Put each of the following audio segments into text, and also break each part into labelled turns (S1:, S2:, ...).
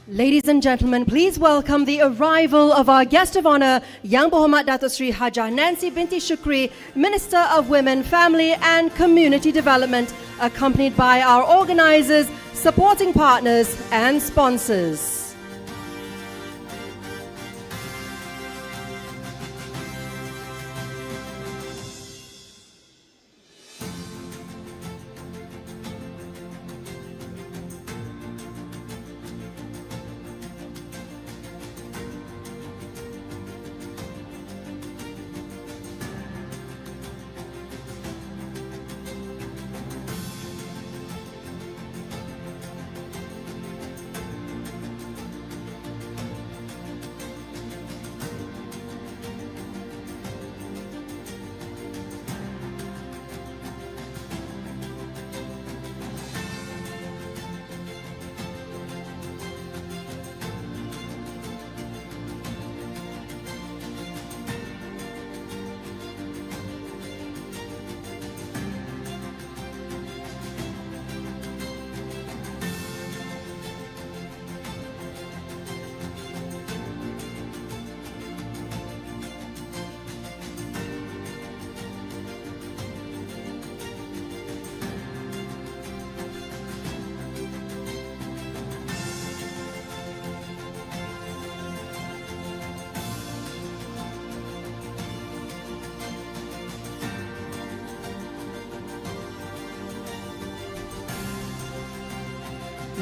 S1: Ladies and gentlemen, please welcome the arrival of our guest of honor, Yang Berhormat Datuk Sri Hajah Nancy binti Shukri, Minister of Women, Family and Community Development, accompanied by our organizers, supporting partners and sponsors.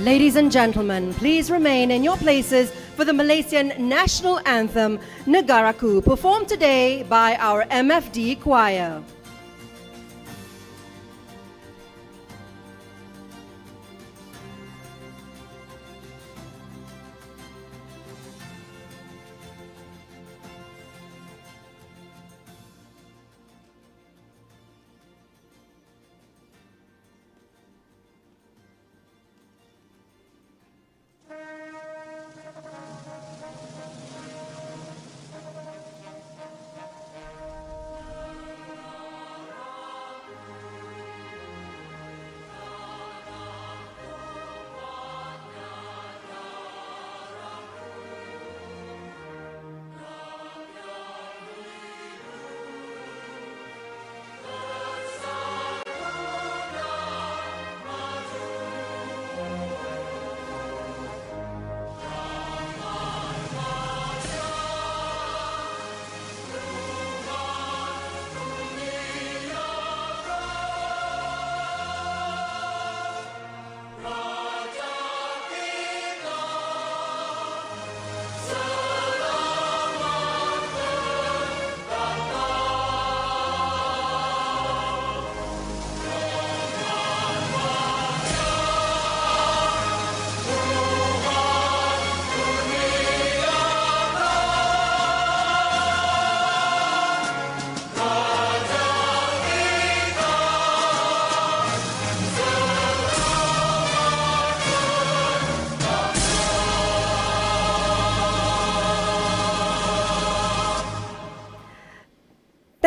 S1: Ladies and gentlemen, please remain in your places for the Malaysian national anthem, Negaraku, performed today by our MFD choir.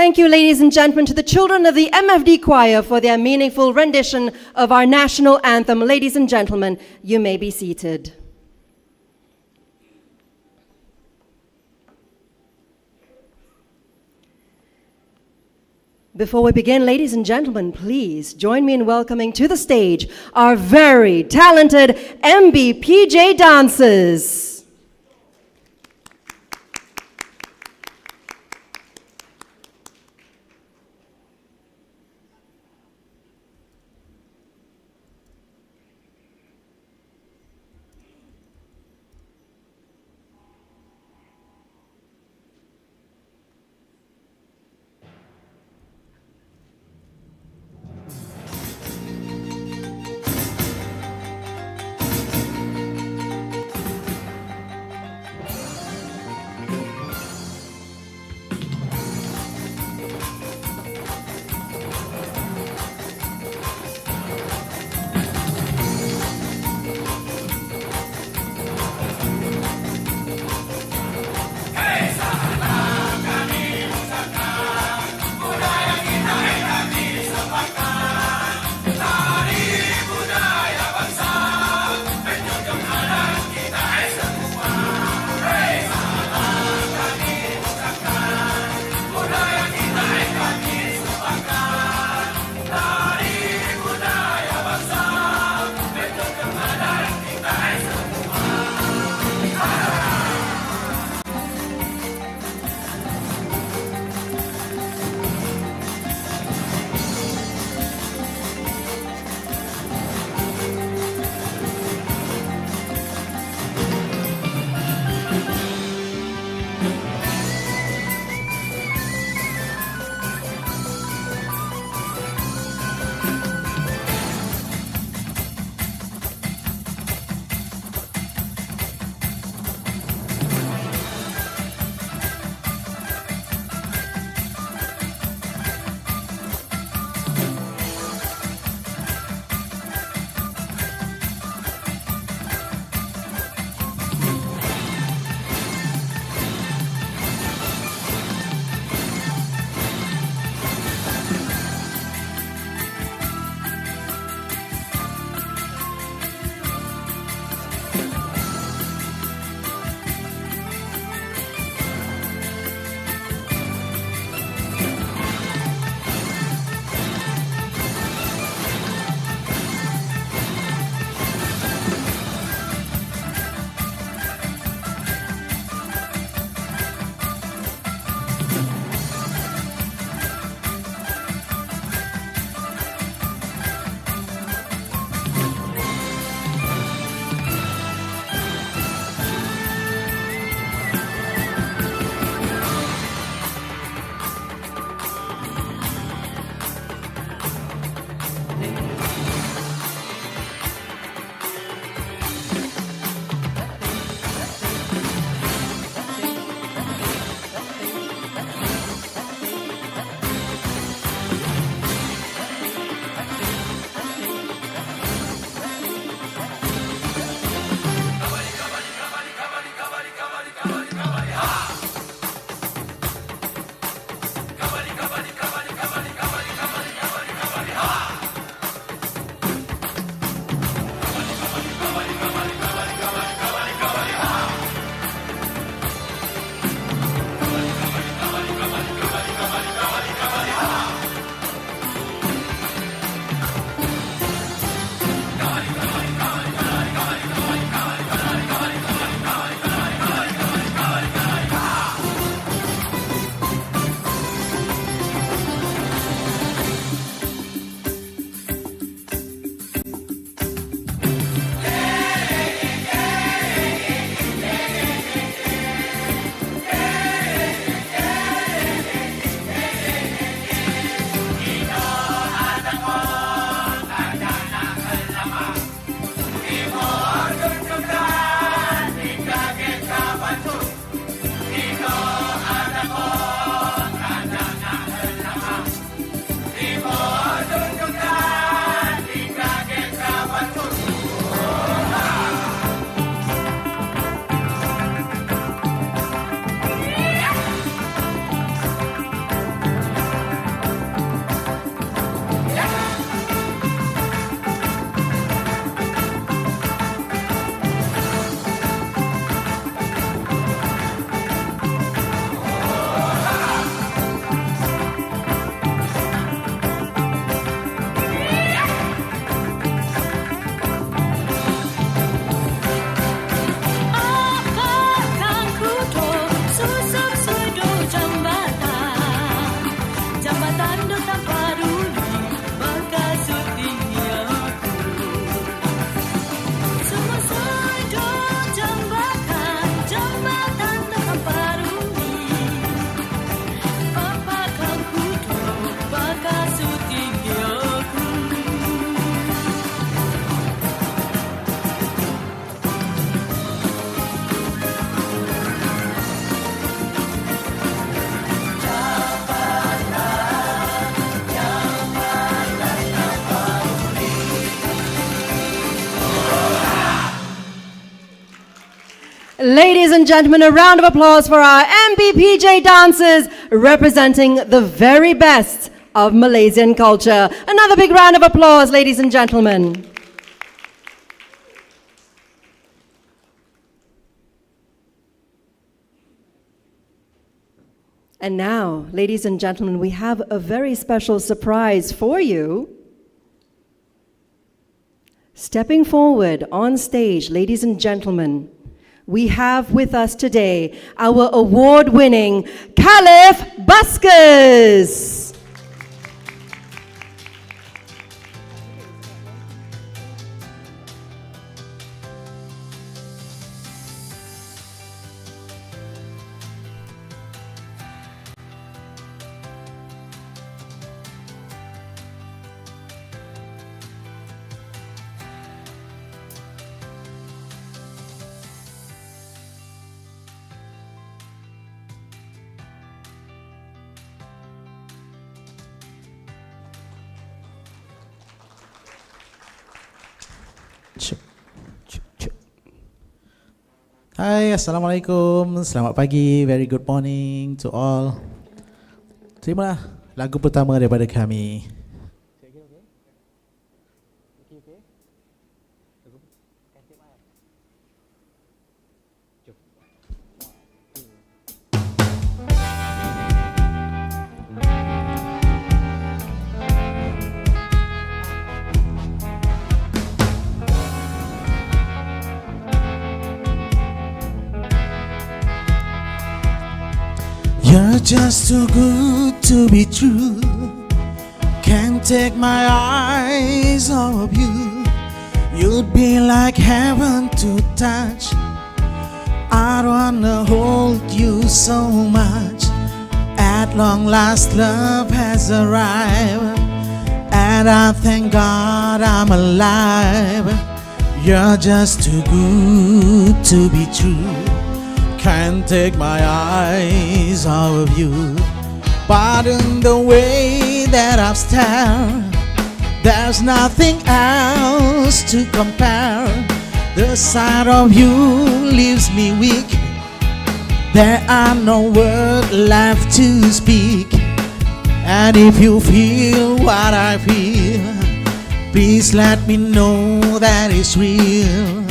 S1: Thank you, ladies and gentlemen, to the children of the MFD choir for their meaningful rendition of our national anthem. Ladies and gentlemen, you may be seated. Before we begin, ladies and gentlemen, please join me in welcoming to the stage our very talented MBPJ dancers. Ladies and gentlemen, a round of applause for our MBPJ dancers representing the very best of Malaysian culture. Another big round of applause, ladies and gentlemen. And now, ladies and gentlemen, we have a very special surprise for you. Stepping forward on stage, ladies and gentlemen, we have with us today our award-winning Caliph Buskers.
S2: Hai, Assalamualaikum. Selamat pagi. Very good morning to all. Terimalah lagu pertama daripada kami. You're just too good to be true. Can't take my eyes off you. You'd be like heaven to touch. I wanna hold you so much. At long last love has arrived, and I thank God I'm alive. You're just too good to be true. Can't take my eyes off of you. Pardon the way that I've stared. There's nothing else to compare. The sight of you leaves me weak. There are no words left to speak. And if you feel what I feel, please let me know that it's real.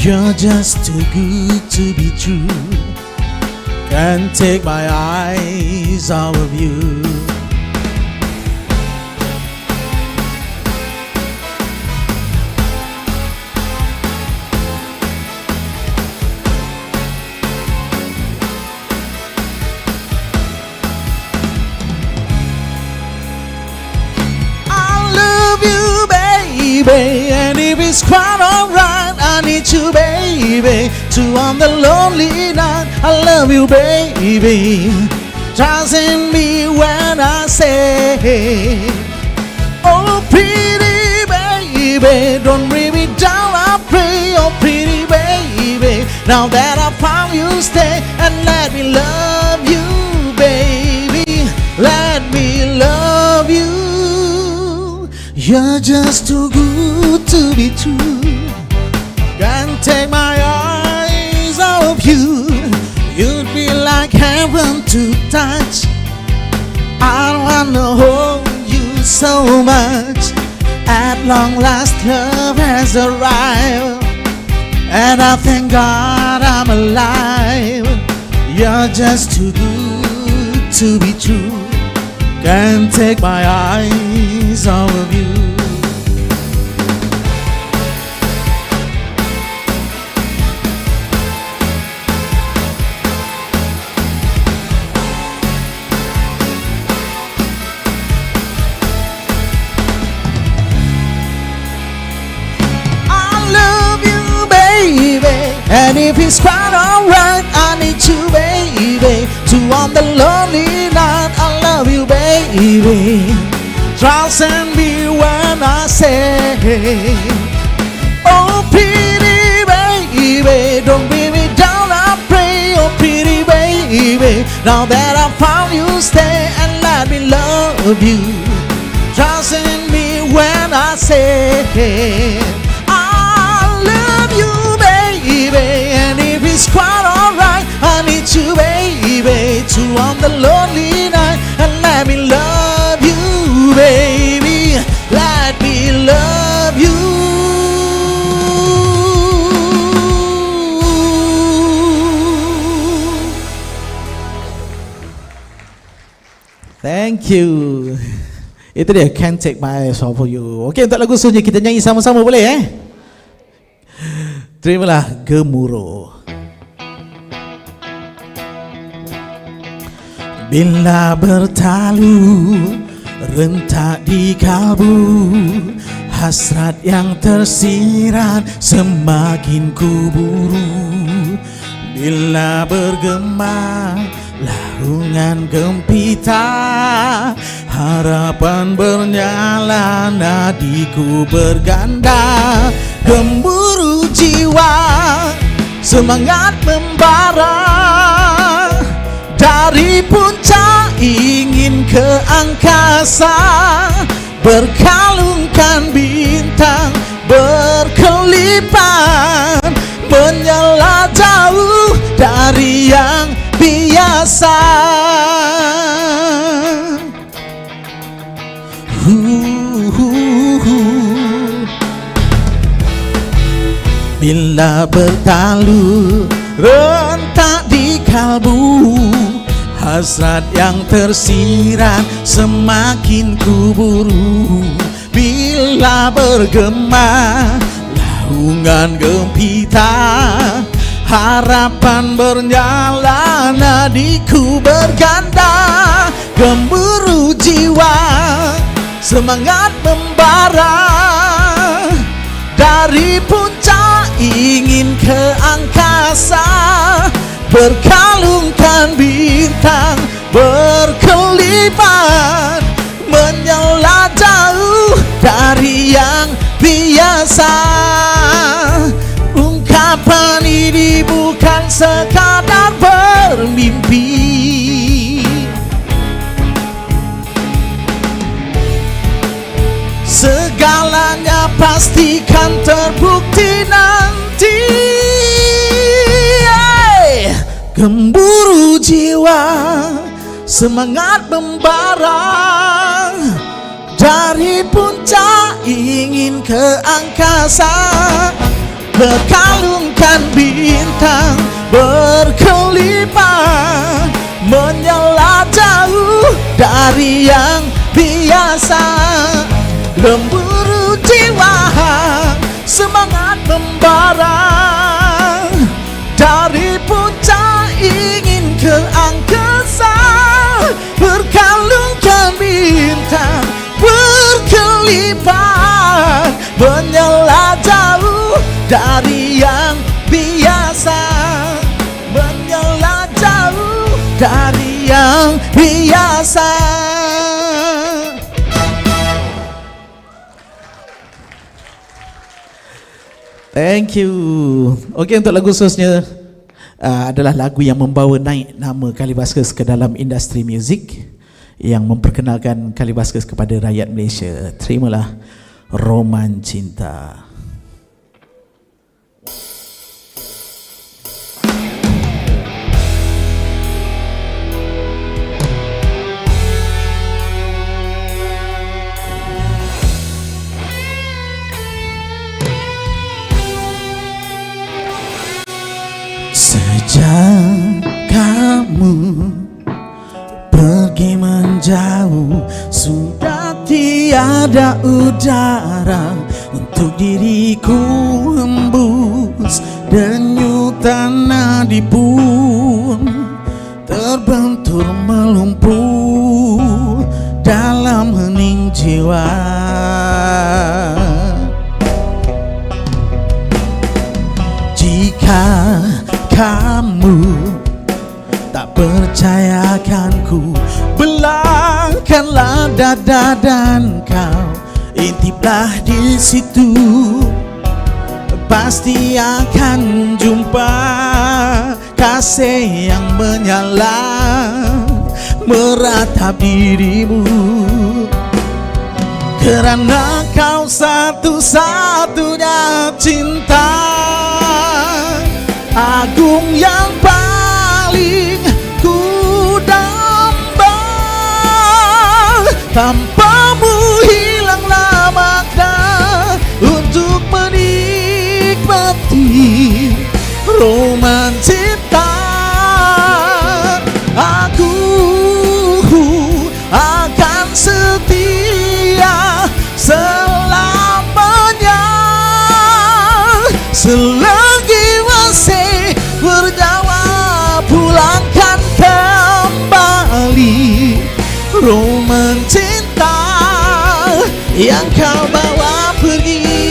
S2: You're just too good to be true. Can't take my eyes off of you. I love you, baby, and if it's quite alright, I need you, baby, to on the lonely night. I love you, baby. Trust in me when I say, oh, pretty baby, don't bring me down, I pray. Oh, pretty baby, now that I found you, stay and let me love you, baby. Let me love you. You're just too good to be true. Can't take my eyes off you. You'd be like heaven to touch. I wanna hold you so much. At long last love has arrived, and I thank God I'm alive. You're just too good to be true. Can't take my eyes off of you. And if it's quite alright, I need you, baby, to on the lonely night. I love you, baby. Trust in me when I say, oh, pretty baby, don't bring me down, I pray. Oh, pretty baby, now that I found you, stay and let me love you. Trust in me when I say, I love you, baby, and if it's too on the lonely night, and let me love you, baby. Let me love you. Thank you. Itu dia, Can't Take My Eyes Off You. Okey, untuk lagu selanjutnya kita nyanyi sama-sama, boleh Terimalah Gemuruh. Bila bertalu rentak di kalbu, hasrat yang tersirat semakin kuburu. Bila bergema laungan gempita, harapan bernyala, nadiku berganda. Gemuruh jiwa, semangat membara, dari puncak ingin ke angkasa, berkalungkan bintang berkelipan, menyala jauh dari yang biasa. Bila bertalu rentak di kalbu, hasrat yang tersirat semakin kuburu. Bila bergema laungan gempita, harapan bernyala, nadiku berganda. Gemuruh jiwa, semangat membara, dari puncak ingin ke angkasa, berkalungkan bintang berkelipan, menyala jauh dari yang biasa. Ungkapan ini bukan sekadar bermimpi, segalanya pastikan terbukti nanti. Gemuruh jiwa, semangat membara, dari puncak ingin ke angkasa, berkalungkan bintang berkelipan, menyala jauh dari yang biasa. Gemuruh jiwa, semangat membara, dari puncak ingin ke angkasa, berkalungkan bintang berkelipan, menyala jauh dari yang biasa, menyala jauh dari yang biasa. Thank you. Okey, untuk lagu seterusnya adalah lagu yang membawa naik nama Kalibaskas ke dalam industri muzik, yang memperkenalkan Kalibaskas kepada rakyat Malaysia. Terimalah Roman Cinta. Sejak kamu pergi menjauh, sudah tiada udara untuk diriku hembus. Denyutan nadi pun terbentur melumpuh dalam hening jiwa. Jika kamu tak percayakanku, belahkanlah dada dan kau intiplah di situ. Pasti akan jumpa kasih yang menyala meratap dirimu, kerana kau satu-satunya cinta agung yang paling ku Tanpamu hilanglah makna untuk menikmati roman cinta. Aku akan setia selamanya selagi masih bernyawa. Pulangkan kembali roman cinta yang kau bawa pergi.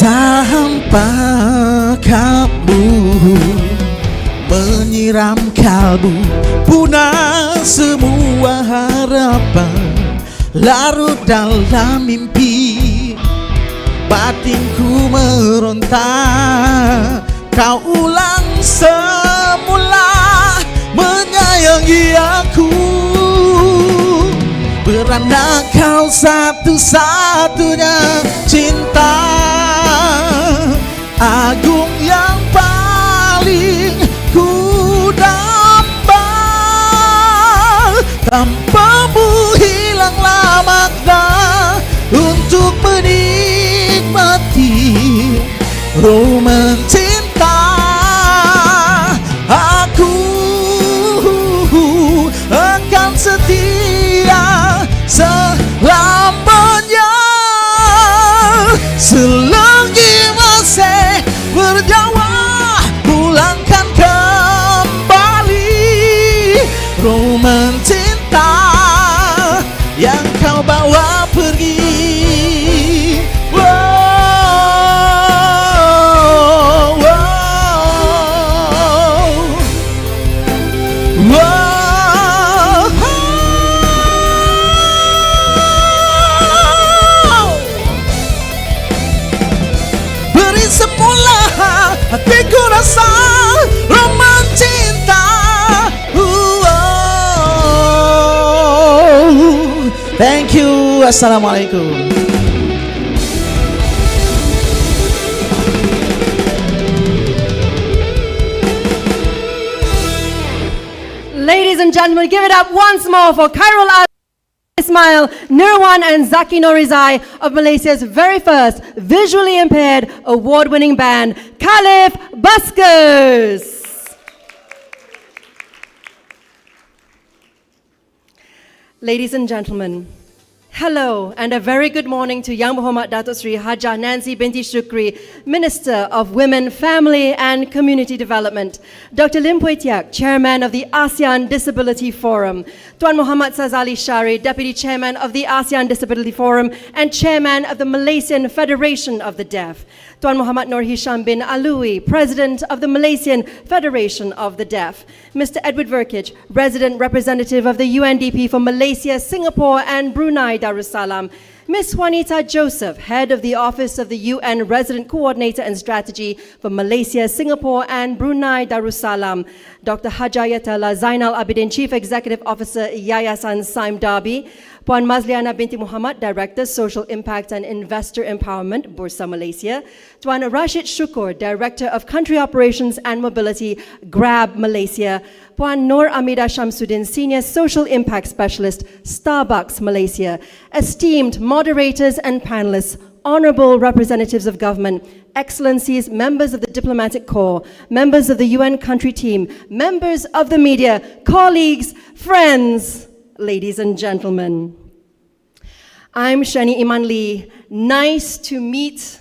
S2: Tanpa kamu menyiram kalbu, punah semua harapan, larut dalam mimpi. Batinku meronta, kau ulang semula menyayangi aku. Beranak kau satu-satunya cinta agung yang paling ku damba. Tanpamu hilanglah makna untuk menikmati roman cinta. Aku akan setia selamanya selagi masih bernyawa. Pulangkan kembali roman cinta yang kau bawa pergi. Beri semula hatiku rasa roman cinta. Thank you. Assalamualaikum.
S1: Ladies and gentlemen, give it up once more for Khairul Ismail, Nirwan and Zaki Norizai of Malaysia's very first visually impaired award-winning band, Khalif Buskers. Ladies and gentlemen, hello and a very good morning to Yang Muhammad Datuk Sri Hajah Nancy binti Shukri, Minister of Women, Family and Community Development, Dr. Lim Pui Tiak, Chairman of the ASEAN Disability Forum, Tuan Muhammad Sazali Shari, Deputy Chairman of the ASEAN Disability Forum and Chairman of the Malaysian Federation of the Deaf, Tuan Muhammad Nur Hisham bin Alui, President of the Malaysian Federation of the Deaf, Mr. Edward Verkic, Resident Representative of the UNDP for Malaysia, Singapore and Brunei Darussalam, Ms. Juanita Joseph, Head of the Office of the UN Resident Coordinator and Strategy for Malaysia, Singapore and Brunei Darussalam, Dr. Hajayatullah Zainal Abidin, Chief Executive Officer, Yayasan Saim Darbi, Puan Mazliana binti Muhammad, Director, Social Impact and Investor Empowerment, Bursa Malaysia, Tuan Rashid Shukur, Director of Country Operations and Mobility, GRAB Malaysia, Puan Nur Amida Shamsuddin, Senior Social Impact Specialist, Starbucks Malaysia, esteemed moderators and panelists, honorable representatives of government, excellencies, members of the diplomatic corps, members of the UN country team, members of the media, colleagues, friends, ladies and gentlemen. I'm Shani Iman Lee. Nice to meet,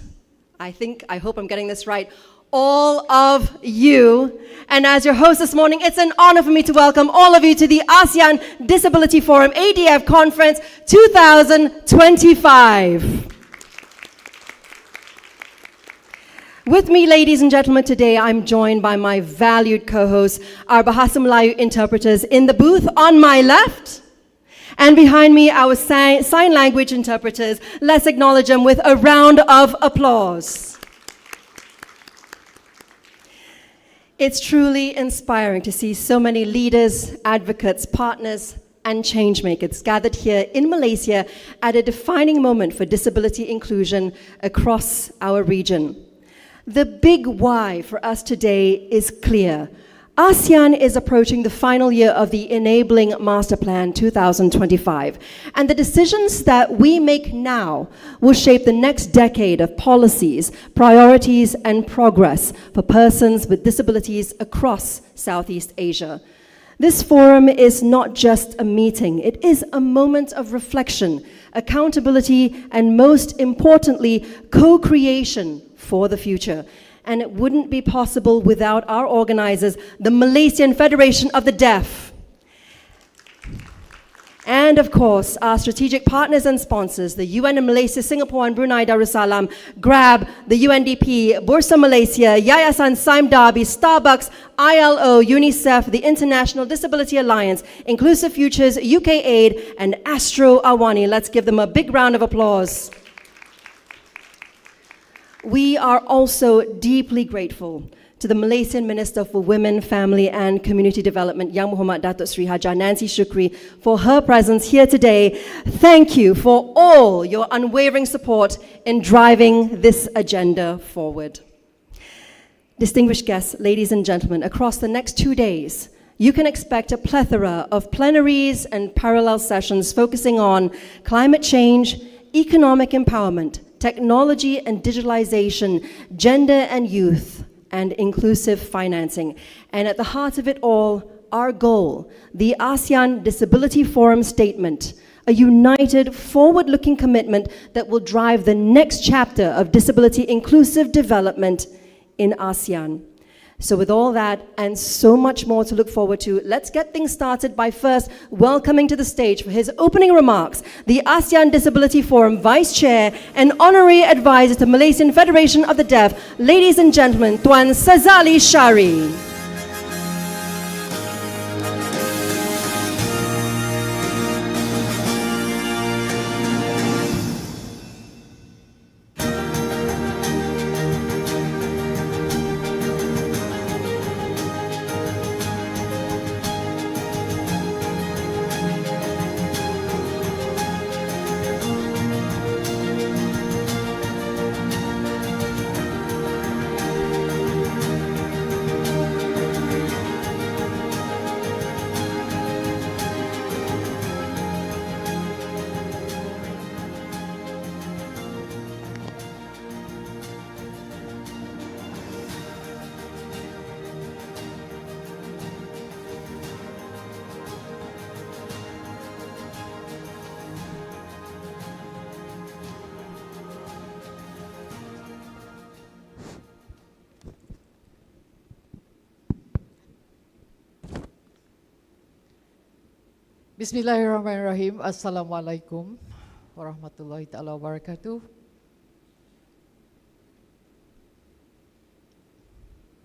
S1: I hope I'm getting this right, all of you. And as your host this morning, it's an honor for me to welcome all of you to the ASEAN Disability Forum ADF Conference 2025. With me, ladies and gentlemen, today I'm joined by my valued co-hosts, our Bahasa Melayu interpreters in the booth on my left, and behind me, our sign language interpreters. Let's acknowledge them with a round of applause. It's truly inspiring to see so many leaders, advocates, partners, and changemakers gathered here in Malaysia at a defining moment for disability inclusion across our region. The big why for us today is clear. ASEAN is approaching the final year of the Enabling Master Plan 2025, and the decisions that we make now will shape the next decade of policies, priorities, and progress for persons with disabilities across Southeast Asia. This forum is not just a meeting, it is a moment of reflection, accountability, and most importantly, co-creation for the future. And it wouldn't be possible without our organizers, the Malaysian Federation of the Deaf. And of course, our strategic partners and sponsors, the UN in Malaysia, Singapore and Brunei Darussalam, GRAB, the UNDP, Bursa Malaysia, Yayasan Saim Darby, Starbucks, ILO, UNICEF, the International Disability Alliance, Inclusive Futures, UK Aid, and Astro Awani. Let's give them a big round of applause. We are also deeply grateful to the Malaysian Minister for Women, Family and Community Development, Yang Berhormat Datuk Sri Hajah Nancy Shukri, for her presence here today. Thank you for all your unwavering support in driving this agenda forward. Distinguished guests, ladies and gentlemen, across the next 2 days, you can expect a plethora of plenaries and parallel sessions focusing on climate change, economic empowerment, technology and digitalization, gender and youth, and inclusive financing. And at the heart of it all, our goal, the ASEAN Disability Forum Statement, a united, forward-looking commitment that will drive the next chapter of disability inclusive development in ASEAN. So with all that and so much more to look forward to, let's get things started by first welcoming to the stage for his opening remarks, the ASEAN Disability Forum Vice Chair and Honorary Advisor to Malaysian Federation of the Deaf, ladies and gentlemen, Tuan Sazali Shari.
S3: Bismillahirrahmanirrahim. Assalamualaikum warahmatullahi ta'ala wabarakatuh.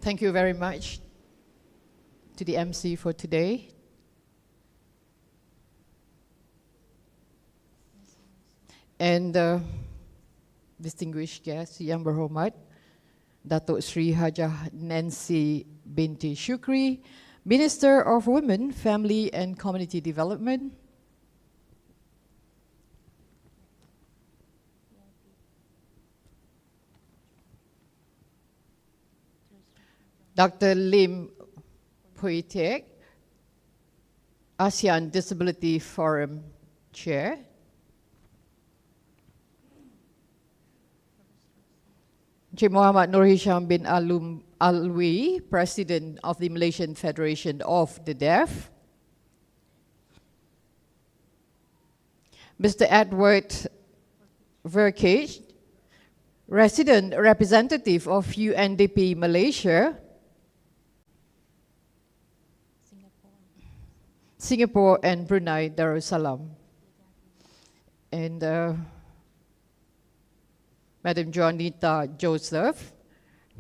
S3: Thank you very much to the MC for today. And distinguished guests, Yang Berhormat Datuk Sri Hajah Nancy binti Shukri, Minister of Women, Family and Community Development. Dr. Lim Pui Tek, ASEAN Disability Forum Chair. Encik Muhammad Nur Hisham bin Alwi, President of the Malaysian Federation of the Deaf. Mr. Edward Verkage, Resident Representative of UNDP Malaysia. Singapore and Brunei Darussalam. And Madam Juanita Joseph,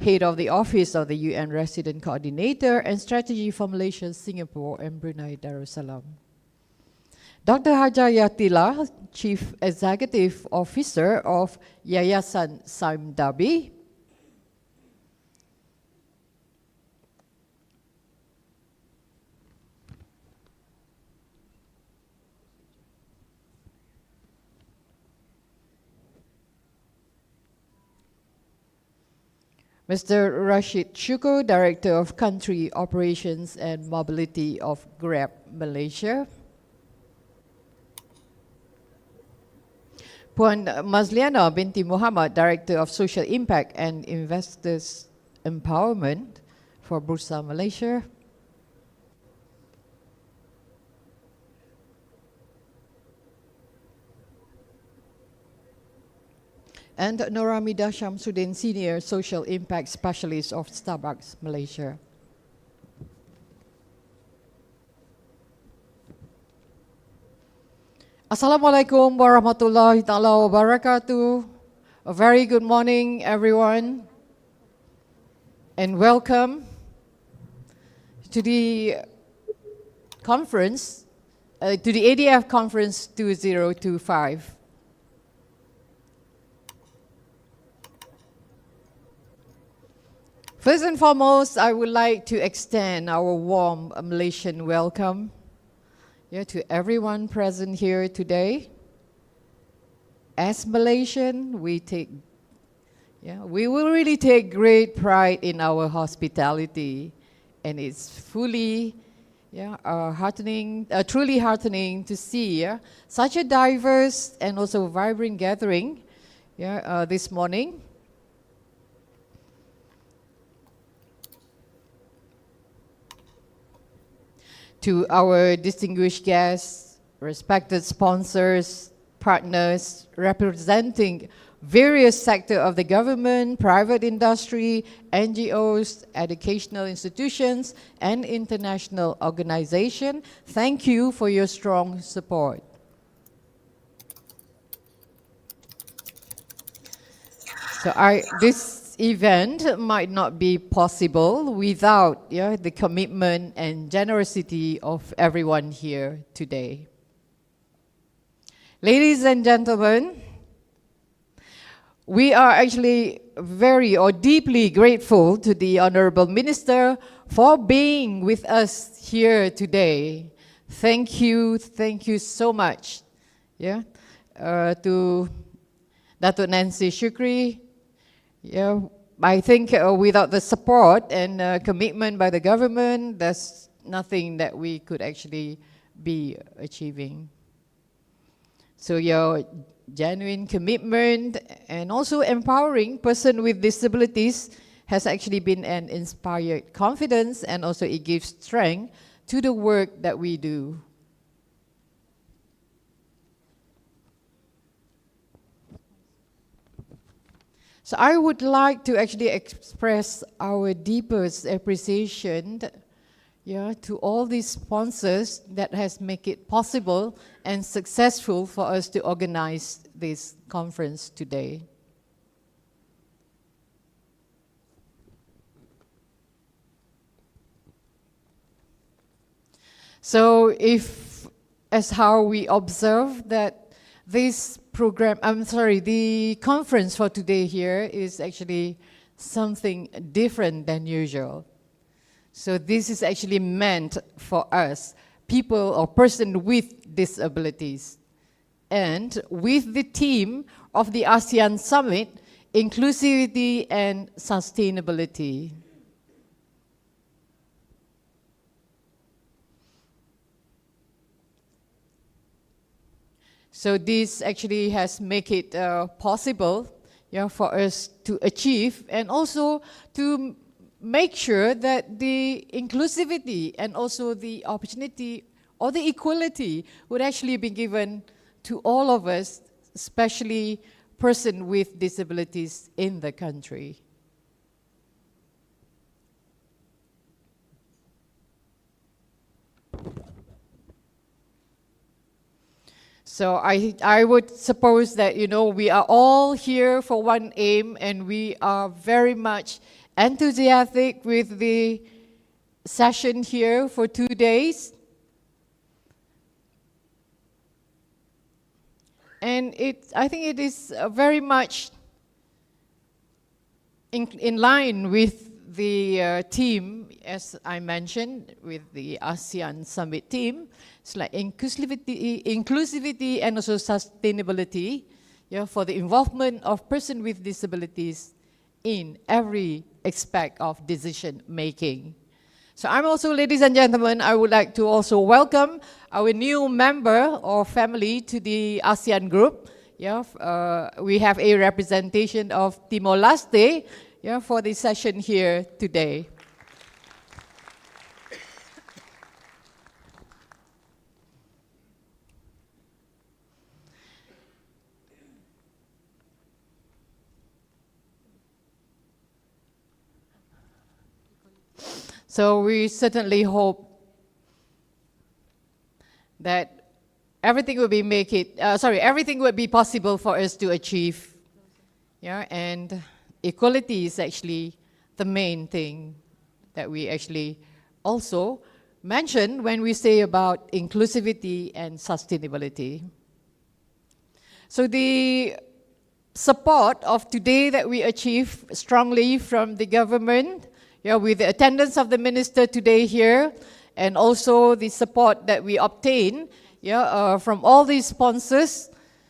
S3: Head of the Office of the UN Resident Coordinator and Strategy for Malaysia, Singapore and Brunei Darussalam. Dr. Hajah Yatila, Chief Executive Officer of Yayasan Saim Darby. Mr. Rashid Syukur, Director of Country Operations and Mobility of Grab Malaysia. Puan Mazliana binti Muhammad, Director of Social Impact and Investors Empowerment for Bursa Malaysia. And Noramida Shamsuddin, Senior Social Impact Specialist of Starbucks Malaysia. Assalamualaikum warahmatullahi ta'ala wabarakatuh. A very good morning, everyone, and welcome to the conference, to the ADF Conference 2025. First and foremost, I would like to extend our warm Malaysian welcome to everyone present here today. As Malaysian, we will really take great pride in our hospitality, and it's truly heartening to see such a diverse and also vibrant gathering this morning. To our distinguished guests, respected sponsors, partners representing various sectors of the government, private industry, NGOs, educational institutions, and international organizations, thank you for your strong support. So this event might not be possible without the commitment and generosity of everyone here today. Ladies and gentlemen, we are actually deeply grateful to the Honorable Minister for being with us here today. Thank you so much. To Datuk Nancy Syukri. I think without the support and commitment by the government, there's nothing that we could actually be achieving. So your genuine commitment and also empowering person with disabilities has actually been an inspired confidence, and also it gives strength to the work that we do. So I would like to actually express our deepest appreciation to all these sponsors that has made it possible and successful for us to organize this conference today. So as how we observe that this the conference for today here is actually something different than usual. So this is actually meant for us, people or person with disabilities. And with the theme of the ASEAN Summit, Inclusivity and Sustainability. So this actually has made it possible for us to achieve, and also to make sure that the inclusivity and also the opportunity or the equality would actually be given to all of us, especially persons with disabilities in the country. So I would suppose that, we are all here for one aim, and we are very much enthusiastic with the session here for 2 days. And I think it is very much in line with the team, as I mentioned, with the ASEAN Summit team. It's like inclusivity and also sustainability for the involvement of persons with disabilities in every aspect of decision making. So I'm also, ladies and gentlemen, I would like to also welcome our new member or family to the ASEAN group. Yeah, we have a representation of Timor-Leste, yeah, for this session here today. So we certainly hope that everything will be possible for us to achieve. Yeah, and equality is actually the main thing that we actually also mention when we say about inclusivity and sustainability. So the support of today that we achieve strongly from the government, yeah, with the attendance of the minister today here, and also the support that we obtain, yeah, from all these sponsors.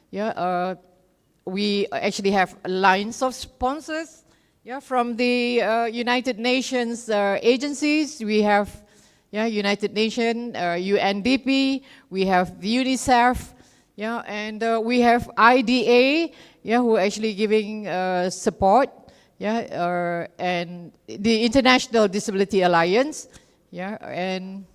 S3: Yeah, we actually have lines of sponsors, yeah, from the United Nations agencies. We have, yeah, United Nations, UNDP. We have the UNICEF, yeah, and we have IDA, yeah, who are actually giving support. Yeah, and the International Disability Alliance, yeah, and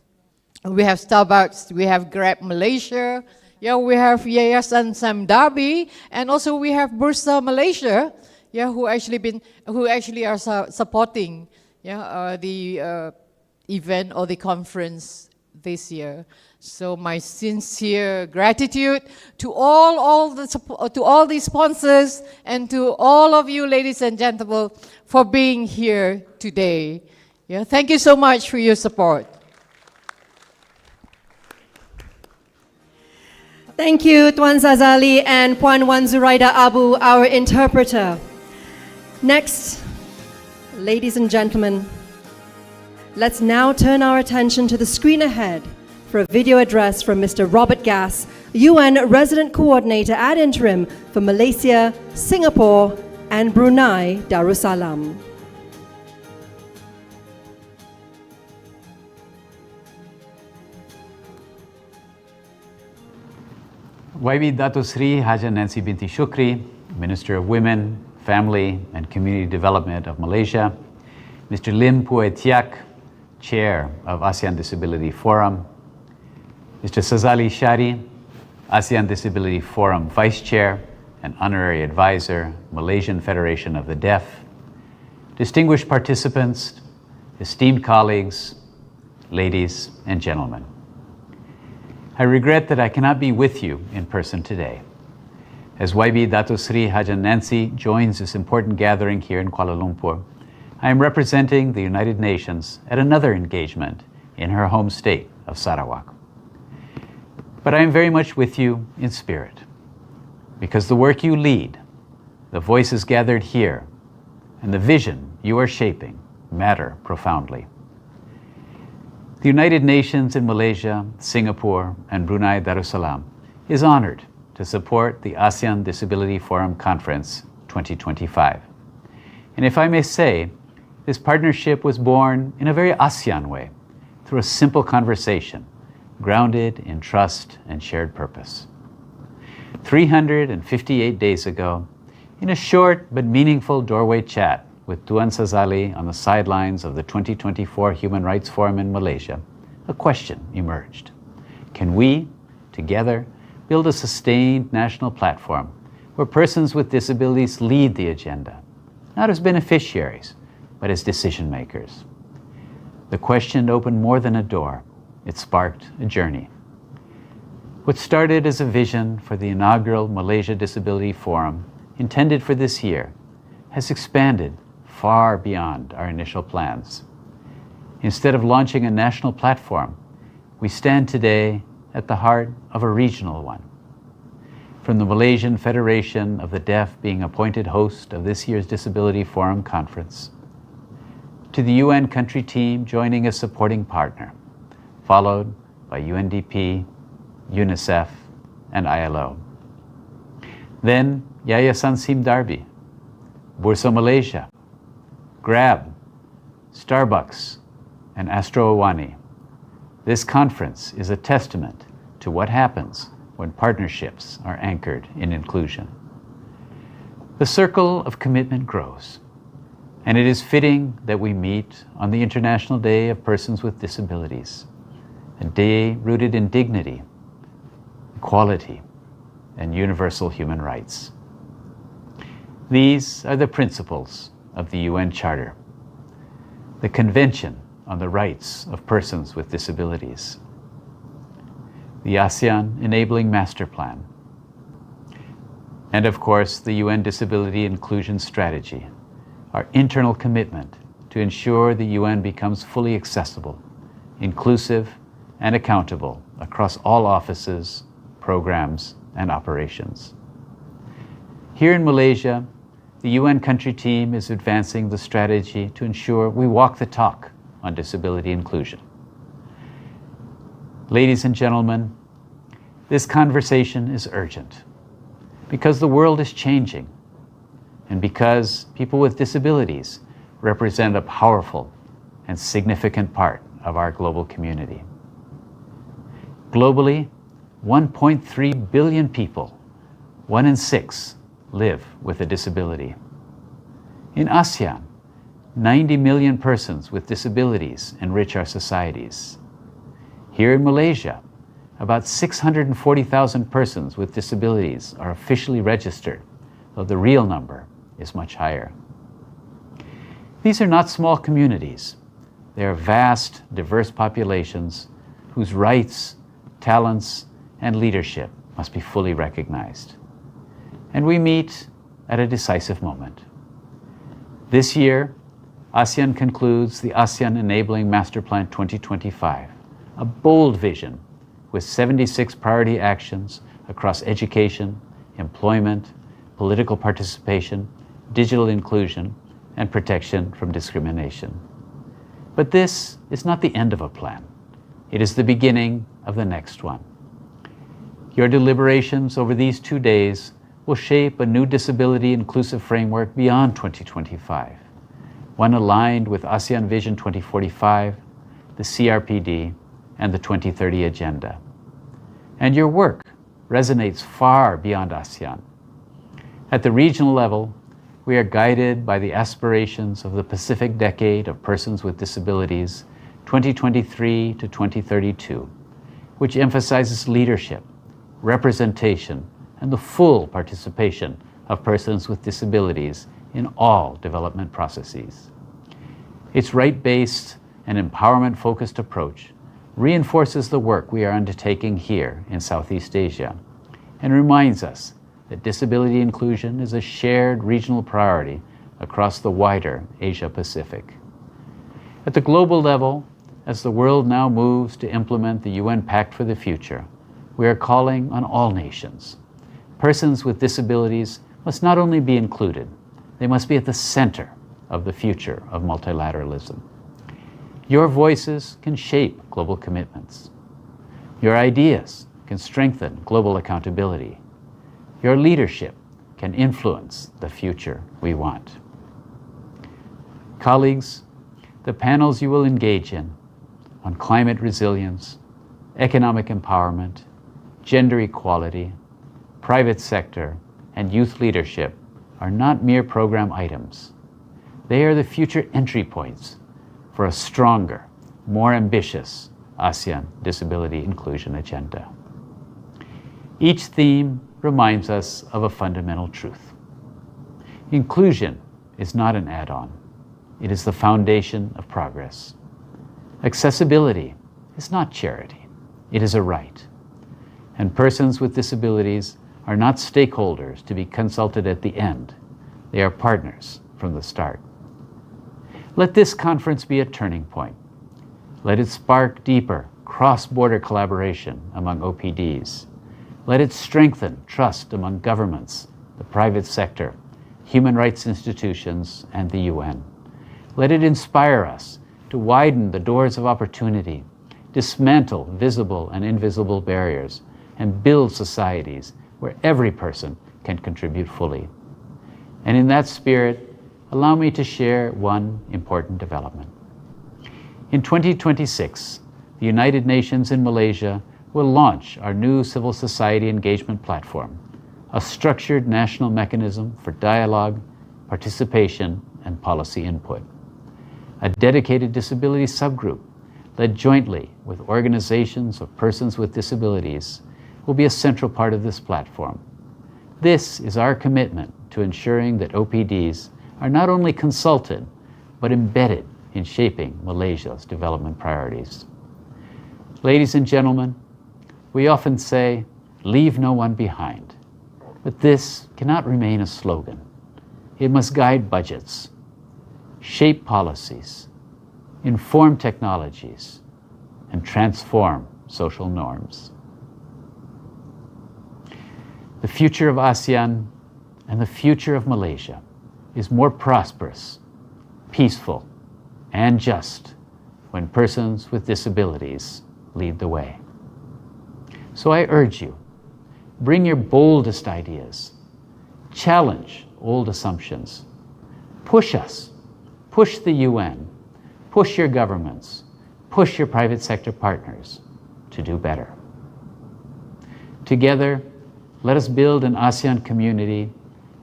S3: we have Starbucks, we have Grab Malaysia, yeah, we have Yayasan Sam Darby, and also we have Bursa Malaysia, yeah, who actually are supporting, yeah, the event or the conference this year. So my sincere gratitude to all the sponsors and to all of you, ladies and gentlemen, for being here today. Yeah, thank you so much for your support.
S1: Thank you, Tuan Zazali and Puan Wan Zuraida Abu, our interpreter. Next, ladies and gentlemen, let's now turn our attention to the screen ahead for a video address from Mr. Robert Gass, UN Resident Coordinator ad interim for Malaysia, Singapore, and Brunei Darussalam.
S4: YB Dato Sri Haja Nancy Binti Shukri, Minister of Women, Family and Community Development of Malaysia, Mr. Lim Pue Tiak, Chair of ASEAN Disability Forum, Mr. Sazali Shari, ASEAN Disability Forum Vice Chair and Honorary Advisor, Malaysian Federation of the Deaf, distinguished participants, esteemed colleagues, ladies and gentlemen. I regret that I cannot be with you in person today. As YB Dato Sri Haja Nancy joins this important gathering here in Kuala Lumpur, I am representing the United Nations at another engagement in her home state of Sarawak. But I am very much with you in spirit, because the work you lead, the voices gathered here, and the vision you are shaping matter profoundly. The United Nations in Malaysia, Singapore, and Brunei Darussalam is honored to support the ASEAN Disability Forum Conference 2025. And if I may say, this partnership was born in a very ASEAN way, through a simple conversation, grounded in trust and shared purpose. 358 days ago, in a short but meaningful doorway chat with Tuan Sazali on the sidelines of the 2024 Human Rights Forum in Malaysia, a question emerged. Can we, together, build a sustained national platform where persons with disabilities lead the agenda, not as beneficiaries, but as decision makers? The question opened more than a door. It sparked a journey. What started as a vision for the inaugural Malaysia Disability Forum, intended for this year, has expanded far beyond our initial plans. Instead of launching a national platform, we stand today at the heart of a regional one. From the Malaysian Federation of the Deaf being appointed host of this year's Disability Forum Conference, to the UN country team joining as supporting partner, followed by UNDP, UNICEF, and ILO. Then Yayasan Sim Darby, Bursa Malaysia, Grab, Starbucks, and Astro Awani. This conference is a testament to what happens when partnerships are anchored in inclusion. The circle of commitment grows, and it is fitting that we meet on the International Day of Persons with Disabilities, a day rooted in dignity, equality, and universal human rights. These are the principles of the UN Charter, the Convention on the Rights of Persons with Disabilities, the ASEAN Enabling Master Plan, and of course the UN Disability Inclusion Strategy, our internal commitment to ensure the UN becomes fully accessible, inclusive, and accountable across all offices, programs, and operations. Here in Malaysia, the UN country team is advancing the strategy to ensure we walk the talk on disability inclusion. Ladies and gentlemen, this conversation is urgent because the world is changing and because people with disabilities represent a powerful and significant part of our global community. Globally, 1.3 billion people, 1 in 6, live with a disability. In ASEAN, 90 million persons with disabilities enrich our societies. Here in Malaysia, about 640,000 persons with disabilities are officially registered, though the real number is much higher. These are not small communities. They are vast, diverse populations whose rights, talents, and leadership must be fully recognized. And we meet at a decisive moment. This year, ASEAN concludes the ASEAN Enabling Master Plan 2025, a bold vision with 76 priority actions across education, employment, political participation, digital inclusion, and protection from discrimination. But this is not the end of a plan. It is the beginning of the next one. Your deliberations over these 2 days will shape a new disability inclusive framework beyond 2025, one aligned with ASEAN Vision 2045, the CRPD, and the 2030 Agenda. And your work resonates far beyond ASEAN. At the regional level, we are guided by the aspirations of the Pacific Decade of Persons with Disabilities 2023 to 2032, which emphasizes leadership, representation, and the full participation of persons with disabilities in all development processes. Its right-based and empowerment-focused approach reinforces the work we are undertaking here in Southeast Asia and reminds us that disability inclusion is a shared regional priority across the wider Asia-Pacific. At the global level, as the world now moves to implement the UN Pact for the Future, we are calling on all nations. Persons with disabilities must not only be included, they must be at the center of the future of multilateralism. Your voices can shape global commitments. Your ideas can strengthen global accountability. Your leadership can influence the future we want. Colleagues, the panels you will engage in on climate resilience, economic empowerment, gender equality, private sector, and youth leadership are not mere program items. They are the future entry points for a stronger, more ambitious ASEAN Disability Inclusion Agenda. Each theme reminds us of a fundamental truth. Inclusion is not an add-on. It is the foundation of progress. Accessibility is not charity. It is a right. And persons with disabilities are not stakeholders to be consulted at the end. They are partners from the start. Let this conference be a turning point. Let it spark deeper cross-border collaboration among OPDs. Let it strengthen trust among governments, the private sector, human rights institutions, and the UN. Let it inspire us to widen the doors of opportunity, dismantle visible and invisible barriers, and build societies where every person can contribute fully. And in that spirit, allow me to share one important development. In 2026, the United Nations in Malaysia will launch our new civil society engagement platform, a structured national mechanism for dialogue, participation, and policy input. A dedicated disability subgroup, led jointly with organizations of persons with disabilities, will be a central part of this platform. This is our commitment to ensuring that OPDs are not only consulted, but embedded in shaping Malaysia's development priorities. Ladies and gentlemen, we often say, leave no one behind. But this cannot remain a slogan. It must guide budgets, shape policies, inform technologies, and transform social norms. The future of ASEAN and the future of Malaysia is more prosperous, peaceful, and just when persons with disabilities lead the way. So I urge you, bring your boldest ideas, challenge old assumptions, push us, push the UN, push your governments, push your private sector partners to do better. Together, let us build an ASEAN community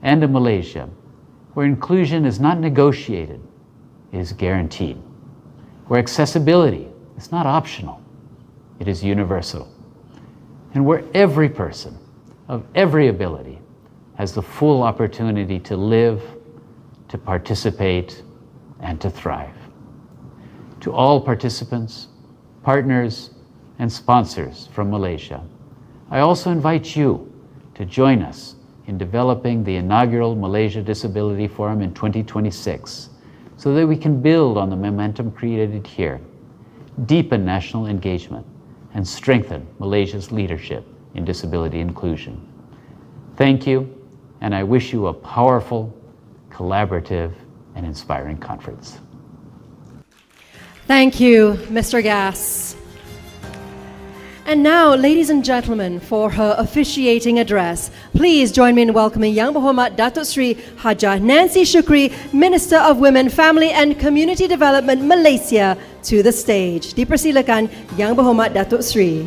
S4: and a Malaysia where inclusion is not negotiated, it is guaranteed, where accessibility is not optional, it is universal, and where every person of every ability has the full opportunity to live, to participate, and to thrive. To all participants, partners, and sponsors from Malaysia, I also invite you to join us in developing the inaugural Malaysia Disability Forum in 2026 so that we can build on the momentum created here, deepen national engagement, and strengthen Malaysia's leadership in disability inclusion. Thank you, and I wish you a powerful, collaborative, and inspiring conference.
S1: Thank you, Mr. Gass. And now, ladies and gentlemen, for her officiating address, please join me in welcoming Yang Berhormat Datuk Sri Hajah Nancy Shukri, Minister of Women, Family and Community Development, Malaysia, to the stage. Dipersilakan Yang Berhormat Datuk Sri.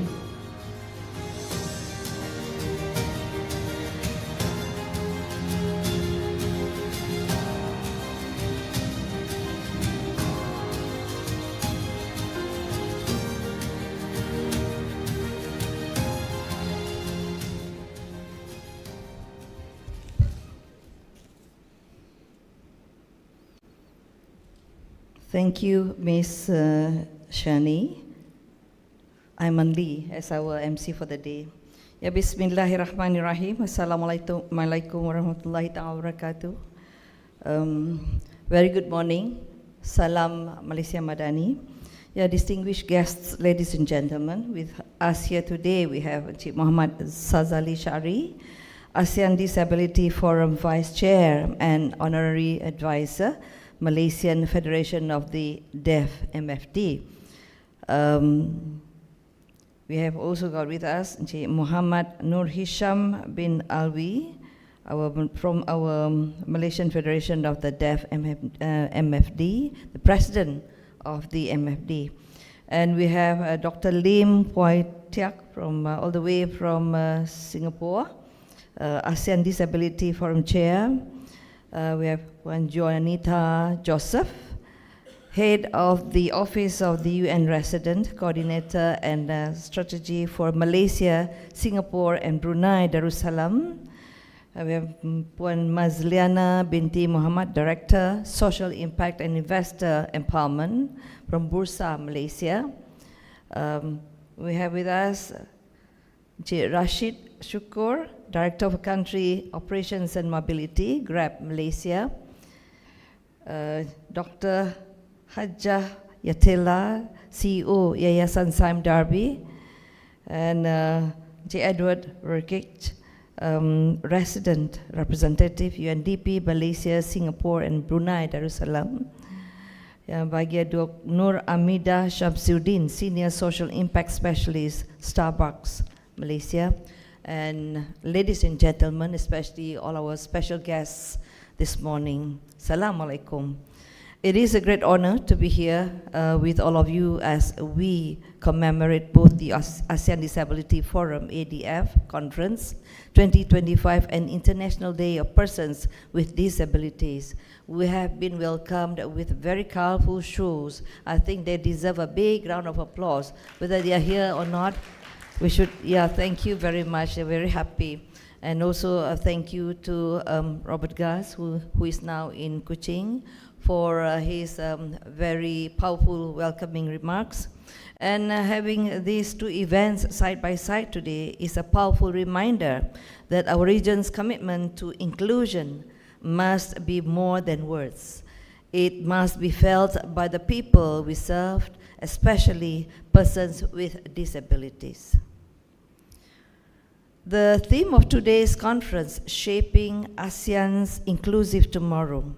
S5: Thank you, Ms. Shani. Ayman Lee as our MC for the day. Ya Bismillahirrahmanirrahim. Assalamualaikum warahmatullahi ta'ala wabarakatuh. Very good morning. Salam Malaysia Madani. Ya, distinguished guests, ladies and gentlemen, with us here today we have Encik Muhammad Sazali Shari, ASEAN Disability Forum Vice Chair and Honorary Advisor, Malaysian Federation of the Deaf MFD. We have also got with us Encik Muhammad Nur Hisham bin Alwi, from our Malaysian Federation of the Deaf MFD, the President of the MFD. And we have Dr. Lim Poi Tiak from all the way from Singapore, ASEAN Disability Forum Chair. We have Wan Joanita Joseph, Head of the Office of the UN Resident, Coordinator and Strategy for Malaysia, Singapore and Brunei Darussalam. We have Puan Mazliana binti Muhammad, Director, Social Impact and Investor Empowerment from Bursa, Malaysia. We have with us Encik Rashid Syukur, Director of Country Operations and Mobility, Grab Malaysia. Dr. Hajah Yatela, CEO, Yayasan Saim Darby. And Encik Edward Rukich, Resident Representative, UNDP, Malaysia, Singapore and Brunei Darussalam. Bagi Dr. Nur Amida Shamsuddin, Senior Social Impact Specialist, Starbucks, Malaysia. And ladies and gentlemen, especially all our special guests this morning. Assalamu alaikum. It is a great honor to be here with all of you as we commemorate both the ASEAN Disability Forum ADF Conference 2025 and International Day of Persons with Disabilities. We have been welcomed with very colorful shows. I think they deserve a big round of applause, whether they are here or not. We should, thank you very much. They're very happy. And also thank you to Robert Gas, who is now in Kuching, for his very powerful welcoming remarks. And having these two events side by side today is a powerful reminder that our region's commitment to inclusion must be more than words. It must be felt by the people we serve, especially persons with disabilities. The theme of today's conference, Shaping ASEAN's Inclusive Tomorrow,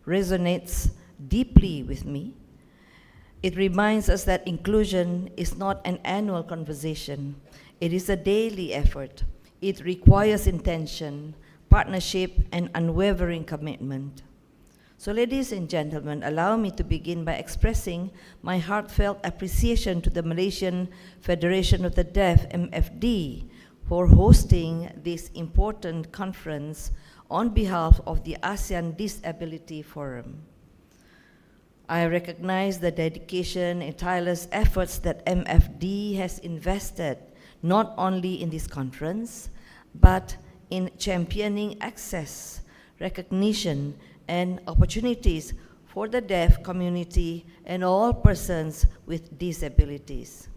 S5: resonates deeply with me. It reminds us that inclusion is not an annual conversation. It is a daily effort. It requires intention, partnership, and unwavering commitment. So ladies and gentlemen, allow me to begin by expressing my heartfelt appreciation to the Malaysian Federation of the Deaf, MFD, for hosting this important conference on behalf of the ASEAN Disability Forum. I recognize the dedication and tireless efforts that MFD has invested not only in this conference, but in championing access, recognition, and opportunities for the deaf community and all persons with disabilities.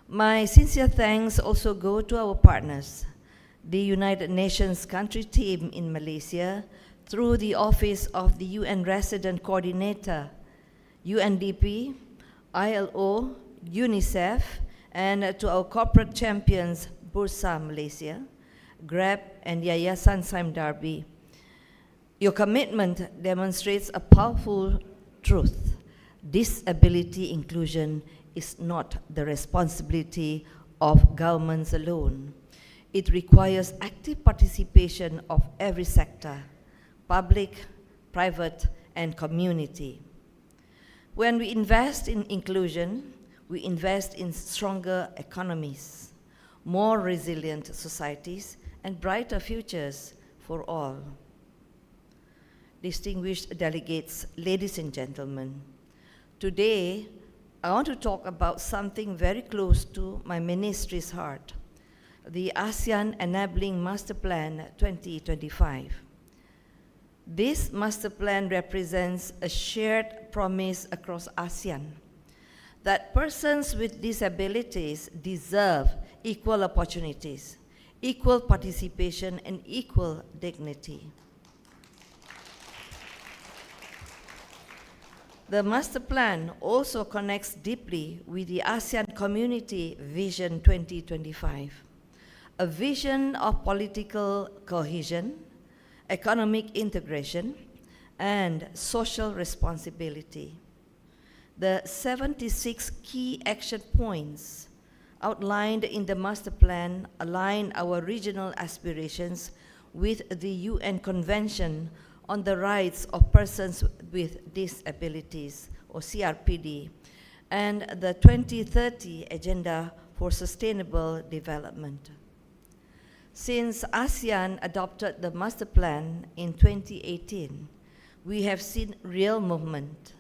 S5: My sincere thanks also go to our partners, the United Nations Country Team in Malaysia, through the Office of the UN Resident Coordinator, UNDP, ILO, UNICEF, and to our corporate champions, Bursa Malaysia, GRAB, and Yayasan Saim Darby. Your commitment demonstrates a powerful truth. Disability inclusion is not the responsibility of governments alone. It requires active participation of every sector, public, private, and community. When we invest in inclusion, we invest in stronger economies, more resilient societies, and brighter futures for all. Distinguished delegates, ladies and gentlemen, today I want to talk about something very close to my ministry's heart, the ASEAN Enabling Master Plan 2025. This master plan represents a shared promise across ASEAN that persons with disabilities deserve equal opportunities, equal participation, and equal dignity. The master plan also connects deeply with the ASEAN Community Vision 2025, a vision of political cohesion, economic integration, and social responsibility. The 76 key action points outlined in the master plan align our regional aspirations with the UN Convention on the Rights of Persons with Disabilities, or CRPD, and the 2030 Agenda for Sustainable Development. Since ASEAN adopted the master plan in 2018, we have seen real movement.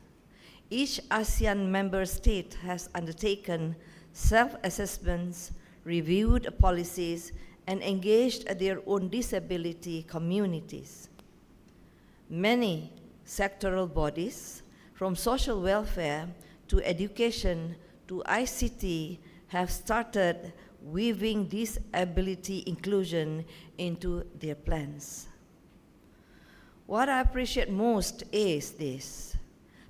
S5: Each ASEAN member state has undertaken self-assessments, reviewed policies, and engaged their own disability communities. Many sectoral bodies, from social welfare to education to ICT, have started weaving disability inclusion into their plans. What I appreciate most is this: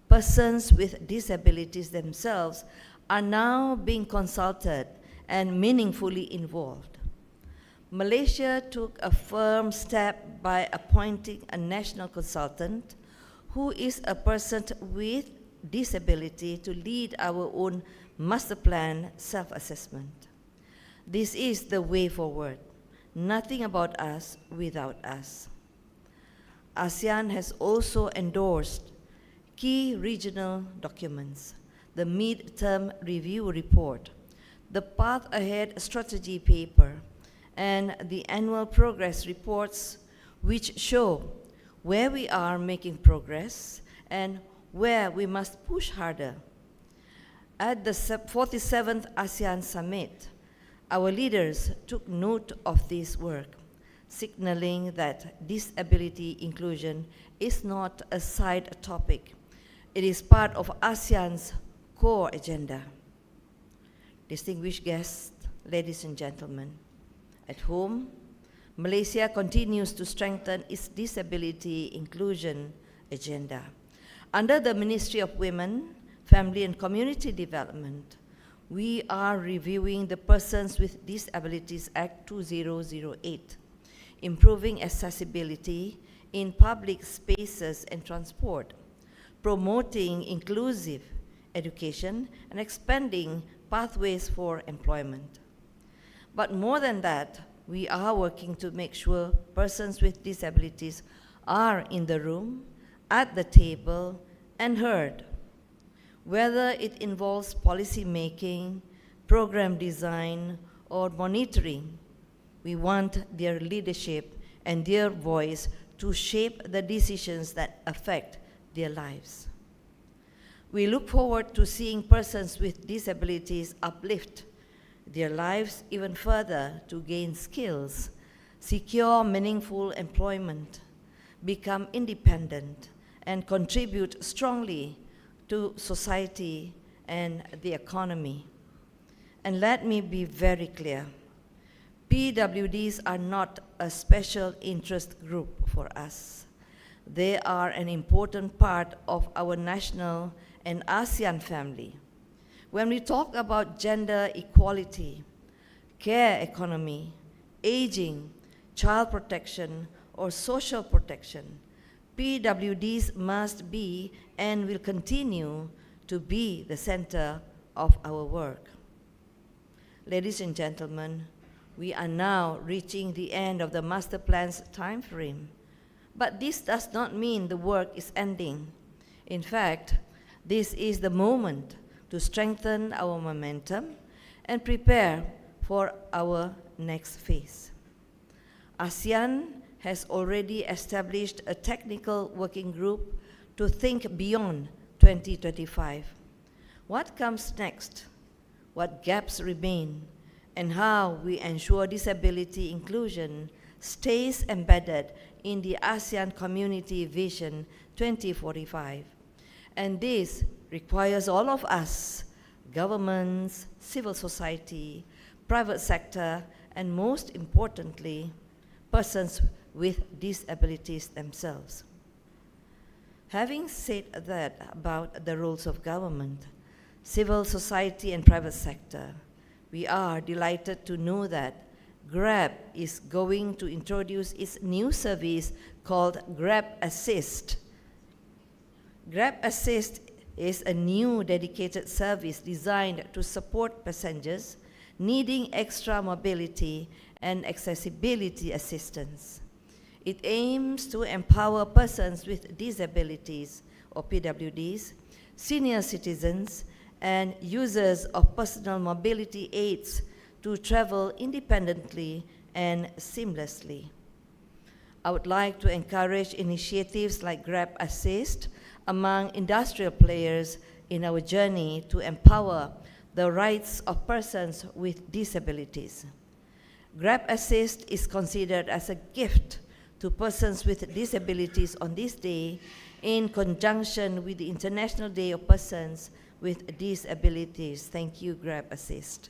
S5: persons with disabilities themselves are now being consulted and meaningfully involved. Malaysia took a firm step by appointing a national consultant who is a person with disability to lead our own master plan self-assessment. This is the way forward. Nothing about us without us. ASEAN has also endorsed key regional documents, the Mid-Term Review Report, the Path Ahead Strategy Paper, and the Annual Progress Reports, which show where we are making progress and where we must push harder. At the 47th ASEAN Summit, our leaders took note of this work, signaling that disability inclusion is not a side topic. It is part of ASEAN's core agenda. Distinguished guests, ladies and gentlemen, at home, Malaysia continues to strengthen its disability inclusion agenda. Under the Ministry of Women, Family and Community Development, we are reviewing the Persons with Disabilities Act 2008, improving accessibility in public spaces and transport, promoting inclusive education, and expanding pathways for employment. But more than that, we are working to make sure persons with disabilities are in the room, at the table, and heard. Whether it involves policy making, program design, or monitoring, we want their leadership and their voice to shape the decisions that affect their lives. We look forward to seeing persons with disabilities uplift their lives even further to gain skills, secure meaningful employment, become independent, and contribute strongly to society and the economy. And let me be very clear, PWDs are not a special interest group for us. They are an important part of our national and ASEAN family. When we talk about gender equality, care economy, aging, child protection, or social protection, PWDs must be and will continue to be the center of our work. Ladies and gentlemen, we are now reaching the end of the master plan's time frame. But this does not mean the work is ending. In fact, this is the moment to strengthen our momentum and prepare for our next phase. ASEAN has already established a technical working group to think beyond 2025. What comes next? What gaps remain? And how we ensure disability inclusion stays embedded in the ASEAN Community Vision 2045. And this requires all of us, governments, civil society, private sector, and most importantly, persons with disabilities themselves. Having said that about the roles of government, civil society, and private sector, we are delighted to know that Grab is going to introduce its new service called Grab Assist. Grab Assist is a new dedicated service designed to support passengers needing extra mobility and accessibility assistance. It aims to empower persons with disabilities, or PWDs, senior citizens, and users of personal mobility aids to travel independently and seamlessly. I would like to encourage initiatives like Grab Assist among industrial players in our journey to empower the rights of persons with disabilities. Grab Assist is considered as a gift to persons with disabilities on this day in conjunction with the International Day of Persons with Disabilities. Thank you, Grab Assist.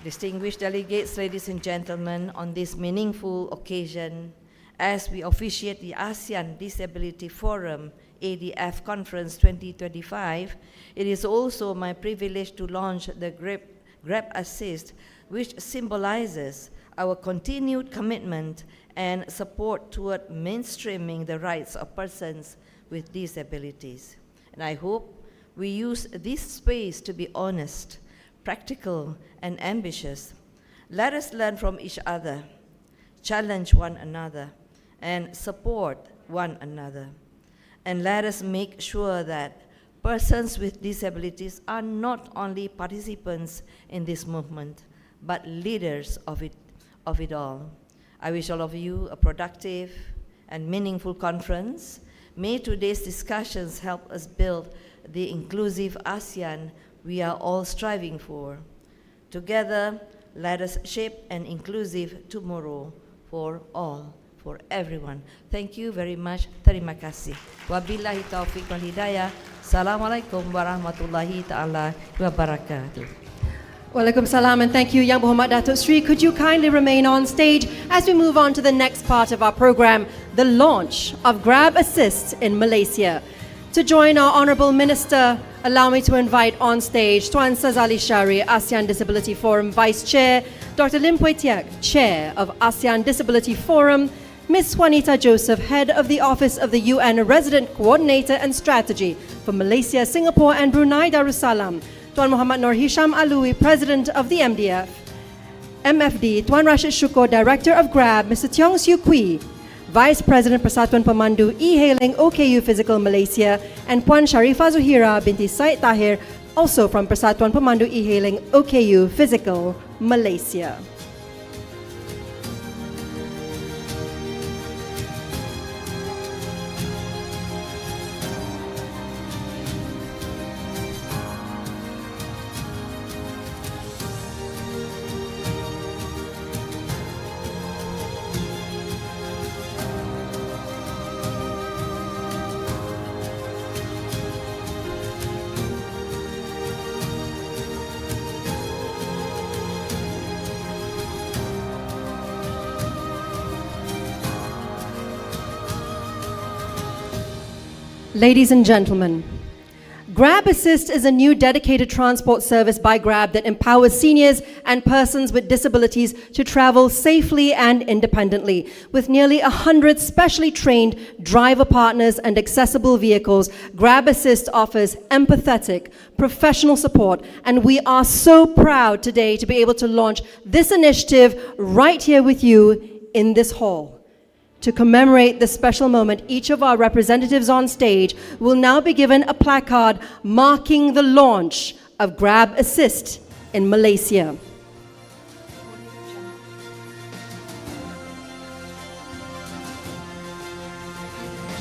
S5: Distinguished delegates, ladies and gentlemen, on this meaningful occasion, as we officiate the ASEAN Disability Forum ADF Conference 2025, it is also my privilege to launch the Grab Assist, which symbolizes our continued commitment and support toward mainstreaming the rights of persons with disabilities. And I hope we use this space to be honest, practical, and ambitious. Let us learn from each other, challenge one another, and support one another. And let us make sure that persons with disabilities are not only participants in this movement, but leaders of it all. I wish all of you a productive and meaningful conference. May today's discussions help us build the inclusive ASEAN we are all striving for. Together, let us shape an inclusive tomorrow for all, for everyone. Thank you very much. Terima kasih. Wabillahi taufiq wal hidayah. Assalamualaikum warahmatullahi ta'ala wabarakatuh.
S1: Waalaikumsalam, and thank you, Yang Berhormat Datuk Sri. Could you kindly remain on stage as we move on to the next part of our program, the launch of Grab Assist in Malaysia. To join our Honourable Minister, allow me to invite on stage Tuan Sazali Shari, ASEAN Disability Forum Vice Chair, Dr. Lim Pui Tiak, Chair of ASEAN Disability Forum, Ms. Juanita Joseph, Head of the Office of the UN Resident Coordinator and Strategy for Malaysia, Singapore and Brunei Darussalam, Tuan Muhammad Nur Hisham Alui, President of the MFD, Tuan Rashid Syukur, Director of GRAB, Mr. Tiong Siu Kui, Vice President Persatuan Pemandu E-Hailing OKU Physical Malaysia, and Puan Sharifah Zuhira binti Said Tahir, also from Persatuan Pemandu E-Hailing OKU Physical Malaysia. Ladies and gentlemen, Grab Assist is a new dedicated transport service by Grab that empowers seniors and persons with disabilities to travel safely and independently. With nearly 100 specially trained driver partners and accessible vehicles, Grab Assist offers empathetic, professional support, and we are so proud today to be able to launch this initiative right here with you in this hall. To commemorate this special moment, each of our representatives on stage will now be given a placard marking the launch of Grab Assist in Malaysia.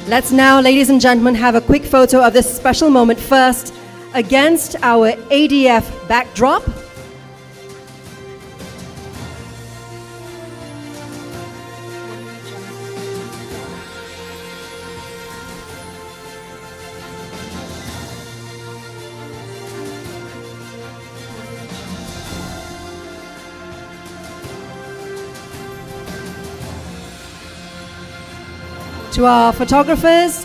S1: Let's now, ladies and gentlemen, have a quick photo of this special moment. First, against our ADF backdrop. To our photographers,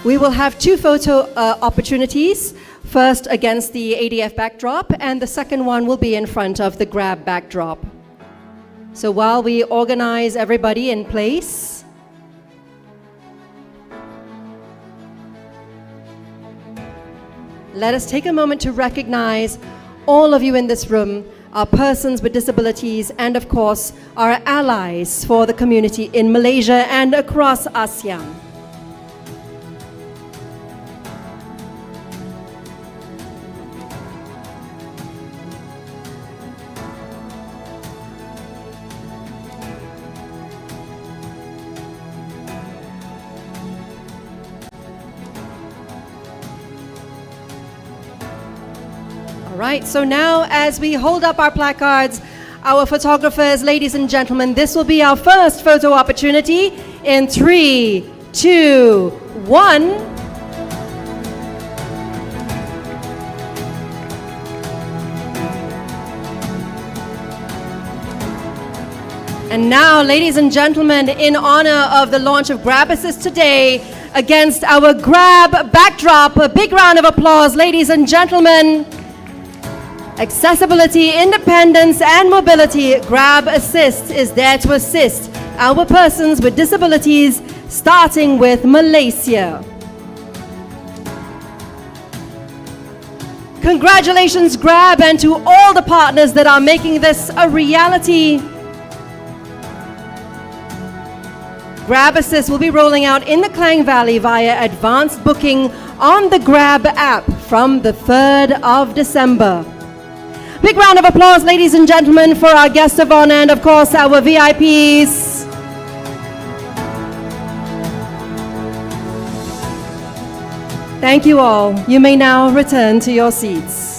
S1: we will have two photo opportunities. First against the ADF backdrop, and the second one will be in front of the Grab backdrop. So while we organize everybody in place, let us take a moment to recognize all of you in this room, our persons with disabilities, and of course, our allies for the community in Malaysia and across ASEAN. All right, so now as we hold up our placards, our photographers, ladies and gentlemen, this will be our first photo opportunity in 3, 2, 1. And now, ladies and gentlemen, in honor of the launch of Grab Assist today, against our Grab backdrop, a big round of applause, ladies and gentlemen. Accessibility, independence, and mobility, Grab Assist is there to assist our persons with disabilities, starting with Malaysia. Congratulations, Grab, and to all the partners that are making this a reality. Grab Assist will be rolling out in the Klang Valley via advanced booking on the Grab app from the 3rd of December. Big round of applause, ladies and gentlemen, for our guest of honor and, of course, our VIPs. Thank you all. You may now return to your seats.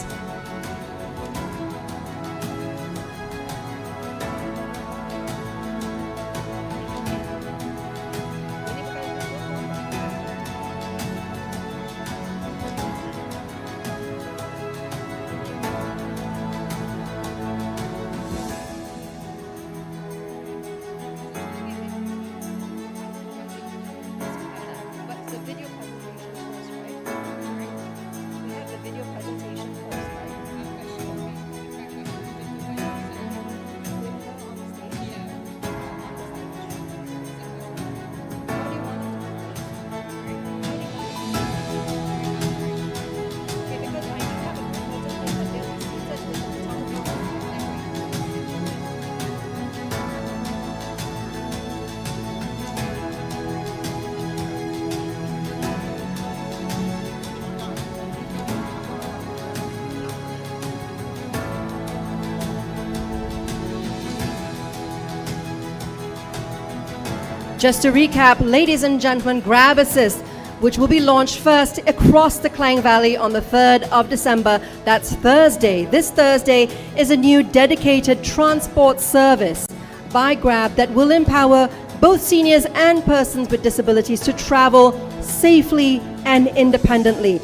S1: Just to recap, ladies and gentlemen, Grab Assist, which will be launched first across the Klang Valley on the 3rd of December. That's Thursday. This Thursday is a new dedicated transport service by Grab that will empower both seniors and persons with disabilities to travel safely and independently.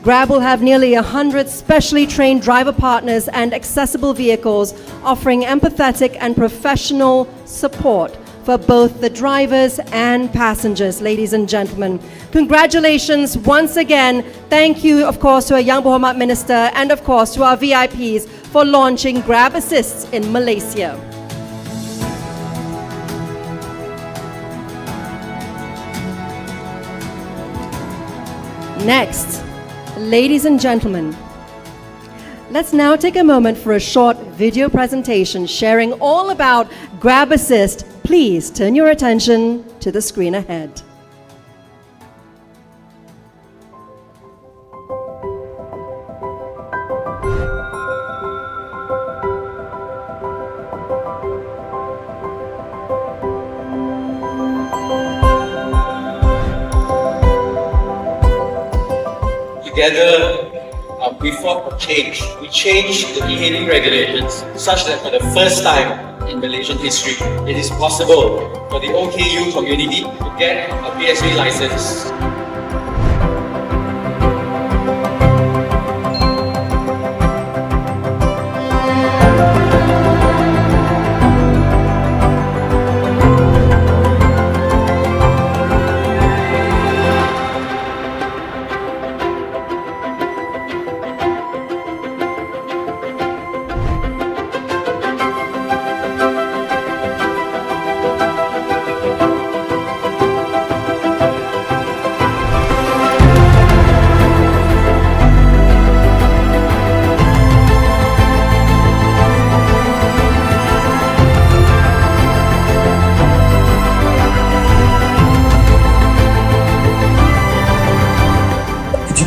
S1: Grab will have nearly 100 specially trained driver partners and accessible vehicles offering empathetic and professional support for both the drivers and passengers, ladies and gentlemen. Congratulations once again. Thank you, of course, to our Yang Berhormat Minister and, of course, to our VIPs for launching Grab Assists in Malaysia. Next, ladies and gentlemen, let's now take a moment for a short video presentation sharing all about Grab Assist. Please turn your attention to the screen ahead.
S6: Together, we fought for change. We changed the e-hailing regulations such that for the first time in Malaysian history, it is possible for the OKU community to get a PSV license.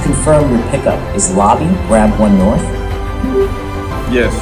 S7: Confirm your pickup is lobby, grab 1 north?
S8: Yes.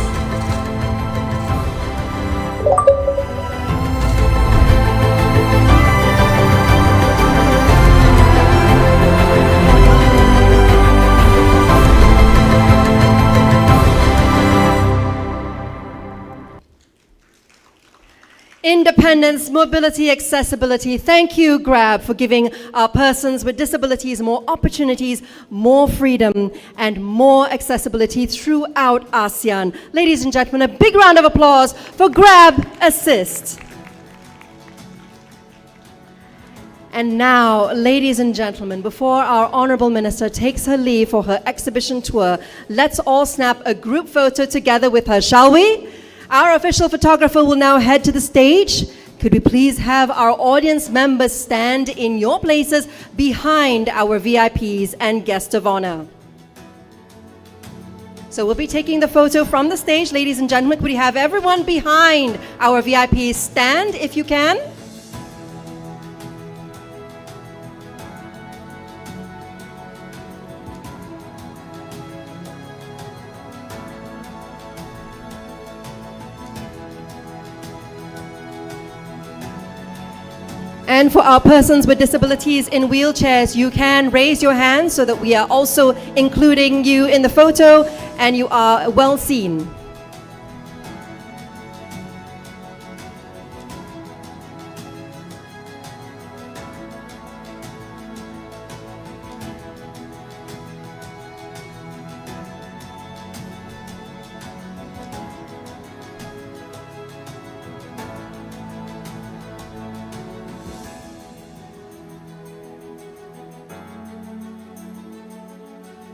S1: Independence, mobility, accessibility. Thank you, Grab, for giving our persons with disabilities more opportunities, more freedom, and more accessibility throughout ASEAN. Ladies and gentlemen, a big round of applause for Grab Assist. And now, ladies and gentlemen, before our Honourable Minister takes her leave for her exhibition tour, let's all snap a group photo together with her, shall we? Our official photographer will now head to the stage. Could we please have our audience members stand in your places behind our VIPs and guest of honor? So we'll be taking the photo from the stage. Ladies and gentlemen, could we have everyone behind our VIPs stand if you can? And for our persons with disabilities in wheelchairs, you can raise your hand so that we are also including you in the photo and you are well seen.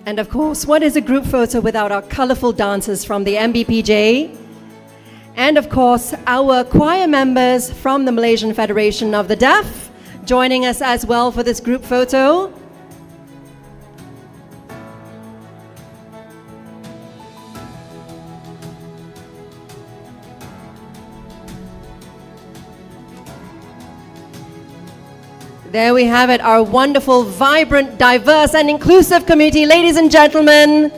S1: And of course, what is a group photo without our colorful dancers from the MBPJ? And of course, our choir members from the Malaysian Federation of the Deaf joining us as well for this group photo. There we have it, our wonderful, vibrant, diverse, and inclusive community. Ladies and gentlemen,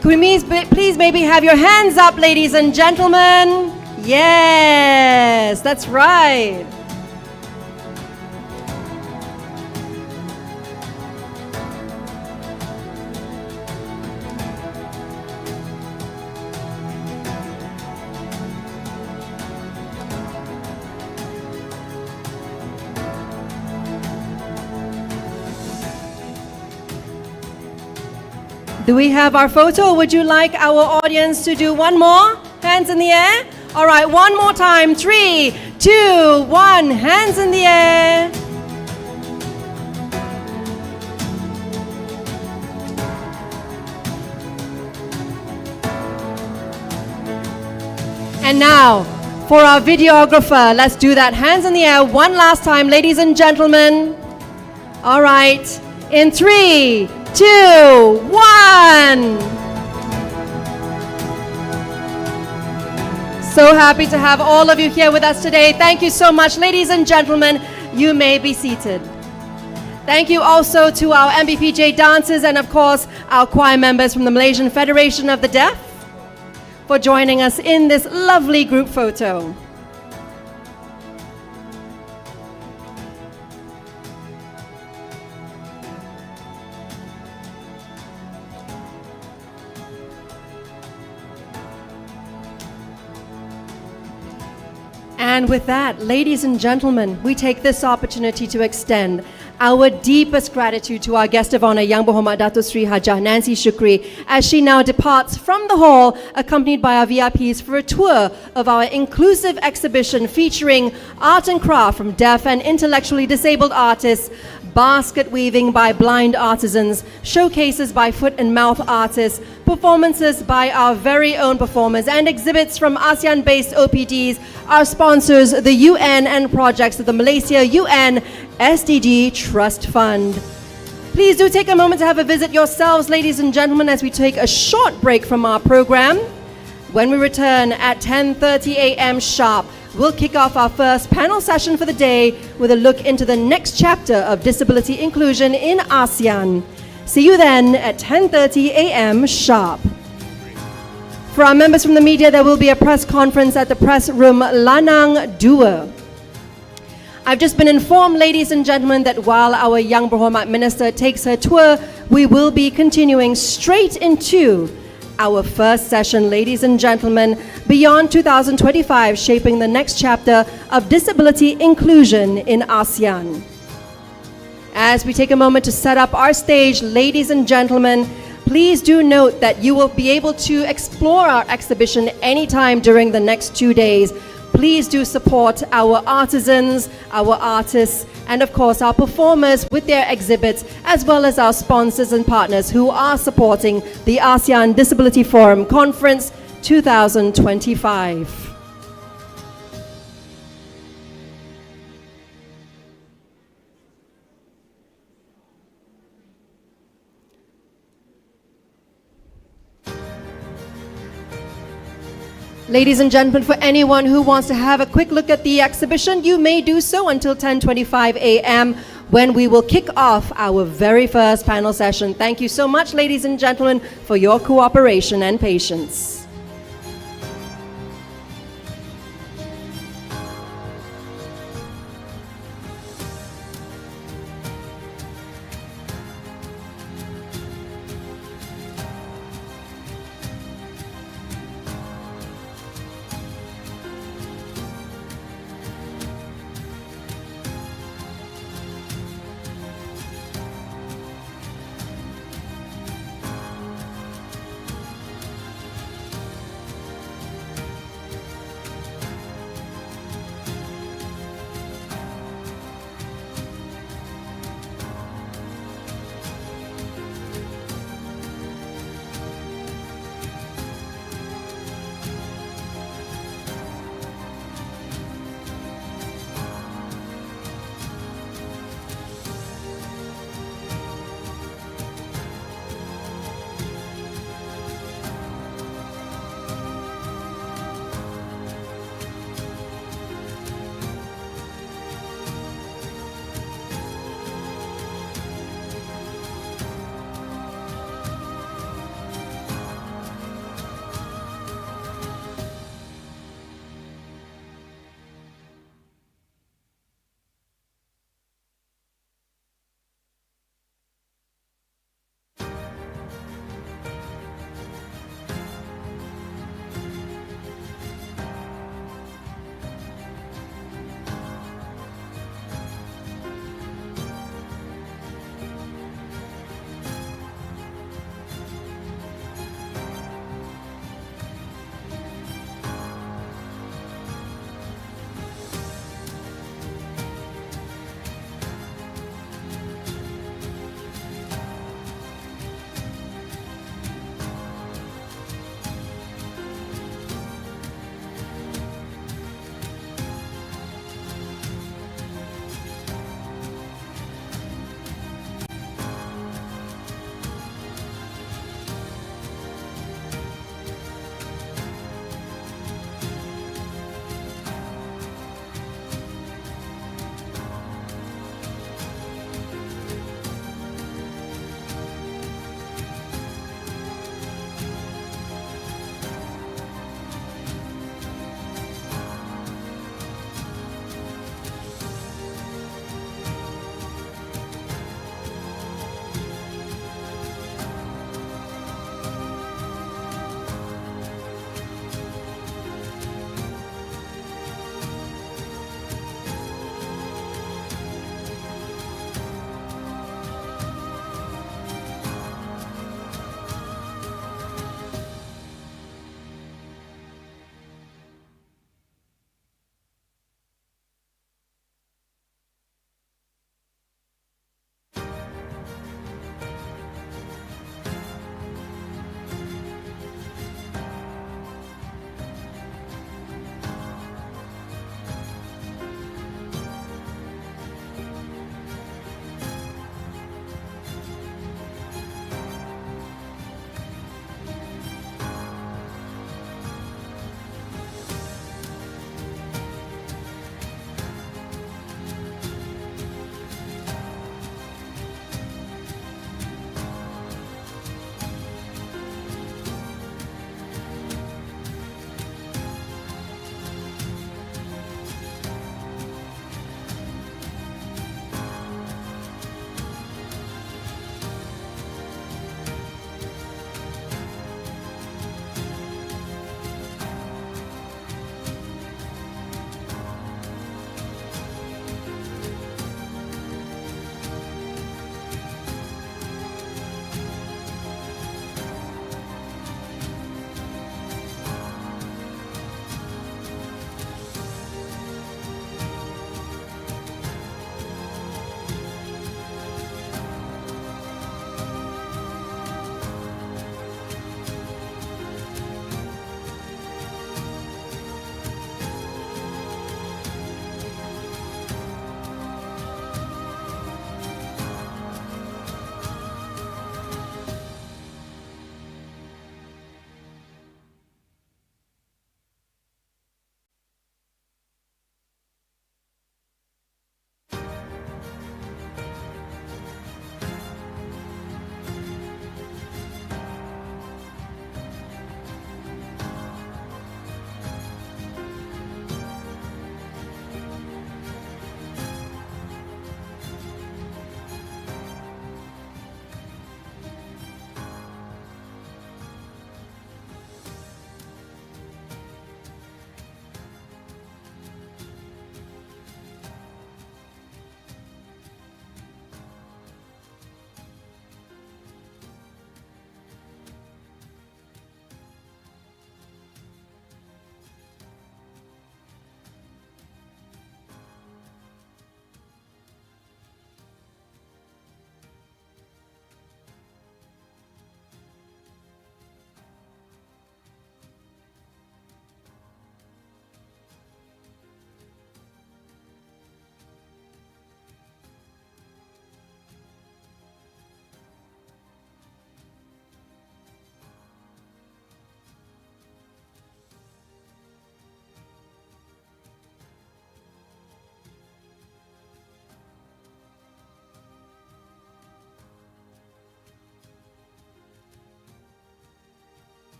S1: can we please maybe have your hands up, ladies and gentlemen? Yes, that's right. Do we have our photo? Would you like our audience to do one more? Hands in the air. All right, one more time. 3, 2, 1. Hands in the air. And now, for our videographer, let's do that. Hands in the air one last time, ladies and gentlemen. All right, in 3, 2, 1. So happy to have all of you here with us today. Thank you so much, ladies and gentlemen. You may be seated. Thank you also to our MBPJ dancers and of course our choir members from the Malaysian Federation of the Deaf for joining us in this lovely group photo. And with that, ladies and gentlemen, we take this opportunity to extend our deepest gratitude to our guest of honor, Yang Berhormat Datuk Sri Hajah Nancy Shukri, as she now departs from the hall, accompanied by our VIPs for a tour of our inclusive exhibition featuring art and craft from deaf and intellectually disabled artists, basket weaving by blind artisans, showcases by foot and mouth artists, performances by our very own performers, and exhibits from ASEAN-based OPDs, our sponsors, the UN and projects of the Malaysia UN SDG Trust Fund. Please do take a moment to have a visit yourselves, ladies and gentlemen, as we take a short break from our program. When we return at 10:30 a.m. sharp, we'll kick off our first panel session for the day with a look into the next chapter of disability inclusion in ASEAN. See you then at 10:30 a.m. sharp. For our members from the media, there will be a press conference at the press room Lanang 2. I've just been informed, ladies and gentlemen, that while our Yang Berhormat Minister takes her tour, we will be continuing straight into our first session, ladies and gentlemen, Beyond 2025, Shaping the Next Chapter of Disability Inclusion in ASEAN. As we take a moment to set up our stage, ladies and gentlemen, please do note that you will be able to explore our exhibition anytime during the next 2 days. Please do support our artisans, our artists, and of course our performers with their exhibits, as well as our sponsors and partners who are supporting the ASEAN Disability Forum Conference 2025. Ladies and gentlemen, for anyone who wants to have a quick look at the exhibition, you may do so until 10:25 a.m. when we will kick off our very first panel session. Thank you so much, ladies and gentlemen, for your cooperation and patience.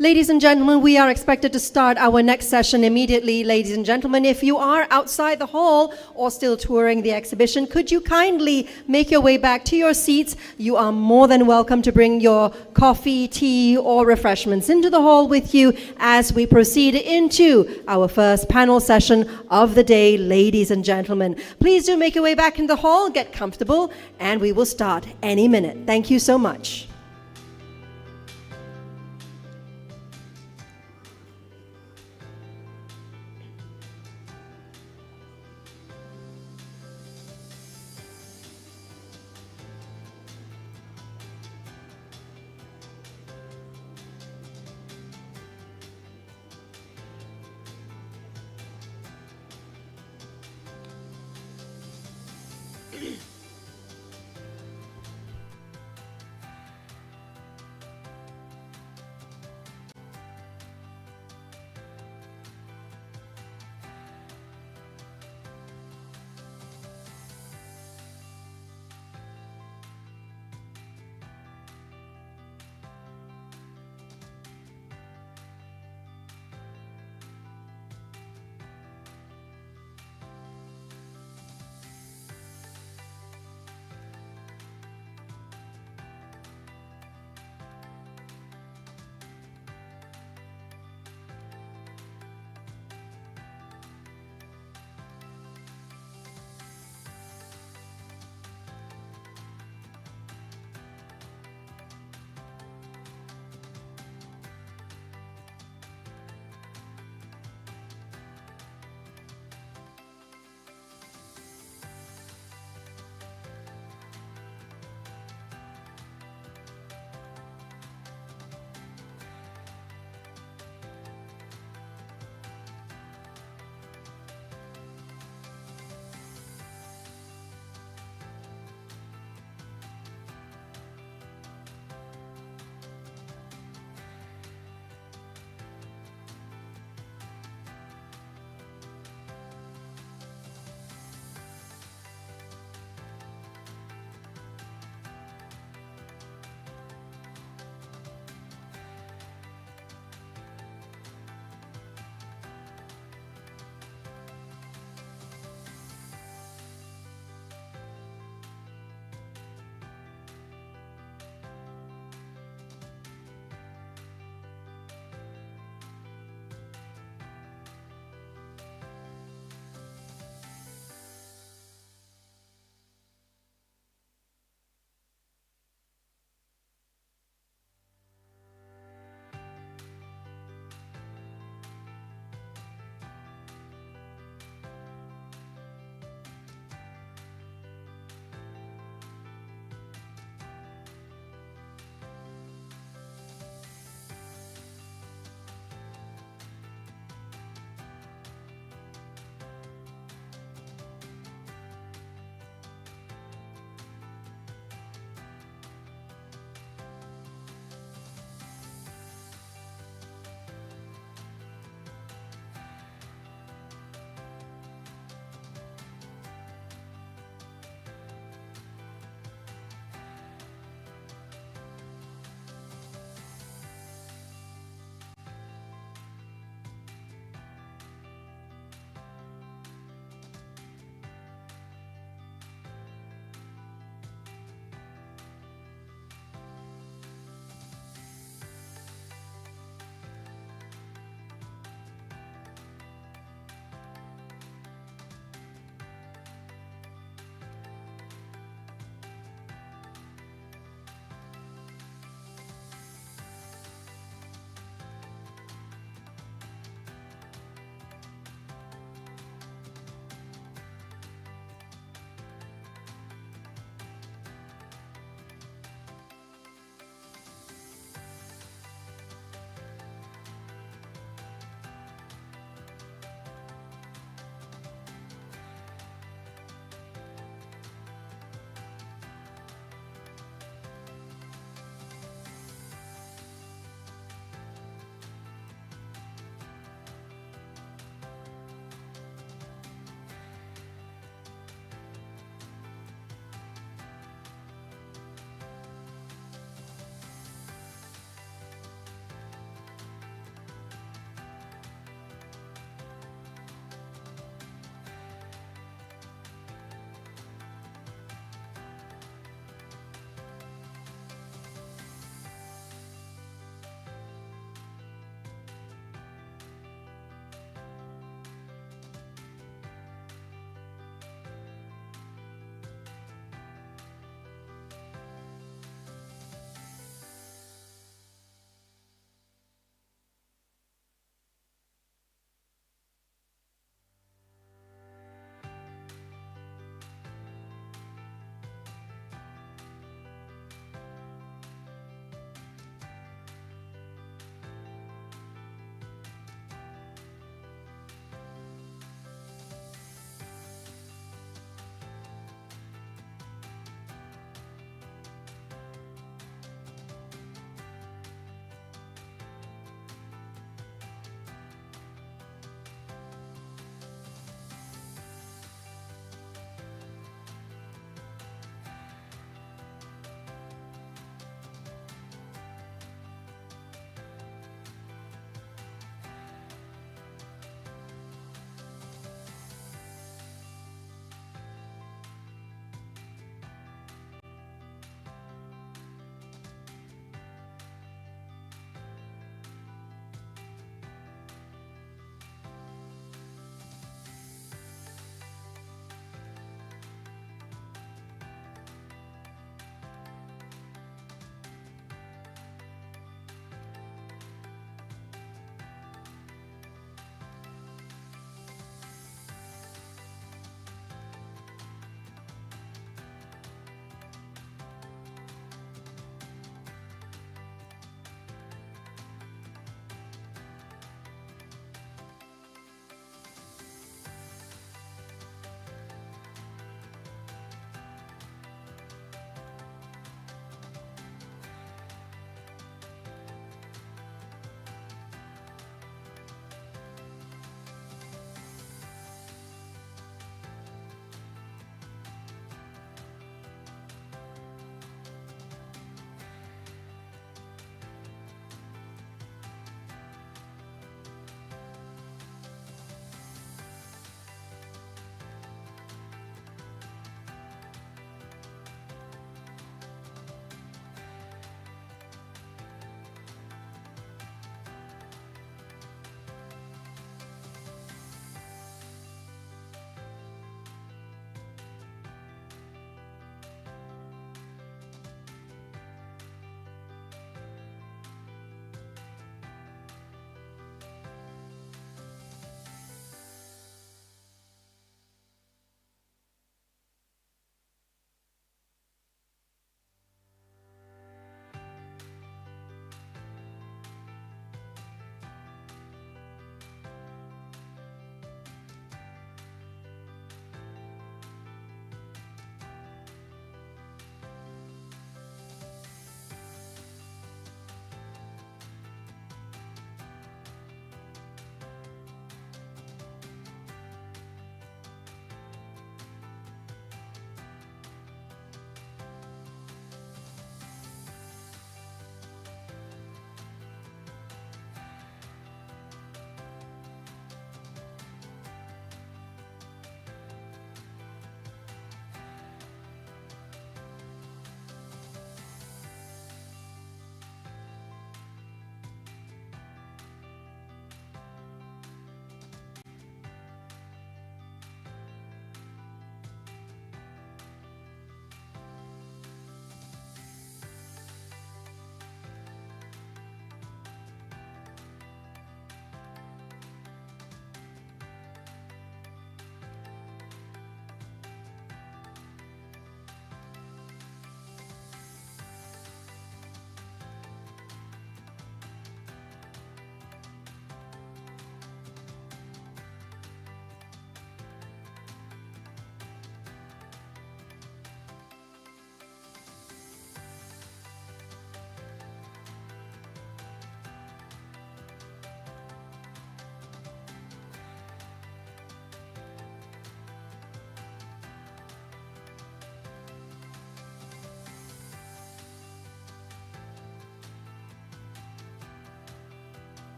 S1: Ladies and gentlemen, we are expected to start our next session immediately. Ladies and gentlemen, if you are outside the hall or still touring the exhibition, could you kindly make your way back to your seats? You are more than welcome to bring your coffee, tea, or refreshments into the hall with you as we proceed into our first panel session of the day, ladies and gentlemen. Please do make your way back in the hall, get comfortable, and we will start any minute. Thank you so much.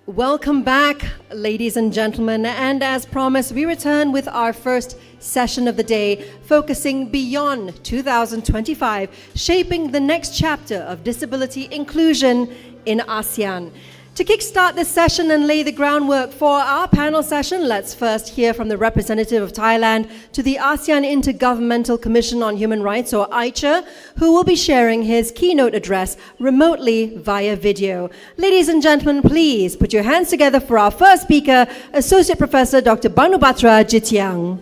S1: Welcome back, ladies and gentlemen. And as promised, we return with our first session of the day, focusing beyond 2025, shaping the next chapter of disability inclusion in ASEAN. To kickstart this session and lay the groundwork for our panel session, let's first hear from the representative of Thailand to the ASEAN Intergovernmental Commission on Human Rights, or AICHA, who will be sharing his keynote address remotely via video. Ladies and gentlemen, please put your hands together for our first speaker, Associate Professor Dr. Banubatra Jitiang.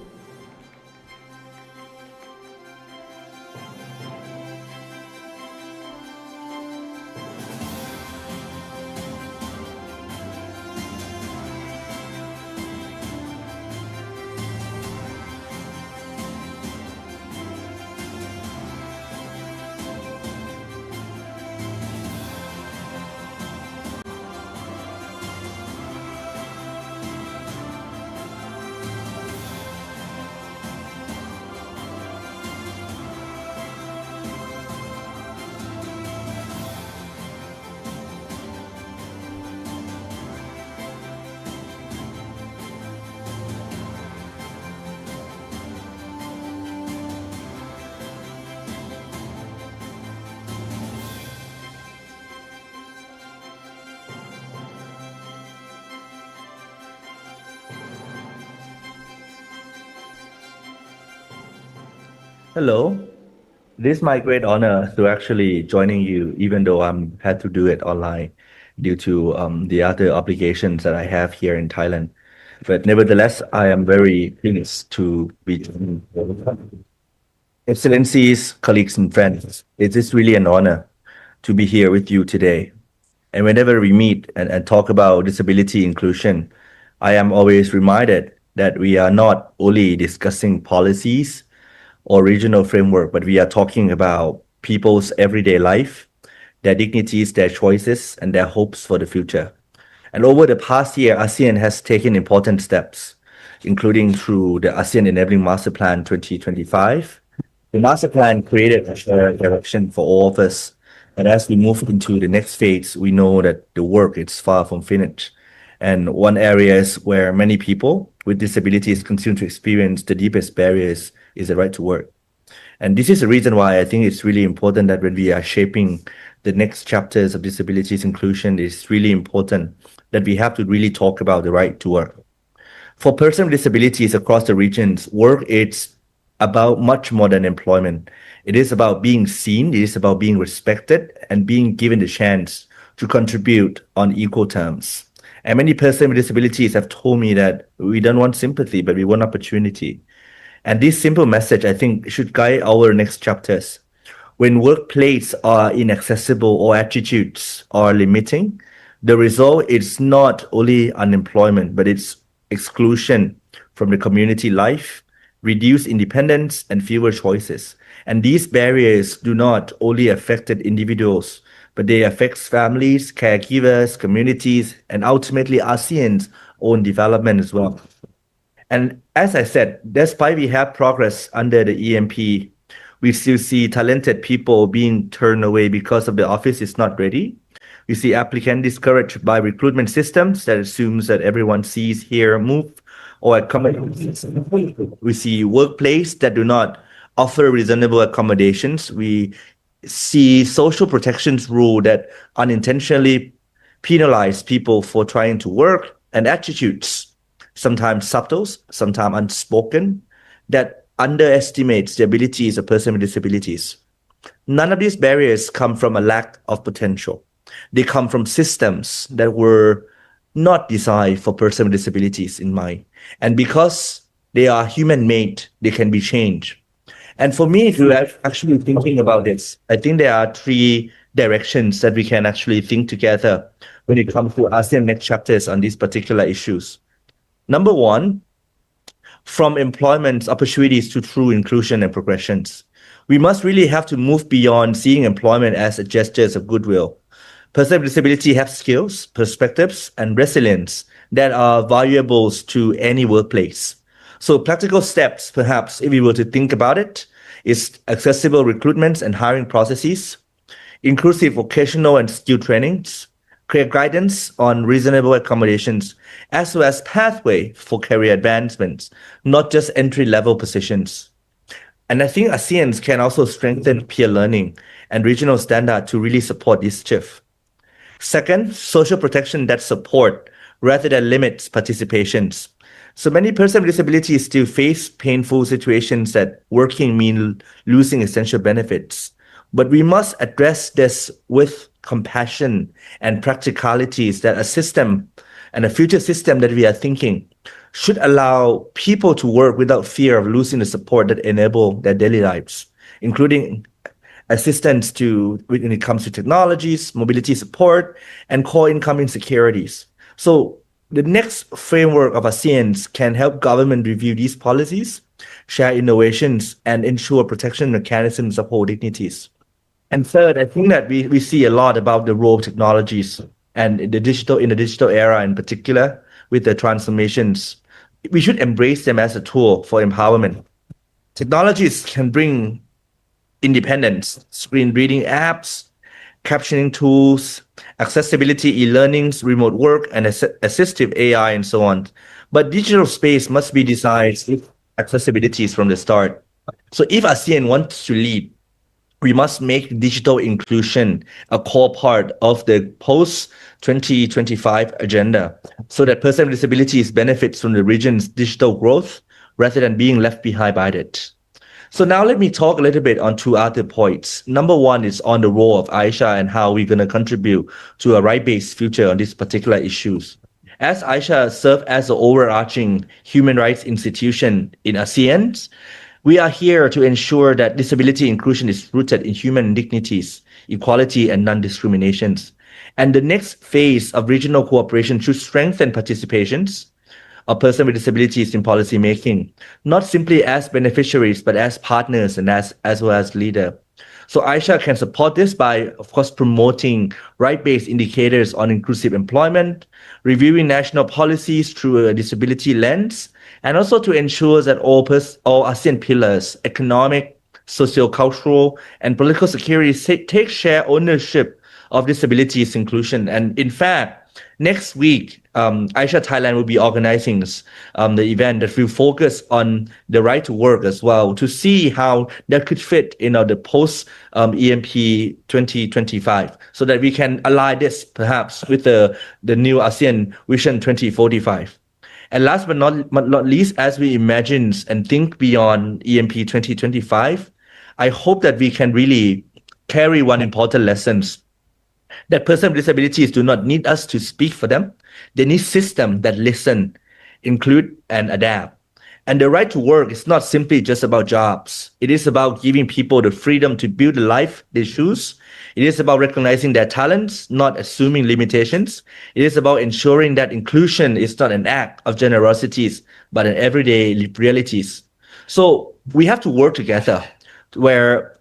S9: Hello, it is my great honor to actually joining you, even though I'm had to do it online due to the other obligations that I have here in Thailand. But nevertheless, I am very pleased to be joining you. Excellencies, colleagues, and friends, it is really an honor to be here with you today. And whenever we meet and talk about disability inclusion, I am always reminded that we are not only discussing policies or regional framework, but we are talking about people's everyday life, their dignities, their choices, and their hopes for the future. And over the past year, ASEAN has taken important steps, including through the ASEAN Enabling Master Plan 2025. The Master Plan created a shared direction for all of us. And as we move into the next phase, we know that the work is far from finished. And one area is where many people with disabilities continue to experience the deepest barriers is the right to work. And this is the reason why I think it's really important that when we are shaping the next chapters of disabilities inclusion, it's really important that we have to really talk about the right to work. For persons with disabilities across the regions, work is about much more than employment. It is about being seen, it is about being respected, and being given the chance to contribute on equal terms. And many persons with disabilities have told me that we don't want sympathy, but we want opportunity. And this simple message, I think, should guide our next chapters. When workplaces are inaccessible or attitudes are limiting, the result is not only unemployment, but it's exclusion from the community life, reduced independence, and fewer choices. And these barriers do not only affect individuals, but they affect families, caregivers, communities, and ultimately ASEAN's own development as well. And as I said, despite we have progress under the EMP, we still see talented people being turned away because of the office is not ready. We see applicants discouraged by recruitment systems that assumes that everyone sees, hear, move, or accommodate. We see workplaces that do not offer reasonable accommodations. We see social protections rule that unintentionally penalize people for trying to work, and attitudes, sometimes subtle, sometimes unspoken, that underestimates the abilities of persons with disabilities. None of these barriers come from a lack of potential. They come from systems that were not designed for persons with disabilities in mind. And because they are human-made, they can be changed. And for me, if you are actually thinking about this, I think there are three directions that we can actually think together when it comes to ASEAN next chapters on these particular issues. Number one, from employment opportunities to true inclusion and progressions. We must really have to move beyond seeing employment as a gestures of goodwill. Persons with disability have skills, perspectives, and resilience that are valuable to any workplace. So practical steps, perhaps, if we were to think about it, is accessible recruitment and hiring processes, inclusive vocational and skill trainings, clear guidance on reasonable accommodations, as well as pathway for career advancements, not just entry-level positions. And I think ASEAN can also strengthen peer learning and regional standard to really support this shift. Second, social protection that support rather than limits participations. So many persons with disabilities still face painful situations that working mean losing essential benefits. But we must address this with compassion and practicalities that a system and a future system that we are thinking should allow people to work without fear of losing the support that enable their daily lives, including assistance when it comes to technologies, mobility support, and core income insecurities. So the next framework of ASEAN can help government review these policies, share innovations, and ensure protection mechanisms of whole dignities. And third, I think that we see a lot about the role of technologies and in the digital era in particular with the transformations. We should embrace them as a tool for empowerment. Technologies can bring independence, screen reading apps, captioning tools, accessibility e-learnings, remote work, and assistive AI, and so on. But digital space must be designed with accessibilities from the start. So if ASEAN wants to lead, we must make digital inclusion a core part of the post-2025 agenda so that persons with disabilities benefits from the region's digital growth rather than being left behind by it. So now let me talk a little bit on two other points. Number one is on the role of Aisha and how we're going to contribute to a right-based future on these particular issues. As Aisha serves as the overarching human rights institution in ASEAN, we are here to ensure that disability inclusion is rooted in human dignities, equality, and non-discriminations. And the next phase of regional cooperation should strengthen participations of persons with disabilities in policy making, not simply as beneficiaries, but as partners and as well as leader. So Aisha can support this by, of course, promoting right-based indicators on inclusive employment, reviewing national policies through a disability lens, and also to ensure that all ASEAN pillars, economic, socio-cultural, and political security take share ownership of disabilities inclusion. And in fact, next week, Aisha Thailand will be organizing the event that will focus on the right to work as well, to see how that could fit in the post-EMP 2025, so that we can align this perhaps with the new ASEAN Vision 2045. And last but not least, as we imagine and think beyond EMP 2025, I hope that we can really carry one important lesson, that persons with disabilities do not need us to speak for them. They need systems that listen, include, and adapt. And the right to work is not simply just about jobs. It is about giving people the freedom to build the life they choose. It is about recognizing their talents, not assuming limitations. It is about ensuring that inclusion is not an act of generosities, but an everyday realities. So we have to work together where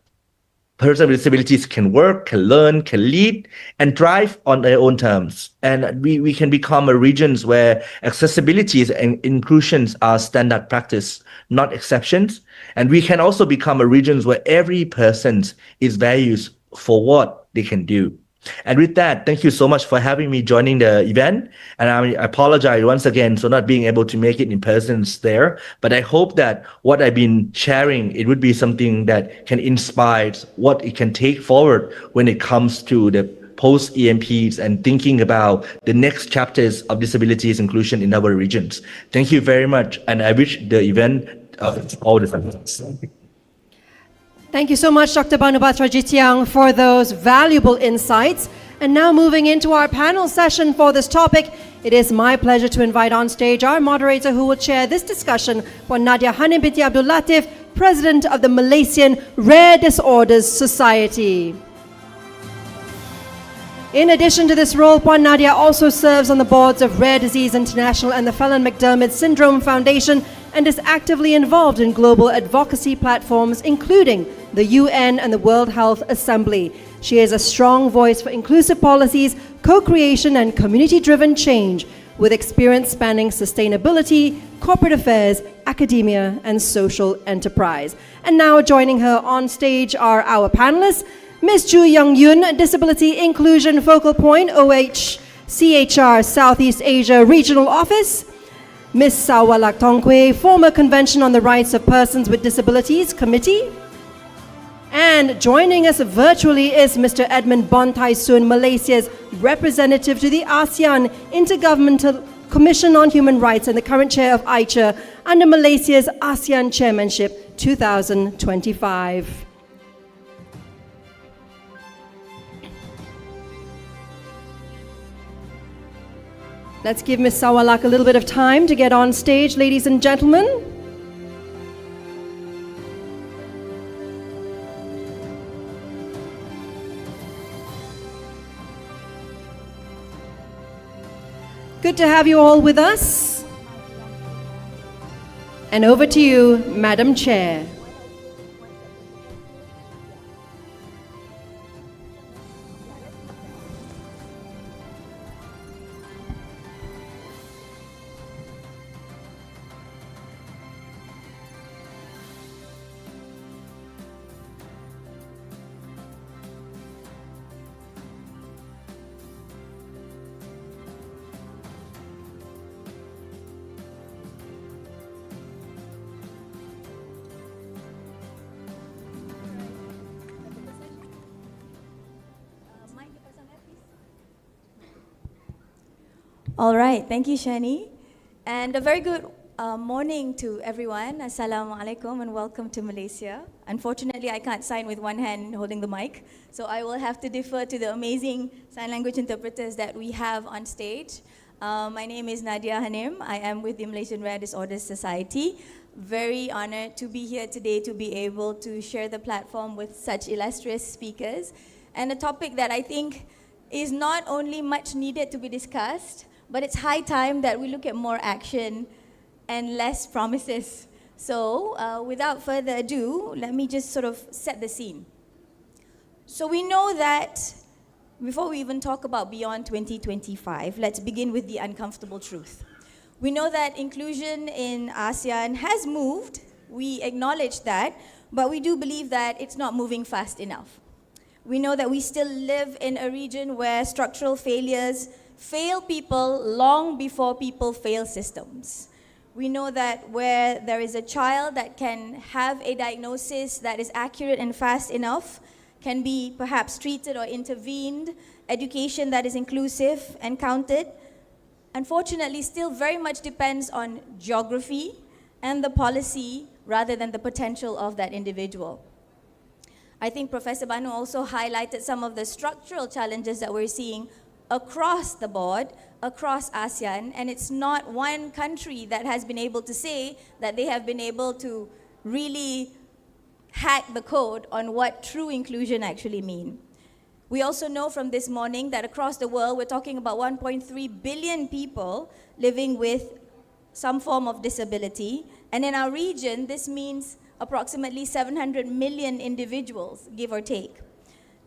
S9: persons with disabilities can work, can learn, can lead, and thrive on their own terms. And we can become a regions where accessibilities and inclusions are standard practice, not exceptions. And we can also become a regions where every person is valued for what they can do. And with that, thank you so much for having me joining the event. And I apologize once again for not being able to make it in person there. But I hope that what I've been sharing, it would be something that can inspire what it can take forward when it comes to the post-EMPs and thinking about the next chapters of disabilities inclusion in our regions. Thank you very much. And I wish the event all the success.
S1: Thank you so much, Dr. Banubatra Jitiang, for those valuable insights. And now moving into our panel session for this topic, it is my pleasure to invite on stage our moderator who will chair this discussion, Puan Nadia Hanim binti Abdul Latif, President of the Malaysian Rare Disorders Society. In addition to this role, Puan Nadia also serves on the boards of Rare Disease International and the Phelan-McDermid Syndrome Foundation, and is actively involved in global advocacy platforms, including the UN and the World Health Assembly. She is a strong voice for inclusive policies, co-creation, and community-driven change, with experience spanning sustainability, corporate affairs, academia, and social enterprise. And now joining her on stage are our panelists. Ms. Ju Young Yun, Disability Inclusion Focal Point, OHCHR Southeast Asia Regional Office. Ms. Sawalak Tongkwe, former Convention on the Rights of Persons with Disabilities Committee. And joining us virtually is Mr. Edmund Bontai Sun, Malaysia's representative to the ASEAN Intergovernmental Commission on Human Rights and the current chair of AICHA under Malaysia's ASEAN Chairmanship 2025. Let's give Ms. Sawalak a little bit of time to get on stage, ladies and gentlemen. Good to have you all with us. And over to you, Madam Chair.
S10: All right, thank you, Shani. And a very good morning to everyone. Assalamu alaikum and welcome to Malaysia. Unfortunately, I can't sign with one hand holding the mic, so I will have to defer to the amazing sign language interpreters that we have on stage. My name is Nadia Hanim. I am with the Malaysian Rare Disorders Society. Very honored to be here today to be able to share the platform with such illustrious speakers, and a topic that I think is not only much needed to be discussed, but it's high time that we look at more action and less promises. So without further ado, let me just sort of set the scene. So we know that before we even talk about beyond 2025, let's begin with the uncomfortable truth. We know that inclusion in ASEAN has moved, we acknowledge that, but we do believe that it's not moving fast enough. We know that we still live in a region where structural failures fail people long before people fail systems. We know that where there is a child that can have a diagnosis that is accurate and fast enough, can be perhaps treated or intervened, education that is inclusive and counted, unfortunately still very much depends on geography and the policy rather than the potential of that individual. I think Professor Banu also highlighted some of the structural challenges that we're seeing across the board, across ASEAN, and it's not one country that has been able to say that they have been able to really hack the code on what true inclusion actually means. We also know from this morning that across the world, we're talking about 1.3 billion people living with some form of disability, and in our region, this means approximately 700 million individuals, give or take.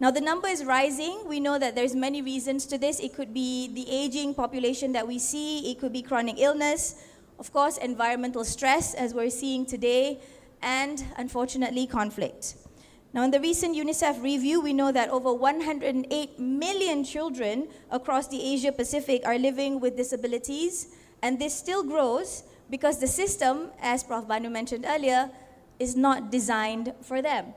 S10: Now the number is rising. We know that there's many reasons to this. It could be the aging population that we see. It could be chronic illness, of course, environmental stress, as we're seeing today, and unfortunately, conflict. Now in the recent UNICEF review, we know that over 108 million children across the Asia Pacific are living with disabilities, and this still grows because the system, as Prof. Banu mentioned earlier, is not designed for them.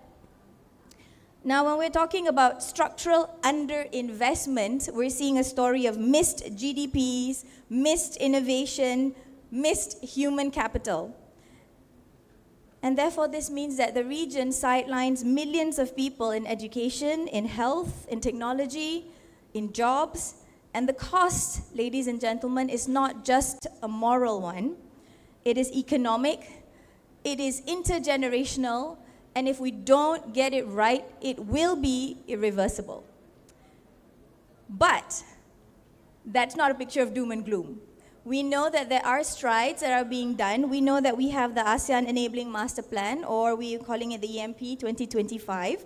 S10: Now, when we're talking about structural underinvestment, we're seeing a story of missed GDPs, missed innovation, missed human capital. And therefore, this means that the region sidelines millions of people in education, in health, in technology, in jobs. And the cost, ladies and gentlemen, is not just a moral one. It is economic, it is intergenerational, and if we don't get it right, it will be irreversible. But that's not a picture of doom and gloom. We know that there are strides that are being done. We know that we have the ASEAN Enabling Master Plan, or we are calling it the EMP 2025.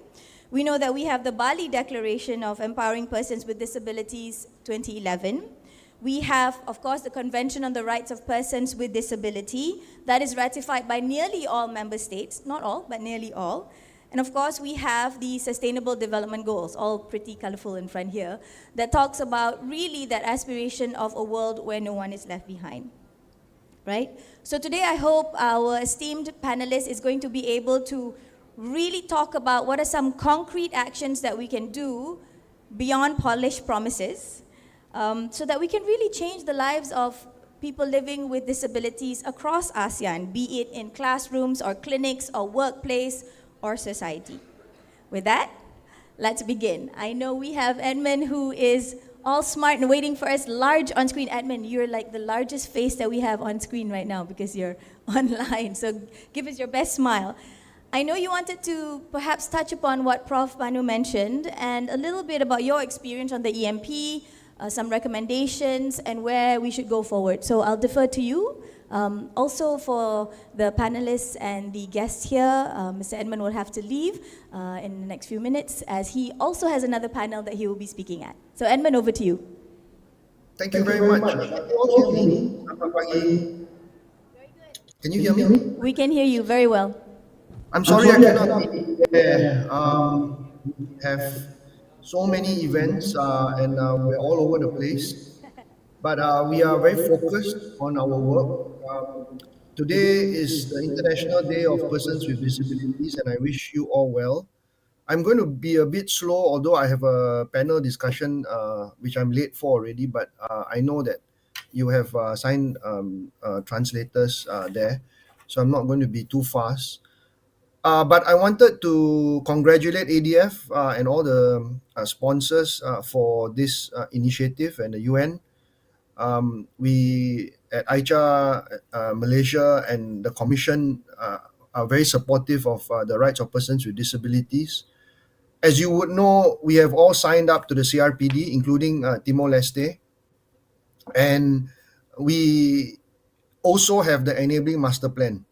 S10: We know that we have the Bali Declaration of Empowering Persons with Disabilities 2011. We have, of course, the Convention on the Rights of Persons with Disability that is ratified by nearly all member states, not all, but nearly all. And of course, we have the Sustainable Development Goals, all pretty colorful in front here, that talks about really that aspiration of a world where no one is left behind. Right? So today I hope our esteemed panelist is going to be able to really talk about what are some concrete actions that we can do beyond polished promises, so that we can really change the lives of people living with disabilities across ASEAN, be it in classrooms or clinics or workplace or society. With that, let's begin. I know we have Edmund, who is all smart and waiting for us large on screen. Edmund, you're like the largest face that we have on screen right now because you're online. So give us your best smile. I know you wanted to perhaps touch upon what Prof. Banu mentioned and a little bit about your experience on the EMP, some recommendations, and where we should go forward. So I'll defer to you. Also for the panelists and the guests here, Mr. Edmund will have to leave in the next few minutes as he also has another panel that he will be speaking at. So Edmund, over to you.
S11: Thank you very much. Can you hear me?
S10: We can hear you very well.
S11: I'm sorry I cannot be there. We have so many events and we're all over the place. But we are very focused on our work. Today is the International Day of Persons with Disabilities, and I wish you all well. I'm going to be a bit slow, although I have a panel discussion, which I'm late for already, but I know that you have signed translators there, so I'm not going to be too fast. But I wanted to congratulate ADF and all the sponsors for this initiative and the UN. We at AICHA, Malaysia, and the Commission are very supportive of the rights of persons with disabilities. As you would know, we have all signed up to the CRPD, including Timor-Leste, and we also have the Enabling Master Plan.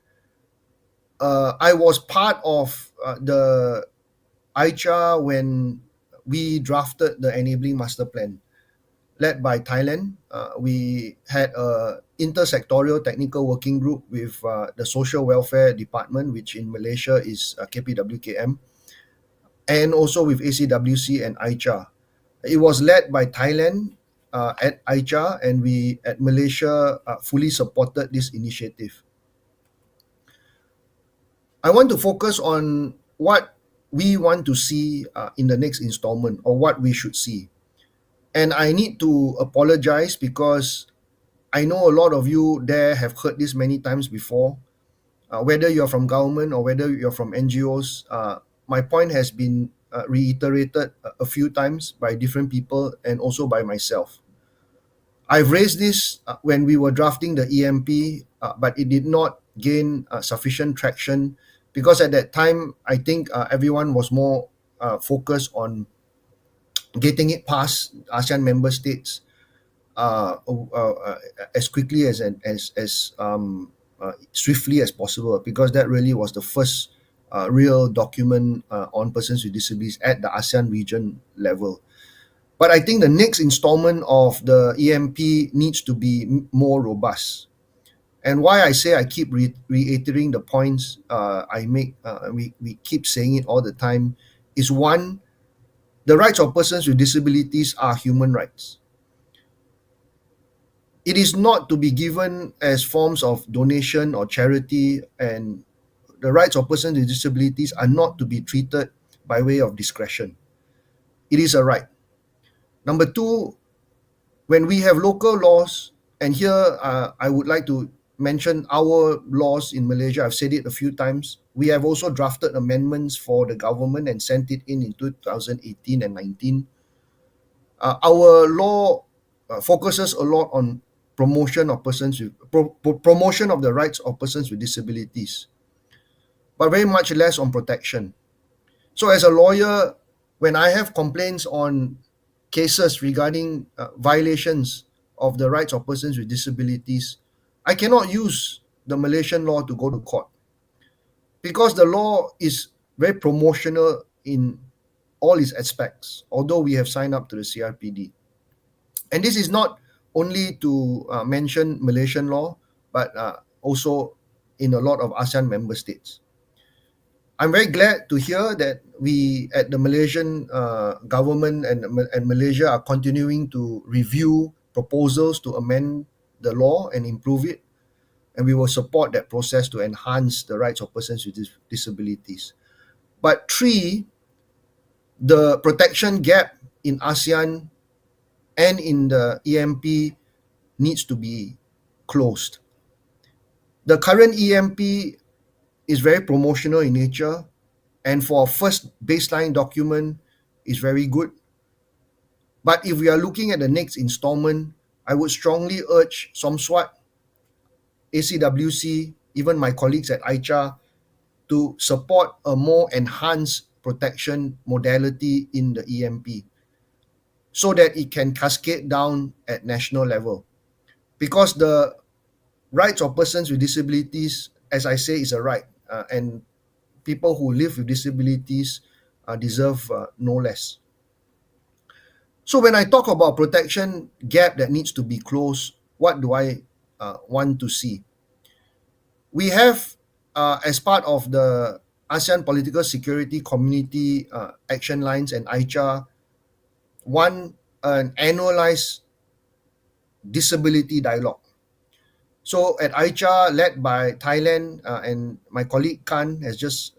S11: I was part of the AICHA when we drafted the Enabling Master Plan, led by Thailand. We had a intersectorial technical working group with the Social Welfare Department, which in Malaysia is KPWKM, and also with ACWC and AICHA. It was led by Thailand at AICHA, and we at Malaysia fully supported this initiative. I want to focus on what we want to see in the next installment, or what we should see. And I need to apologize because I know a lot of you there have heard this many times before, whether you're from government or whether you're from NGOs. My point has been reiterated a few times by different people and also by myself. I've raised this when we were drafting the EMP, but it did not gain sufficient traction because at that time, I think everyone was more focused on getting it past ASEAN member states as quickly as swiftly as possible, because that really was the first real document on persons with disabilities at the ASEAN region level. But I think the next installment of the EMP needs to be more robust. And why I say I keep reiterating the points I make, we keep saying it all the time, is one, the rights of persons with disabilities are human rights. It is not to be given as forms of donation or charity, and the rights of persons with disabilities are not to be treated by way of discretion. It is a right. Number two, when we have local laws, and here I would like to mention our laws in Malaysia, I've said it a few times, we have also drafted amendments for the government and sent it in 2018 and 19. Our law focuses a lot on promotion of persons with promotion of the rights of persons with disabilities, but very much less on protection. So as a lawyer, when I have complaints on cases regarding violations of the rights of persons with disabilities, I cannot use the Malaysian law to go to court, because the law is very promotional in all its aspects, although we have signed up to the CRPD. And this is not only to mention Malaysian law, but also in a lot of ASEAN member states. I'm very glad to hear that we at the Malaysian government and Malaysia are continuing to review proposals to amend the law and improve it, and we will support that process to enhance the rights of persons with disabilities. But three, the protection gap in ASEAN and in the EMP needs to be closed. The current EMP is very promotional in nature, and for a first baseline document is very good. But if we are looking at the next installment, I would strongly urge SOMSWAT, ACWC, even my colleagues at ICHA to support a more enhanced protection modality in the EMP so that it can cascade down at national level. Because the rights of persons with disabilities, as I say, is a right, and people who live with disabilities deserve no less. So when I talk about protection gap that needs to be closed, what do I want to see? We have, as part of the ASEAN Political Security Community action lines and ICHA, an annualized disability dialogue. So at ICHA, led by Thailand, and my colleague Khan has just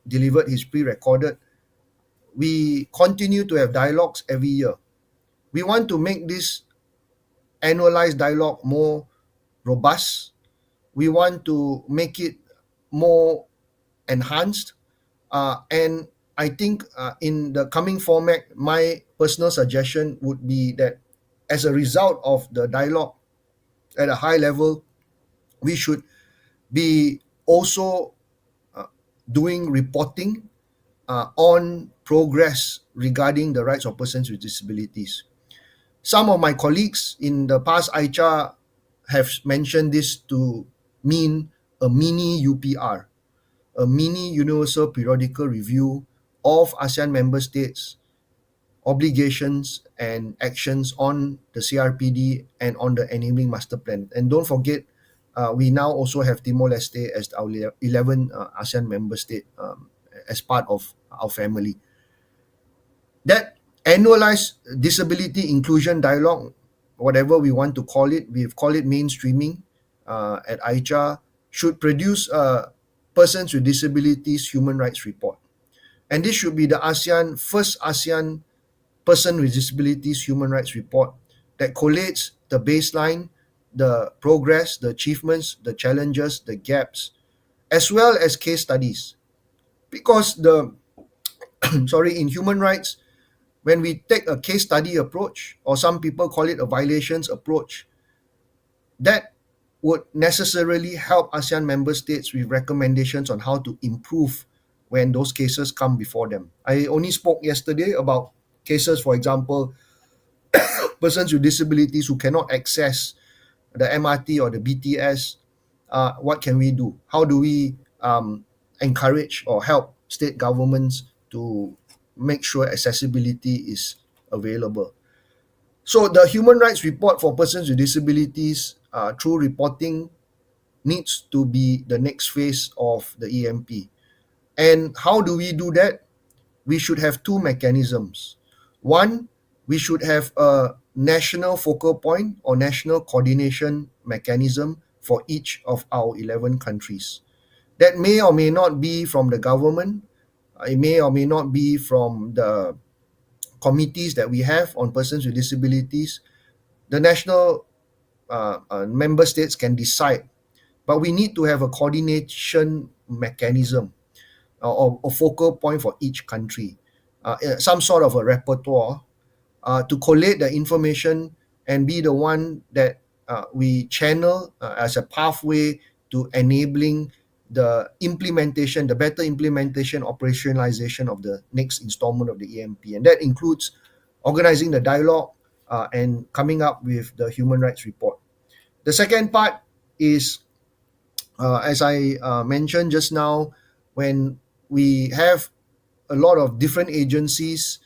S11: delivered his pre-recorded, we continue to have dialogues every year. We want to make this annualized dialogue more robust. We want to make it more enhanced. And I think in the coming format, my personal suggestion would be that as a result of the dialogue at a high level, we should be also doing reporting on progress regarding the rights of persons with disabilities. Some of my colleagues in the past ICHA have mentioned this to mean a mini UPR, a mini Universal Periodical Review of ASEAN member states' obligations and actions on the CRPD and on the Enabling Master Plan. And don't forget, we now also have Timor-Leste as our 11th ASEAN member state as part of our family. That annualized disability inclusion dialogue, whatever we want to call it, we've called it mainstreaming at ICHA, should produce a persons with disabilities human rights report. And this should be the first ASEAN person with disabilities human rights report that collates the baseline, the progress, the achievements, the challenges, the gaps, as well as case studies. Because in human rights, when we take a case study approach, or some people call it a violations approach, that would necessarily help ASEAN member states with recommendations on how to improve when those cases come before them. I only spoke yesterday about cases, for example, persons with disabilities who cannot access the MRT or the BTS. What can we do? How do we encourage or help state governments to make sure accessibility is available? So the human rights report for persons with disabilities through reporting needs to be the next phase of the EMP. And how do we do that? We should have two mechanisms. One, we should have a national focal point or national coordination mechanism for each of our 11 countries. That may or may not be from the government. It may or may not be from the committees that we have on persons with disabilities. The national member states can decide, but we need to have a coordination mechanism or a focal point for each country, some sort of a repertoire to collate the information and be the one that we channel as a pathway to enabling the implementation, the better implementation, operationalization of the next installment of the EMP. And that includes organizing the dialogue and coming up with the human rights report. The second part is, as I mentioned just now, when we have a lot of different agencies,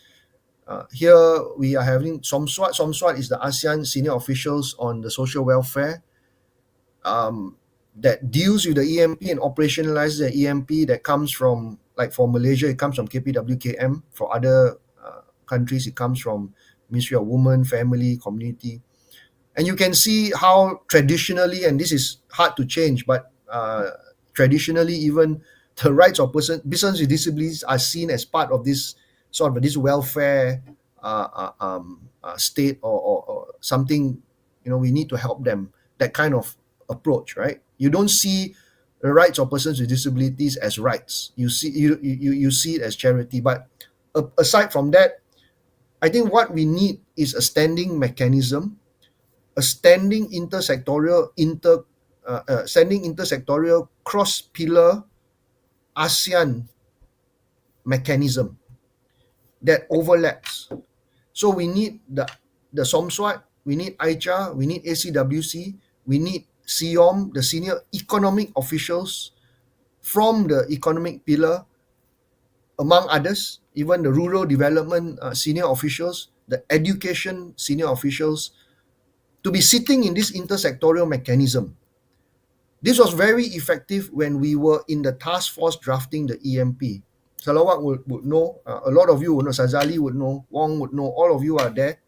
S11: here we are having SOMSWAT. SOMSWAT is the ASEAN Senior Officials on the Social Welfare that deals with the EMP and operationalizes the EMP that comes from Like for Malaysia, it comes from KPWKM. For other countries, it comes from Ministry of Women, Family, Community. And you can see how traditionally, and this is hard to change, but traditionally even the rights of persons with disabilities are seen as part of this sort of this welfare state, or something, we need to help them, that kind of approach, right? You don't see the rights of persons with disabilities as rights. You see it as charity. But aside from that, I think what we need is a standing mechanism, a standing intersectorial cross-pillar ASEAN mechanism that overlaps. So we need the SOMSWAT, we need ICHA, we need ACWC, we need SIOM, the senior economic officials from the economic pillar, among others, even the rural development senior officials, the education senior officials, to be sitting in this intersectorial mechanism. This was very effective when we were in the task force drafting the EMP. Salawat would know, a lot of you would know, Sazali would know, Wong would know, all of you are there.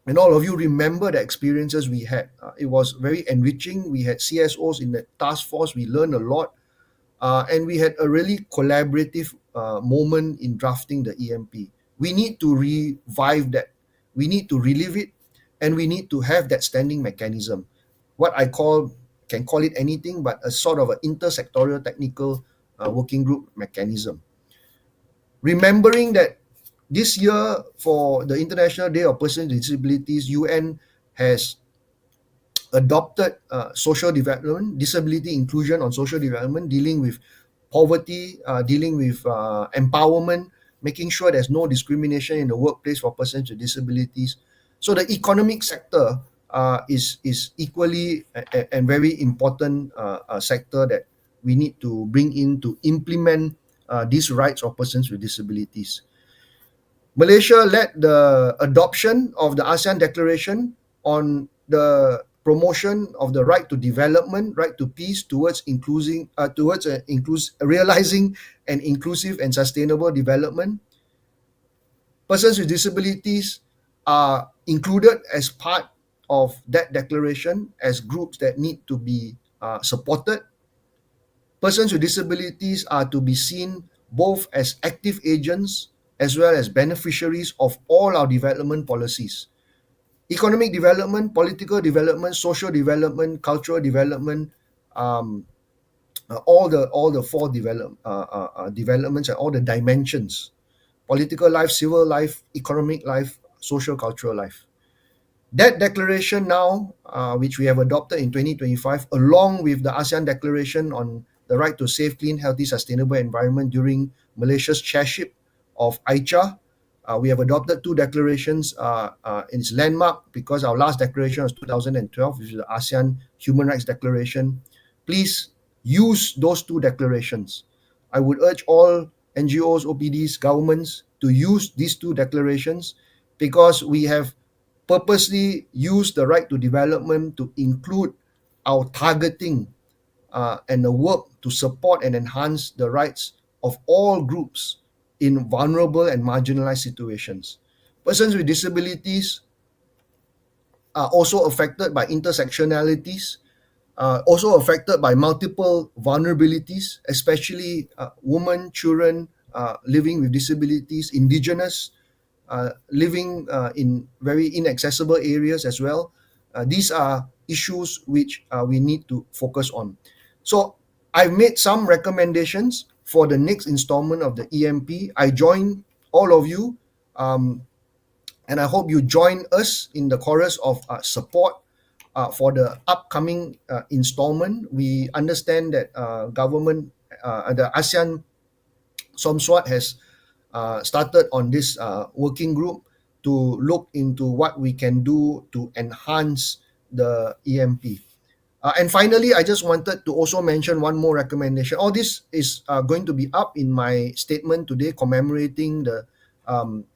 S11: And all of you remember the experiences we had. It was very enriching. We had CSOs in the task force. We learned a lot. And we had a really collaborative moment in drafting the EMP. We need to revive that. We need to relive it. And we need to have that standing mechanism. What I can call it anything, but a sort of an intersectorial technical working group mechanism. Remembering that this year, for the International Day of Persons with Disabilities, UN has adopted social development, disability inclusion on social development, dealing with poverty, dealing with empowerment, making sure there's no discrimination in the workplace for persons with disabilities. So the economic sector is equally and very important sector that we need to bring in to implement these rights of persons with disabilities. Malaysia led the adoption of the ASEAN Declaration on the promotion of the right to development, right to peace, towards realizing an inclusive and sustainable development. Persons with disabilities are included as part of that declaration as groups that need to be supported. Persons with disabilities are to be seen both as active agents as well as beneficiaries of all our development policies. Economic development, political development, social development, cultural development, all the four developments and all the dimensions: political life, civil life, economic life, social cultural life. That declaration now, which we have adopted in 2025, along with the ASEAN Declaration on the right to safe, clean, healthy, sustainable environment during Malaysia's chairship of ICHA. We have adopted two declarations in its landmark, because our last declaration was 2012, which is the ASEAN Human Rights Declaration. Please use those two declarations. I would urge all NGOs, OPDs, governments to use these two declarations, because we have purposely used the right to development to include our targeting and the work to support and enhance the rights of all groups in vulnerable and marginalized situations. Persons with disabilities are also affected by intersectionalities, also affected by multiple vulnerabilities, especially women, children living with disabilities, indigenous living in very inaccessible areas as well. These are issues which we need to focus on. So I've made some recommendations for the next installment of the EMP. I join all of you, and I hope you join us in the chorus of support for the upcoming installment. We understand that government, the ASEAN SOMSWAT has started on this working group to look into what we can do to enhance the EMP. And finally, I just wanted to also mention one more recommendation. All this is going to be up in my statement today commemorating the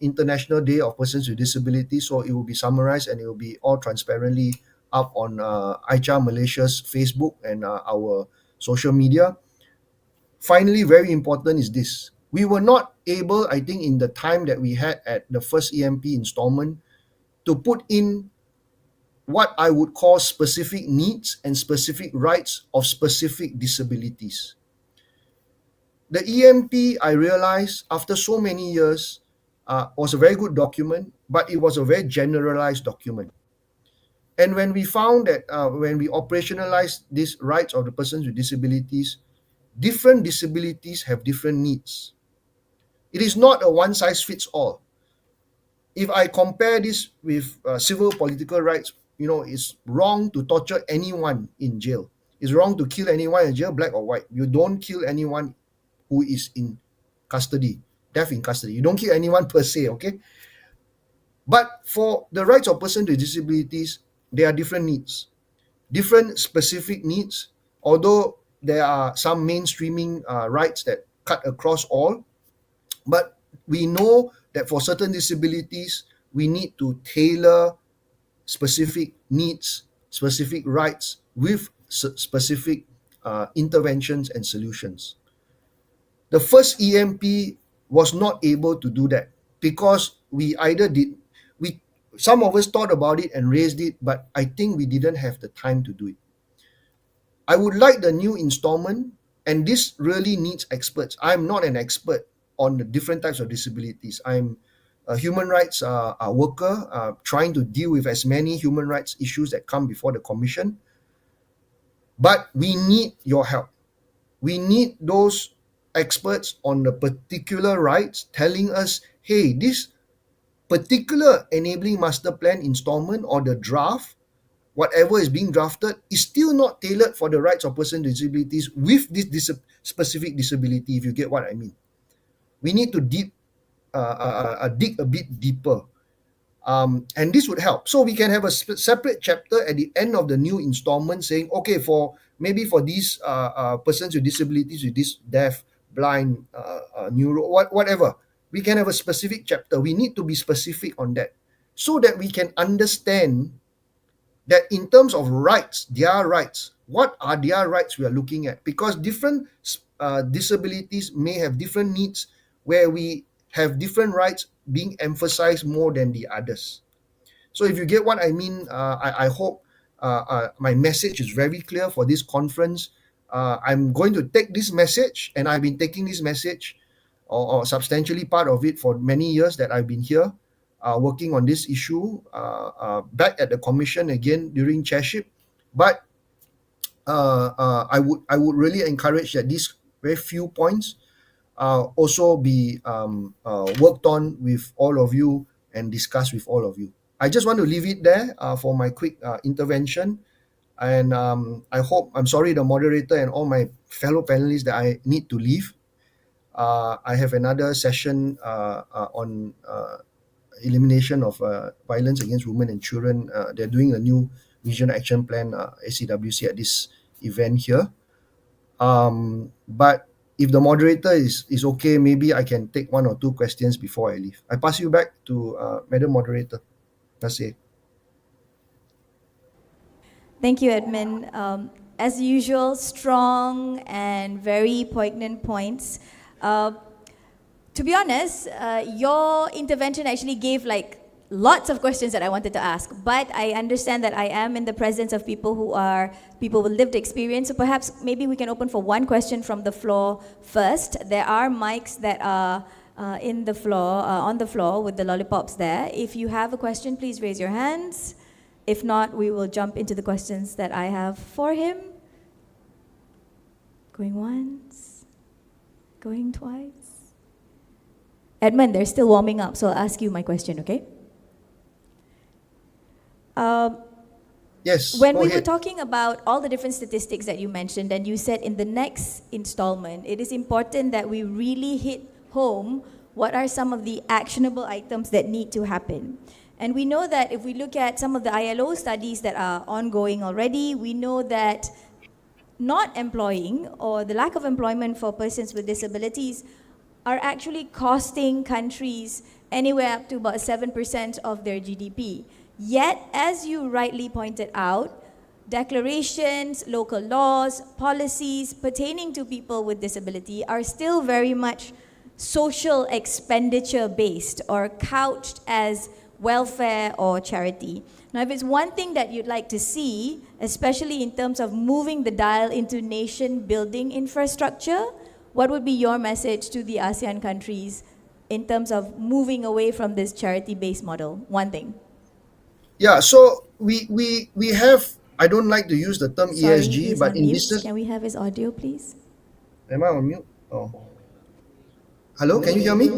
S11: International Day of Persons with Disabilities. So it will be summarized and it will be all transparently up on ICHA Malaysia's Facebook and our social media. finally, very important is this. We were not able, I think, in the time that we had at the first EMP installment to put in what I would call specific needs and specific rights of specific disabilities. The EMP, I realized after so many years, was a very good document, but it was a very generalized document. And when we found that when we operationalized these rights of the persons with disabilities, different disabilities have different needs. It is not a one size fits all. If I compare this with civil political rights, it's wrong to torture anyone in jail. It's wrong to kill anyone in jail, black or white. You don't kill anyone who is in custody, deaf in custody. You don't kill anyone per se, okay? But for the rights of persons with disabilities, there are different needs, different specific needs, although there are some mainstreaming rights that cut across all. But we know that for certain disabilities, we need to tailor specific needs, specific rights with specific interventions and solutions. The first EMP was not able to do that because some of us thought about it and raised it, but I think we didn't have the time to do it. I would like the new installment, and this really needs experts. I'm not an expert on the different types of disabilities. I'm a human rights worker trying to deal with as many human rights issues that come before the commission. But we need your help. We need those experts on the particular rights telling us, hey, this particular enabling master plan installment or the draft, whatever is being drafted, is still not tailored for the rights of persons with disabilities with this specific disability, if you get what I mean. We need to dig a bit deeper. And this would help. So we can have a separate chapter at the end of the new installment saying, okay, for these persons with disabilities, with this deaf, blind, neuro, whatever, we can have a specific chapter. We need to be specific on that so that we can understand that in terms of rights, their rights, what are their rights we are looking at? Because different disabilities may have different needs where we have different rights being emphasized more than the others. So if you get what I mean, I hope my message is very clear for this conference. I'm going to take this message, and I've been taking this message or substantially part of it for many years that I've been here working on this issue back at the commission again during chairship. But I would really encourage that these very few points also be worked on with all of you and discussed with all of you. I just want to leave it there for my quick intervention. And I'm sorry, the moderator and all my fellow panelists, that I need to leave. I have another session on elimination of violence against women and children. They're doing a new regional action plan, ACWC, at this event here. But if the moderator is okay, maybe I can take one or two questions before I leave. I pass you back to Madam Moderator. That's it.
S10: Thank you, Edmund. As usual, strong and very poignant points. To be honest, your intervention actually gave lots of questions that I wanted to ask, but I understand that I am in the presence of people with lived experience, so perhaps maybe we can open for one question from the floor first. There are mics that are on the floor with the lollipops there. If you have a question, please raise your hands. If not, we will jump into the questions that I have for him. Going once, going twice. Edmund, they're still warming up, so I'll ask you my question, okay?
S11: Yes.
S10: When we were talking about all the different statistics that you mentioned, and you said in the next installment, it is important that we really hit home what are some of the actionable items that need to happen. And we know that if we look at some of the ILO studies that are ongoing already, we know that not employing or the lack of employment for persons with disabilities are actually costing countries anywhere up to about 7% of their GDP. Yet, as you rightly pointed out, declarations, local laws, policies pertaining to people with disability are still very much social expenditure based or couched as welfare or charity. Now, if it's one thing that you'd like to see, especially in terms of moving the dial into nation building infrastructure, what would be your message to the ASEAN countries in terms of moving away from this charity-based model? One thing.
S11: Yeah, so we have, I don't like to use the term
S10: Sorry,
S11: ESG,
S10: he's
S11: but
S10: on
S11: in
S10: mute.
S11: business,
S10: Can we have his audio, please?
S11: am I on mute? Oh. Hello, can you hear me?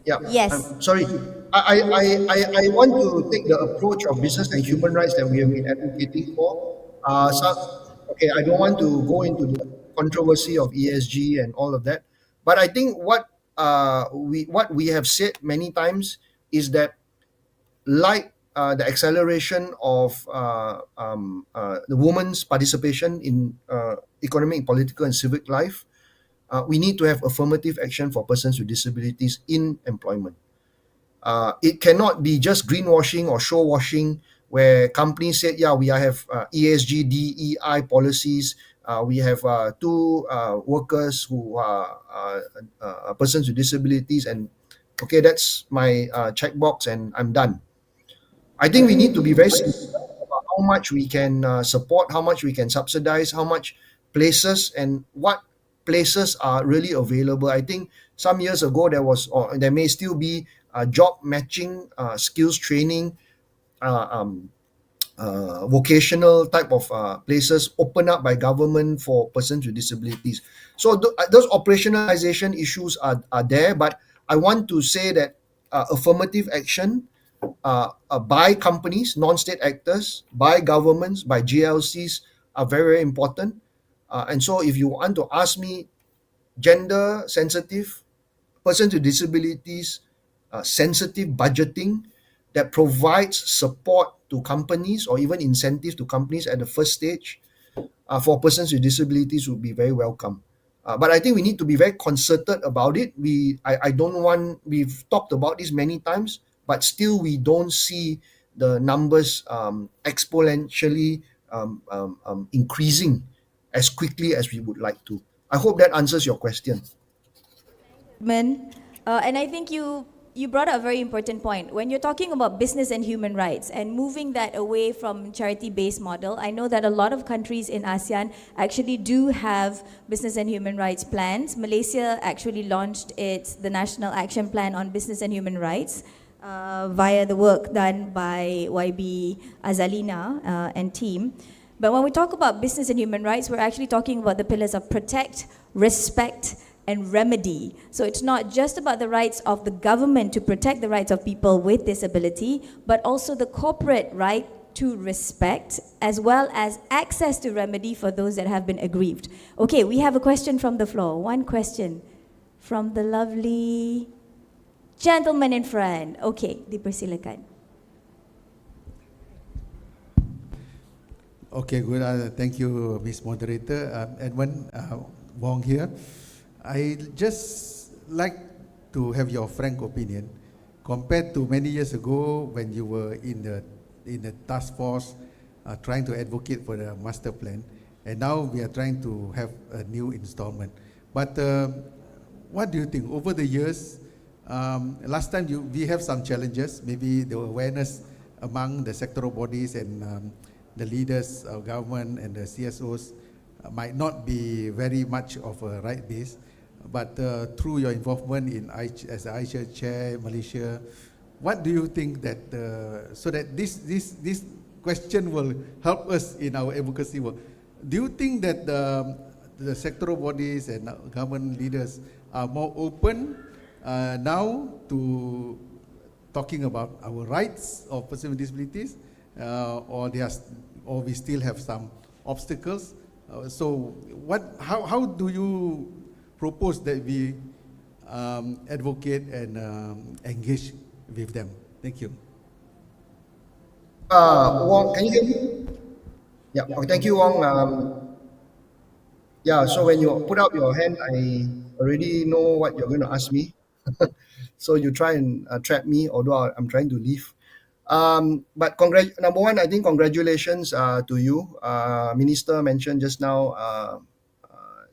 S11: Yeah.
S10: Yes.
S11: I'm sorry. I want to take the approach of business and human rights that we have been advocating for. Okay, I don't want to go into the controversy of ESG and all of that, but I think what we have said many times is that, like the acceleration of the women's participation in economic, political, and civic life, we need to have affirmative action for persons with disabilities in employment. It cannot be just greenwashing or show washing where companies said, yeah, we have ESG, DEI policies. We have two workers who are persons with disabilities, and okay, that's my checkbox and I'm done. I think we need to be very sincere about how much we can support, how much we can subsidize, how much places and what places are really available. I think some years ago or there may still be job matching, skills training, vocational type of places open up by government for persons with disabilities. So those operationalization issues are there, but I want to say that affirmative action by companies, non-state actors, by governments, by GLCs are very, very important. And so if you want to ask me, gender sensitive, persons with disabilities, sensitive budgeting that provides support to companies or even incentives to companies at the first stage for persons with disabilities would be very welcome. But I think we need to be very concerted about it. We've talked about this many times, but still we don't see the numbers exponentially increasing as quickly as we would like to. I hope that answers your question.
S10: And I think you brought up a very important point. When you're talking about business and human rights and moving that away from charity-based model, I know that a lot of countries in ASEAN actually do have business and human rights plans. Malaysia actually launched the National Action Plan on Business and Human Rights via the work done by YB Azalina and team. But when we talk about business and human rights, we're actually talking about the pillars of protect, respect, and remedy. So it's not just about the rights of the government to protect the rights of people with disability, but also the corporate right to respect, as well as access to remedy for those that have been aggrieved. Okay, we have a question from the floor. One question from the lovely gentleman in front. Okay, dipersilakan.
S12: Okay, good. Thank you, Ms. Moderator. Edwin Wong here. I just like to have your frank opinion compared to many years ago when you were in the task force trying to advocate for the master plan, and now we are trying to have a new installment. But what do you think over the years? Last time we have some challenges, maybe the awareness among the sectoral bodies and the leaders of government and the CSOs might not be very much of a right base. But through your involvement as the Asia Chair, Malaysia, what do you think that so that this question will help us in our advocacy work? Do you think that the sectoral bodies and government leaders are more open now to talking about our rights of persons with disabilities, or we still have some obstacles? So how do you propose that we advocate and engage with them? Thank you.
S11: Wong, can you hear me? Yeah, okay, thank you, Wong. Yeah, so when you put up your hand, I already know what you're going to ask me. So you try and trap me, although I'm trying to leave. But number one, I think congratulations to you. Minister mentioned just now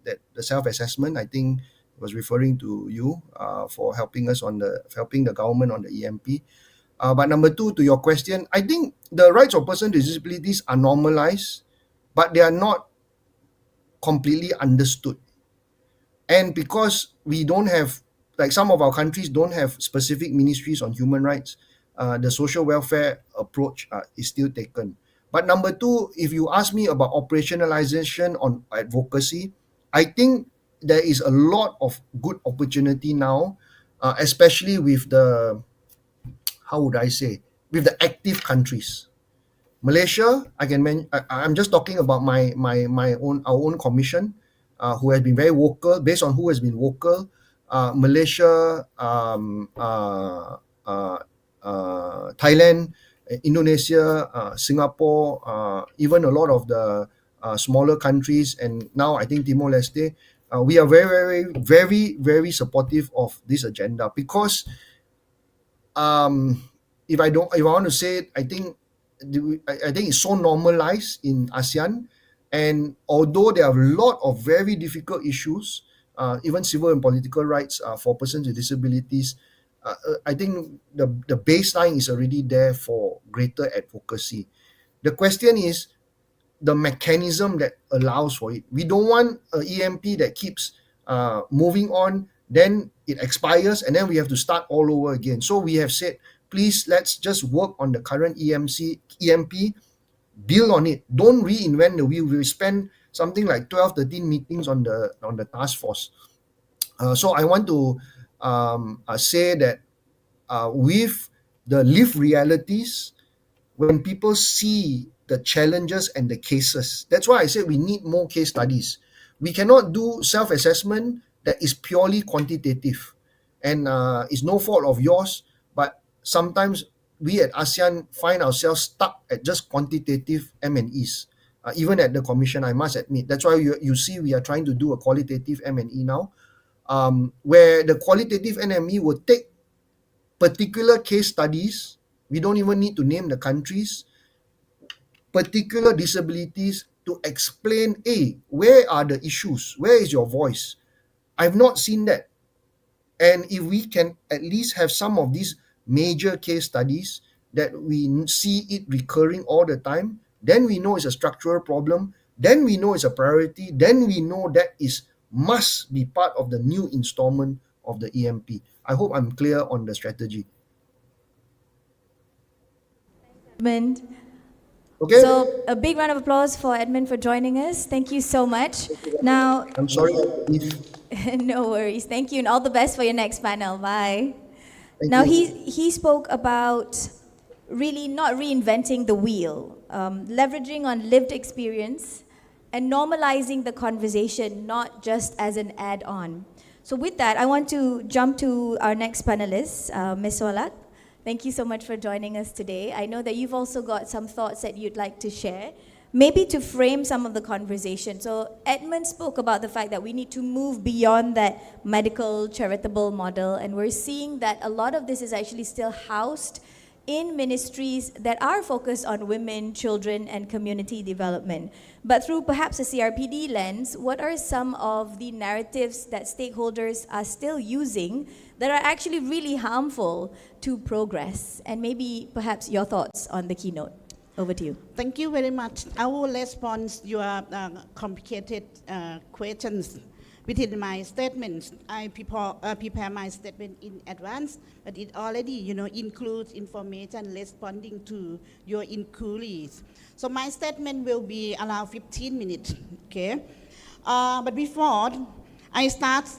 S11: that the self-assessment, I think, was referring to you for helping the government on the EMP. But number two, to your question, I think the rights of persons with disabilities are normalized, but they are not completely understood. And because we don't have, like some of our countries don't have specific ministries on human rights, the social welfare approach is still taken. But number two, if you ask me about operationalization on advocacy, I think there is a lot of good opportunity now, especially with the, how would I say, with the active countries. Malaysia, I'm just talking about our own commission, who has been very vocal. Based on who has been vocal, Malaysia, Thailand, Indonesia, Singapore, even a lot of the smaller countries, and now I think Timor-Leste, we are very, very, very, very supportive of this agenda because if I want to say it, I think it's so normalized in ASEAN, and although there are a lot of very difficult issues, even civil and political rights for persons with disabilities, I think the baseline is already there for greater advocacy. The question is the mechanism that allows for it. We don't want an EMP that keeps moving on, then it expires, and then we have to start all over again. So we have said, please, let's just work on the current EMP, build on it. Don't reinvent the wheel. We spend something like 12, 13 meetings on the task force. So I want to say that with the lived realities, when people see the challenges and the cases, that's why I said we need more case studies. We cannot do self-assessment that is purely quantitative, and it's no fault of yours, but sometimes we at ASEAN find ourselves stuck at just quantitative M&Es, even at the commission, I must admit. That's why you see we are trying to do a qualitative M&E now, where the qualitative M&E will take particular case studies. We don't even need to name the countries, particular disabilities, to explain, hey, where are the issues? Where is your voice? I've not seen that. And if we can at least have some of these major case studies that we see it recurring all the time, then we know it's a structural problem, then we know it's a priority, then we know that must be part of the new installment of the EMP. I hope I'm clear on the strategy. Okay.
S10: So a big round of applause for Edmund for joining us. Thank you so much. Now,
S11: I'm sorry.
S10: no worries. Thank you, and all the best for your next panel. Bye.
S11: Thank
S10: Now,
S11: you.
S10: he spoke about really not reinventing the wheel, leveraging on lived experience and normalizing the conversation, not just as an add-on. So with that, I want to jump to our next panelist, Ms. Solak. Thank you so much for joining us today. I know that you've also got some thoughts that you'd like to share, maybe to frame some of the conversation. So Edmund spoke about the fact that we need to move beyond that medical charitable model, and we're seeing that a lot of this is actually still housed in ministries that are focused on women, children, and community development. But through perhaps a CRPD lens, what are some of the narratives that stakeholders are still using that are actually really harmful to progress? And maybe perhaps your thoughts on the keynote. Over to you.
S13: Thank you very much. I will respond to your complicated questions within my statements. I prepare my statement in advance, but it already, includes information responding to your inquiries. So my statement will be around 15 minutes, okay? But before I start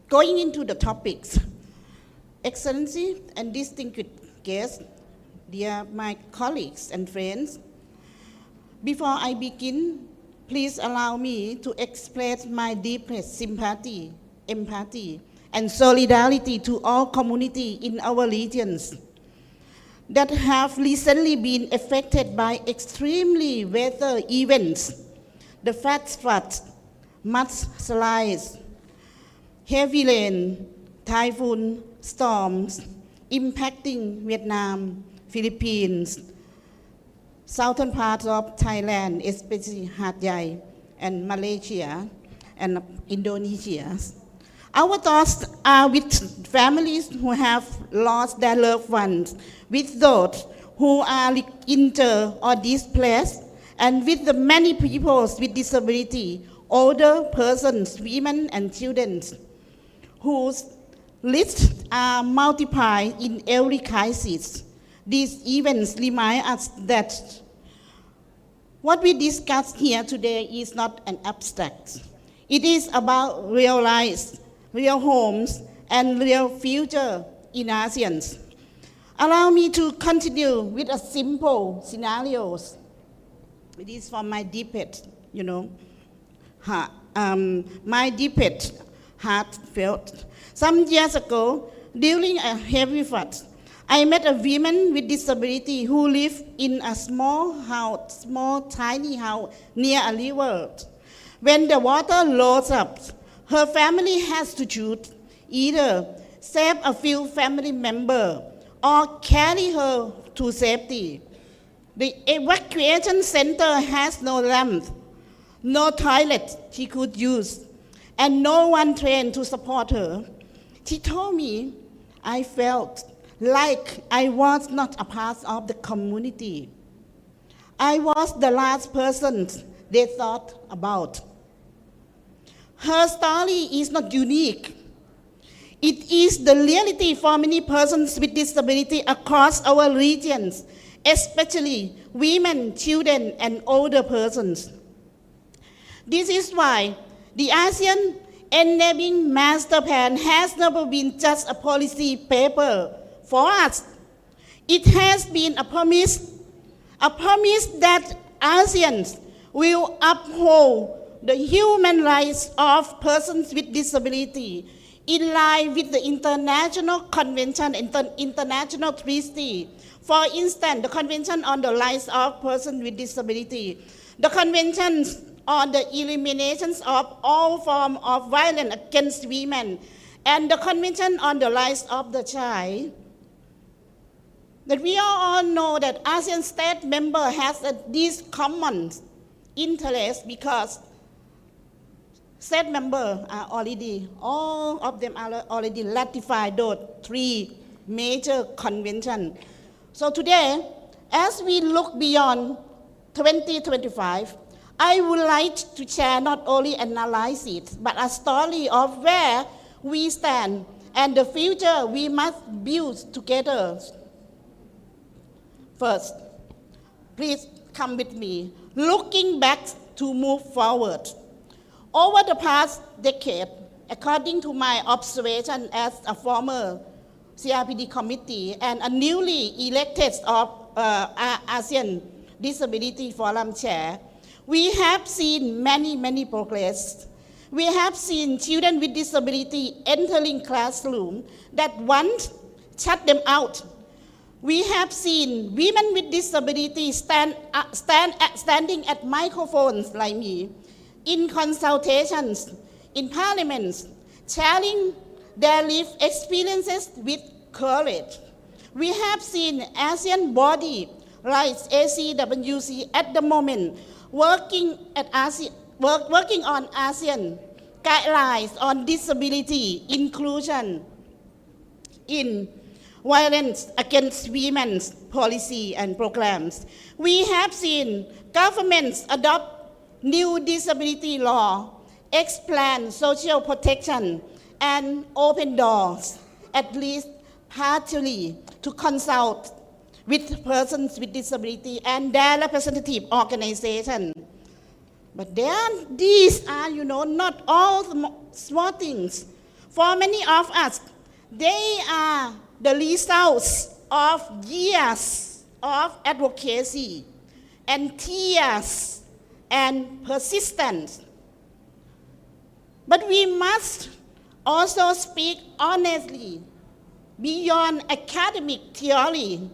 S13: going into the topics, Excellency and distinguished guests, dear my colleagues and friends, before I begin, please allow me to express my deepest sympathy, empathy, and solidarity to all communities in our regions that have recently been affected by extremely weather events, the flash floods, mudslides, heavy rain, typhoon storms, impacting Vietnam, Philippines, southern parts of Thailand, especially Hat Yai, and Malaysia, and Indonesia. Our thoughts are with families who have lost their loved ones, with those who are injured or displaced, and with the many people with disability, older persons, women, and children, whose lists are multiplied in every crisis. These events remind us that what we discuss here today is not an abstract. It is about real lives, real homes, and real future in ASEAN. Allow me to continue with a simple scenarios. It is from my debate, you know. My debate heartfelt. Some years ago, during a heavy flood, I met a woman with disability who lived in a small house, tiny house near a river. When the water rose up, her family has to choose either save a few family members or carry her to safety. The evacuation center has no lamp, no toilet she could use, and no one trained to support her. She told me, I felt like I was not a part of the community. I was the last person they thought about. Her story is not unique. It is the reality for many persons with disability across our regions, especially women, children, and older persons. This is why the ASEAN Enabling Master Plan has never been just a policy paper for us. It has been a promise that ASEAN will uphold the human rights of persons with disability in line with the international convention and international treaty. For instance, the Convention on the Rights of Persons with Disability, the Convention on the Elimination of all forms of violence against women, and the Convention on the Rights of the Child. That we all know that ASEAN state member has these common interests because state members are already, all of them are already ratified those three major conventions. So today, as we look beyond 2025, I would like to share not only analysis, but a story of where we stand and the future we must build together. First, please come with me. Looking back to move forward. Over the past decade, according to my observation as a former CRPD committee and a newly elected of ASEAN Disability Forum Chair, we have seen many progress. We have seen children with disability entering classrooms that once shut them out. We have seen women with disability standing at microphones like me, in consultations, in parliaments, sharing their lived experiences with courage. We have seen ASEAN body like ACWC at the moment working on ASEAN guidelines on disability inclusion in violence against women's policy and programs. We have seen governments adopt new disability law, expand social protection, and open doors, at least partially, to consult with persons with disability and their representative organization. But these are, not all small things. For many of us, they are the results of years of advocacy and tears and persistence. But we must also speak honestly beyond academic theory.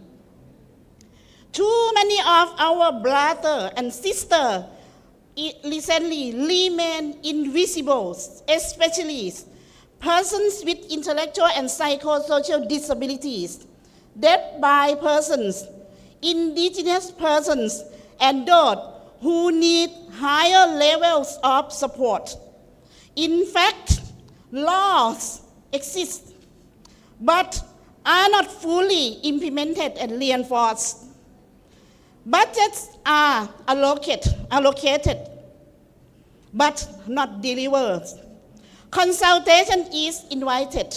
S13: Too many of our brothers and sisters recently remain invisible, especially persons with intellectual and psychosocial disabilities, deaf-blind persons, indigenous persons, and those who need higher levels of support. In fact, laws exist, but are not fully implemented and reinforced. Budgets are allocated, but not delivered. Consultation is invited,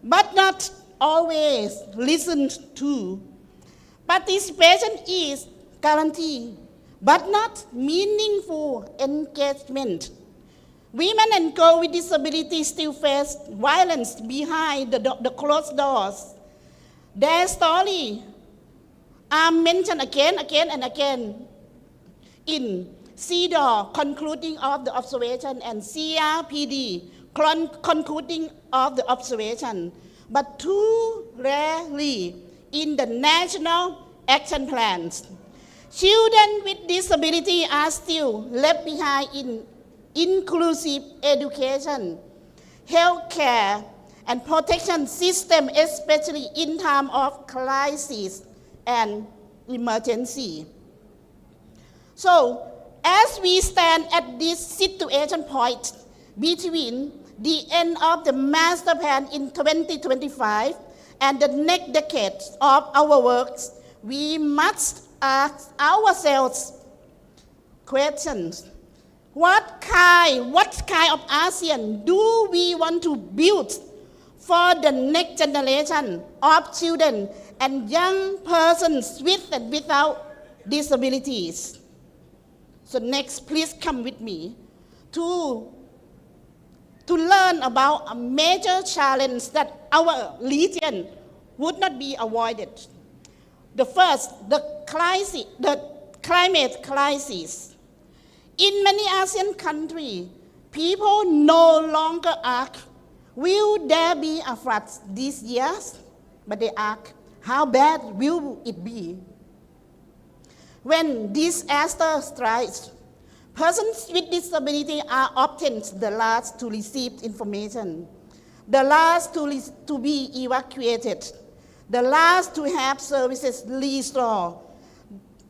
S13: but not always listened to. Participation is guaranteed, but not meaningful engagement. Women and girls with disabilities still face violence behind the closed doors. Their stories are mentioned again and again in CEDAW concluding of the observation and CRPD concluding of the observation, but too rarely in the national action plans. Children with disability are still left behind in inclusive education, healthcare, and protection system, especially in time of crisis and emergency. So, as we stand at this situation point between the end of the master plan in 2025 and the next decade of our works, we must ask ourselves questions. What kind of ASEAN do we want to build for the next generation of children and young persons with and without disabilities? So next, please come with me to learn about a major challenge that our region would not be avoided. The first, the climate crisis. In many ASEAN countries, people no longer ask, will there be a flood this year? But they ask, how bad will it be? When disaster strikes, persons with disability are often the last to receive information, the last to be evacuated, the last to have services restored.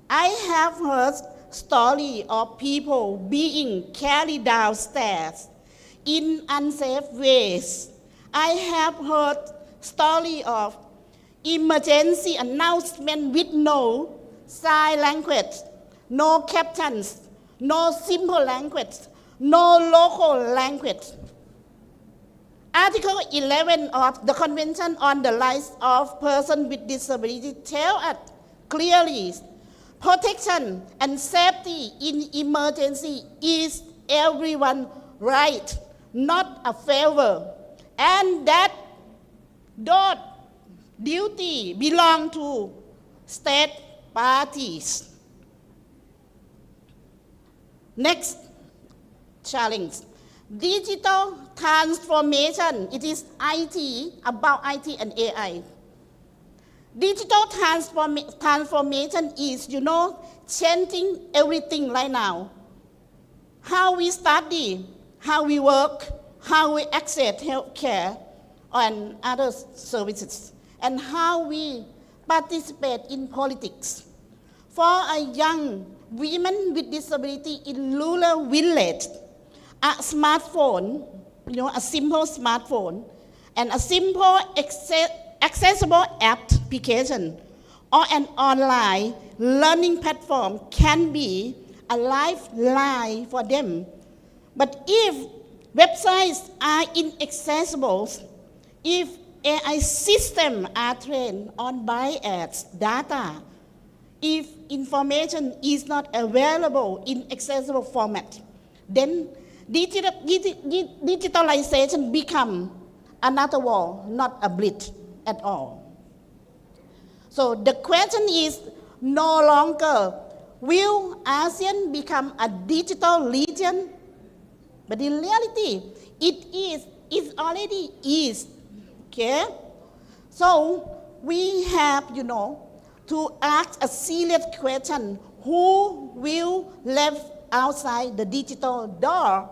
S13: I have heard stories of people being carried downstairs in unsafe ways. I have heard stories of emergency announcement with no sign language, no captions, no simple language, no local language. Article 11 of the Convention on the Rights of Persons with Disabilities tells us clearly, protection and safety in emergency is everyone's right, not a favor, and that duty belongs to state parties. Next challenge, digital transformation. It is IT, about IT and AI. Digital transformation is, changing everything right now. How we study, how we work, how we access healthcare and other services, and how we participate in politics. For a young women with disability in rural village, a smartphone, a simple smartphone, and a simple accessible application or an online learning platform can be a lifeline for them. But if websites are inaccessible, if AI systems are trained on biased data, if information is not available in accessible format, then digitalization becomes another wall, not a bridge at all. So the question is no longer, will ASEAN become a digital region? But in reality, it already is, okay? So we have, to ask a serious question, who will left outside the digital door?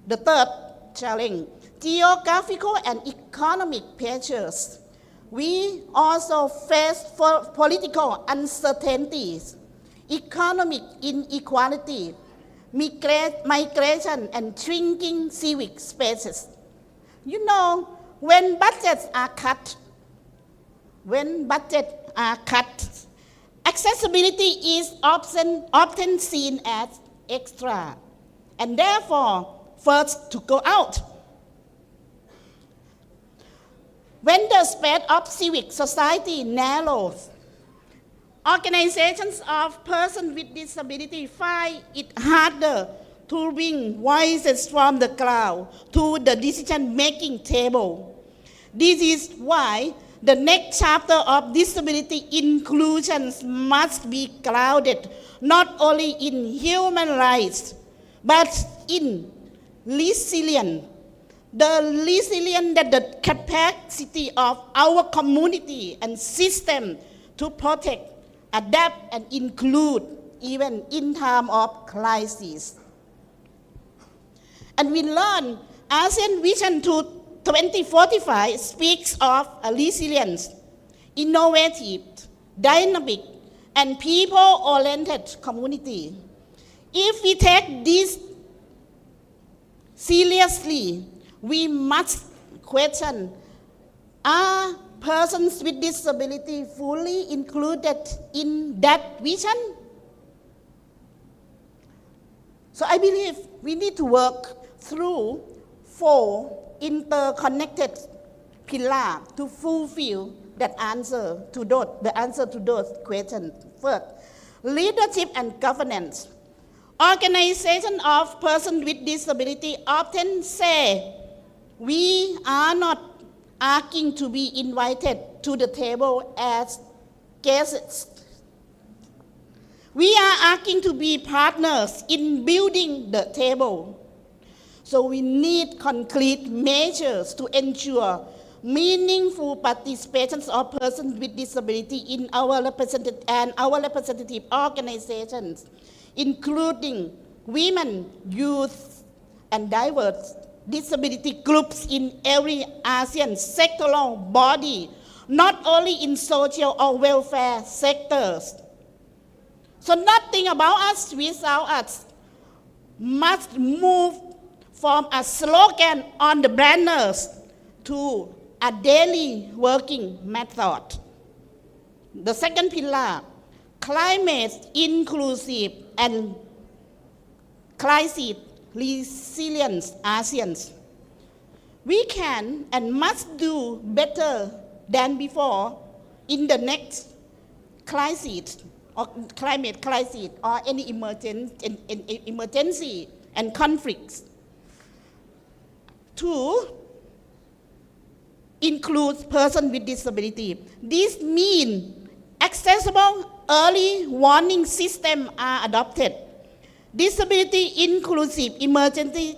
S13: The third challenge, geographical and economic pressures. We also face political uncertainties, economic inequality, migration, and shrinking civic spaces. You know, when budgets are cut, accessibility is often seen as extra, and therefore first to go out. When the spread of civic society narrows, organizations of persons with disability find it harder to bring voices from the crowd to the decision-making table. This is why the next chapter of disability inclusion must be grounded not only in human rights, but in resilience. The resilience that the capacity of our community and system to protect, adapt, and include even in time of crisis. And we learn ASEAN Vision to 2045 speaks of a resilience, innovative, dynamic, and people-oriented community. If we take this seriously, we must question, are persons with disability fully included in that vision? So I believe we need to work through 4 interconnected pillars to fulfill that answer to those questions. First, leadership and governance. Organizations of persons with disability often say, we are not asking to be invited to the table as guests. We are asking to be partners in building the table. So we need concrete measures to ensure meaningful participation of persons with disability in our representative organizations, including women, youth, and diverse disability groups in every ASEAN sectoral body, not only in social or welfare sectors. So nothing about us without us must move from a slogan on the banners to a daily working method. The second pillar, climate inclusive and crisis resilience ASEAN. We can and must do better than before in the next crisis or climate crisis or any emergency and conflicts. To include persons with disability. This means accessible early warning systems are adopted. Disability inclusive emergency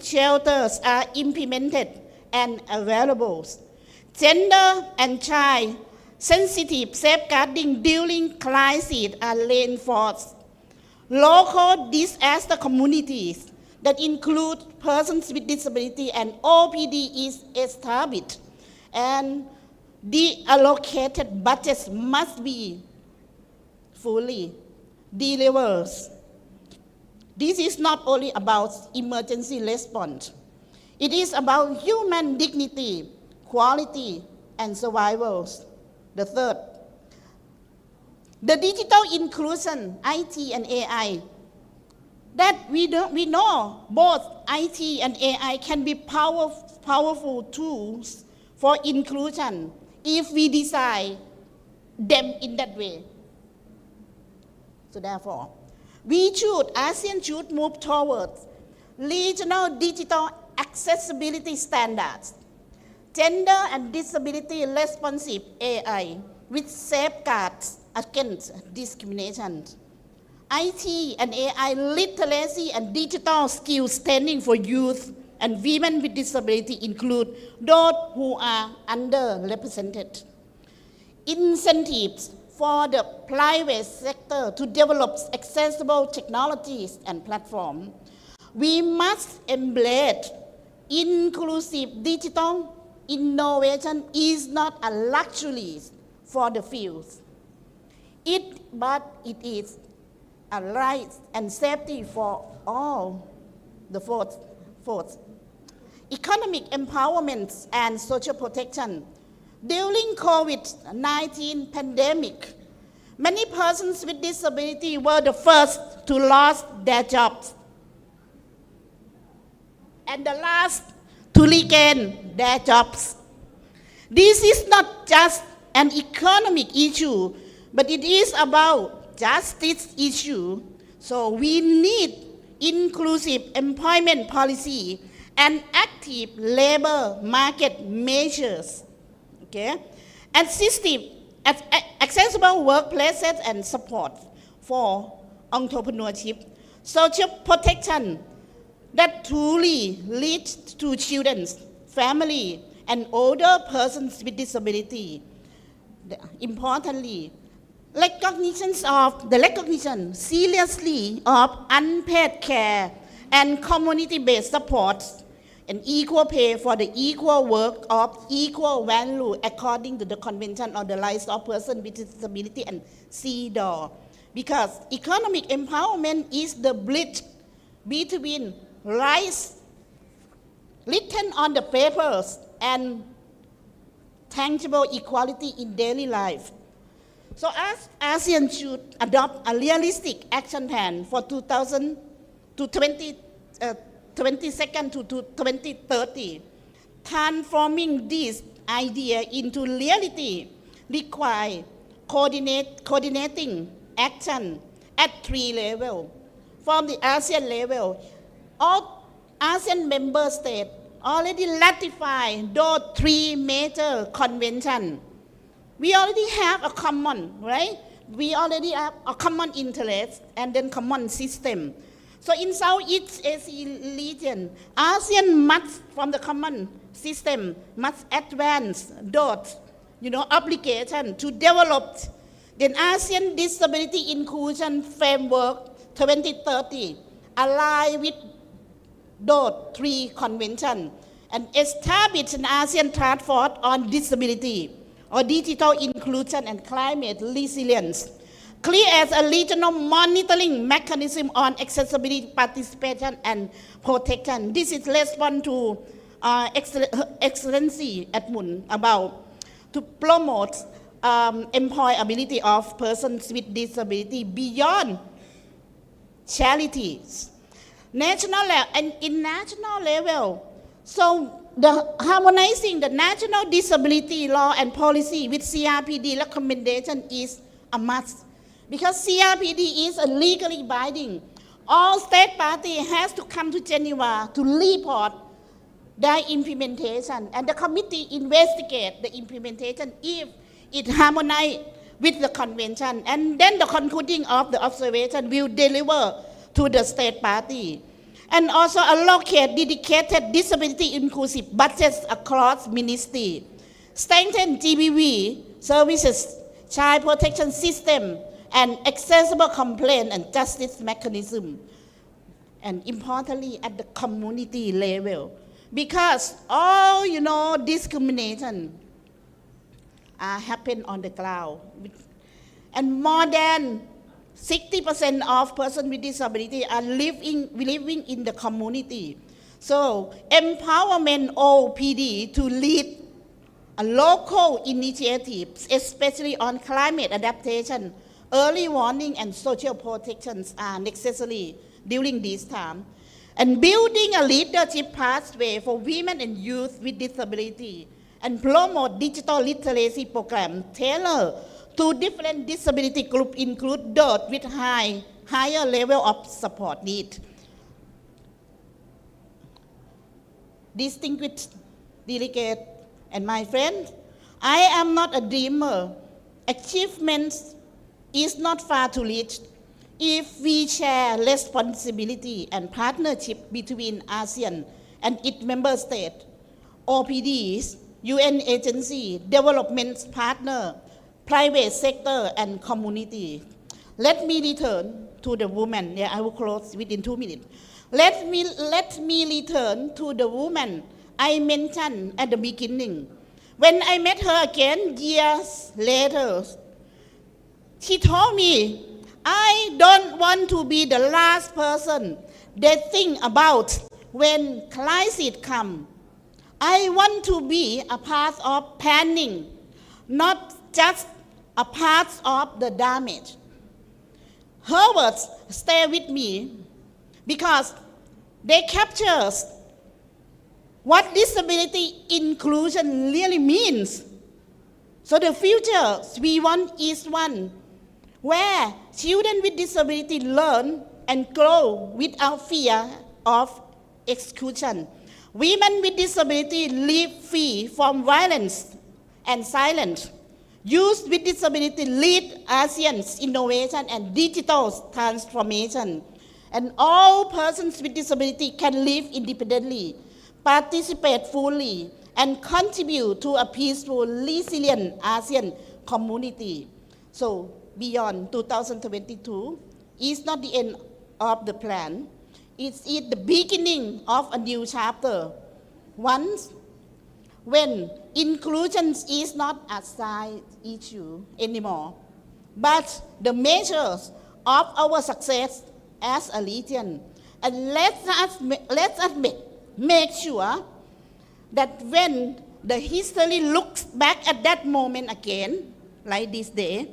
S13: shelters are implemented and available. Gender and child sensitive safeguarding during crisis are reinforced. Local disaster communities that include persons with disability and OPD is established, and the allocated budgets must be fully delivered. This is not only about emergency response. It is about human dignity, quality, and survival. The third, the digital inclusion, IT and AI. That we know both IT and AI can be powerful tools for inclusion if we design them in that way. So therefore, ASEAN should move towards regional digital accessibility standards, gender and disability responsive AI with safeguards against discrimination. IT and AI literacy and digital skills standing for youth and women with disability include those who are underrepresented. Incentives for the private sector to develop accessible technologies and platforms. We must embrace inclusive digital innovation is not a luxury for the few. But it is a right and safety for all the folks. Economic empowerment and social protection. During COVID-19 pandemic, many persons with disability were the first to lose their jobs and the last to regain their jobs. This is not just an economic issue, but it is about justice issue. So we need inclusive employment policy and active labor market measures, okay? Accessible workplaces and support for entrepreneurship, social protection that truly leads to children, family, and older persons with disability. Importantly, recognition seriously of unpaid care and community-based support and equal pay for the equal work of equal value according to the Convention on the Rights of Persons with Disability and CEDAW. Because economic empowerment is the bridge between rights written on the papers and tangible equality in daily life. So as ASEAN should adopt a realistic action plan for 2022 to 2030, transforming this idea into reality requires coordinating action at 3 levels. From the ASEAN level, all ASEAN member states already ratified those 3 major conventions. We already have a common, right? We already have a common interest and then common system. So in Southeast Asia region, ASEAN must, from the common system, must advance those, obligation to develop the ASEAN Disability Inclusion Framework 2030, align with those 3 conventions, and establish an ASEAN task force on disability, or digital inclusion and climate resilience, create a regional monitoring mechanism on accessibility, participation, and protection. This is response to Excellency Edmund about to promote employability of persons with disability beyond charities. National and in national level, so the harmonizing the national disability law and policy with CRPD recommendation is a must, because CRPD is a legally binding. All state parties has to come to Geneva to report their implementation, and the committee investigate the implementation if it harmonizes with the convention, and then the concluding of the observation will deliver to the state party. And also allocate dedicated disability inclusive budgets across ministry, strengthen GBV services, child protection system, and accessible complaint and justice mechanism. And importantly, at the community level, because all, discrimination happen on the ground. And more than 60% of persons with disability are living in the community. So empowerment OPD to lead a local initiatives, especially on climate adaptation, early warning and social protections are necessary during this time. And building a leadership pathway for women and youth with disability, and promote digital literacy program tailored to different disability groups, include those with higher level of support need. Distinguished delegate and my friends, I am not a dreamer. Achievements is not far to reach if we share responsibility and partnership between ASEAN and its member states, OPDs, UN agency, development partner, private sector, and community. Let me return to the woman. I will close within 2 minutes. Let me return to the woman I mentioned at the beginning. When I met her again years later, she told me, I don't want to be the last person they think about when crisis come. I want to be a part of planning, not just a part of the damage. Her words stay with me because they capture what disability inclusion really means. So the future we want is one where children with disability learn and grow without fear of exclusion. Women with disability live free from violence and silence. Youth with disability lead ASEAN's innovation and digital transformation. And all persons with disability can live independently, participate fully, and contribute to a peaceful, resilient ASEAN community. So beyond 2022 is not the end of the plan. It's the beginning of a new chapter. Once, when inclusion is not a side issue anymore, but the measures of our success as a region. And let us make sure that when the history looks back at that moment again, like this day,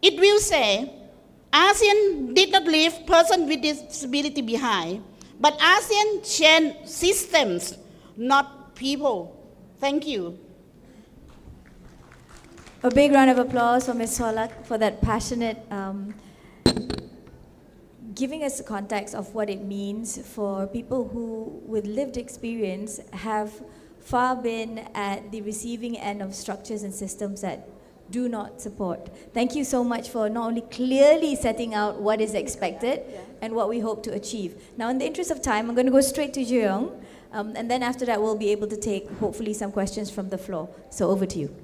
S13: it will say, ASEAN did not leave persons with disability behind, but ASEAN changed systems, not people. Thank you.
S10: A big round of applause for Ms. Solak for that passionate, giving us the context of what it means for people who, with lived experience, have far been at the receiving end of structures and systems that do not support. Thank you so much for not only clearly setting out what is expected and what we hope to achieve. Now, in the interest of time, I'm going to go straight to Jeong, and then after that, we'll be able to take, hopefully, some questions from the floor. So over to you.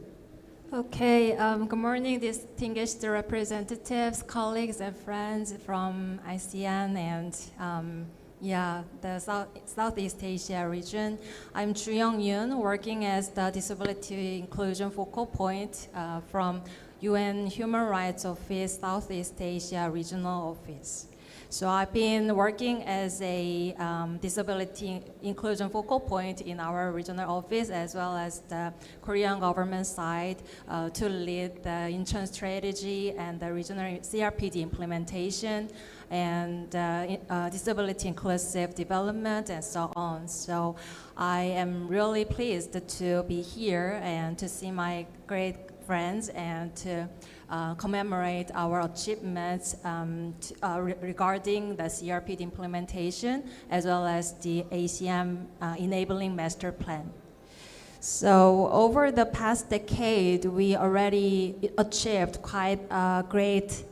S14: Okay, good morning, distinguished representatives, colleagues, and friends from ASEAN and the Southeast Asia region. I'm Chu Young-yoon, working as the Disability Inclusion Focal Point from UN Human Rights Office, Southeast Asia Regional Office. So I've been working as a disability inclusion focal point in our regional office as well as the Korean government side to lead the Incheon strategy and the regional CRPD implementation and disability inclusive development and so on. So I am really pleased to be here and to see my great friends and to commemorate our achievements regarding the CRPD implementation as well as the ASEAN Enabling Master Plan. So over the past decade, we already achieved quite great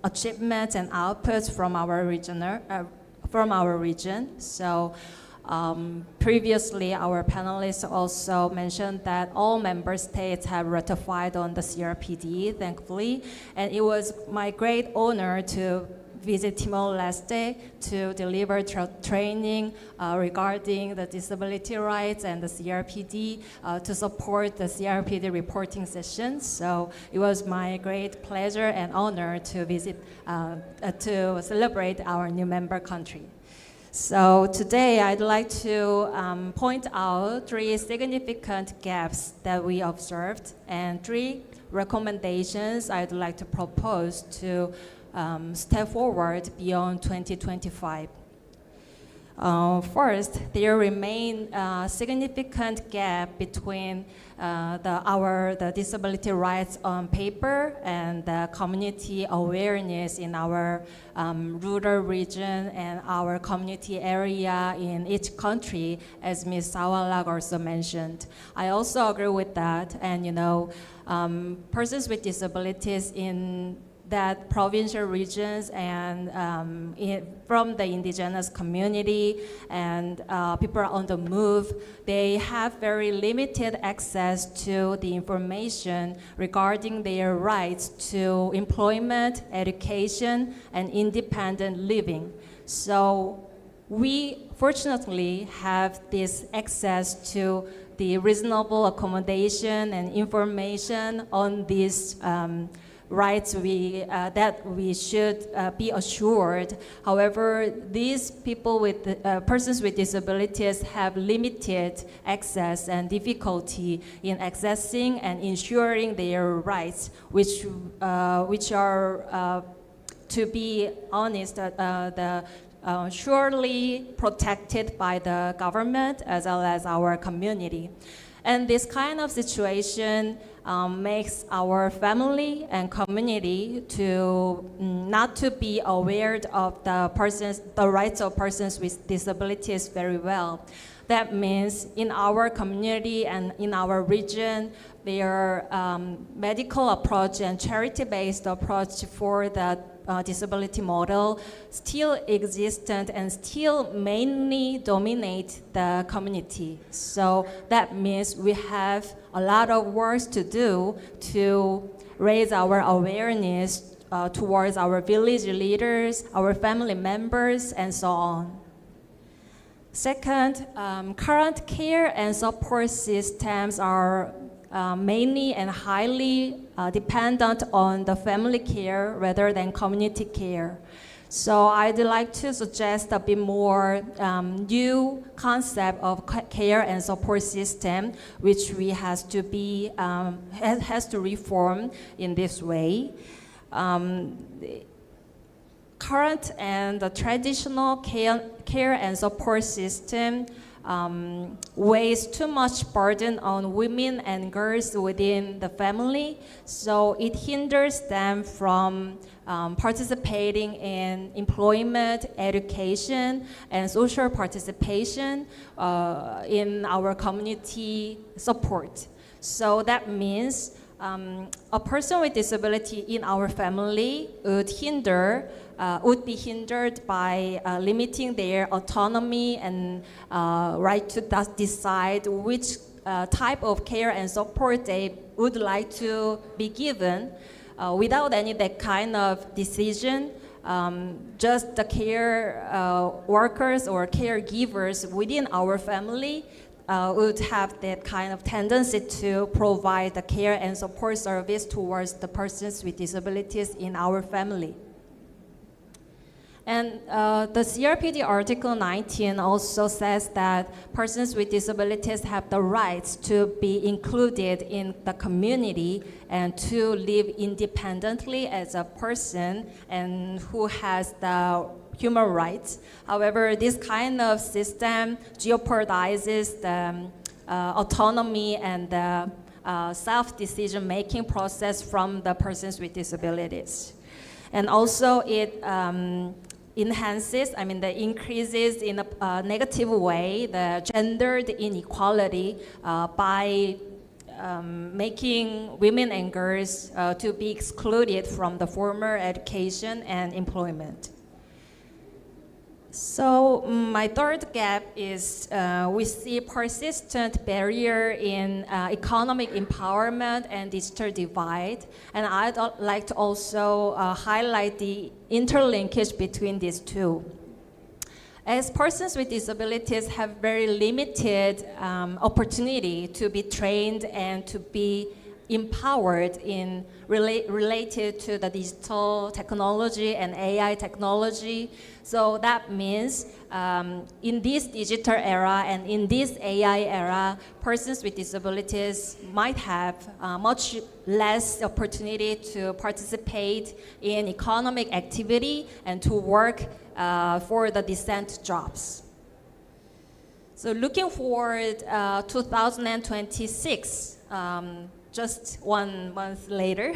S14: achievements and outputs from our region. So previously, our panelists also mentioned that all member states have ratified on the CRPD, thankfully, and it was my great honor to visit Timor-Leste to deliver training regarding the disability rights and the CRPD to support the CRPD reporting sessions. So it was my great pleasure and honor to visit, to celebrate our new member country. So today I'd like to point out 3 significant gaps that we observed and 3 recommendations I'd like to propose to step forward beyond 2025. First, there remain a significant gap between the disability rights on paper and the community awareness in our rural region and our community area in each country, as Ms. Sawalak also mentioned. I also agree with that, and persons with disabilities in that provincial regions and from the indigenous community and people on the move, they have very limited access to the information regarding their rights to employment, education, and independent living. So we fortunately have this access to the reasonable accommodation and information on these rights that we should be assured. However, these people with persons with disabilities have limited access and difficulty in accessing and ensuring their rights, which are, to be honest, surely protected by the government as well as our community. And this kind of situation makes our family and community to not to be aware of the rights of persons with disabilities very well. That means in our community and in our region, their medical approach and charity-based approach for the disability model still existent and still mainly dominate the community. So that means we have a lot of work to do to raise our awareness towards our village leaders, our family members, and so on. Second, current care and support systems are mainly and highly dependent on the family care rather than community care. So I'd like to suggest a bit more new concept of care and support system, which we has to reform in this way. Current and the traditional care and support system weighs too much burden on women and girls within the family, so it hinders them from participating in employment, education, and social participation in our community support. So that means a person with disability in our family would be hindered by limiting their autonomy and right to decide which type of care and support they would like to be given. Without any that kind of decision, just the care workers or caregivers within our family would have that kind of tendency to provide the care and support service towards the persons with disabilities in our family. And the CRPD Article 19 also says that persons with disabilities have the rights to be included in the community and to live independently as a person and who has the human rights. However, this kind of system jeopardizes the autonomy and the self-decision-making process from the persons with disabilities. And also it increases in a negative way the gendered inequality by making women and girls to be excluded from the formal education and employment. So my third gap is we see persistent barrier in economic empowerment and digital divide. And I'd like to also highlight the interlinkage between these two. As persons with disabilities have very limited opportunity to be trained and to be empowered in related to the digital technology and AI technology. So that means in this digital era and in this AI era, persons with disabilities might have much less opportunity to participate in economic activity and to work for the decent jobs. So looking forward 2026, just 1 month later.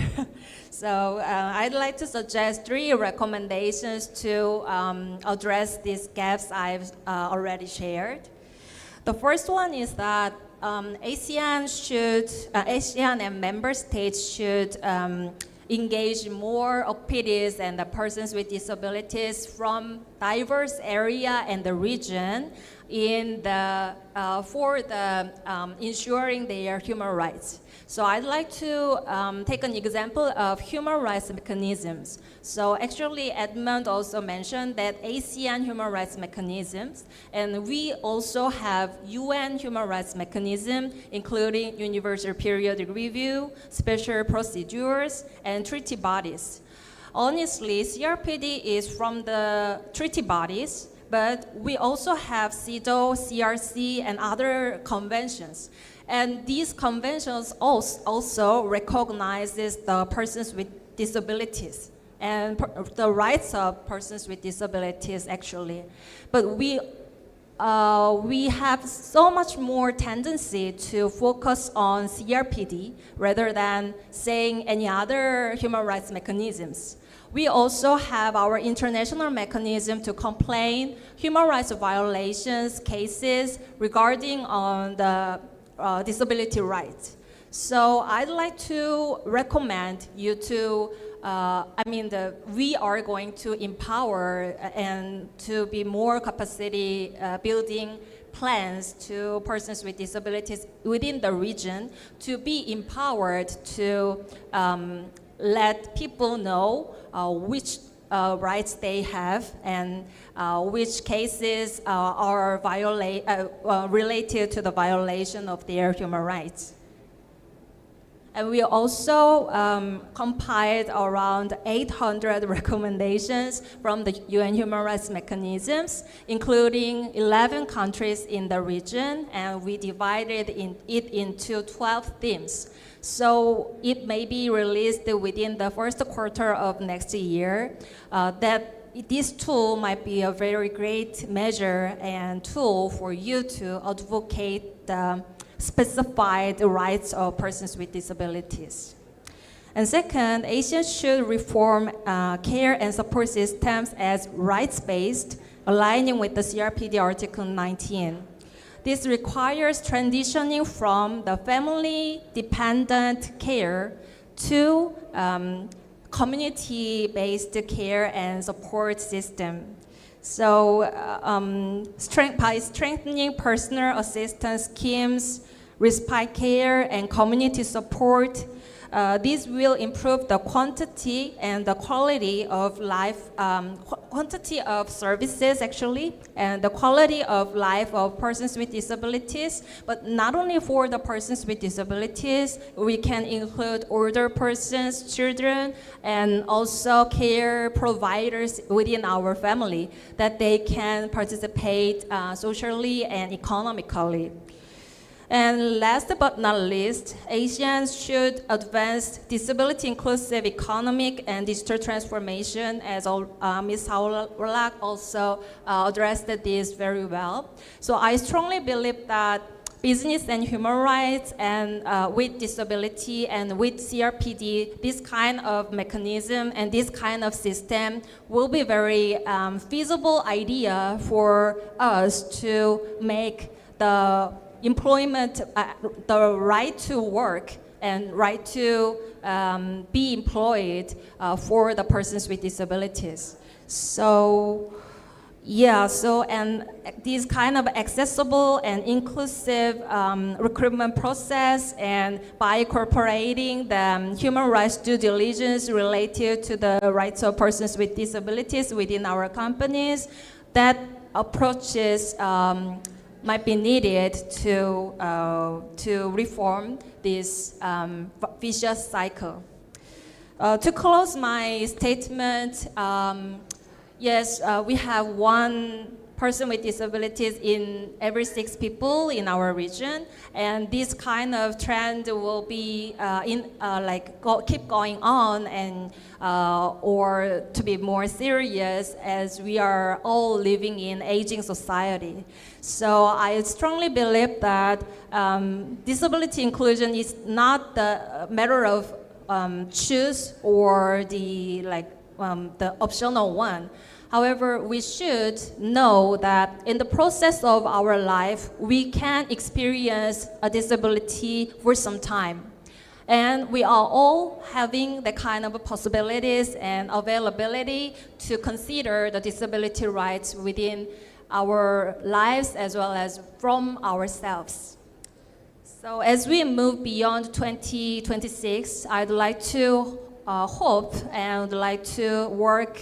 S14: So I'd like to suggest 3 recommendations to address these gaps I've already shared. The first one is that ASEAN and member states should engage more OPDs and the persons with disabilities from diverse area and the region in the, for the ensuring their human rights. So I'd like to take an example of human rights mechanisms. So actually Edmund also mentioned that ASEAN human rights mechanisms, and we also have UN human rights mechanism, including universal periodic review, special procedures, and treaty bodies. Honestly, CRPD is from the treaty bodies, but we also have CEDAW, CRC, and other conventions. And these conventions also recognizes the persons with disabilities and the rights of persons with disabilities, actually. But we have so much more tendency to focus on CRPD rather than saying any other human rights mechanisms. We also have our international mechanism to complain human rights violations cases regarding on the disability rights. So I'd like to recommend you to, we are going to empower and to be more capacity building plans to persons with disabilities within the region to be empowered to let people know which rights they have and which cases are related to the violation of their human rights. And we also compiled around 800 recommendations from the UN human rights mechanisms, including 11 countries in the region, and we divided it into 12 themes. So it may be released within the first quarter of next year. That this tool might be a very great measure and tool for you to advocate the specified rights of persons with disabilities. And second, ASEAN should reform care and support systems as rights-based, aligning with the CRPD Article 19. This requires transitioning from the family-dependent care to community-based care and support system. So by strengthening personal assistance schemes, respite care, and community support, this will improve the quantity and the quality of life, quantity of services actually, and the quality of life of persons with disabilities. But not only for the persons with disabilities, we can include older persons, children, and also care providers within our family, that they can participate socially and economically. And last but not least, ASEAN should advance disability-inclusive economic and digital transformation, as Ms. Haulak also addressed this very well. So I strongly believe that business and human rights and with disability and with CRPD, this kind of mechanism and this kind of system will be very feasible idea for us to make the employment, the right to work and right to be employed for the persons with disabilities. So, yeah, so and this kind of accessible and inclusive recruitment process, and by incorporating the human rights due diligence related to the rights of persons with disabilities within our companies, that approaches might be needed to reform this vicious cycle. To close my statement, yes, we have one person with disabilities in every 6 people in our region, and this kind of trend will be keep going on, and or to be more serious as we are all living in aging society. So I strongly believe that disability inclusion is not the matter of choose or the optional one. However, we should know that in the process of our life, we can experience a disability for some time. And we are all having the kind of possibilities and availability to consider the disability rights within our lives as well as from ourselves. So as we move beyond 2026, I'd like to hope and would like to work,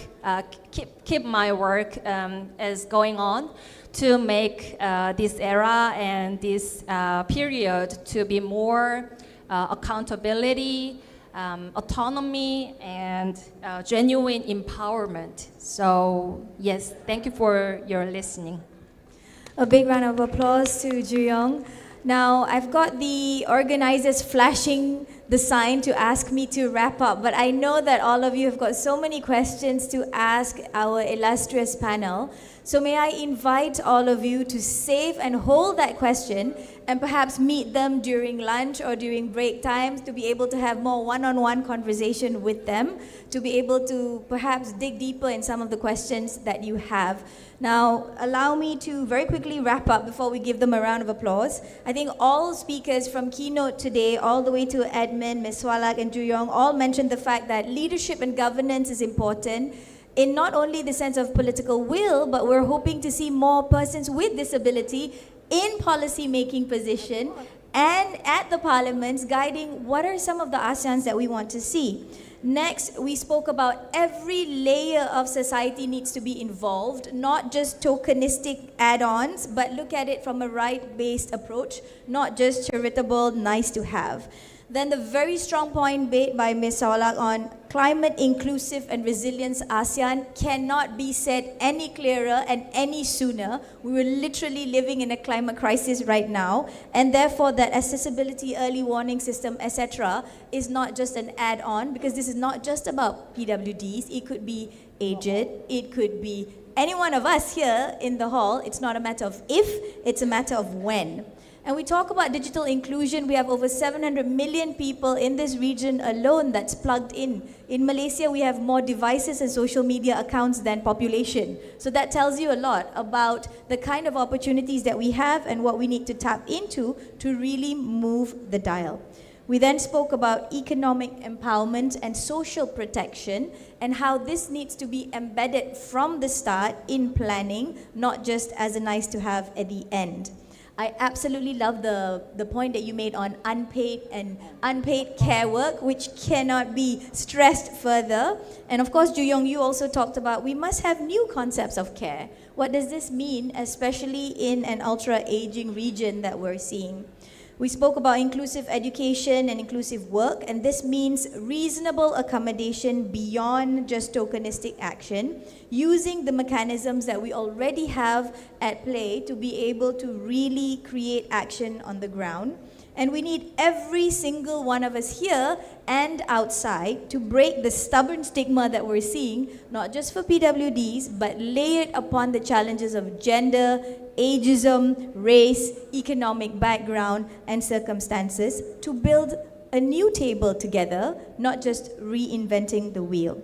S14: keep my work as going on to make this era and this period to be more accountability, autonomy, and genuine empowerment. So yes, thank you for your listening.
S10: A big round of applause to Juyong. Now, I've got the organizers flashing the sign to ask me to wrap up, but I know that all of you have got so many questions to ask our illustrious panel. So may I invite all of you to save and hold that question and perhaps meet them during lunch or during break times to be able to have more one-on-one conversation with them, to be able to perhaps dig deeper in some of the questions that you have. Now, allow me to very quickly wrap up before we give them a round of applause. I think all speakers from keynote today, all the way to admin, Ms. Swalak and Juyong, all mentioned the fact that leadership and governance is important in not only the sense of political will, but we're hoping to see more persons with disability in policy-making position and at the parliaments guiding what are some of the ASEANs that we want to see. Next, we spoke about every layer of society needs to be involved, not just tokenistic add-ons, but look at it from a right-based approach, not just charitable, nice to have. Then the very strong point made by Ms. Sawalak on climate inclusive and resilience ASEAN cannot be said any clearer and any sooner. We are literally living in a climate crisis right now, and therefore that accessibility, early warning system, etc. is not just an add-on, because this is not just about PWDs. It could be aged, it could be any one of us here in the hall. It's not a matter of if, it's a matter of when. And we talk about digital inclusion. We have over 700 million people in this region alone that's plugged in. In Malaysia, we have more devices and social media accounts than population. So that tells you a lot about the kind of opportunities that we have and what we need to tap into to really move the dial. We then spoke about economic empowerment and social protection and how this needs to be embedded from the start in planning, not just as a nice to have at the end. I absolutely love the point that you made on unpaid care work, which cannot be stressed further. And of course, Juyong, you also talked about we must have new concepts of care. What does this mean, especially in an ultra-aging region that we're seeing? We spoke about inclusive education and inclusive work, and this means reasonable accommodation beyond just tokenistic action, using the mechanisms that we already have at play to be able to really create action on the ground. And we need every single one of us here and outside to break the stubborn stigma that we're seeing, not just for PWDs, but layered upon the challenges of gender, ageism, race, economic background, and circumstances to build a new table together, not just reinventing the wheel.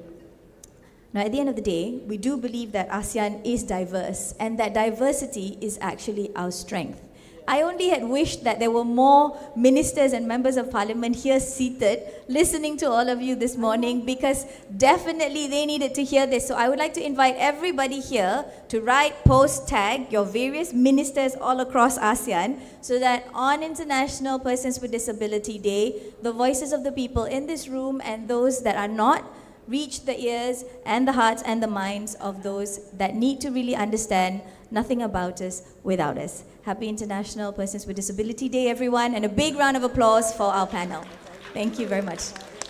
S10: Now, at the end of the day, we do believe that ASEAN is diverse, and that diversity is actually our strength. I only had wished that there were more ministers and members of parliament here seated, listening to all of you this morning, because definitely they needed to hear this. So I would like to invite everybody here to write, post, tag your various ministers all across ASEAN, so that on International Persons with Disability Day, the voices of the people in this room and those that are not reach the ears and the hearts and the minds of those that need to really understand nothing about us without us. Happy International Persons with Disability Day, everyone, and a big round of applause for our panel. Thank you very much.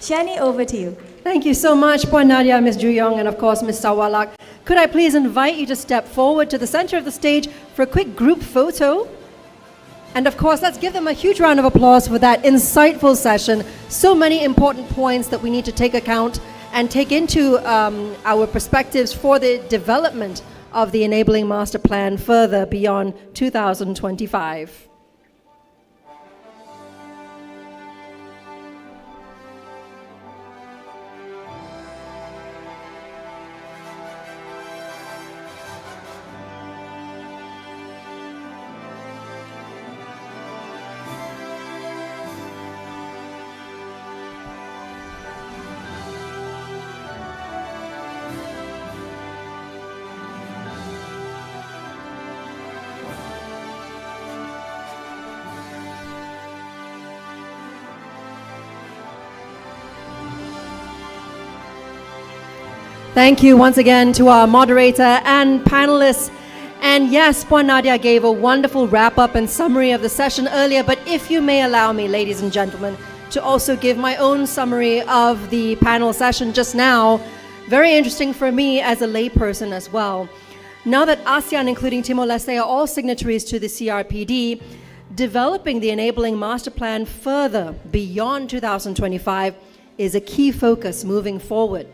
S10: Shani, over to you.
S1: Thank you so much, Puan Nadia, Ms. Juyong, and of course, Ms. Sawalak. Could I please invite you to step forward to the center of the stage for a quick group photo? And of course, let's give them a huge round of applause for that insightful session. So many important points that we need to take account and take into our perspectives for the development of the Enabling Master Plan further beyond 2025. Thank you once again to our moderator and panelists. And yes, Puan Nadia gave a wonderful wrap-up and summary of the session earlier, but if you may allow me, ladies and gentlemen, to also give my own summary of the panel session just now. Very interesting for me as a layperson as well. Now that ASEAN, including Timor-Leste, are all signatories to the CRPD, developing the enabling master plan further beyond 2025 is a key focus moving forward.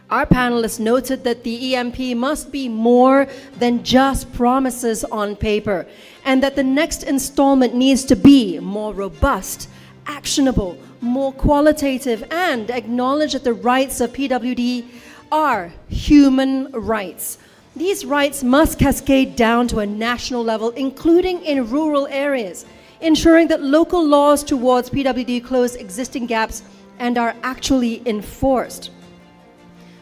S1: Our panelists noted that the EMP must be more than just promises on paper, and that the next installment needs to be more robust, actionable, more qualitative, and acknowledge that the rights of PWD are human rights. These rights must cascade down to a national level, including in rural areas, ensuring that local laws towards PWD close existing gaps and are actually enforced.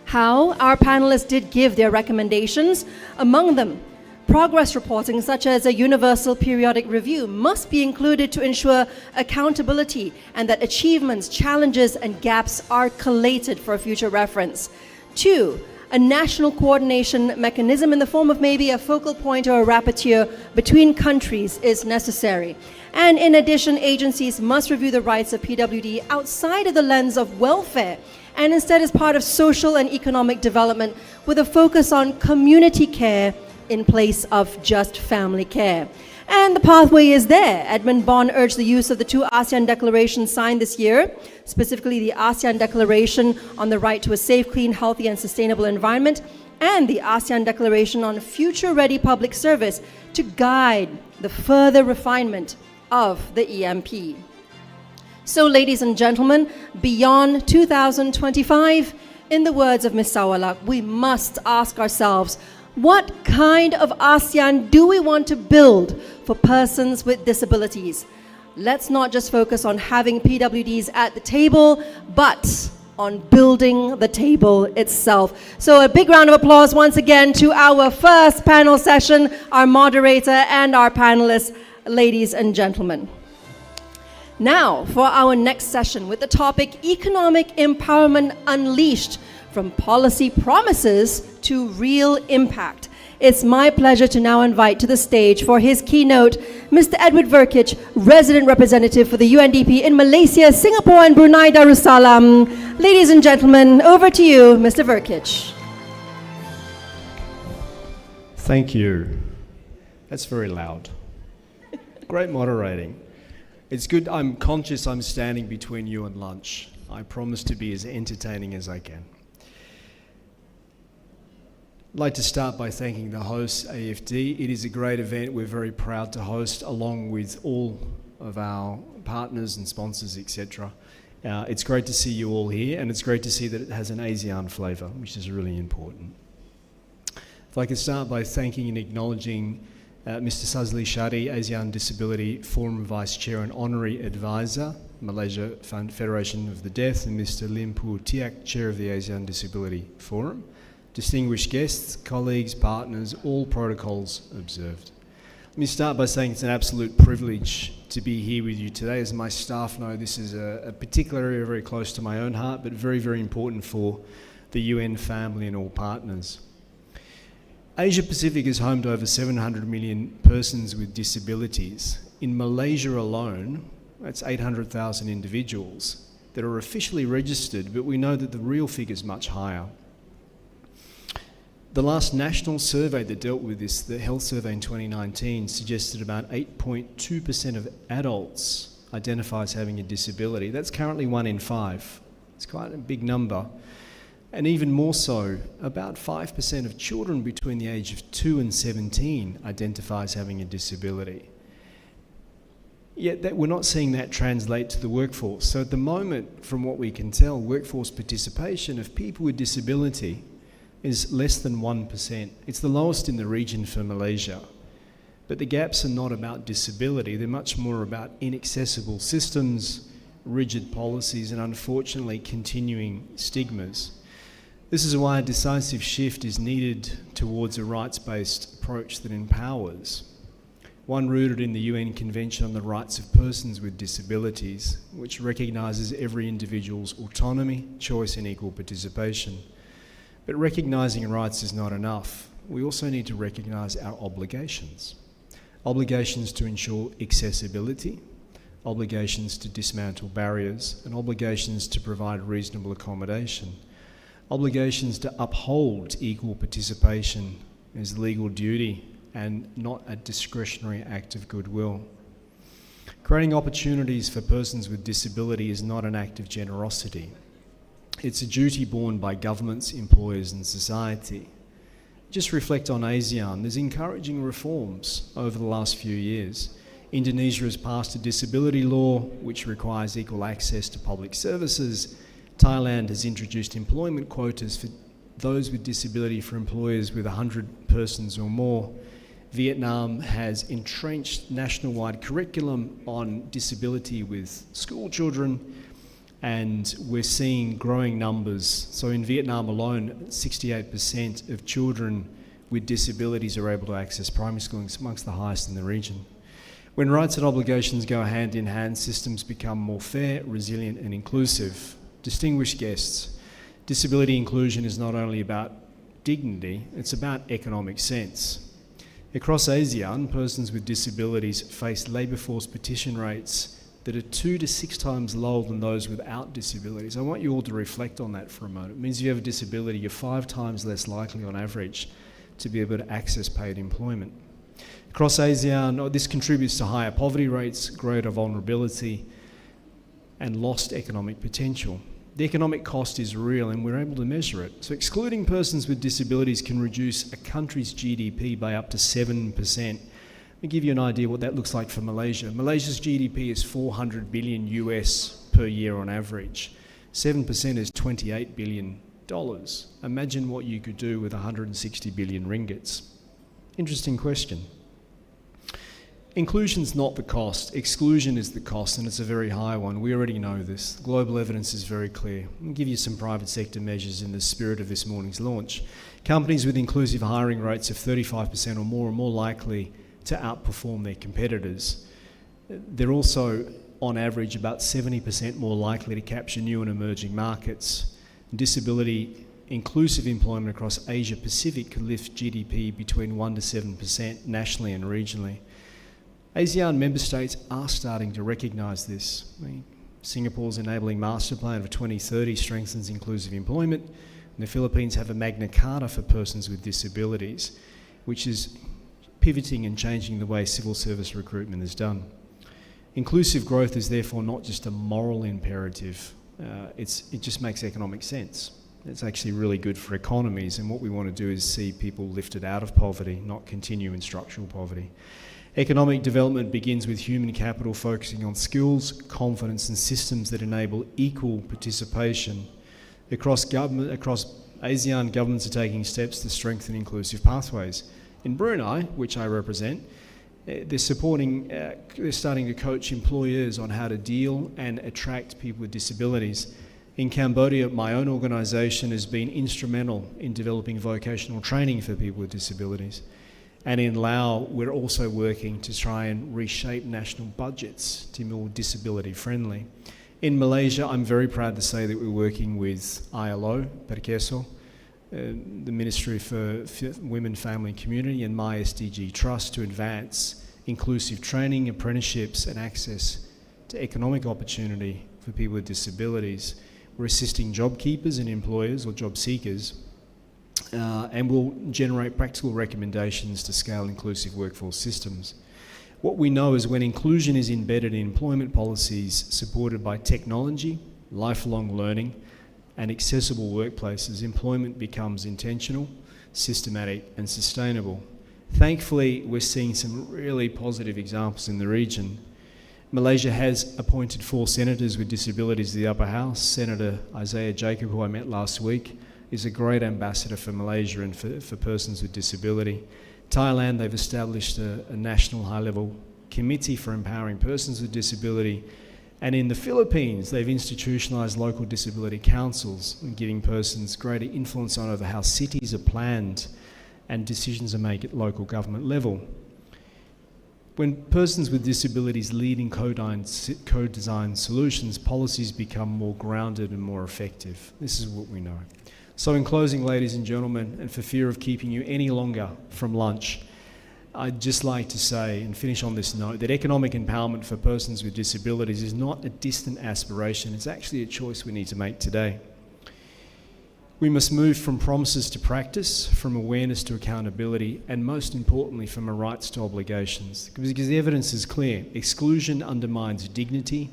S1: How? Our panelists did give their recommendations. Among them, progress reporting such as a universal periodic review must be included to ensure accountability and that achievements, challenges, and gaps are collated for future reference. 2, a national coordination mechanism in the form of maybe a focal point or a rapporteur between countries is necessary. And in addition, agencies must review the rights of PWD outside of the lens of welfare and instead as part of social and economic development with a focus on community care in place of just family care. And the pathway is there. Edmund Bond urged the use of the 2 ASEAN declarations signed this year, specifically the ASEAN Declaration on the Right to a Safe, Clean, Healthy and Sustainable Environment and the ASEAN Declaration on Future-Ready Public Service to guide the further refinement of the EMP. So, ladies and gentlemen, beyond 2025, in the words of Ms. Sawalak, we must ask ourselves, what kind of ASEAN do we want to build for persons with disabilities? Let's not just focus on having PWDs at the table, but on building the table itself. So a big round of applause once again to our first panel session, our moderator and our panelists, ladies and gentlemen. Now, for our next session with the topic Economic Empowerment Unleashed, from Policy Promises to Real Impact. It's my pleasure to now invite to the stage for his keynote, Mr. Edward Verkic, Resident Representative for the UNDP in Malaysia, Singapore and Brunei Darussalam. Ladies and gentlemen, over to you, Mr. Verkic.
S15: Thank you. That's very loud. Great moderating. It's good. I'm conscious I'm standing between you and lunch. I promise to be as entertaining as I can. I'd like to start by thanking the host, AFD. It is a great event we're very proud to host, along with all of our partners and sponsors, etc. It's great to see you all here, and it's great to see that it has an ASEAN flavour, which is really important. I'd like to start by thanking and acknowledging Mr. Sazli Shadi, ASEAN Disability Forum Vice Chair and Honorary Advisor, Malaysia Federation of the Deaf, and Mr. Lim Pu Tiak, Chair of the ASEAN Disability Forum. Distinguished guests, colleagues, partners, all protocols observed. Let me start by saying it's an absolute privilege to be here with you today. As my staff know, this is a particular area very close to my own heart, but very, very important for the UN family and all partners. Asia Pacific is home to over 700 million persons with disabilities. In Malaysia alone, that's 800,000 individuals that are officially registered, but we know that the real figure is much higher. The last national survey that dealt with this, the health survey in 2019, suggested about 8.2% of adults identify as having a disability. That's currently 1 in 5. It's quite a big number. And even more so, about 5% of children between the age of 2 and 17 identify as having a disability. Yet we're not seeing that translate to the workforce. So at the moment, from what we can tell, workforce participation of people with disability is less than 1%. It's the lowest in the region for Malaysia. But the gaps are not about disability, they're much more about inaccessible systems, rigid policies, and unfortunately continuing stigmas. This is why a decisive shift is needed towards a rights-based approach that empowers. One rooted in the UN Convention on the Rights of Persons with Disabilities, which recognises every individual's autonomy, choice and equal participation. But recognising rights is not enough. We also need to recognise our obligations. Obligations to ensure accessibility, obligations to dismantle barriers, and obligations to provide reasonable accommodation. Obligations to uphold equal participation as legal duty and not a discretionary act of goodwill. Creating opportunities for persons with disability is not an act of generosity. It's a duty borne by governments, employers and society. Just reflect on ASEAN. There's encouraging reforms over the last few years. Indonesia has passed a disability law which requires equal access to public services. Thailand has introduced employment quotas for those with disability for employers with 100 persons or more. Vietnam has entrenched national-wide curriculum on disability with school children, and we're seeing growing numbers. So in Vietnam alone, 68% of children with disabilities are able to access primary schooling, amongst the highest in the region. When rights and obligations go hand in hand, systems become more fair, resilient and inclusive. Distinguished guests, disability inclusion is not only about dignity, it's about economic sense. Across ASEAN, persons with disabilities face labour force petition rates that are 2 to 6 times lower than those without disabilities. I want you all to reflect on that for a moment. It means if you have a disability, you're 5 times less likely on average to be able to access paid employment. Across ASEAN, this contributes to higher poverty rates, greater vulnerability, and lost economic potential. The economic cost is real and we're able to measure it. So excluding persons with disabilities can reduce a country's GDP by up to 7%. Let me give you an idea what that looks like for Malaysia. Malaysia's GDP is 400 billion US per year on average. 7% is $28 billion. Imagine what you could do with 160 billion ringgits. Interesting question. Inclusion's not the cost, exclusion is the cost, and it's a very high one. We already know this. Global evidence is very clear. I'll give you some private sector measures in the spirit of this morning's launch. Companies with inclusive hiring rates of 35% or more are more likely to outperform their competitors. They're also, on average, about 70% more likely to capture new and emerging markets. Disability inclusive employment across Asia Pacific could lift GDP between 1 to 7% nationally and regionally. ASEAN member states are starting to recognise this. Singapore's enabling master plan of 2030 strengthens inclusive employment, and the Philippines have a Magna Carta for persons with disabilities, which is pivoting and changing the way civil service recruitment is done. Inclusive growth is therefore not just a moral imperative, it just makes economic sense. It's actually really good for economies, and what we want to do is see people lifted out of poverty, not continue in structural poverty. Economic development begins with human capital focusing on skills, confidence and systems that enable equal participation. Across ASEAN, governments are taking steps to strengthen inclusive pathways. In Brunei, which I represent, they're starting to coach employers on how to deal and attract people with disabilities. In Cambodia, my own organisation has been instrumental in developing vocational training for people with disabilities. And in Laos, we're also working to try and reshape national budgets to be more disability friendly. In Malaysia, I'm very proud to say that we're working with ILO, Perkeso, the Ministry for Women, Family and Community, and My SDG Trust to advance inclusive training, apprenticeships and access to economic opportunity for people with disabilities. We're assisting job keepers and employers or job seekers, and will generate practical recommendations to scale inclusive workforce systems. What we know is when inclusion is embedded in employment policies supported by technology, lifelong learning, and accessible workplaces, employment becomes intentional, systematic, and sustainable. Thankfully, we're seeing some really positive examples in the region. Malaysia has appointed 4 senators with disabilities to the upper house. Senator Isaiah Jacob, who I met last week, is a great ambassador for Malaysia and for persons with disability. Thailand, they've established a national high-level committee for empowering persons with disability. And in the Philippines, they've institutionalised local disability councils and giving persons greater influence over how cities are planned and decisions are made at local government level. When persons with disabilities lead in co-design solutions, policies become more grounded and more effective. This is what we know. So in closing, ladies and gentlemen, and for fear of keeping you any longer from lunch, I'd just like to say and finish on this note that economic empowerment for persons with disabilities is not a distant aspiration, it's actually a choice we need to make today. We must move from promises to practice, from awareness to accountability, and most importantly, from our rights to obligations. Because the evidence is clear. Exclusion undermines dignity,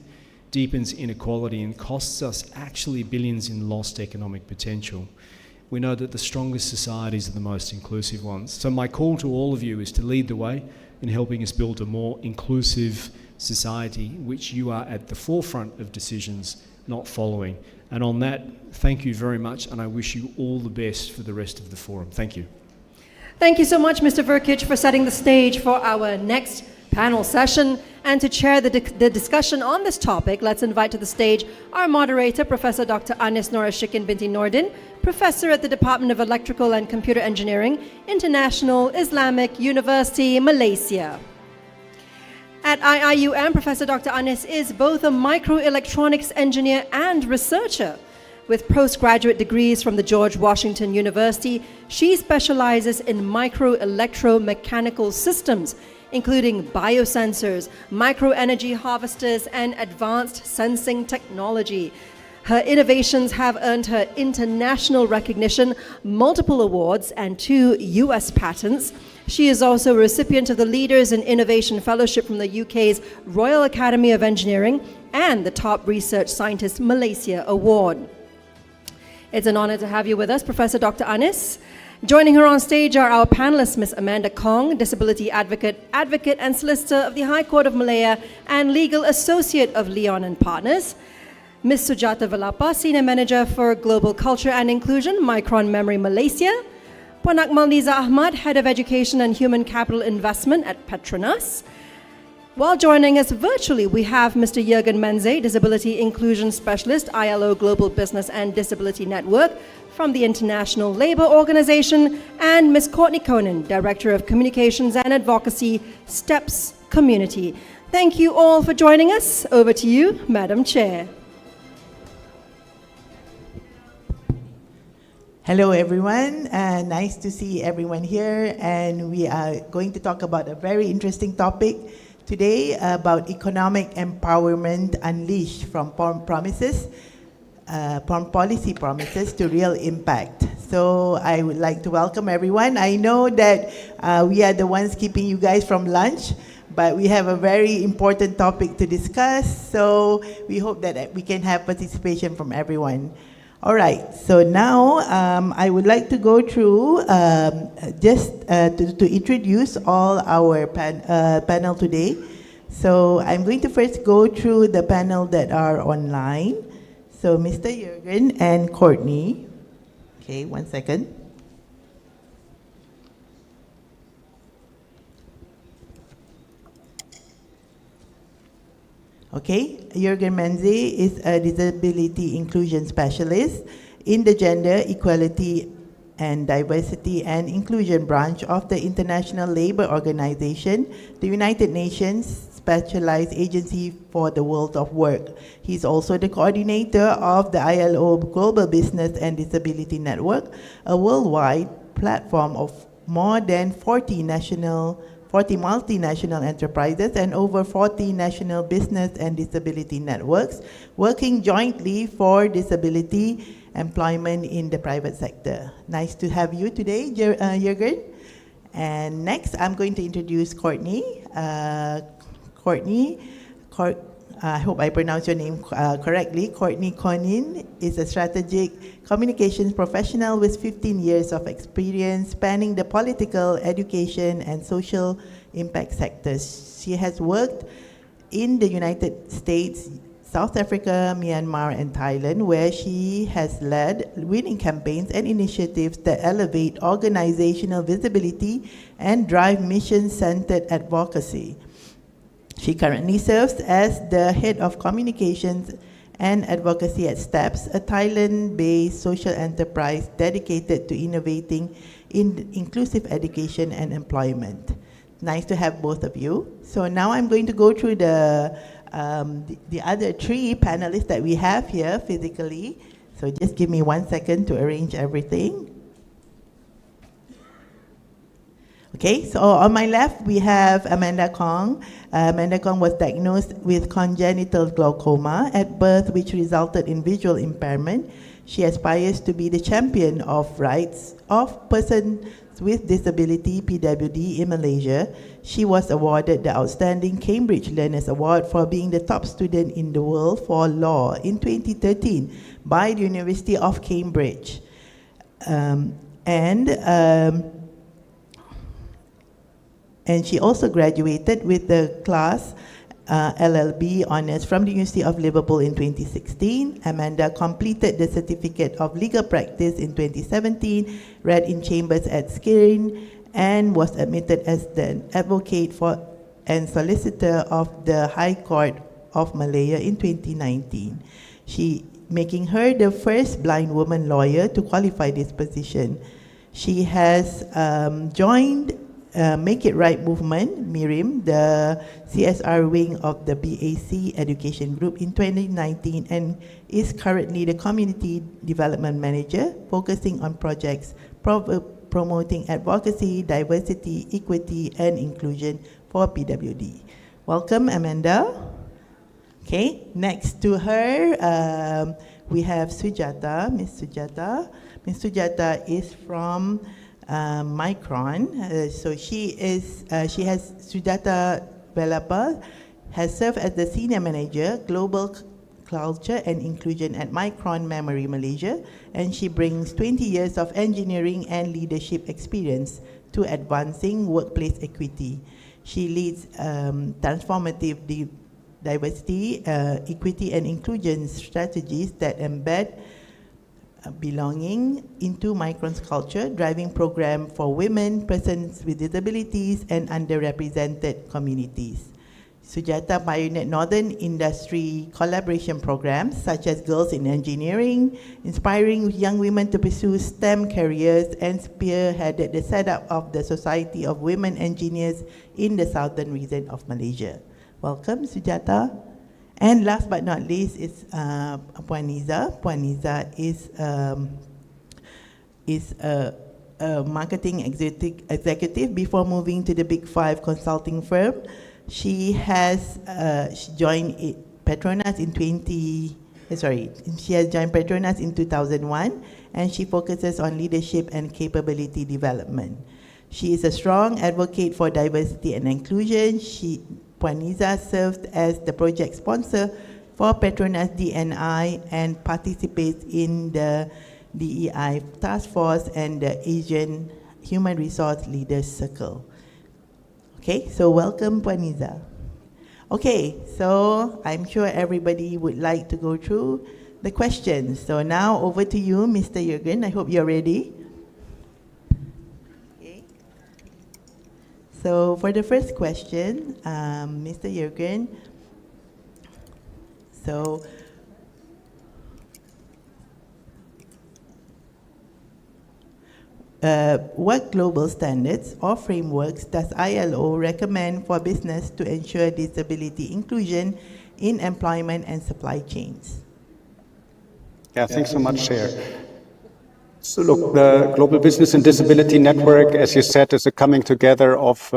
S15: deepens inequality, and costs us actually billions in lost economic potential. We know that the strongest societies are the most inclusive ones. So my call to all of you is to lead the way in helping us build a more inclusive society, which you are at the forefront of decisions, not following. And on that, thank you very much, and I wish you all the best for the rest of the forum. Thank you.
S1: Thank you so much, Mr. Verkic, for setting the stage for our next panel session. And to chair the discussion on this topic, let's invite to the stage our moderator, Professor Dr. Anis Norashikin binti Nordin, Professor at the Department of Electrical and Computer Engineering, International Islamic University, Malaysia. At IIUM, Professor Dr. Anis is both a microelectronics engineer and researcher. With postgraduate degrees from the George Washington University, she specializes in microelectromechanical systems, including biosensors, microenergy harvesters, and advanced sensing technology. Her innovations have earned her international recognition, multiple awards, and 2 US patents. She is also a recipient of the Leaders in Innovation Fellowship from the UK's Royal Academy of Engineering and the Top Research Scientist Malaysia Award. It's an honor to have you with us, Professor Dr. Anis. Joining her on stage are our panelists, Ms. Amanda Kong, disability advocate and solicitor of the High Court of Malaya and legal associate of Leon and Partners, Ms. Sujata Velapa, senior manager for global culture and inclusion, Micron Memory Malaysia, Puan Akmal Niza Ahmad, head of education and human capital investment at Petronas. While joining us virtually, we have Mr. Jürgen Menze, disability inclusion specialist, ILO Global Business and Disability Network, from the International Labour Organization, and Ms. Courtney Conan, Director of Communications and Advocacy, STEPS Community. Thank you all for joining us. Over to you, Madam Chair.
S16: Hello everyone, nice to see everyone here, and we are going to talk about a very interesting topic today about economic empowerment unleashed from policy promises to real impact. So I would like to welcome everyone. I know that we are the ones keeping you guys from lunch, but we have a very important topic to discuss, so we hope that we can have participation from everyone. All right, so now I would like to go through to introduce all our panel today. So I'm going to first go through the panel that are online. So Mr. Jürgen and Courtney. Okay, 1 second. Okay, Jürgen Menze is a disability inclusion specialist in the Gender Equality and Diversity and Inclusion branch of the International Labour Organization, the United Nations Specialized Agency for the World of Work. He's also the coordinator of the ILO Global Business and Disability Network, a worldwide platform of more than 40 multinational enterprises and over 40 national business and disability networks working jointly for disability employment in the private sector. Nice to have you today, Jürgen. And next, I'm going to introduce Courtney. I hope I pronounced your name correctly. Courtney Conin is a strategic communications professional with 15 years of experience spanning the political, education, and social impact sectors. She has worked in the United States, South Africa, Myanmar, and Thailand, where she has led winning campaigns and initiatives that elevate organizational visibility and drive mission-centered advocacy. She currently serves as the head of communications and advocacy at STEPS, a Thailand-based social enterprise dedicated to innovating in inclusive education and employment. Nice to have both of you. So now I'm going to go through the other 3 panelists that we have here physically. So just give me 1 second to arrange everything. Okay, so on my left, we have Amanda Kong. Amanda Kong was diagnosed with congenital glaucoma at birth, which resulted in visual impairment. She aspires to be the champion of rights of persons with disability, PWD, in Malaysia. She was awarded the Outstanding Cambridge Learners Award for being the top student in the world for law in 2013 by the University of Cambridge. And she also graduated with the class LLB honors from the University of Liverpool in 2016. Amanda completed the Certificate of Legal Practice in 2017, read in chambers at Skirring, and was admitted as the advocate for and solicitor of the High Court of Malaya in 2019. She making her the first blind woman lawyer to qualify this position. She has joined Make It Right movement, MIRIM, the CSR wing of the BAC Education Group in 2019, and is currently the Community Development Manager, focusing on projects promoting advocacy, diversity, equity, and inclusion for PWD. Welcome, Amanda. Okay, next to her, we have Sujata, Miss Sujata. Miss Sujata is from Micron. Sujata Velapa has served as the Senior Manager, Global Culture and Inclusion at Micron Memory Malaysia, and she brings 20 years of engineering and leadership experience to advancing workplace equity. She leads transformative diversity, equity and inclusion strategies that embed belonging into Micron's culture, driving program for women, persons with disabilities, and underrepresented communities. Sujata pioneered Northern Industry collaboration programs such as Girls in Engineering, inspiring young women to pursue STEM careers, and spearheaded the setup of the Society of Women Engineers in the southern region of Malaysia. Welcome, Sujata. And last but not least is Puan Niza. Puan Niza is a marketing executive before moving to the Big Five consulting firm. She has joined Petronas in 2001, and she focuses on leadership and capability development. She is a strong advocate for diversity and inclusion. Puan Niza served as the project sponsor for Petronas DNI and participates in the DEI Task Force and the Asian Human Resource Leaders Circle. Okay, so welcome, Puan Niza. Okay, so I'm sure everybody would like to go through the questions. So now over to you, Mr. Jürgen. I hope you're ready. So for the first question, Mr. Jürgen, so what global standards or frameworks does ILO recommend for business to ensure disability inclusion in employment and supply chains?
S17: Yeah, thanks so much, Chair. So look, the Global Business and Disability Network, as you said, is a coming together of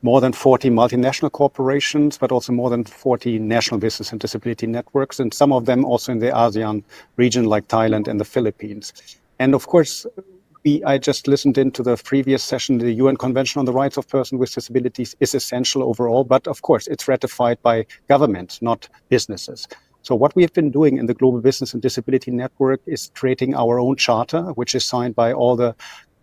S17: more than 40 multinational corporations, but also more than 40 national business and disability networks, and some of them also in the ASEAN region like Thailand and the Philippines. And of course, I just listened into the previous session, the UN Convention on the Rights of Persons with Disabilities is essential overall, but of course it's ratified by governments, not businesses. So what we have been doing in the Global Business and Disability Network is creating our own charter, which is signed by all the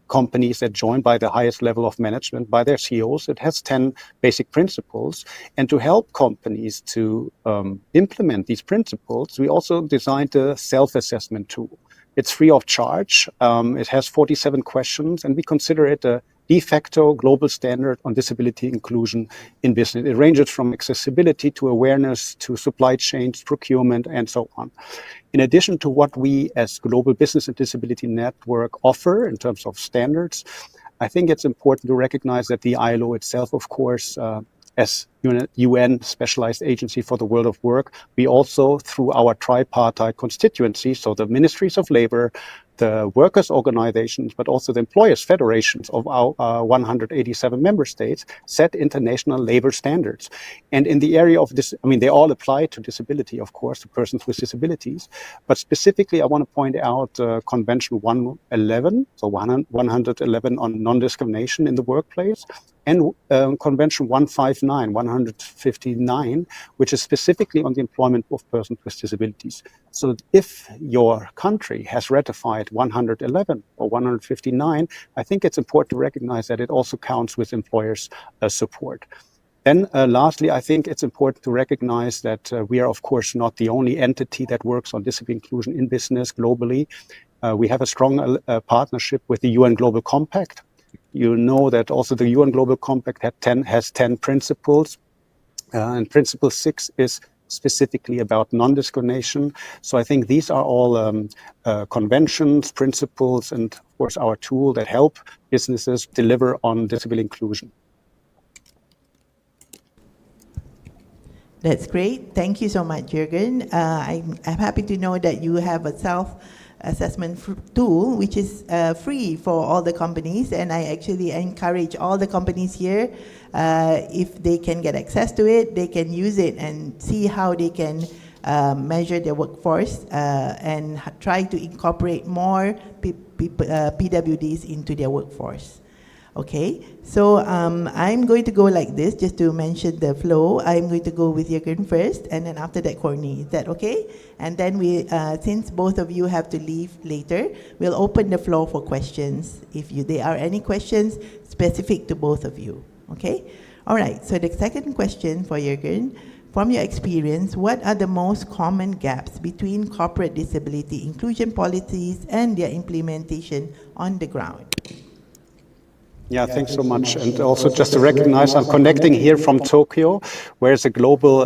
S17: companies that join by the highest level of management, by their CEOs. It has 10 basic principles. And to help companies to implement these principles, we also designed a self-assessment tool. It's free of charge. It has 47 questions, and we consider it a de facto global standard on disability inclusion in business. It ranges from accessibility to awareness to supply chains, procurement, and so on. In addition to what we as Global Business and Disability Network offer in terms of standards, I think it's important to recognize that the ILO itself, of course, as UN Specialized Agency for the World of Work, we also, through our tripartite constituency, so the ministries of labor, the workers' organizations, but also the employers' federations of our 187 member states, set international labor standards. And in the area of this, I mean, they all apply to disability, of course, to persons with disabilities. But specifically, I want to point out Convention 111, so 111 on non-discrimination in the workplace, and Convention 159, which is specifically on the employment of persons with disabilities. So if your country has ratified 111 or 159, I think it's important to recognize that it also counts with employers' support. Then lastly, I think it's important to recognize that we are, of course, not the only entity that works on disability inclusion in business globally. We have a strong partnership with the UN Global Compact. You know that also the UN Global Compact has 10 principles, and Principle 6 is specifically about non-discrimination. So I think these are all conventions, principles, and of course our tool that help businesses deliver on disability inclusion.
S16: That's great. Thank you so much, Jürgen. I'm happy to know that you have a self-assessment tool, which is free for all the companies. And I actually encourage all the companies here, if they can get access to it, they can use it and see how they can measure their workforce and try to incorporate more PWDs into their workforce. Okay, so I'm going to go like this, just to mention the flow. I'm going to go with Jürgen first, and then after that, Courtney. Is that okay? And then we, since both of you have to leave later, we'll open the floor for questions. If there are any questions specific to both of you, okay? All right, so the second question for Jürgen, from your experience, what are the most common gaps between corporate disability inclusion policies and their implementation on the ground?
S17: Yeah, thanks so much. And also just to recognize, I'm connecting here from Tokyo, where it's a global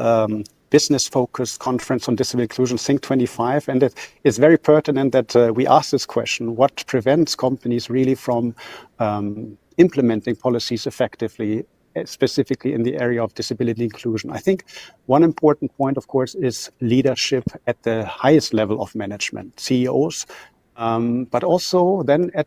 S17: business-focused conference on disability inclusion, Think 25. And it's very pertinent that we ask this question: what prevents companies really from implementing policies effectively, specifically in the area of disability inclusion? I think one important point, of course, is leadership at the highest level of management, CEOs, but also then at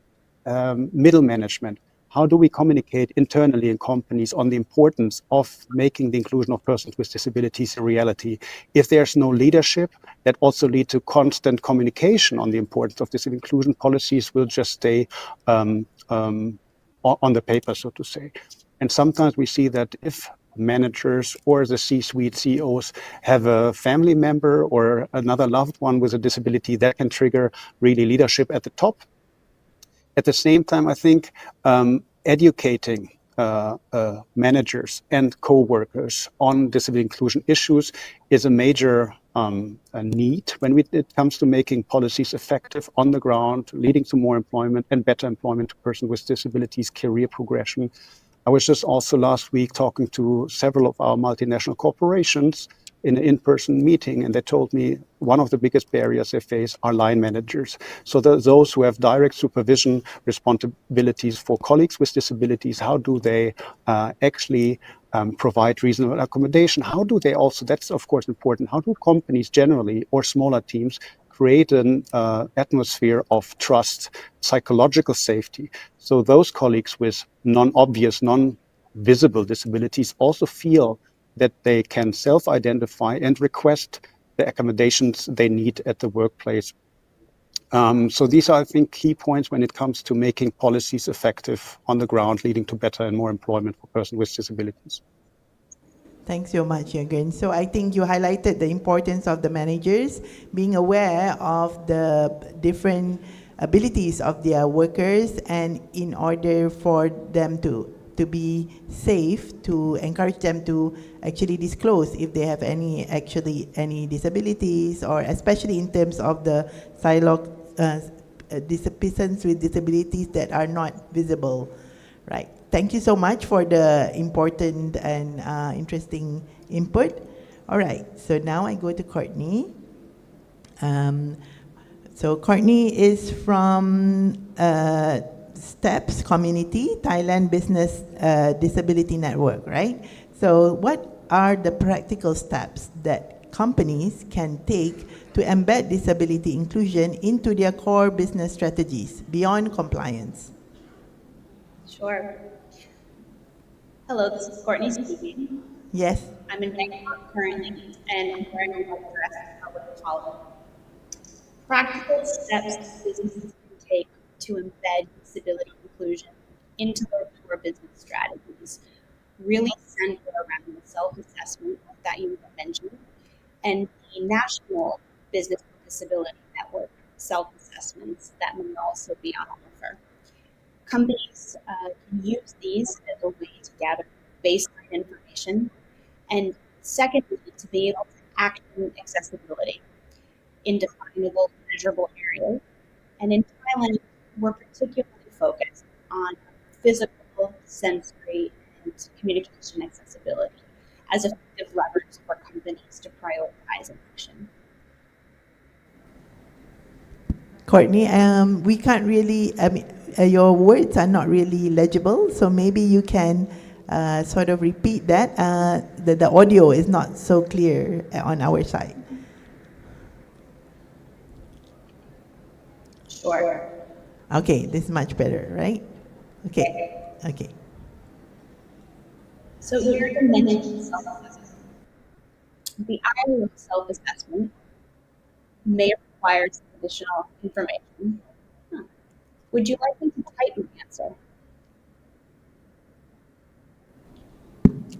S17: middle management. How do we communicate internally in companies on the importance of making the inclusion of persons with disabilities a reality? If there's no leadership, that also leads to constant communication on the importance of this inclusion, policies will just stay on the paper, so to say. And sometimes we see that if managers or the C-suite CEOs have a family member or another loved one with a disability, that can trigger really leadership at the top. At the same time, I think educating managers and co-workers on disability inclusion issues is a major need when it comes to making policies effective on the ground, leading to more employment and better employment to persons with disabilities, career progression. I was just also last week talking to several of our multinational corporations in an in-person meeting, and they told me one of the biggest barriers they face are line managers. So those who have direct supervision responsibilities for colleagues with disabilities, how do they actually provide reasonable accommodation? How do they also, that's of course important, how do companies generally or smaller teams create an atmosphere of trust, psychological safety, so those colleagues with non-obvious, non-visible disabilities also feel that they can self-identify and request the accommodations they need at the workplace. So these are, I think, key points when it comes to making policies effective on the ground, leading to better and more employment for persons with disabilities.
S16: Thanks so much, Jürgen. So I think you highlighted the importance of the managers being aware of the different abilities of their workers, and in order for them to be safe, to encourage them to actually disclose if they have any disabilities, or especially in terms of the persons with disabilities that are not visible, right? Thank you so much for the important and interesting input. All right, so now I go to Courtney. So Courtney is from STEPS Community, Thailand Business Disability Network, right? So what are the practical steps that companies can take to embed disability inclusion into their core business strategies beyond compliance?
S18: Sure. Hello, this is Courtney speaking.
S16: Yes.
S18: I'm in Bangkok currently, and I'm wearing a white dress and public collar. Practical steps businesses can take to embed disability inclusion into their core business strategies really center around the self-assessment that you mentioned and the National Business Disability Network self-assessments that may also be on offer. Companies can use these as a way to gather baseline information, and secondly, to be able to action accessibility in definable, measurable areas. And in Thailand, we're particularly focused on physical, sensory, and communication accessibility as effective levers for companies to prioritize action.
S16: Courtney, we can't really, your words are not really legible, so maybe you can sort of repeat that. The audio is not so clear on our side.
S18: Sure.
S16: Okay, this is much better, right? Okay, okay.
S18: So here you mentioned self-assessment. The ILO self-assessment may require some additional information. Would you like me to type an answer?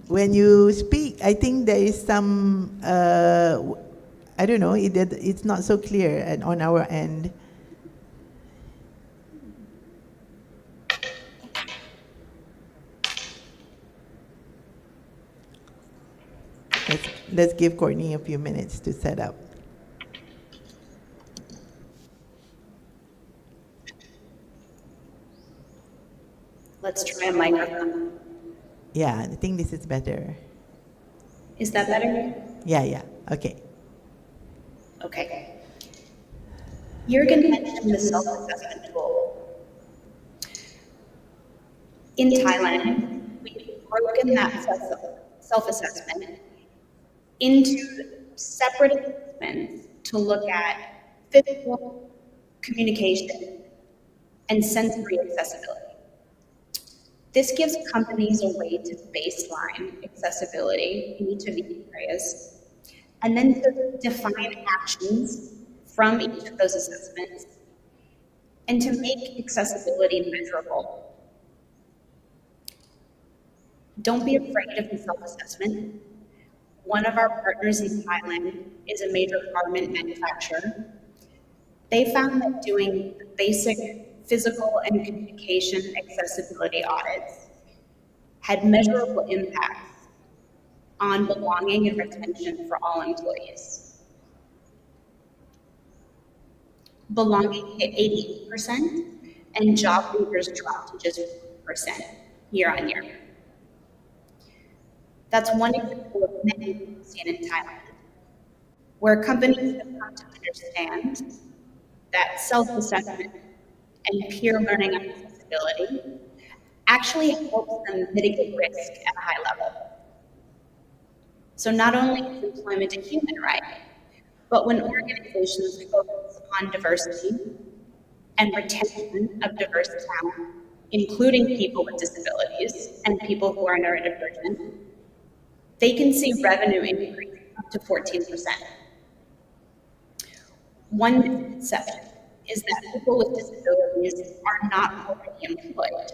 S16: When you speak, I think there is some, I don't know, it's not so clear on our end. Let's give Courtney a few minutes to set up.
S18: Let's try a microphone.
S16: Yeah, I think this is better.
S18: Is that better?
S16: Yeah, okay.
S18: Okay. Jürgen mentioned the self-assessment tool. In Thailand, we've broken that self-assessment into separate assessments to look at physical, communication, and sensory accessibility. This gives companies a way to baseline accessibility in each of these areas, and then to define actions from each of those assessments, and to make accessibility measurable. Don't be afraid of the self-assessment. One of our partners in Thailand is a major garment manufacturer. They found that doing basic physical and communication accessibility audits had measurable impacts on belonging and retention for all employees. Belonging hit 88%, and job leavers dropped to just 1% year on year. That's one example of many we've seen in Thailand, where companies have come to understand that self-assessment and peer learning on accessibility actually helps them mitigate risk at a high level. So not only is employment a human right, but when organizations focus on diversity and retention of diverse talent, including people with disabilities and people who are neurodivergent, they can see revenue increase up to 14%. One misconception is that people with disabilities are not already employed.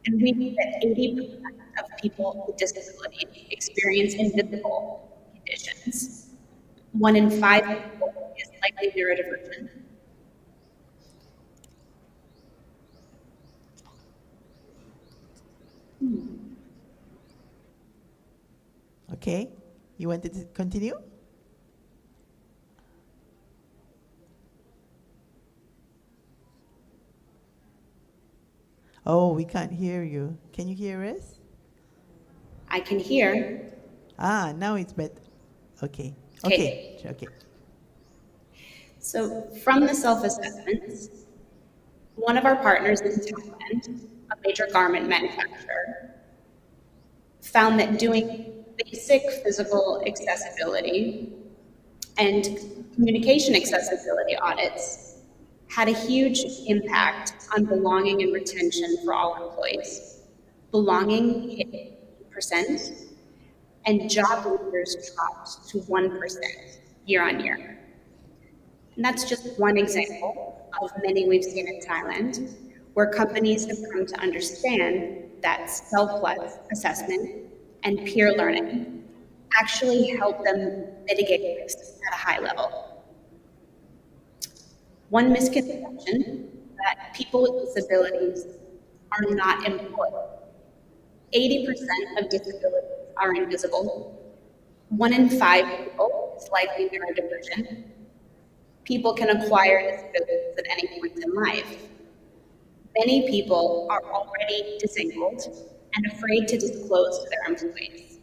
S18: And we know that 80% of people with disabilities experience invisible conditions. 1 in 5 people is likely neurodivergent.
S16: Okay, you wanted to continue? Oh, we can't hear you. Can you hear us?
S18: I can hear.
S16: Ah, now it's better. Okay.
S18: So from the self-assessments, one of our partners in Thailand, a major garment manufacturer, found that doing basic physical accessibility and communication accessibility audits had a huge impact on belonging and retention for all employees. Belonging hit 8%, and job leavers dropped to 1% year on year. And that's just one example of many we've seen in Thailand, where companies have come to understand that self-assessment and peer learning actually help them mitigate risks at a high level. One misconception that people with disabilities are not employed. 80% of disabilities are invisible. 1 in 5 people is likely neurodivergent. People can acquire disabilities at any point in life. Many people are already disabled and afraid to disclose to their employees.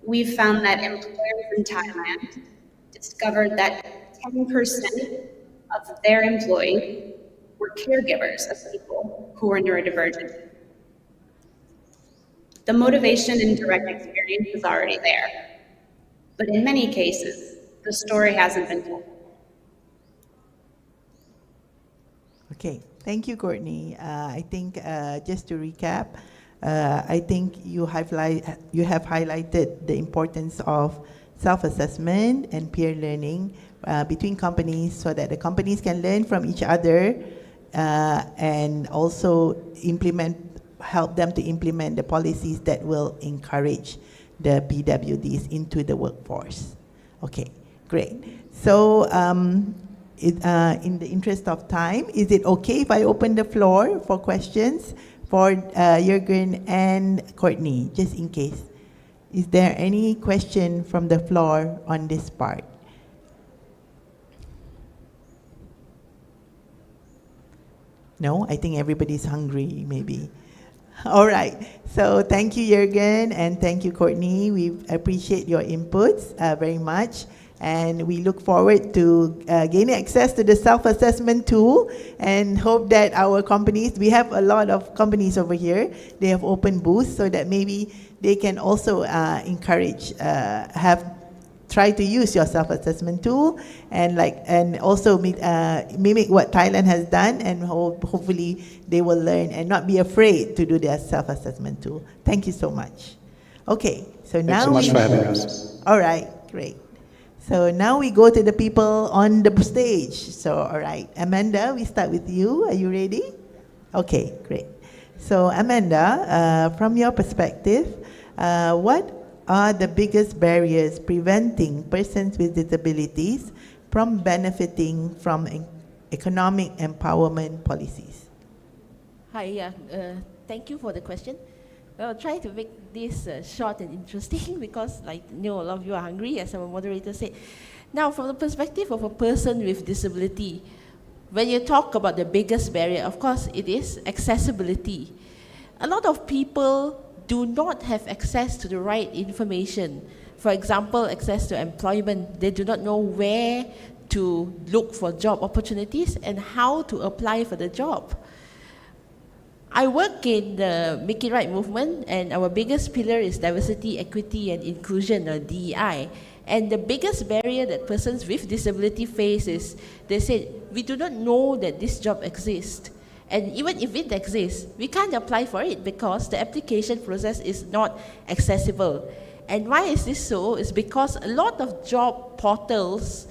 S18: We've found that employers in Thailand discovered that 10% of their employees were caregivers of people who were neurodivergent. The motivation and direct experience is already there, but in many cases, the story hasn't been told.
S16: Okay, thank you, Courtney. I think just to recap, I think you have highlighted the importance of self-assessment and peer learning between companies so that the companies can learn from each other and also help them to implement the policies that will encourage the PWDs into the workforce. Okay, great. So in the interest of time, is it okay if I open the floor for questions for Jürgen and Courtney, just in case? Is there any question from the floor on this part? No, I think everybody's hungry, maybe. All right, so thank you, Jürgen, and thank you, Courtney. We appreciate your inputs very much, and we look forward to gaining access to the self-assessment tool and hope that our companies, we have a lot of companies over here, they have open booths so that maybe they can also encourage, try to use your self-assessment tool and also mimic what Thailand has done, and hopefully they will learn and not be afraid to do their self-assessment tool. Thank you so much. Okay, so now
S17: Thanks so much for having us.
S16: All right, great. So now we go to the people on the stage. So, all right, Amanda, we start with you. Are you ready? Okay, great. So Amanda, from your perspective, what are the biggest barriers preventing persons with disabilities from benefiting from economic empowerment policies?
S19: Hi, thank you for the question. I'll try to make this short and interesting because I know a lot of you are hungry, as our moderator said. Now, from the perspective of a person with disability, when you talk about the biggest barrier, of course, it is accessibility. A lot of people do not have access to the right information. For example, access to employment. They do not know where to look for job opportunities and how to apply for the job. I work in the Make It Right movement, and our biggest pillar is diversity, equity, and inclusion, or DEI. And the biggest barrier that persons with disability face is, they say, we do not know that this job exists. And even if it exists, we can't apply for it because the application process is not accessible. And why is this so? It's because a lot of job portals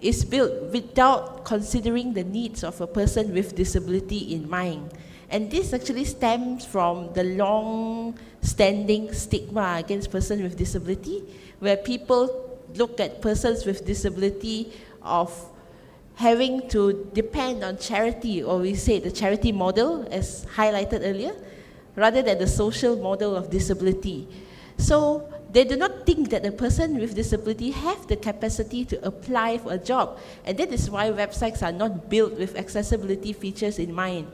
S19: is built without considering the needs of a person with disability in mind. And this actually stems from the long-standing stigma against persons with disability, where people look at persons with disability of having to depend on charity, or we say the charity model, as highlighted earlier, rather than the social model of disability. So they do not think that a person with disability have the capacity to apply for a job. And that is why websites are not built with accessibility features in mind.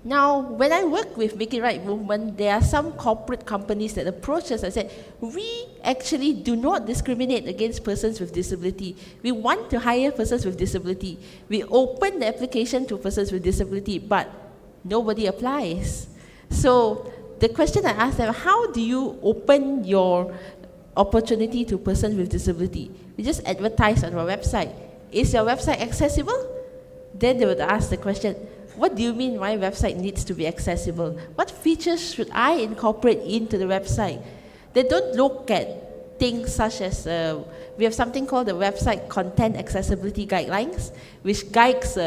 S19: Now, when I work with Make It Right movement, there are some corporate companies that approach us and say, we actually do not discriminate against persons with disability. We want to hire persons with disability. We open the application to persons with disability, but nobody applies. So the question I asked them, how do you open your opportunity to persons with disability? We just advertise on our website. Is your website accessible? Then they would ask the question, what do you mean my website needs to be accessible? What features should I incorporate into the website? They don't look at things such as, we have something called the Website Content Accessibility Guidelines, which guides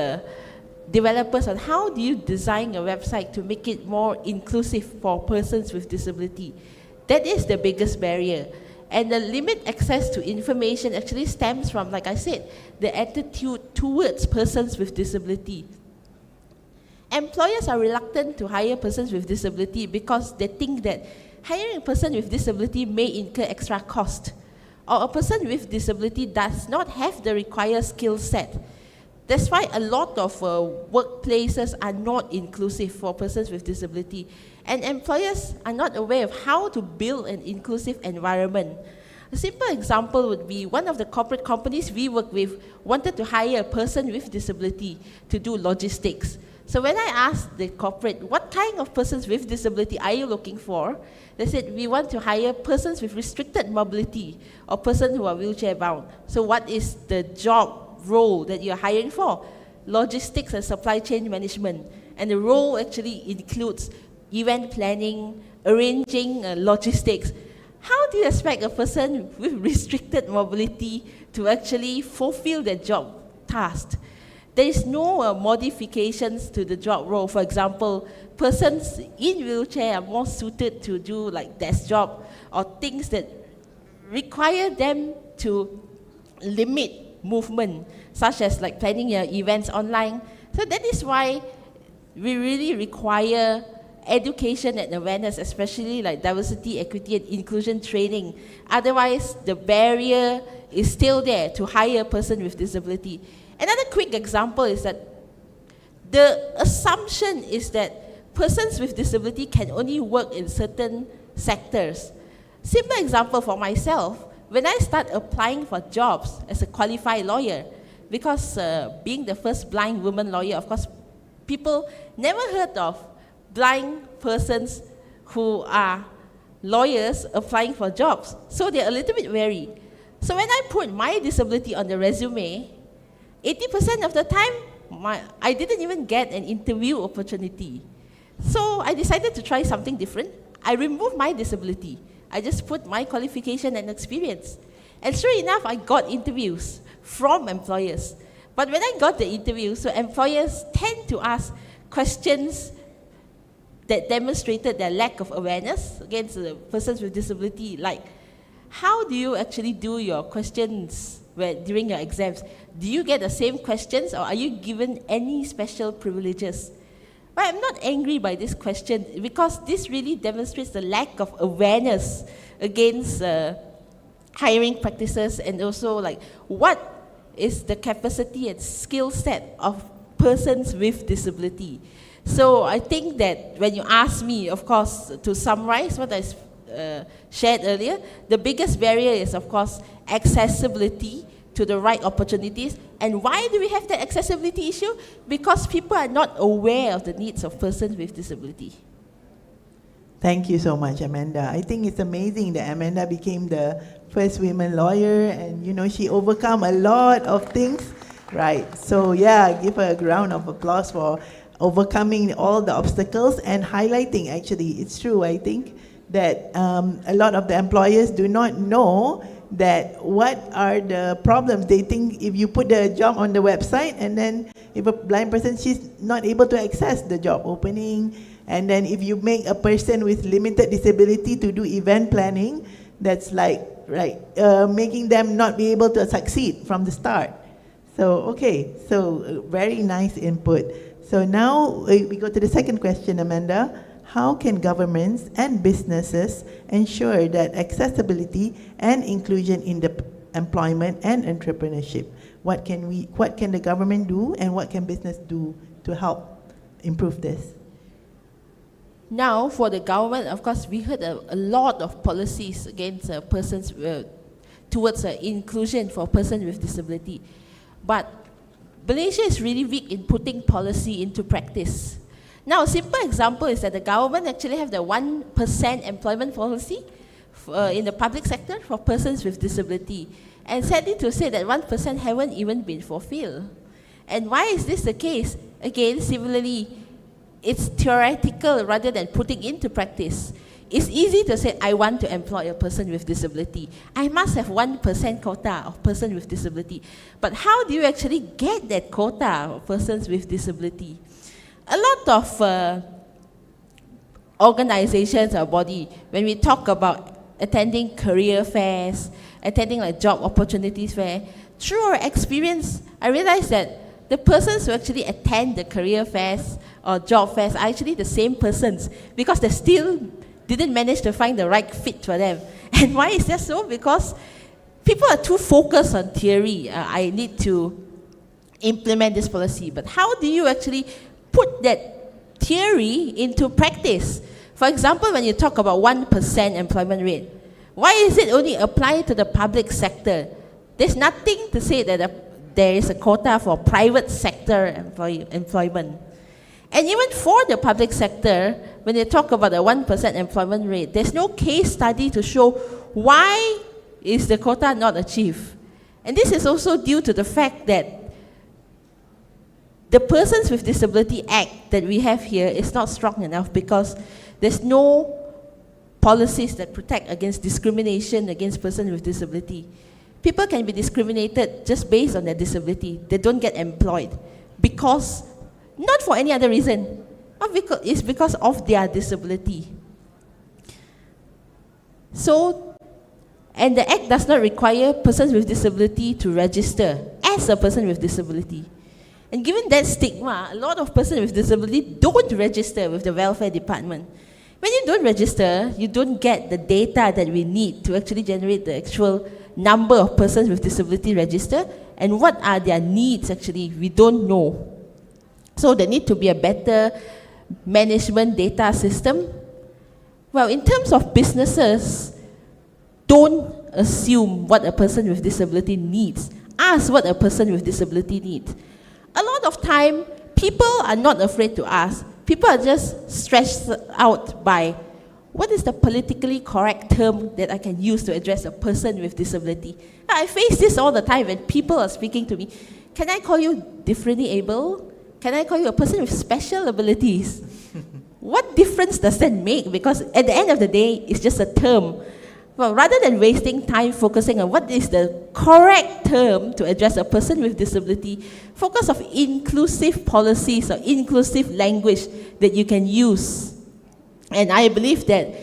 S19: developers on how do you design a website to make it more inclusive for persons with disability. That is the biggest barrier. And the limit access to information actually stems from, like I said, the attitude towards persons with disability. Employers are reluctant to hire persons with disability because they think that hiring a person with disability may incur extra cost, or a person with disability does not have the required skill set. That's why a lot of workplaces are not inclusive for persons with disability, and employers are not aware of how to build an inclusive environment. A simple example would be one of the corporate companies we work with wanted to hire a person with disability to do logistics. So when I asked the corporate, what kind of persons with disability are you looking for? They said, we want to hire persons with restricted mobility or persons who are wheelchair bound. So what is the job role that you're hiring for? Logistics and supply chain management. And the role actually includes event planning, arranging logistics. How do you expect a person with restricted mobility to actually fulfill their job task? There is no modifications to the job role. For example, persons in wheelchair are more suited to do like desk job or things that require them to limit movement, such as like planning your events online. So that is why we really require education and awareness, especially like diversity, equity, and inclusion training. Otherwise, the barrier is still there to hire a person with disability. Another quick example is that the assumption is that persons with disability can only work in certain sectors. Simple example for myself, when I start applying for jobs as a qualified lawyer, because being the first blind woman lawyer, of course, people never heard of blind persons who are lawyers applying for jobs. So they're a little bit wary. So when I put my disability on the resume, 80% of the time, I didn't even get an interview opportunity. So I decided to try something different. I removed my disability. I just put my qualification and experience. And sure enough, I got interviews from employers. But when I got the interview, so employers tend to ask questions that demonstrated their lack of awareness against the persons with disability, like, how do you actually do your questions during your exams? Do you get the same questions, or are you given any special privileges? But I'm not angry by this question, because this really demonstrates the lack of awareness against hiring practices, and also like what is the capacity and skill set of persons with disability. So I think that when you ask me, of course, to summarize what I shared earlier, the biggest barrier is, of course, accessibility to the right opportunities. And why do we have that accessibility issue? Because people are not aware of the needs of persons with disability.
S16: Thank you so much, Amanda. I think it's amazing that Amanda became the first women lawyer, and you know, she overcome a lot of things, right? So yeah, give her a round of applause for overcoming all the obstacles and highlighting, actually, it's true, I think, that a lot of the employers do not know that what are the problems. They think if you put the job on the website, and then if a blind person, she's not able to access the job opening, and then if you make a person with limited disability to do event planning, that's like, right, making them not be able to succeed from the start. So, okay, so very nice input. So now we go to the second question, Amanda. How can governments and businesses ensure that accessibility and inclusion in the employment and entrepreneurship? What can the government do, and what can business do to help improve this?
S19: Now, for the government, of course, we heard a lot of policies against persons towards inclusion for persons with disability. But Malaysia is really weak in putting policy into practice. Now, a simple example is that the government actually have the 1% employment policy in the public sector for persons with disability. And sadly to say that 1% haven't even been fulfilled. And why is this the case? Again, similarly, it's theoretical rather than putting into practice. It's easy to say, I want to employ a person with disability. I must have 1% quota of persons with disability. But how do you actually get that quota of persons with disability? A lot of organizations or body, when we talk about attending career fairs, attending like job opportunities fair, through our experience, I realized that the persons who actually attend the career fairs or job fairs are actually the same persons because they still didn't manage to find the right fit for them. And why is that so? Because people are too focused on theory. I need to implement this policy. But how do you actually put that theory into practice? For example, when you talk about 1% employment rate, why is it only applied to the public sector? There's nothing to say that there is a quota for private sector employment. And even for the public sector, when they talk about the 1% employment rate, there's no case study to show why is the quota not achieved. And this is also due to the fact that the Persons with Disability Act that we have here is not strong enough because there's no policies that protect against discrimination against persons with disability. People can be discriminated just based on their disability. They don't get employed because, not for any other reason, it's because of their disability. So, and the Act does not require persons with disability to register as a person with disability. And given that stigma, a lot of persons with disability don't register with the welfare department. When you don't register, you don't get the data that we need to actually generate the actual number of persons with disability registered and what are their needs actually, we don't know. So there need to be a better management data system. Well, in terms of businesses, don't assume what a person with disability needs. Ask what a person with disability needs. A lot of time, people are not afraid to ask. People are just stressed out by what is the politically correct term that I can use to address a person with disability. I face this all the time when people are speaking to me. Can I call you differently able? Can I call you a person with special abilities? What difference does that make? Because at the end of the day, it's just a term. Well, rather than wasting time focusing on what is the correct term to address a person with disability, focus on inclusive policies or inclusive language that you can use. And I believe that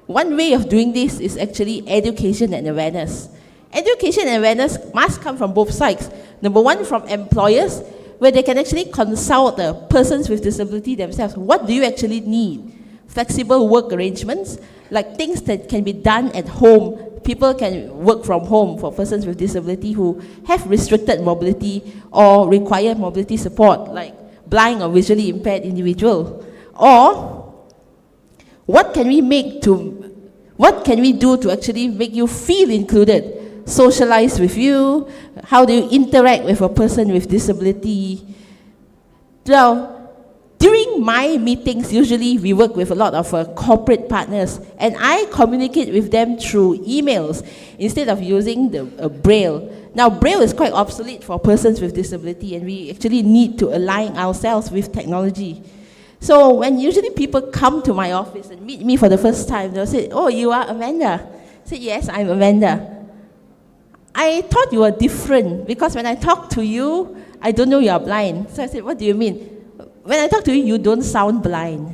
S19: one way of doing this is actually education and awareness. Education and awareness must come from both sides. Number one, from employers, where they can actually consult the persons with disability themselves. What do you actually need? Flexible work arrangements, like things that can be done at home. People can work from home for persons with disability who have restricted mobility or require mobility support, like blind or visually impaired individual. Or what can we do to actually make you feel included? Socialize with you. How do you interact with a person with disability? Well, during my meetings, usually we work with a lot of corporate partners, and I communicate with them through emails instead of using the Braille. Now, Braille is quite obsolete for persons with disability, and we actually need to align ourselves with technology. So when usually people come to my office and meet me for the first time, they'll say, "Oh, you are Amanda." I say, "Yes, I'm Amanda." I thought you were different because when I talk to you, I don't know you are blind. So I said, "What do you mean?" When I talk to you, you don't sound blind.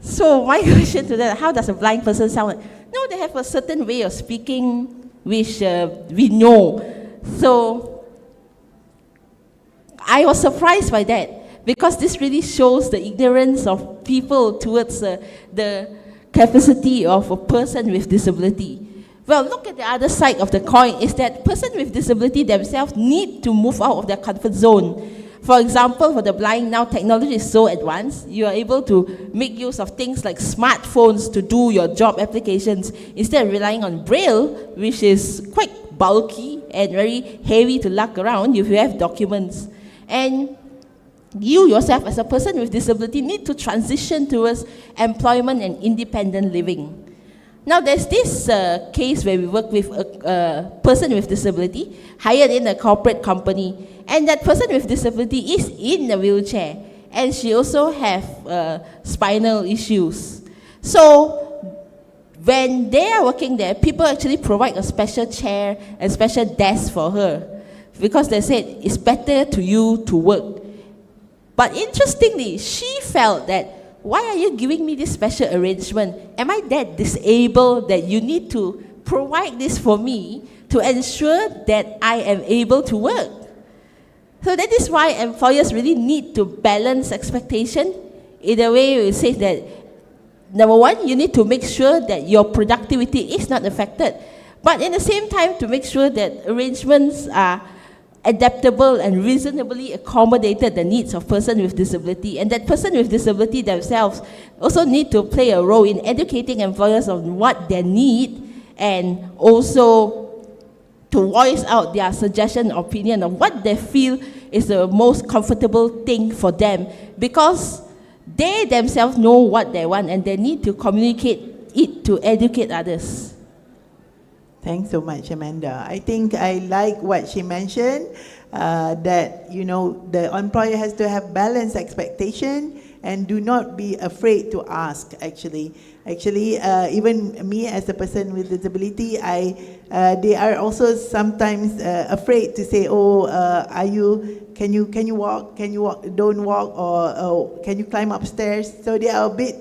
S19: So my question to them, how does a blind person sound? No, they have a certain way of speaking which we know. So I was surprised by that because this really shows the ignorance of people towards the capacity of a person with disability. Well, look at the other side of the coin is that persons with disability themselves need to move out of their comfort zone. For example, for the blind, now technology is so advanced, you are able to make use of things like smartphones to do your job applications instead of relying on Braille, which is quite bulky and very heavy to lug around if you have documents. And you yourself as a person with disability need to transition towards employment and independent living. Now there's this case where we work with a person with disability hired in a corporate company, and that person with disability is in a wheelchair, and she also have spinal issues. So when they are working there, people actually provide a special chair and special desk for her, because they said it's better to you to work. But interestingly, she felt that, why are you giving me this special arrangement? Am I that disabled that you need to provide this for me to ensure that I am able to work? So that is why employers really need to balance expectation in a way we say that, number one, you need to make sure that your productivity is not affected, but in the same time to make sure that arrangements are adaptable and reasonably accommodated the needs of person with disability, and that person with disability themselves also need to play a role in educating employers on what they need, and also to voice out their suggestion, opinion of what they feel is the most comfortable thing for them, because they themselves know what they want and they need to communicate it to educate others.
S16: Thanks so much, Amanda. I think I like what she mentioned, that, you know, the employer has to have balanced expectation and do not be afraid to ask, actually. Even me as a person with disability, they are also sometimes afraid to say, can you walk, don't walk, or can you climb upstairs? So they are a bit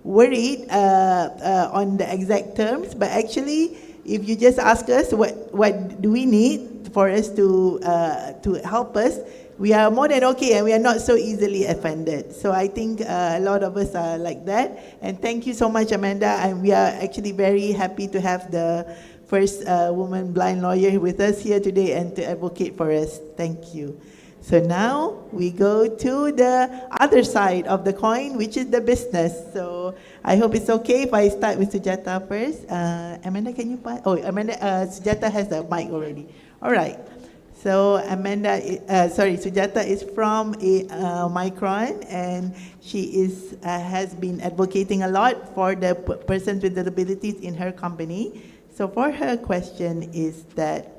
S16: worried on the exact terms, but actually, if you just ask us what do we need for us to help us, we are more than okay, and we are not so easily offended. So I think a lot of us are like that. And thank you so much, Amanda. And we are actually very happy to have the first woman blind lawyer with us here today and to advocate for us. Thank you. So now we go to the other side of the coin, which is the business. So I hope it's okay if I start with Sujata first. Amanda, can you pass? Oh, Amanda, Sujata has the mic already. All right. So Sujata is from Micron, and she has been advocating a lot for the persons with disabilities in her company. So for her question is that,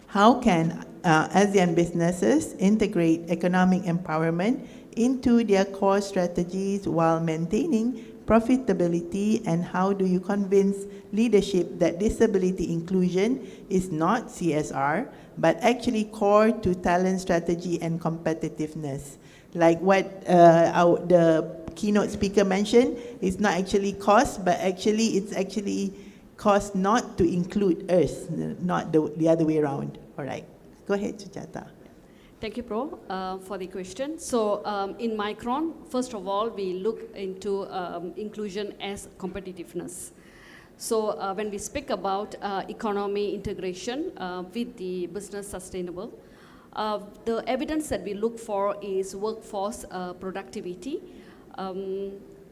S16: how can ASEAN businesses integrate economic empowerment into their core strategies while maintaining profitability, and how do you convince leadership that disability inclusion is not CSR, but actually core to talent strategy and competitiveness? Like what the keynote speaker mentioned, it's not actually cost, but actually it's actually cost not to include us, not the other way around. All right, go ahead, Sujata.
S20: Thank you, Pro, for the question. So in Micron, first of all, we look into inclusion as competitiveness. So when we speak about economy integration with the business sustainable, the evidence that we look for is workforce productivity,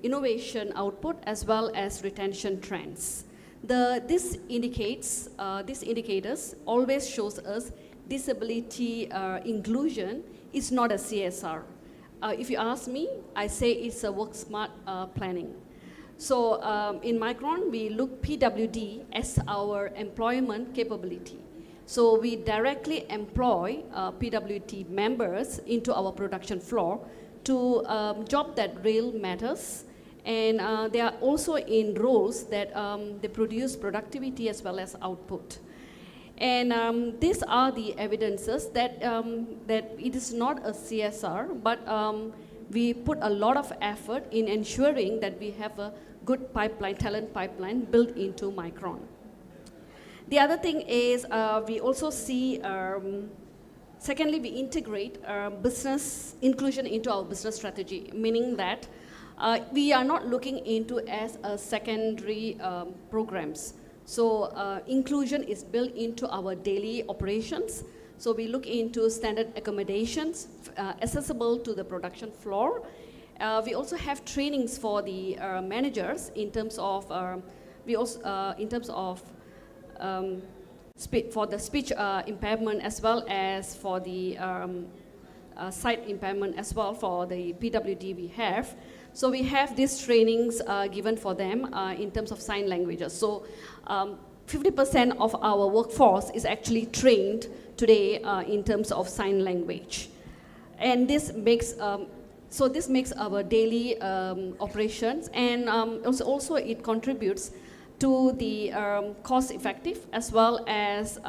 S20: innovation output, as well as retention trends. These indicators always shows us disability inclusion is not a CSR. If you ask me, I say it's a work smart planning. So in Micron, we look PWD as our employment capability. So we directly employ PWD members into our production floor to job that really matters. And they are also in roles that they produce productivity as well as output. And these are the evidences that, that it is not a CSR, but we put a lot of effort in ensuring that we have a good pipeline, talent pipeline built into Micron. The other thing is we also see, secondly, we integrate business inclusion into our business strategy, meaning that we are not looking into as a secondary programs. So inclusion is built into our daily operations. So we look into standard accommodations accessible to the production floor. We also have trainings for the managers in terms of for the speech impairment, as well as for the sight impairment as well for the PWD we have. So we have these trainings given for them in terms of sign languages. So 50% of our workforce is actually trained today in terms of sign language. And this makes, this makes our daily operations, and also it contributes to the cost effective, as well as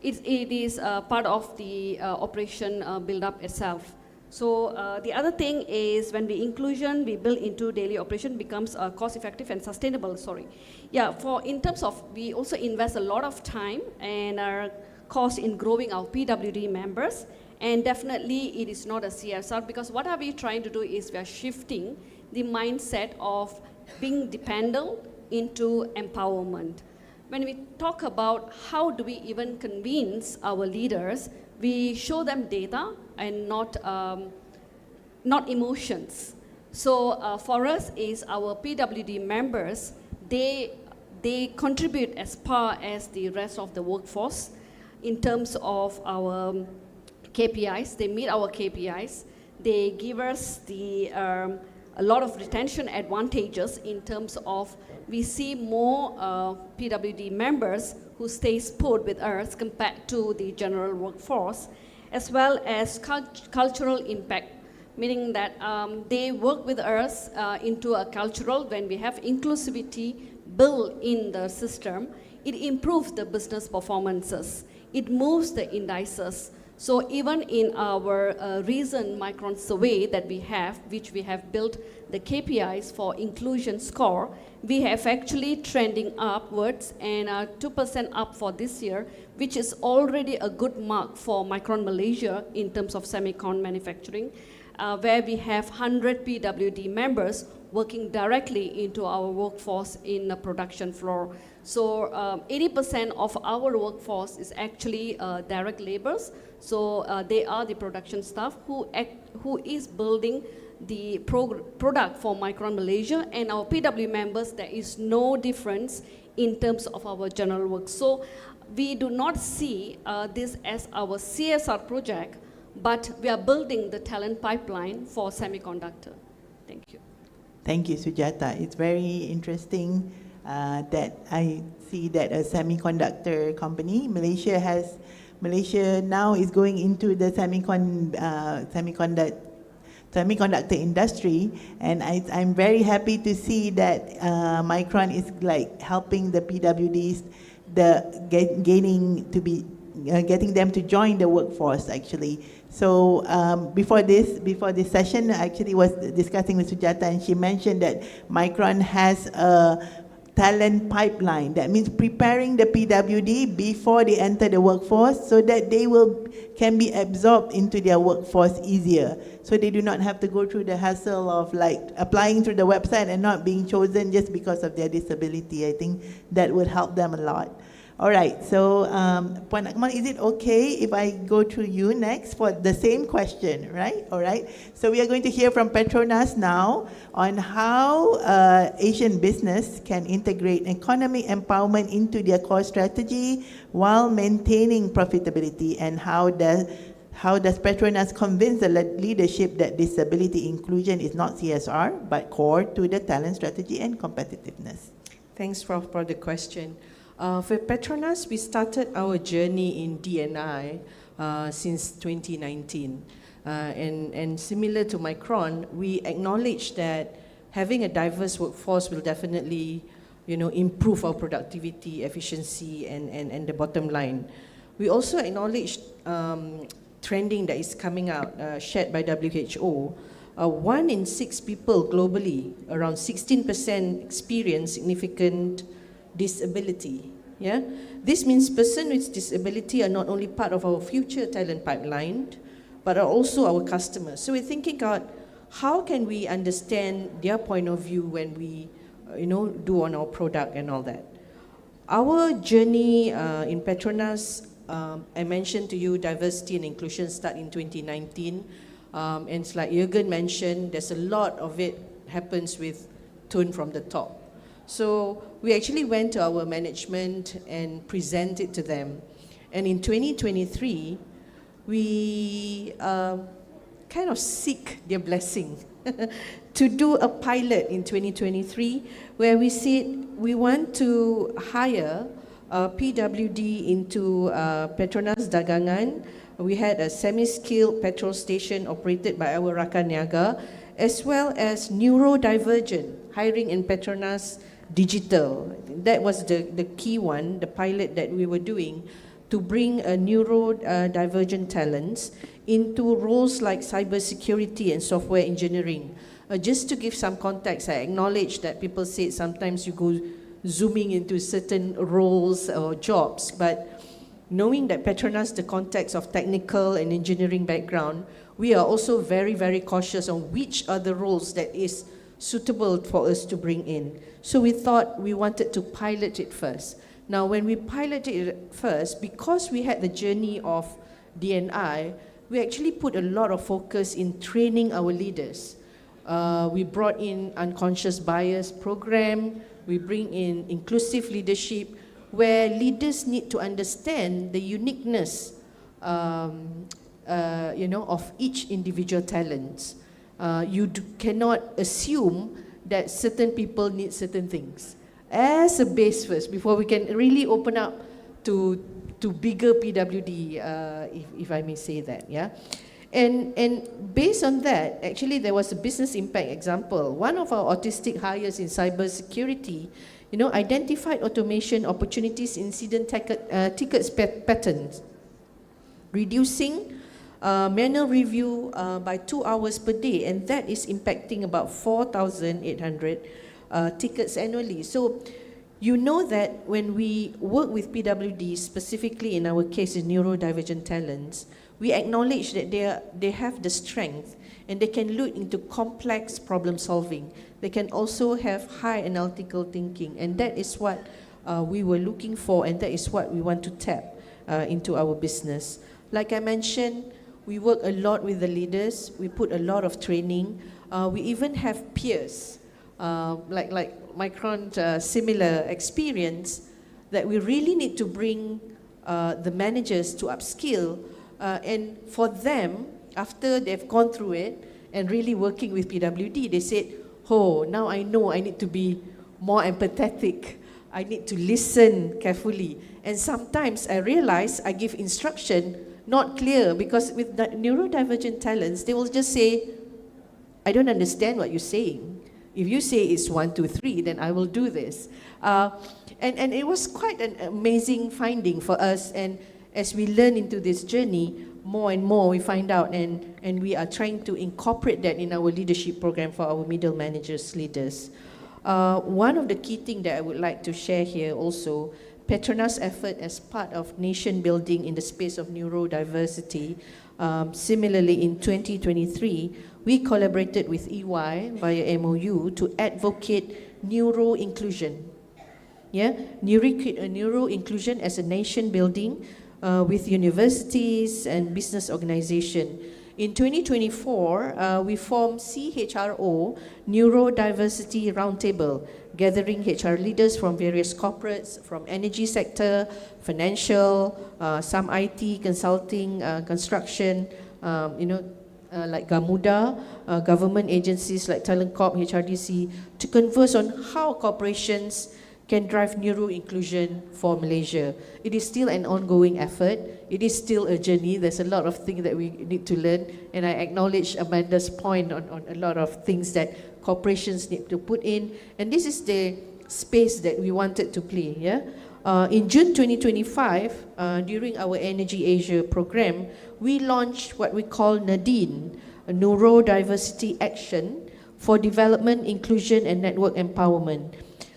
S20: it is part of the operation build-up itself. So the other thing is when the inclusion we build into daily operation becomes cost-effective and sustainable. Yeah, in terms of, we also invest a lot of time and our cost in growing our PWD members, and definitely it is not a CSR, because what are we trying to do is we are shifting the mindset of being dependent into empowerment. When we talk about how do we even convince our leaders, we show them data and not emotions. So for us is our PWD members, they contribute as far as the rest of the workforce in terms of our KPIs. They meet our KPIs. They give us a lot of retention advantages in terms of we see more PWD members who stays put with us compared to the general workforce, as well as cultural impact, meaning that they work with us into a cultural, when we have inclusivity built in the system, it improves the business performances. It moves the indices. So even in our recent Micron survey that we have, which we have built the KPIs for inclusion score, we have actually trending upwards and 2% up for this year, which is already a good mark for Micron Malaysia in terms of semicon manufacturing, where we have 100 PWD members working directly into our workforce in the production floor. So 80% of our workforce is actually direct laborers. So they are the production staff who is building the product for Micron Malaysia, and our PW members, there is no difference in terms of our general work. So we do not see this as our CSR project, but we are building the talent pipeline for semiconductor. Thank you.
S16: Thank you, Sujata. It's very interesting that I see that a semiconductor company, Malaysia now is going into the semiconductor industry, and I'm very happy to see that Micron is like helping the PWDs, getting them to join the workforce actually. So before this session, I actually was discussing with Sujata, and she mentioned that Micron has a talent pipeline. That means preparing the PWD before they enter the workforce so that they can be absorbed into their workforce easier. So they do not have to go through the hassle of like applying through the website and not being chosen just because of their disability. I think that would help them a lot. All right, so Puan Akmal, is it okay if I go to you next for the same question, right? All right, so we are going to hear from Petronas now on how Asian business can integrate economic empowerment into their core strategy while maintaining profitability, and how does Petronas convince the leadership that disability inclusion is not CSR, but core to the talent strategy and competitiveness?
S21: Thanks, Prof, for the question. For Petronas, we started our journey in D&I since 2019. And similar to Micron, we acknowledge that having a diverse workforce will definitely improve our productivity, efficiency, and the bottom line. We also acknowledge trending that is coming out, shared by WHO. 1 in 6 people globally, around 16%, experience significant disability. Yeah, this means persons with disability are not only part of our future talent pipeline, but are also our customers. So we're thinking about how can we understand their point of view when we, do on our product and all that. Our journey in Petronas, I mentioned to you, diversity and inclusion start in 2019, and it's like Jürgen mentioned, there's a lot of it happens with tone from the top. So we actually went to our management and presented to them. And in 2023, we kind of seek their blessing to do a pilot in 2023 where we said we want to hire PWD into Petronas Dagangan. We had a semi-skilled petrol station operated by our Rakan Niaga, as well as neurodivergent, hiring in Petronas Digital. That was the key one, the pilot that we were doing, to bring neurodivergent talents into roles like cybersecurity and software engineering. Just to give some context, I acknowledge that people say sometimes you go zooming into certain roles or jobs, but knowing that Petronas, the context of technical and engineering background, we are also very, very cautious on which are the roles that is suitable for us to bring in. So we thought we wanted to pilot it first. Now, when we piloted it first, because we had the journey of D&I, we actually put a lot of focus in training our leaders. We brought in unconscious bias program, we bring in inclusive leadership, where leaders need to understand the uniqueness of each individual talents. You cannot assume that certain people need certain things. As a base first, before we can really open up to bigger PWD, if I may say that, yeah. And based on that, actually there was a business impact example. One of our autistic hires in cybersecurity, identified automation opportunities, incident tickets patterns, reducing manual review by 2 hours per day, and that is impacting about 4,800 tickets annually. So you know that when we work with PWD, specifically in our case in neurodivergent talents, we acknowledge that they have the strength and they can look into complex problem solving. They can also have high analytical thinking, and that is what we were looking for, and that is what we want to tap into our business. Like I mentioned, we work a lot with the leaders, we put a lot of training, we even have peers, like Micron's similar experience, that we really need to bring the managers to upskill, and for them, after they've gone through it and really working with PWD, they said, oh, now I know I need to be more empathetic, I need to listen carefully. And sometimes I realize I give instruction not clear, because with the neurodivergent talents, they will just say, I don't understand what you're saying. If you say it's 1, 2, 3, then I will do this. And it was quite an amazing finding for us, and as we learn into this journey, more and more we find out, and we are trying to incorporate that in our leadership program for our middle managers, leaders. One of the key things that I would like to share here also, Petronas' effort as part of nation building in the space of neurodiversity. Similarly, in 2023, we collaborated with EY via MOU to advocate neuro inclusion. Yeah, neuro inclusion as a nation building with universities and business organization. In 2024, we formed CHRO, Neurodiversity Roundtable, gathering HR leaders from various corporates, from energy sector, financial, some IT, consulting, construction, like Gamuda, government agencies like Talent Corp, HRDC, to converse on how corporations can drive neuro inclusion for Malaysia. It is still an ongoing effort. It is still a journey. There's a lot of things that we need to learn, and I acknowledge Amanda's point on a lot of things that corporations need to put in, and this is the space that we wanted to play. Yeah. In June 2025, during our Energy Asia program, we launched what we call NADIN, a Neurodiversity Action for Development, Inclusion and Network Empowerment.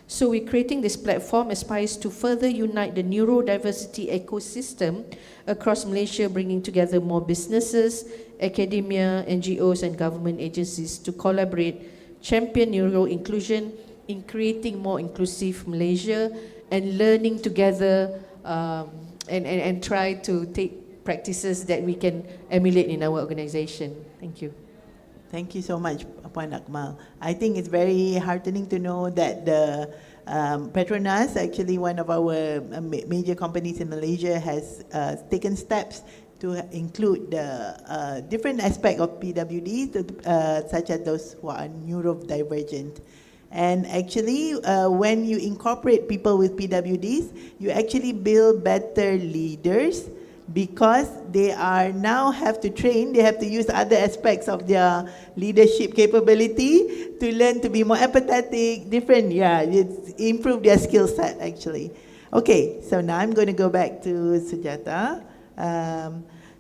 S21: So we're creating this platform aspires to further unite the neurodiversity ecosystem across Malaysia, bringing together more businesses, academia, NGOs and government agencies to collaborate, champion neuro inclusion in creating more inclusive Malaysia, and learning together and try to take practices that we can emulate in our organization. Thank you.
S16: Thank you so much, Puan Akmal. I think it's very heartening to know that the Petronas, actually one of our major companies in Malaysia, has taken steps to include the different aspect of PWDs, such as those who are neurodivergent. And actually, when you incorporate people with PWDs, you actually build better leaders, because they are now have to train, they have to use other aspects of their leadership capability to learn to be more empathetic, different, it's improve their skill set actually. Okay, so now I'm going to go back to Sujata.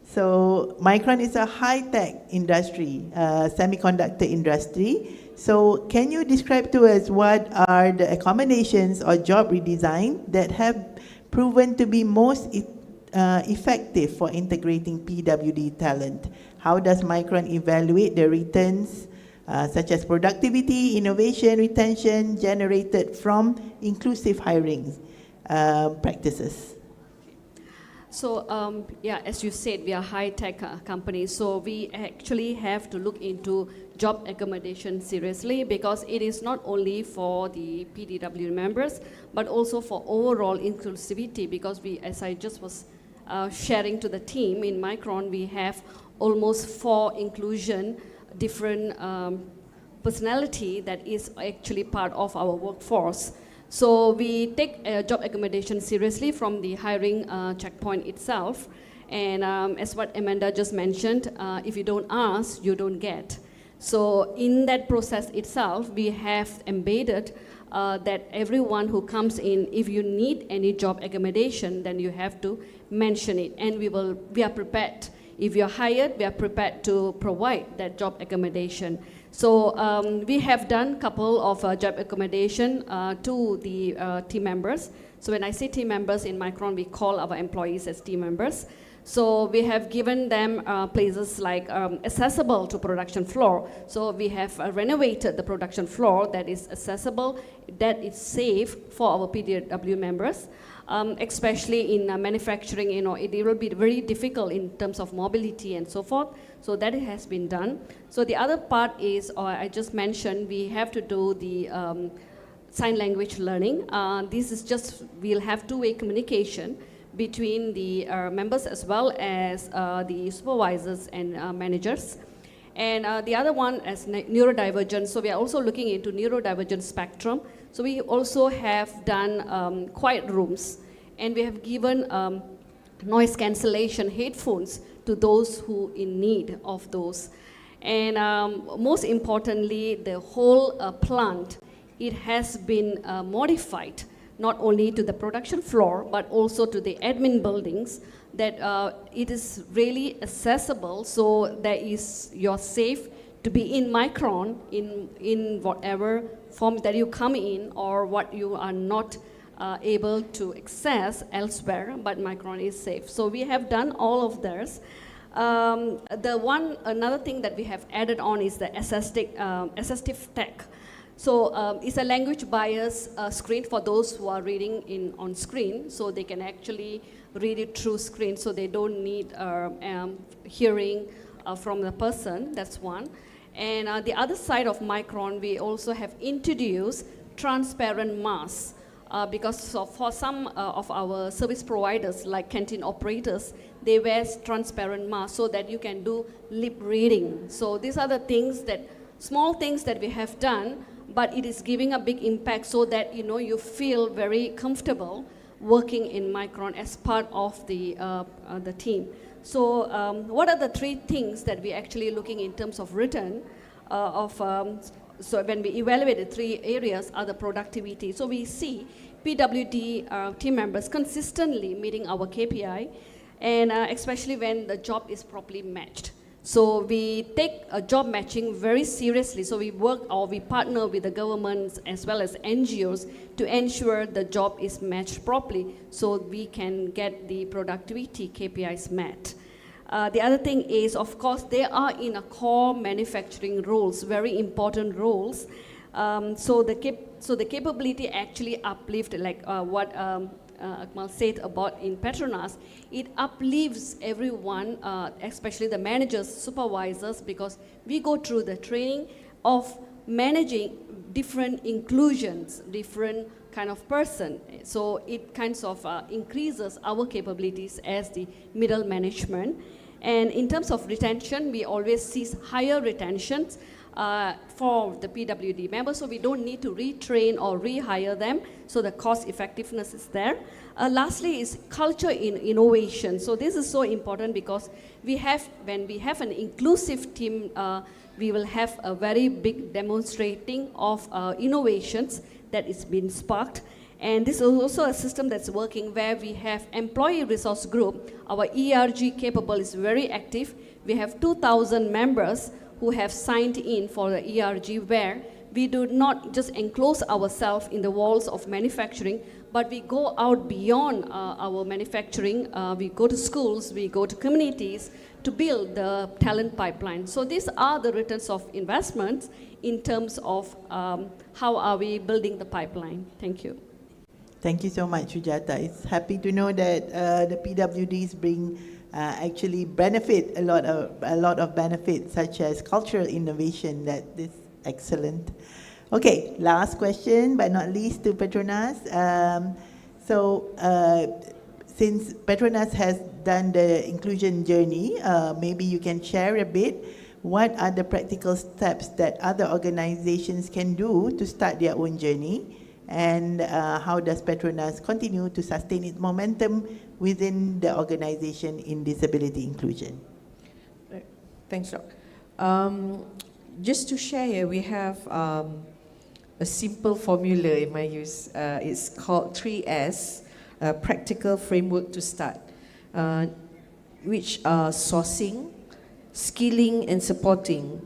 S16: So Micron is a high-tech industry, semiconductor industry. So can you describe to us what are the accommodations or job redesign that have proven to be most effective for integrating PWD talent? How does Micron evaluate the returns, such as productivity, innovation, retention generated from inclusive hiring practices?
S20: So as you said, we are a high-tech company, so we actually have to look into job accommodation seriously, because it is not only for the PDW members, but also for overall inclusivity, because we, as I just was sharing to the team in Micron, we have almost 4 inclusion, different personality that is actually part of our workforce. So we take job accommodation seriously from the hiring checkpoint itself. And as what Amanda just mentioned, if you don't ask, you don't get. So in that process itself, we have embedded that everyone who comes in, if you need any job accommodation, then you have to mention it. And we are prepared. If you're hired, we are prepared to provide that job accommodation. So we have done a couple of job accommodation to the team members. So when I say team members in Micron, we call our employees as team members. So we have given them places like accessible to production floor. So we have renovated the production floor that is accessible, that is safe for our PDW members. Especially in manufacturing, it will be very difficult in terms of mobility and so forth. So that has been done. So the other part is, I just mentioned, we have to do the sign language learning. This is just, we'll have two-way communication between the members as well as the supervisors and managers. And the other one is neurodivergent. So we are also looking into neurodivergent spectrum. So we also have done quiet rooms, and we have given noise cancellation headphones to those who in need of those. And most importantly, the whole plant, it has been modified, not only to the production floor, but also to the admin buildings, that it is really accessible, so that you're safe to be in Micron in whatever form that you come in, or what you are not able to access elsewhere, but Micron is safe. So we have done all of this. Another thing that we have added on is the assistive tech. So it's a language bias screen for those who are reading on screen, so they can actually read it through screen, so they don't need hearing from the person. That's one. And the other side of Micron, we also have introduced transparent masks, because for some of our service providers, like canteen operators, they wear transparent masks so that you can do lip reading. So these are the things small things that we have done, but it is giving a big impact, so that you feel very comfortable working in Micron as part of the team. So what are the 3 things that we're actually looking in terms of return so when we evaluate the 3 areas are the productivity. So we see PWD team members consistently meeting our KPI, and especially when the job is properly matched. So we take job matching very seriously. So we partner with the governments as well as NGOs to ensure the job is matched properly, so we can get the productivity KPIs met. The other thing is, of course, they are in a core manufacturing roles, very important roles. So the capability actually uplift, like what Akmal said about in Petronas, it uplifts everyone, especially the managers, supervisors, because we go through the training of managing different inclusions, different kind of person. So it kind of increases our capabilities as the middle management. And in terms of retention, we always see higher retentions for the PWD members, so we don't need to retrain or rehire them, so the cost effectiveness is there. Lastly is culture in innovation. So this is so important because when we have an inclusive team, we will have a very big demonstrating of innovations that is being sparked. And this is also a system that's working where we have employee resource group. Our ERG capable is very active. We have 2,000 members who have signed in for the ERG, where we do not just enclose ourselves in the walls of manufacturing, but we go out beyond our manufacturing. We go to schools, we go to communities to build the talent pipeline. So these are the returns of investments in terms of how are we building the pipeline. Thank you.
S16: Thank you so much, Sujata. It's happy to know that the PWDs bring actually benefit a lot of benefits, such as cultural innovation. That is excellent. Okay, last question, but not least, to Petronas. Since Petronas has done the inclusion journey, maybe you can share a bit. What are the practical steps that other organizations can do to start their own journey? And how does Petronas continue to sustain its momentum within the organization in disability inclusion?
S21: Thanks, Doc. Just to share here, we have a simple formula in my use. It's called 3S, Practical Framework to Start, which are sourcing, skilling, and supporting.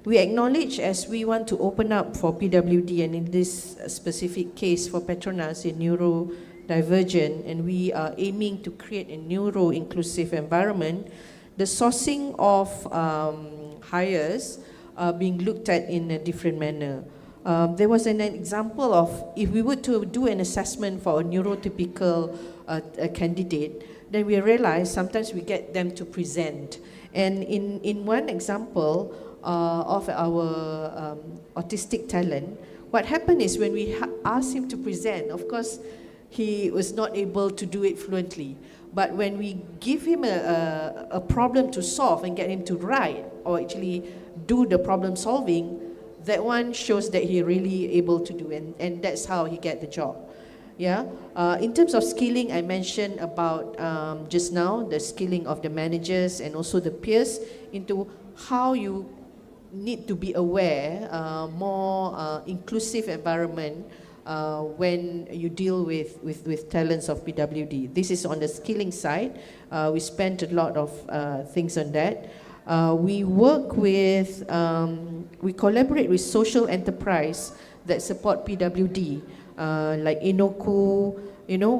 S21: We acknowledge, as we want to open up for PWD, and in this specific case for Petronas in neurodivergent, and we are aiming to create a neuro-inclusive environment, the sourcing of hires are being looked at in a different manner. There was an example of, if we were to do an assessment for a neurotypical candidate, then we realize sometimes we get them to present. And in one example, of our autistic talent, what happened is when we asked him to present, of course, he was not able to do it fluently. But when we give him a problem to solve and get him to write or actually do the problem solving, that one shows that he really able to do, and that's how he get the job. Yeah. In terms of skilling, I mentioned about just now the skilling of the managers and also the peers into how you need to be aware, more inclusive environment when you deal with talents of PWD. This is on the skilling side. We spent a lot of things on that. We work with, we collaborate with social enterprise that support PWD, like Inoku.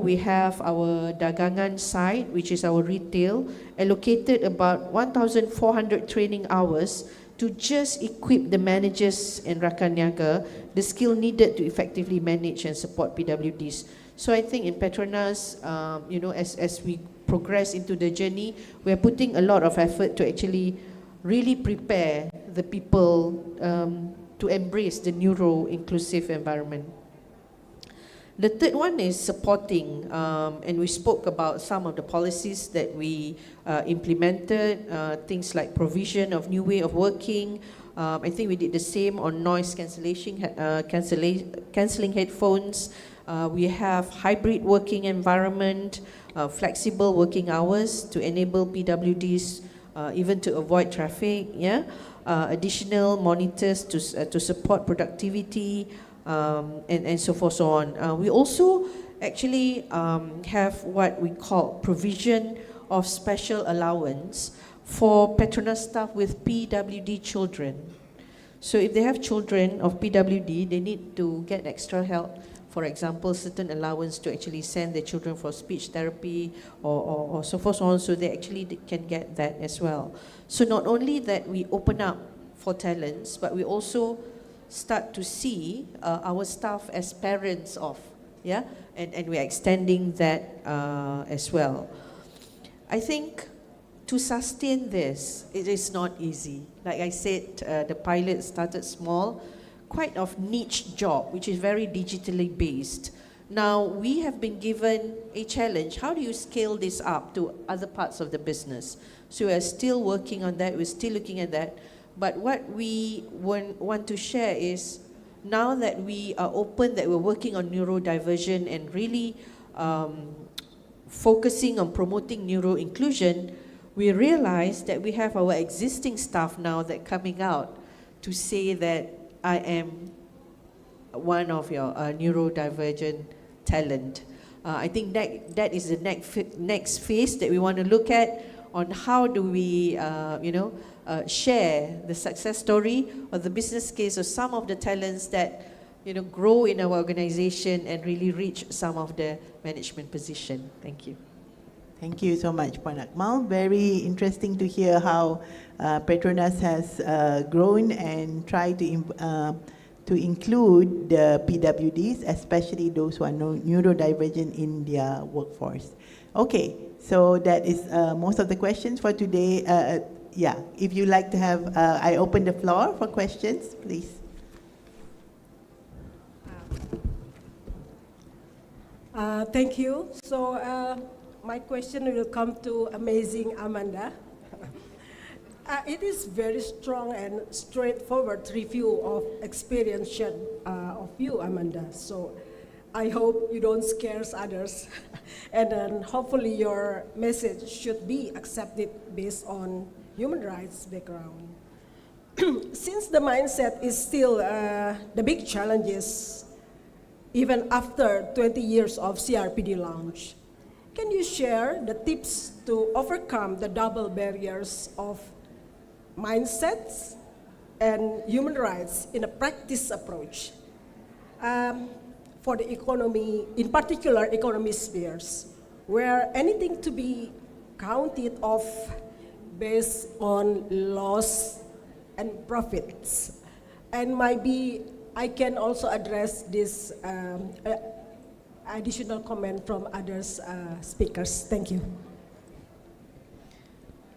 S21: We have our Dagangan side, which is our retail, allocated about 1,400 training hours to just equip the managers and Rakan Niaga the skill needed to effectively manage and support PWDs. So I think in Petronas, as we progress into the journey, we're putting a lot of effort to actually really prepare the people to embrace the neuro-inclusive environment. The third one is supporting, and we spoke about some of the policies that we implemented, things like provision of new way of working. I think we did the same on noise cancelling headphones. We have hybrid working environment, flexible working hours to enable PWDs even to avoid traffic. Yeah, additional monitors to support productivity. And so forth, so on. We also actually have what we call provision of special allowance for Petronas staff with PWD children. So if they have children of PWD, they need to get extra help. For example, certain allowance to actually send their children for speech therapy or so forth, so on, so they actually can get that as well. So not only that we open up for talents, but we also start to see our staff as parents of, yeah, and we are extending that as well. I think to sustain this, it is not easy. Like I said, the pilot started small, quite of niche job, which is very digitally based. Now, we have been given a challenge. How do you scale this up to other parts of the business? So we're still working on that. We're still looking at that. But what we want to share is, now that we are open, that we're working on neurodiversion and really focusing on promoting neuro-inclusion, we realize that we have our existing staff now that coming out to say that I am one of your neurodivergent talent. I think that is the next phase that we want to look at on how do we, share the success story or the business case of some of the talents that, grow in our organization and really reach some of the management position. Thank you.
S16: Thank you so much, Puan Akmal. Very interesting to hear how Petronas has grown and tried to include the PWDs, especially those who are neurodivergent in their workforce. Okay, so that is most of the questions for today. Yeah, if you like to have, I open the floor for questions, please.
S2: Thank you. So my question will come to amazing Amanda. It is very strong and straightforward review of experience of you, Amanda. So I hope you don't scare others. And then hopefully your message should be accepted based on human rights background. Since the mindset is still the big challenges, even after 20 years of CRPD launch, can you share the tips to overcome the double barriers of mindsets and human rights in a practice approach for the economy, in particular economy spheres, where anything to be counted off based on loss and profits? And maybe I can also address this additional comment from others speakers. Thank you.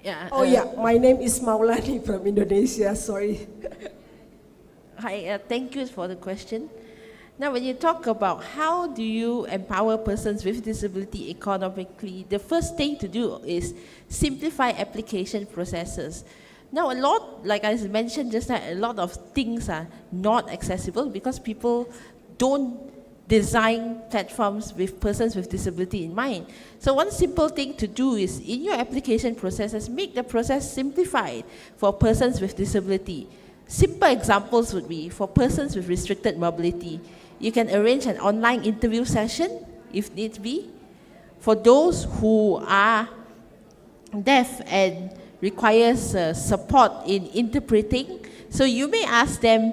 S19: Yeah.
S2: My name is Maulani from Indonesia, sorry.
S19: Hi, thank you for the question. Now, when you talk about how do you empower persons with disability economically, the first thing to do is simplify application processes. Now, a lot, like I mentioned just now, a lot of things are not accessible because people don't design platforms with persons with disability in mind. So one simple thing to do is, in your application processes, make the process simplified for persons with disability. Simple examples would be, for persons with restricted mobility, you can arrange an online interview session, if need be. For those who are deaf and requires support in interpreting, so you may ask them,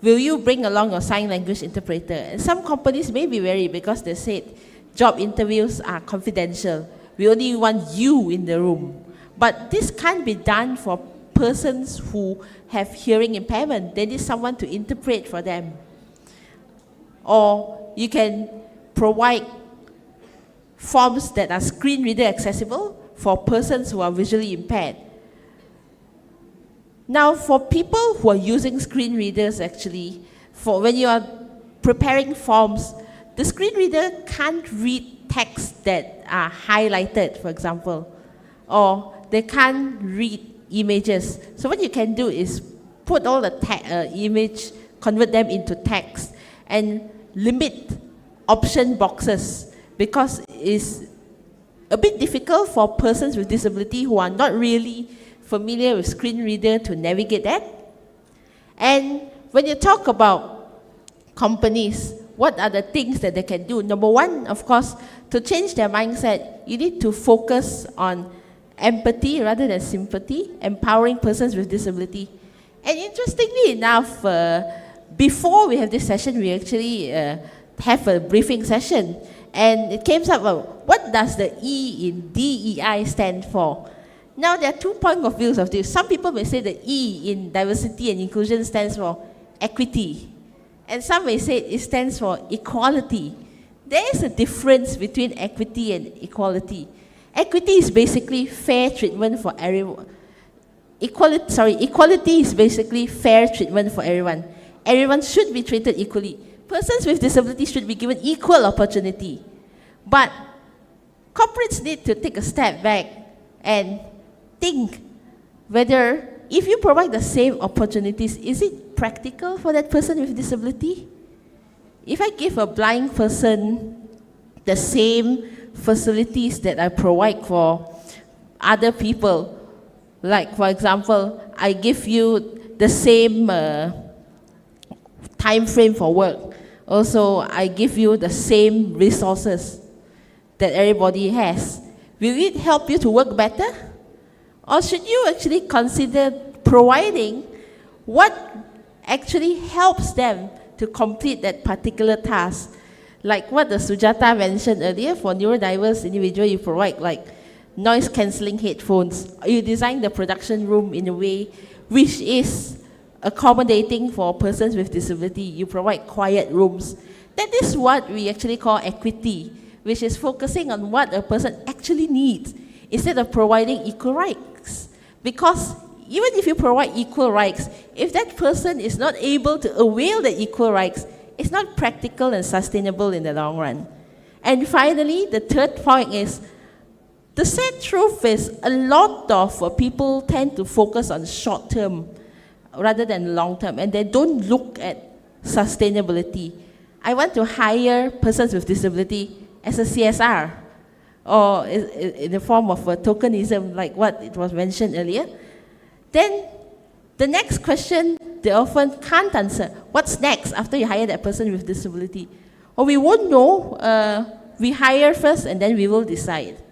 S19: will you bring along your sign language interpreter? And some companies may be wary because they said job interviews are confidential. We only want you in the room. But this can't be done for persons who have hearing impairment. They need someone to interpret for them. Or you can provide forms that are screen reader accessible for persons who are visually impaired. Now, for people who are using screen readers, actually, for when you are preparing forms, the screen reader can't read text that are highlighted, for example, or they can't read images. So what you can do is put all the image, convert them into text, and limit option boxes, because it's a bit difficult for persons with disability who are not really familiar with screen reader to navigate that. And when you talk about companies, what are the things that they can do? Number one, of course, to change their mindset, you need to focus on empathy rather than sympathy, empowering persons with disability. And interestingly enough, before we have this session, we actually have a briefing session, and it came up, what does the E in DEI stand for? Now, there are 2 points of views of this. Some people may say the E in diversity and inclusion stands for equity, and some may say it stands for equality. There is a difference between equity and equality. Equity is basically fair treatment for everyone. Equality is basically fair treatment for everyone. Everyone should be treated equally. persons with disabilities should be given equal opportunity. But corporates need to take a step back and think whether if you provide the same opportunities, is it practical for that person with disability? If I give a blind person the same facilities that I provide for other people, like for example, I give you the same time frame for work. Also, I give you the same resources that everybody has. Will it help you to work better? Or should you actually consider providing what actually helps them to complete that particular task? Like what the Sujata mentioned earlier, for neurodiverse individual, you provide like noise cancelling headphones. You design the production room in a way which is accommodating for persons with disability. You provide quiet rooms. That is what we actually call equity, which is focusing on what a person actually needs instead of providing equal rights. Because even if you provide equal rights, if that person is not able to avail the equal rights, it's not practical and sustainable in the long run. And finally, the third point is, the sad truth is a lot of people tend to focus on short term rather than long term, and they don't look at sustainability. I want to hire persons with disability as a CSR, or in the form of a tokenism, like what it was mentioned earlier. Then the next question they often can't answer: what's next after you hire that person with disability? Or we won't know. We hire first and then we will decide.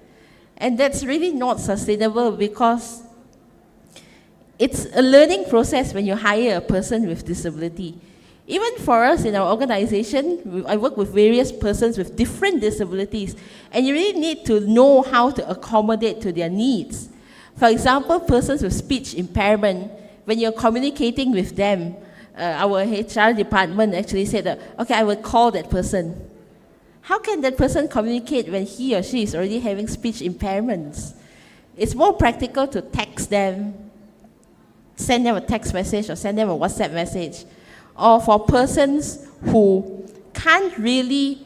S19: And that's really not sustainable, because it's a learning process when you hire a person with disability. Even for us in our organization, I work with various persons with different disabilities, and you really need to know how to accommodate to their needs. For example, persons with speech impairment, when you're communicating with them, our HR department actually said that, okay, I will call that person. How can that person communicate when he or she is already having speech impairments? It's more practical to text them, send them a text message or send them a WhatsApp message. Or for persons who can't really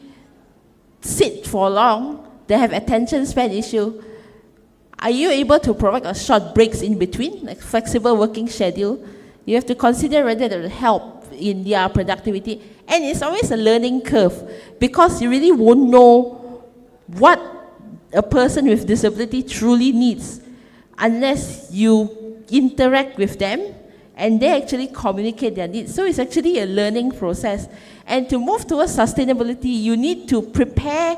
S19: sit for long, they have attention span issue, are you able to provide a short breaks in between, like flexible working schedule? You have to consider whether it will help in their productivity. And it's always a learning curve, because you really won't know what a person with disability truly needs unless you interact with them and they actually communicate their needs. So it's actually a learning process. And to move towards sustainability, you need to prepare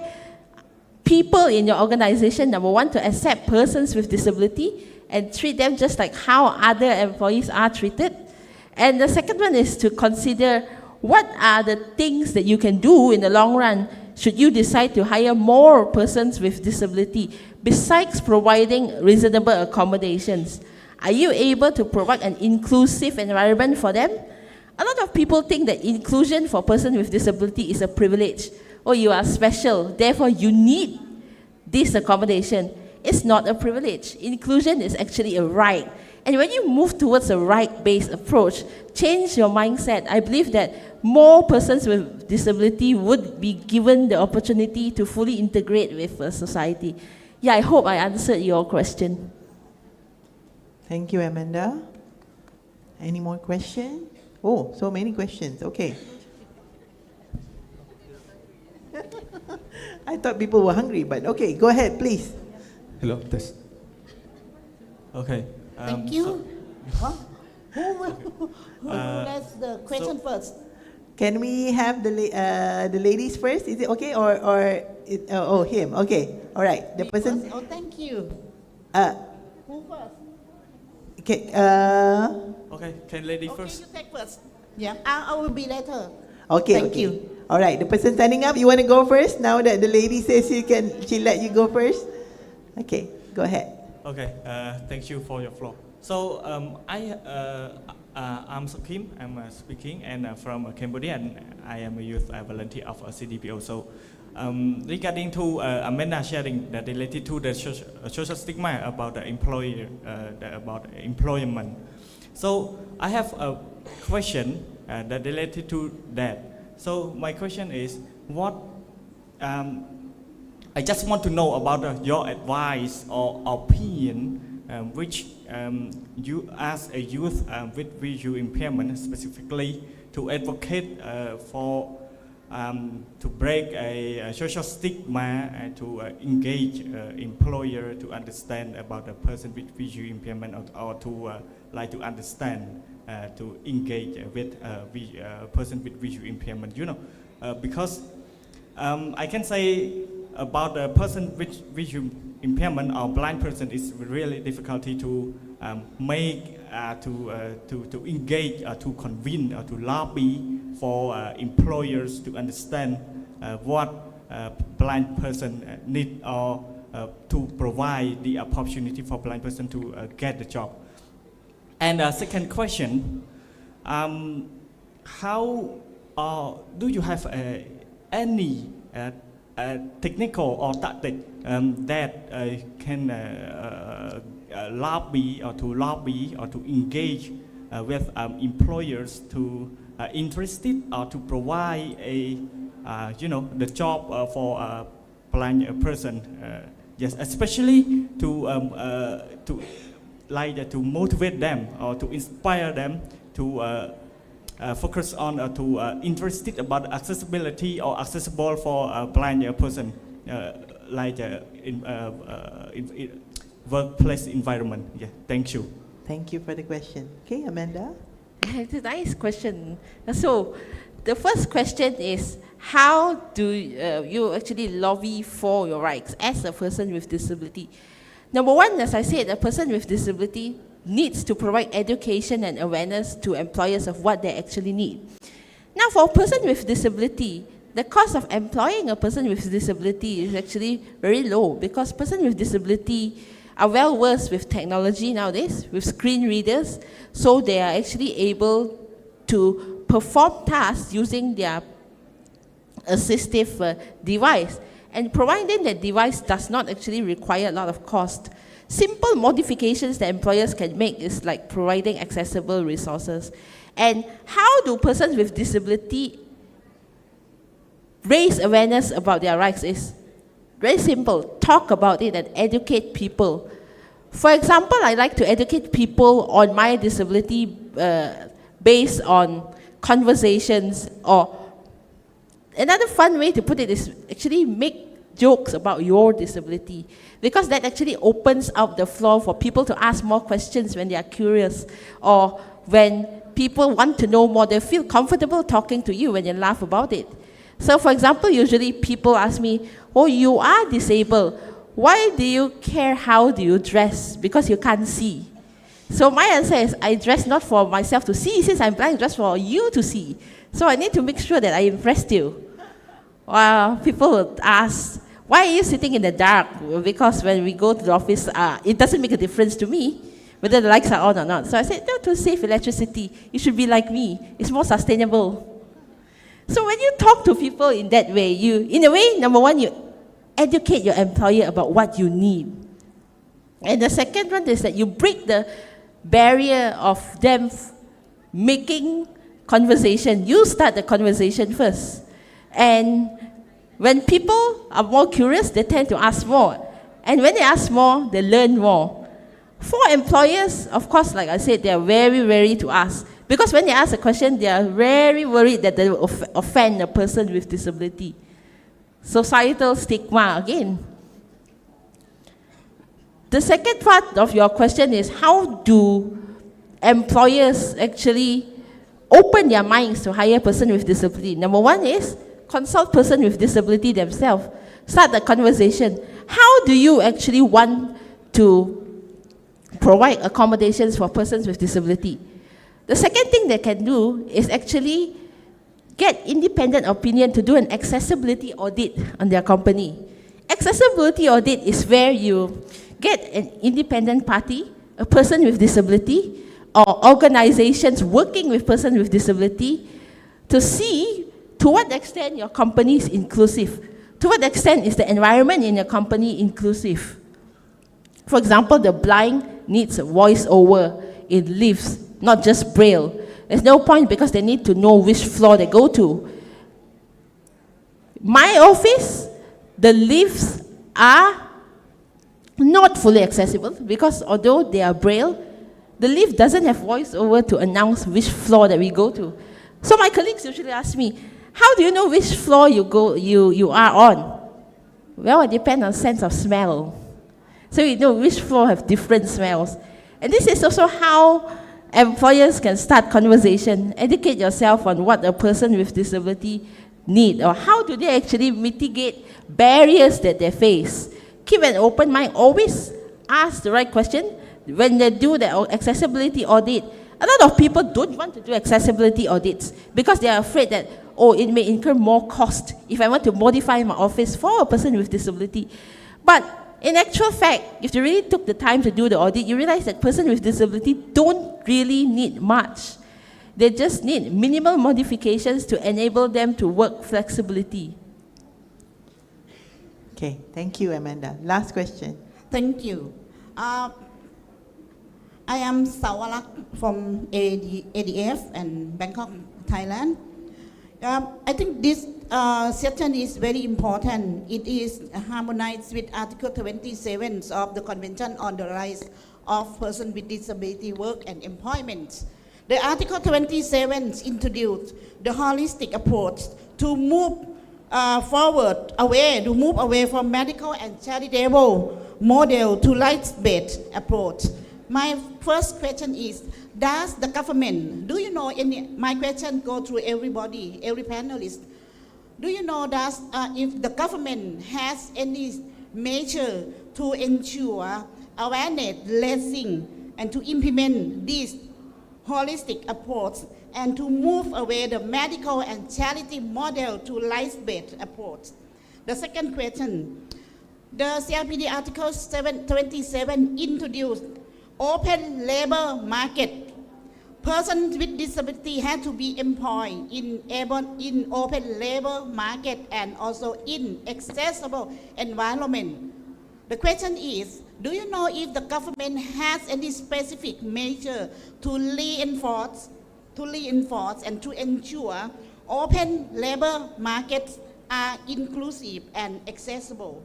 S19: people in your organization, number one, to accept persons with disability and treat them just like how other employees are treated. And the second one is to consider what are the things that you can do in the long run should you decide to hire more persons with disability, besides providing reasonable accommodations. Are you able to provide an inclusive environment for them? A lot of people think that inclusion for persons with disability is a privilege. Oh, you are special, therefore you need this accommodation. It's not a privilege. Inclusion is actually a right. And when you move towards a right-based approach, change your mindset, I believe that more persons with disability would be given the opportunity to fully integrate with society. Yeah, I hope I answered your question.
S16: Thank you, Amanda. Any more questions? Oh, so many questions. Okay. I thought people were hungry, but okay, go ahead, please.
S3: Hello, test. Okay.
S13: Thank you. Who ask the question first?
S16: Can we have the ladies first? Is it okay, or him? Okay, all right. The person.
S13: Oh, thank you. Who first?
S16: Okay.
S3: Okay, can lady first?
S13: You take first. Yeah, I will be later.
S16: Okay.
S13: Thank you.
S16: All right. The person standing up, you want to go first? Now that the lady says she let you go first. Okay, go ahead.
S3: Okay. Thank you for your floor. So I'm Sakim. I'm speaking, and from Cambodia, and I am a youth volunteer of CDPO. So regarding to Amanda sharing that related to the social stigma about the employer, about employment. So I have a question that related to that. So my question is, I just want to know about your advice or opinion, which you as a youth with visual impairment specifically to advocate for to break a social stigma and to engage employer to understand about a person with visual impairment or to like to understand to engage with a person with visual impairment, you know, because I can say about a person with visual impairment or blind person is really difficulty to make to engage to convince or to lobby for employers to understand what blind person need or to provide the opportunity for blind person to get the job. And second question, how do you have any technical or tactic that can lobby or to engage with employers to interested or to provide a the job for a blind person, yes, especially to motivate them or to inspire them to focus on to interested about accessibility or accessible for a blind person, in workplace environment. Yeah, thank you.
S16: Thank you for the question. Okay, Amanda.
S19: It's a nice question. So, the first question is, how do you actually lobby for your rights as a person with disability? Number one, as I said, a person with disability needs to provide education and awareness to employers of what they actually need. Now, for a person with disability, the cost of employing a person with disability is actually very low because person with disability are well versed with technology nowadays, with screen readers, so they are actually able to perform tasks using their assistive device. And providing that device does not actually require a lot of cost. Simple modifications that employers can make is like providing accessible resources. And how do persons with disability raise awareness about their rights is very simple. Talk about it and educate people. For example, I like to educate people on my disability based on conversations, or another fun way to put it is actually make jokes about your disability, because that actually opens up the floor for people to ask more questions when they are curious, or when people want to know more, they feel comfortable talking to you when you laugh about it. So for example, usually people ask me, oh, you are disabled, why do you care how do you dress? Because you can't see. So my answer is, I dress not for myself to see, since I'm blind, just for you to see. So I need to make sure that I impressed you. People would ask, why are you sitting in the dark? Because when we go to the office, it doesn't make a difference to me whether the lights are on or not. So I said, no, to save electricity, you should be like me. It's more sustainable. So when you talk to people in that way, in a way, number one, you educate your employer about what you need. And the second one is that you break the barrier of them making conversation. You start the conversation first. And when people are more curious, they tend to ask more. And when they ask more, they learn more. For employers, of course, like I said, they are very wary to ask. Because when they ask a question, they are very worried that they will offend a person with disability. Societal stigma again. The second part of your question is, how do employers actually open their minds to hire a person with disability? Number one is, consult person with disability themselves. Start the conversation. How do you actually want to provide accommodations for persons with disability? The second thing they can do is actually get independent opinion to do an accessibility audit on their company. Accessibility audit is where you get an independent party, a person with disability, or organizations working with persons with disability to see to what extent your company is inclusive. To what extent is the environment in your company inclusive? For example, the blind needs a voice-over in lifts, not just braille. There's no point because they need to know which floor they go to. My office, the lifts are not fully accessible because although they are braille, the lift doesn't have voiceover to announce which floor that we go to. So my colleagues usually ask me, how do you know which floor you are on? Well, it depends on sense of smell. So you know which floor have different smells. And this is also how employers can start conversation, educate yourself on what a person with disability need, or how do they actually mitigate barriers that they face. Keep an open mind, always ask the right question. When they do the accessibility audit, a lot of people don't want to do accessibility audits because they are afraid that, oh, it may incur more cost if I want to modify my office for a person with disability. But in actual fact, if you really took the time to do the audit, you realize that person with disability don't really need much. They just need minimal modifications to enable them to work flexibility.
S16: Okay, thank you, Amanda. Last question.
S13: Thank you. I am Sawalak from ADF and Bangkok, Thailand. I think this session is very important. It is harmonized with Article 27 of the Convention on the Rights of Persons with Disability Work and Employment. The Article 27 introduced the holistic approach to move away from medical and charitable model to rights-based approach. My first question is, does the government, do you know, my question go through everybody, every panelist, do you know if the government has any measure to ensure awareness raising and to implement this holistic approach and to move away the medical and charity model to rights-based approach? The second question, the CRPD Article 27 introduced open labor market. Persons with disability have to be employed in open labor market and also in accessible environment. The question is, do you know if the government has any specific measure to reinforce and to ensure open labor markets are inclusive and accessible?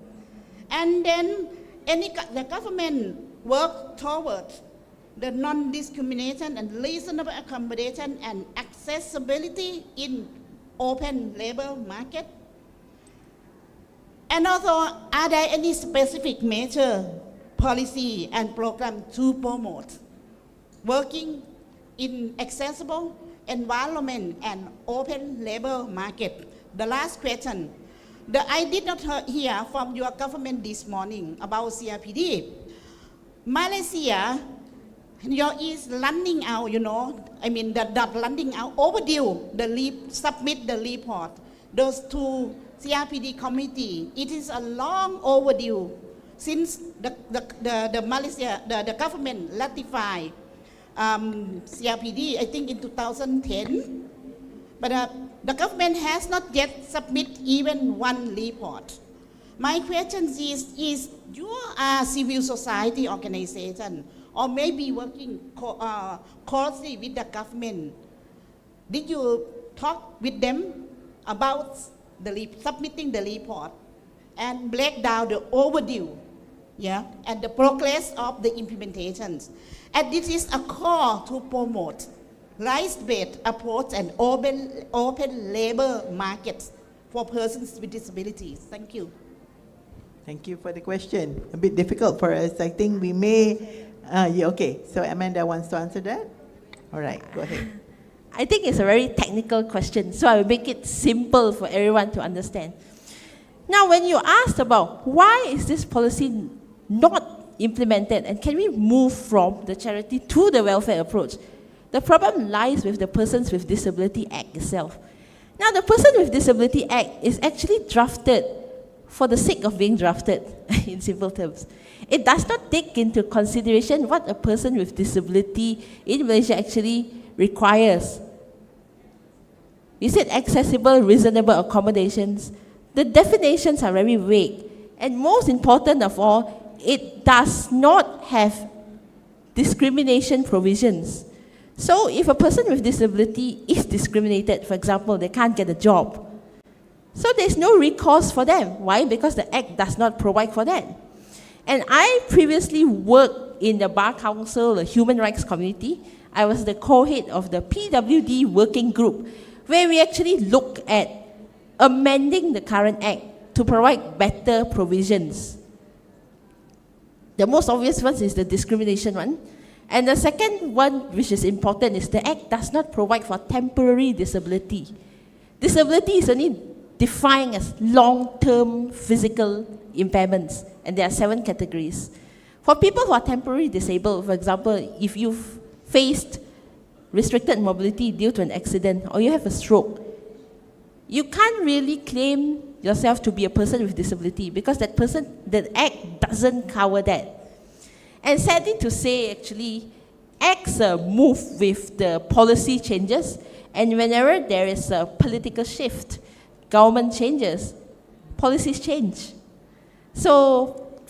S13: And then the government work towards the non-discrimination and reasonable accommodation and accessibility in open labor market? And also, are there any specific measure, policy and program to promote working in accessible environment and open labor market? The last question, I did not hear from your government this morning about CRPD. Malaysia is running out, not running out, overdue, submit the report. Those two CRPD committee, it is a long overdue since the Malaysia, the government ratified CRPD, I think in 2010, but the government has not yet submitted even one report. My question is you are civil society organization or maybe working closely with the government. Did you talk with them about submitting the report and break down the overdue, and the progress of the implementations? And this is a call to promote rights-based approach and open labor markets for persons with disabilities. Thank you.
S16: Thank you for the question. A bit difficult for us. I think we may, okay. So Amanda wants to answer that? All right, go ahead.
S19: I think it's a very technical question, so I will make it simple for everyone to understand. Now, when you asked about why is this policy not implemented and can we move from the charity to the welfare approach, the problem lies with the Persons with Disability Act itself. Now, the Person with Disability Act is actually drafted for the sake of being drafted, in simple terms. It does not take into consideration what a person with disability in Malaysia actually requires. We said accessible, reasonable accommodations. The definitions are very vague. And most important of all, it does not have discrimination provisions. So if a person with disability is discriminated, for example, they can't get a job, So there's no recourse for them. Why? Because the Act does not provide for that. And I previously worked in the Bar Council, the Human Rights Community. I was the co-head of the PWD working group, where we actually look at amending the current Act to provide better provisions. The most obvious one is the discrimination one. And the second one, which is important, is the Act does not provide for temporary disability. Disability is only defined as long-term physical impairments, and there are 7 categories. For people who are temporarily disabled, for example, if you've faced restricted mobility due to an accident or you have a stroke, you can't really claim yourself to be a person with disability because that Act doesn't cover that. And sadly to say, actually, Acts move with the policy changes, and whenever there is a political shift, government changes, policies change. So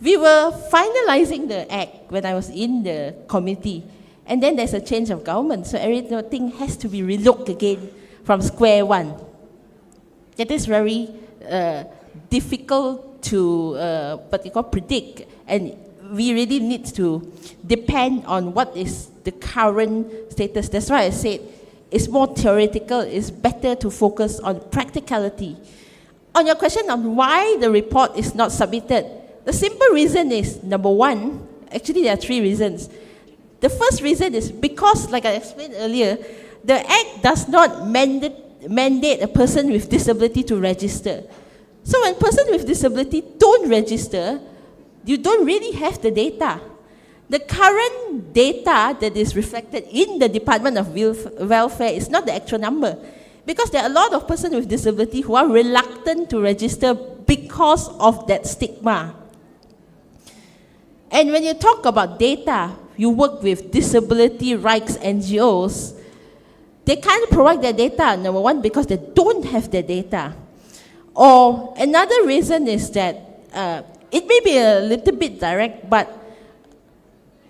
S19: we were finalizing the Act when I was in the committee, and then there's a change of government, so everything has to be relooked again from square one. It is very difficult to predict, and we really need to depend on what is the current status. That's why I said it's more theoretical, it's better to focus on practicality. On your question on why the report is not submitted, the simple reason is, number one, actually there are 3 reasons. The first reason is because, like I explained earlier, the Act does not mandate a person with disability to register. So when a person with disability don't register, you don't really have the data. The current data that is reflected in the Department of Welfare is not the actual number, because there are a lot of persons with disability who are reluctant to register because of that stigma. And when you talk about data, you work with disability rights NGOs, they can't provide their data, number one, because they don't have the data. Or another reason is that it may be a little bit direct, but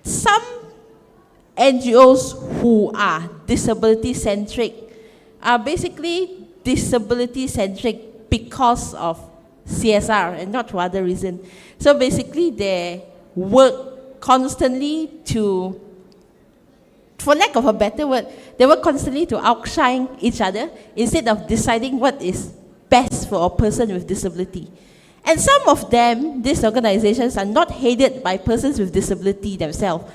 S19: some NGOs who are disability-centric are basically disability-centric because of CSR and not for other reasons. So basically they work constantly to, for lack of a better word, they work constantly to outshine each other instead of deciding what is best for a person with disability. And some of them, these organizations, are not headed by persons with disability themselves.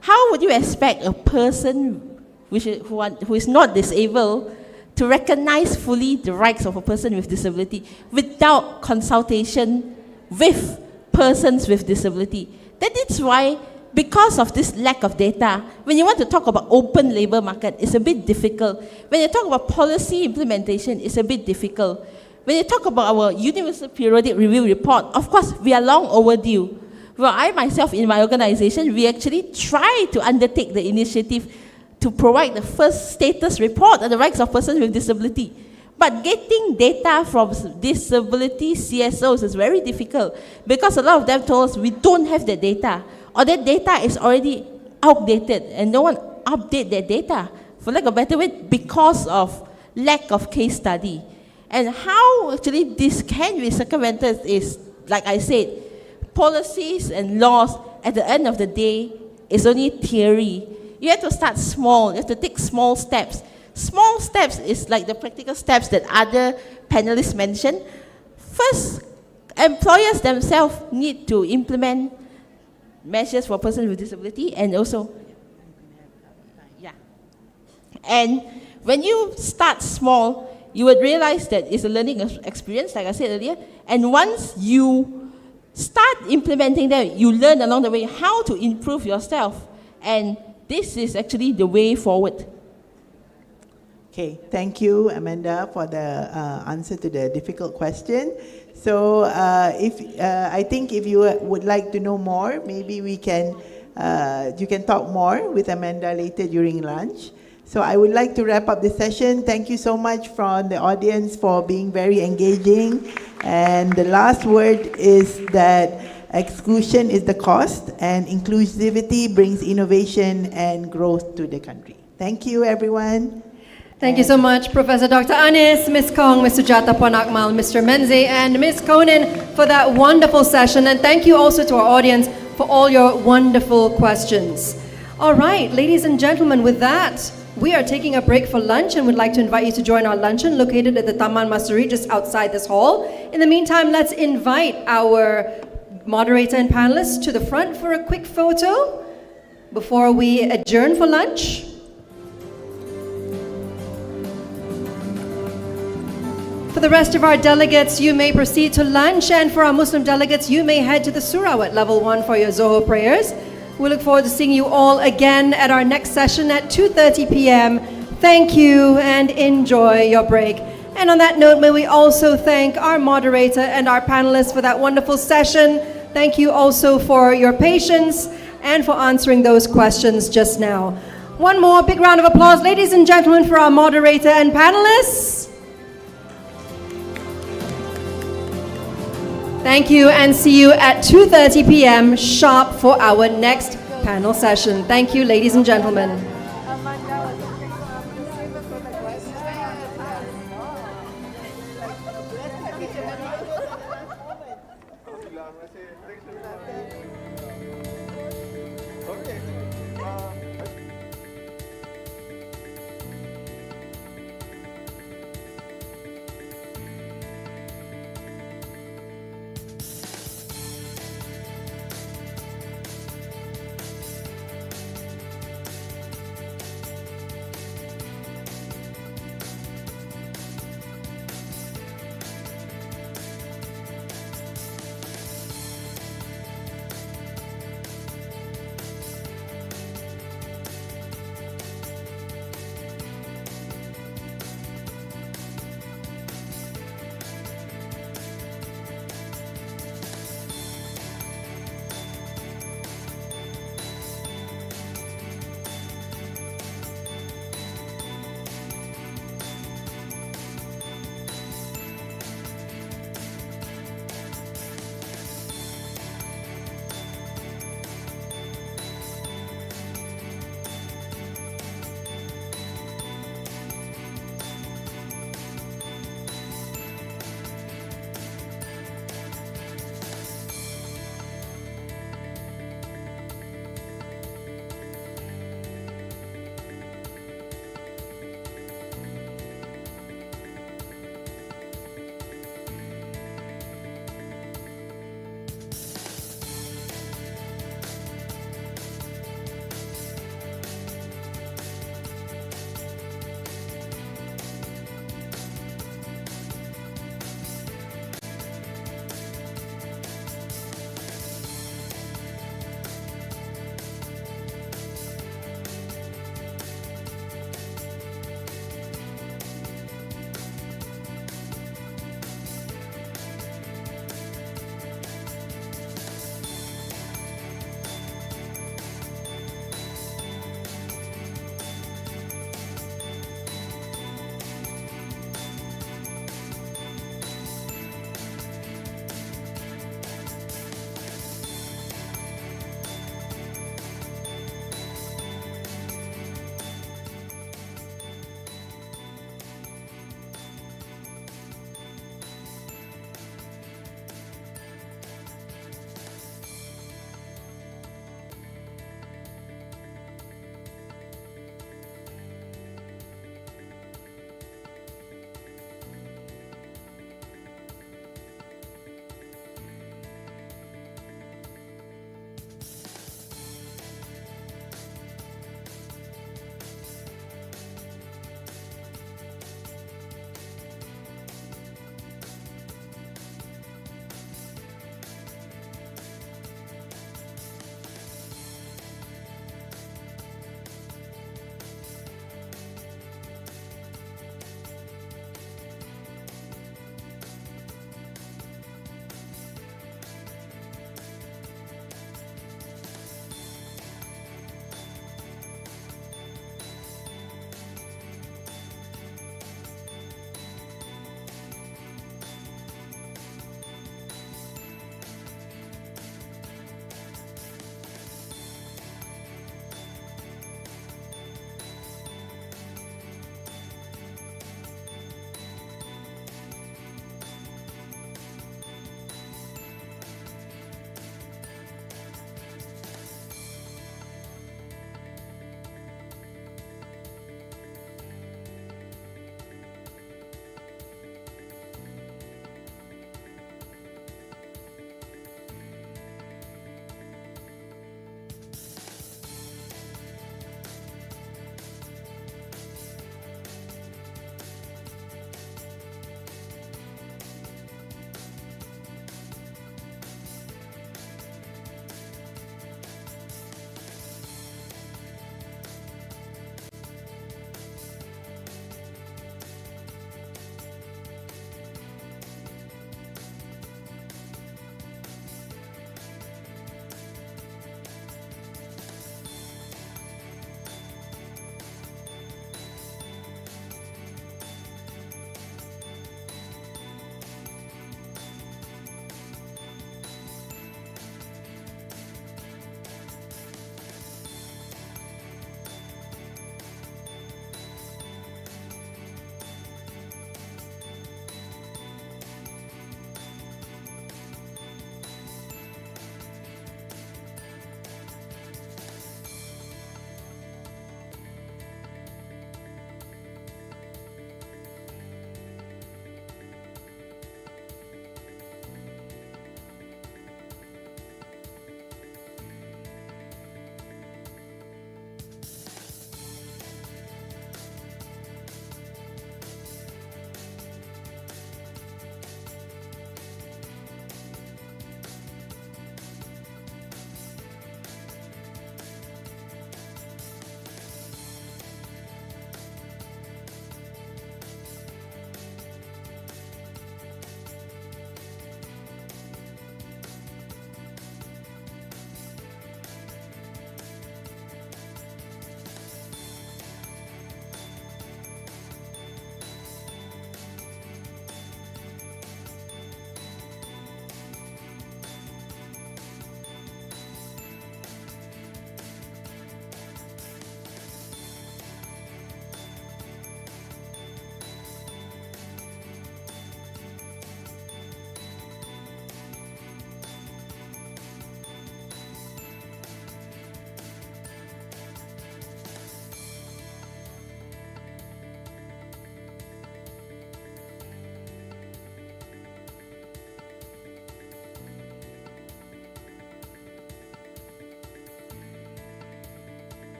S19: How would you expect a person who is not disabled to recognize fully the rights of a person with disability without consultation with persons with disability? That is why, because of this lack of data, when you want to talk about open labor market, it's a bit difficult. When you talk about policy implementation, it's a bit difficult. When you talk about our Universal Periodic Review report, of course, we are long overdue. Well, I myself, in my organization, we actually try to undertake the initiative to provide the first status report on the rights of persons with disability. But getting data from disability CSOs is very difficult because a lot of them told us we don't have the data, or that data is already outdated and no one updates their data, for lack of a better word, because of lack of case study. And how actually this can be circumvented is, like I said, policies and laws at the end of the day is only theory. You have to start small, you have to take small steps. Small steps is like the practical steps that other panelists mentioned. First, employers themselves need to implement measures for persons with disability, and also, and when you start small, you would realize that it's a learning experience, like I said earlier, and once you start implementing them, you learn along the way how to improve yourself, and this is actually the way forward.
S16: Okay, thank you, Amanda, for the answer to the difficult question. So I think if you would like to know more, maybe we can, you can talk more with Amanda later during lunch. So I would like to wrap up the session. Thank you so much from the audience for being very engaging. And the last word is that exclusion is the cost, and inclusivity brings innovation and growth to the country. Thank you, everyone.
S1: Thank you so much, Professor Dr. Anis, Ms. Kong, Ms. Sujata Puan Akmal, Mr. Menzi, and Ms. Konin for that wonderful session. And thank you also to our audience for all your wonderful questions. All right, ladies and gentlemen, with that, we are taking a break for lunch and would like to invite you to join our luncheon located at the Taman Masuri just outside this hall. In the meantime, let's invite our moderator and panelists to the front for a quick photo before we adjourn for lunch. For the rest of our delegates, you may proceed to lunch, and for our Muslim delegates, you may head to the surau at level 1 for your Zohor prayers. We look forward to seeing you all again at our next session at 2:30 p.m. Thank you and enjoy your break. And on that note, may we also thank our moderator and our panelists for that wonderful session. Thank you also for your patience and for answering those questions just now. One more big round of applause, ladies and gentlemen, for our moderator and panelists. Thank you, and see you at 2:30 p.m. sharp for our next panel session. Thank you, ladies and gentlemen.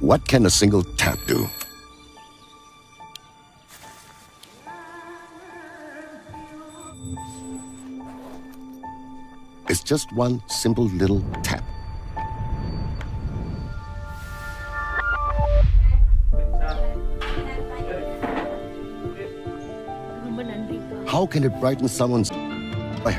S4: What can a single tap do? It's just one simple little tap. How can it brighten someone's life?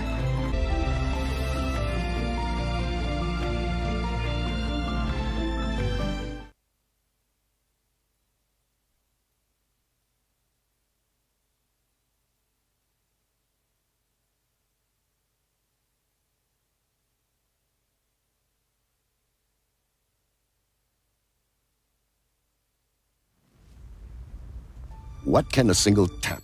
S4: What can a single tap?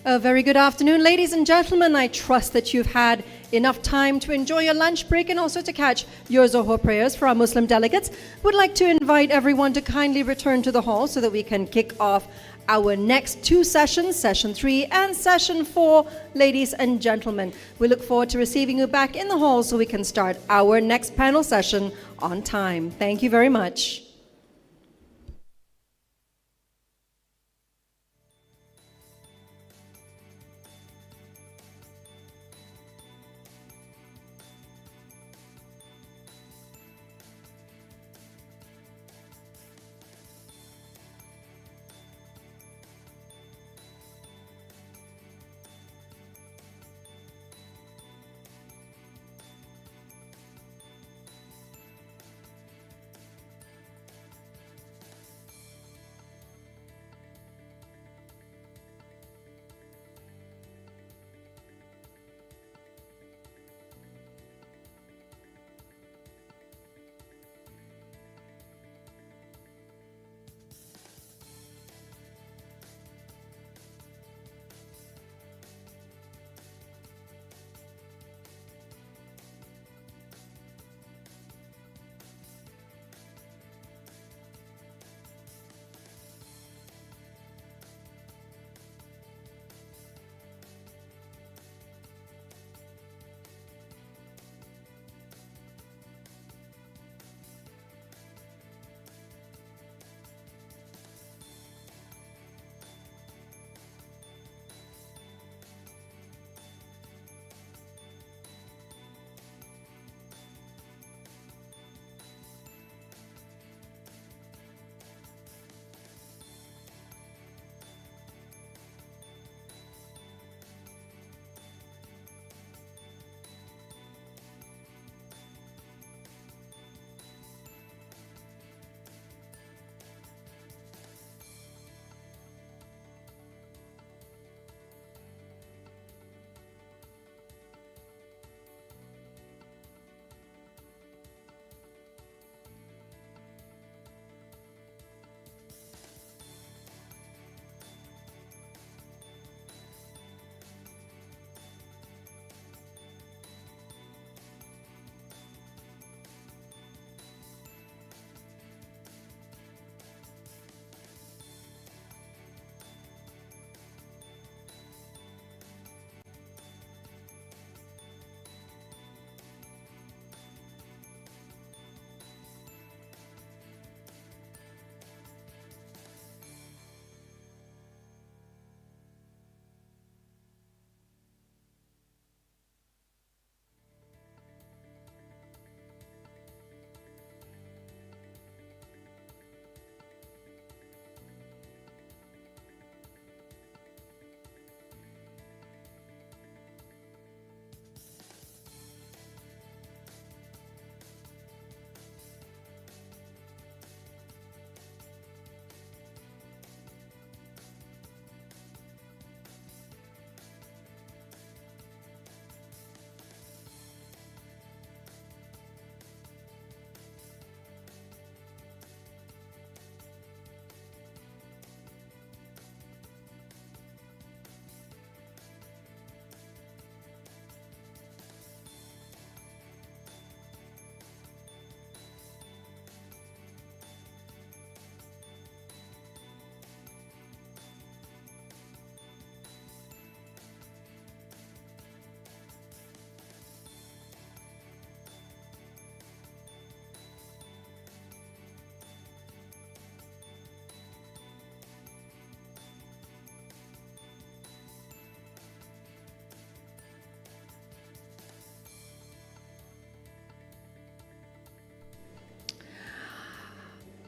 S1: A very good afternoon, ladies and gentlemen. I trust that you've had enough time to enjoy your lunch break and also to catch your Zohor prayers. For our Muslim delegates, would like to invite everyone to kindly return to the hall so that we can kick off our next two sessions, Session 3 and Session 4, ladies and gentlemen. We look forward to receiving you back in the hall so we can start our next panel session on time. Thank you very much.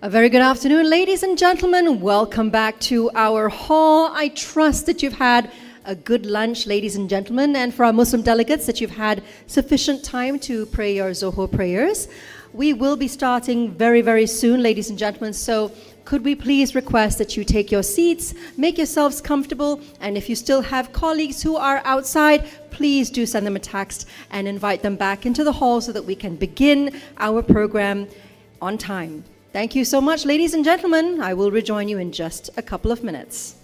S1: A very good afternoon, ladies and gentlemen. Welcome back to our hall. I trust that you've had a good lunch, ladies and gentlemen, and for our Muslim delegates, that you've had sufficient time to pray your Zohor prayers. We will be starting very, very soon, ladies and gentlemen, so could we please request that you take your seats, make yourselves comfortable, and if you still have colleagues who are outside, please do send them a text and invite them back into the hall so that we can begin our program on time. Thank you so much, ladies and gentlemen. I will rejoin you in just a couple of minutes.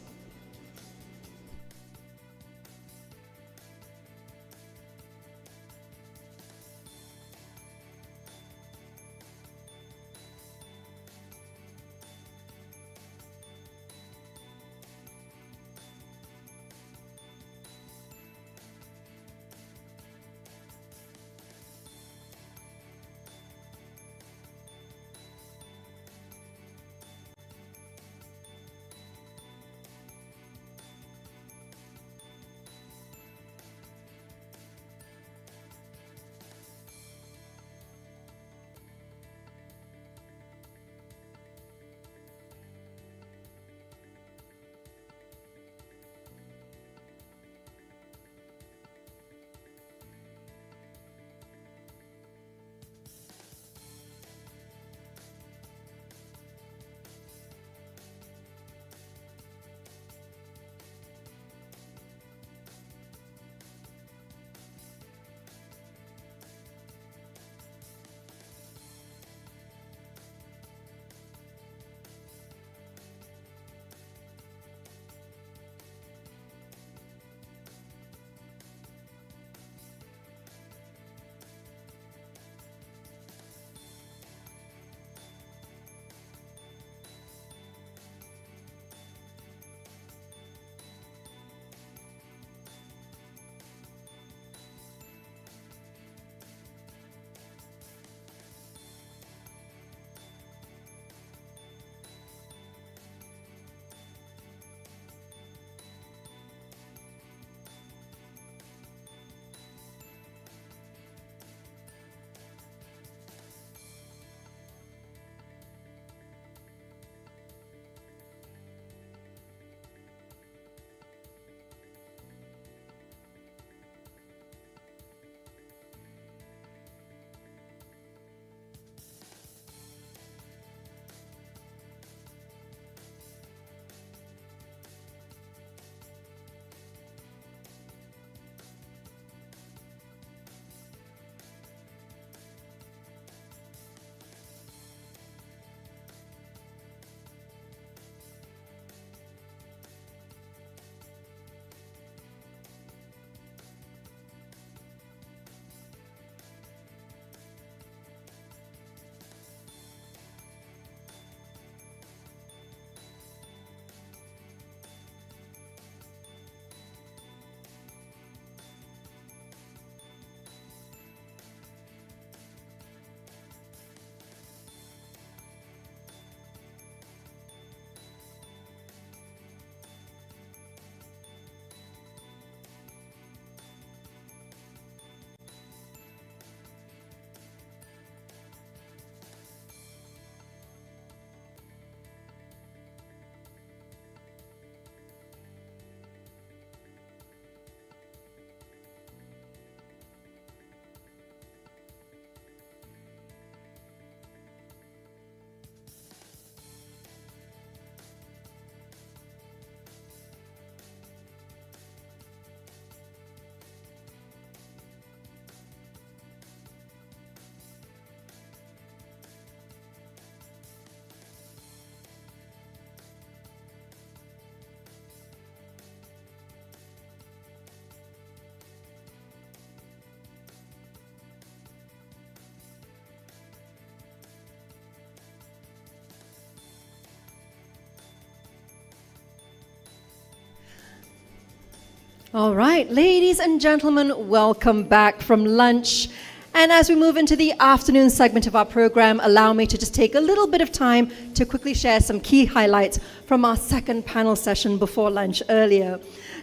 S1: All right, ladies and gentlemen, welcome back from lunch. And as we move into the afternoon segment of our program, allow me to just take a little bit of time to quickly share some key highlights from our second panel session before lunch earlier.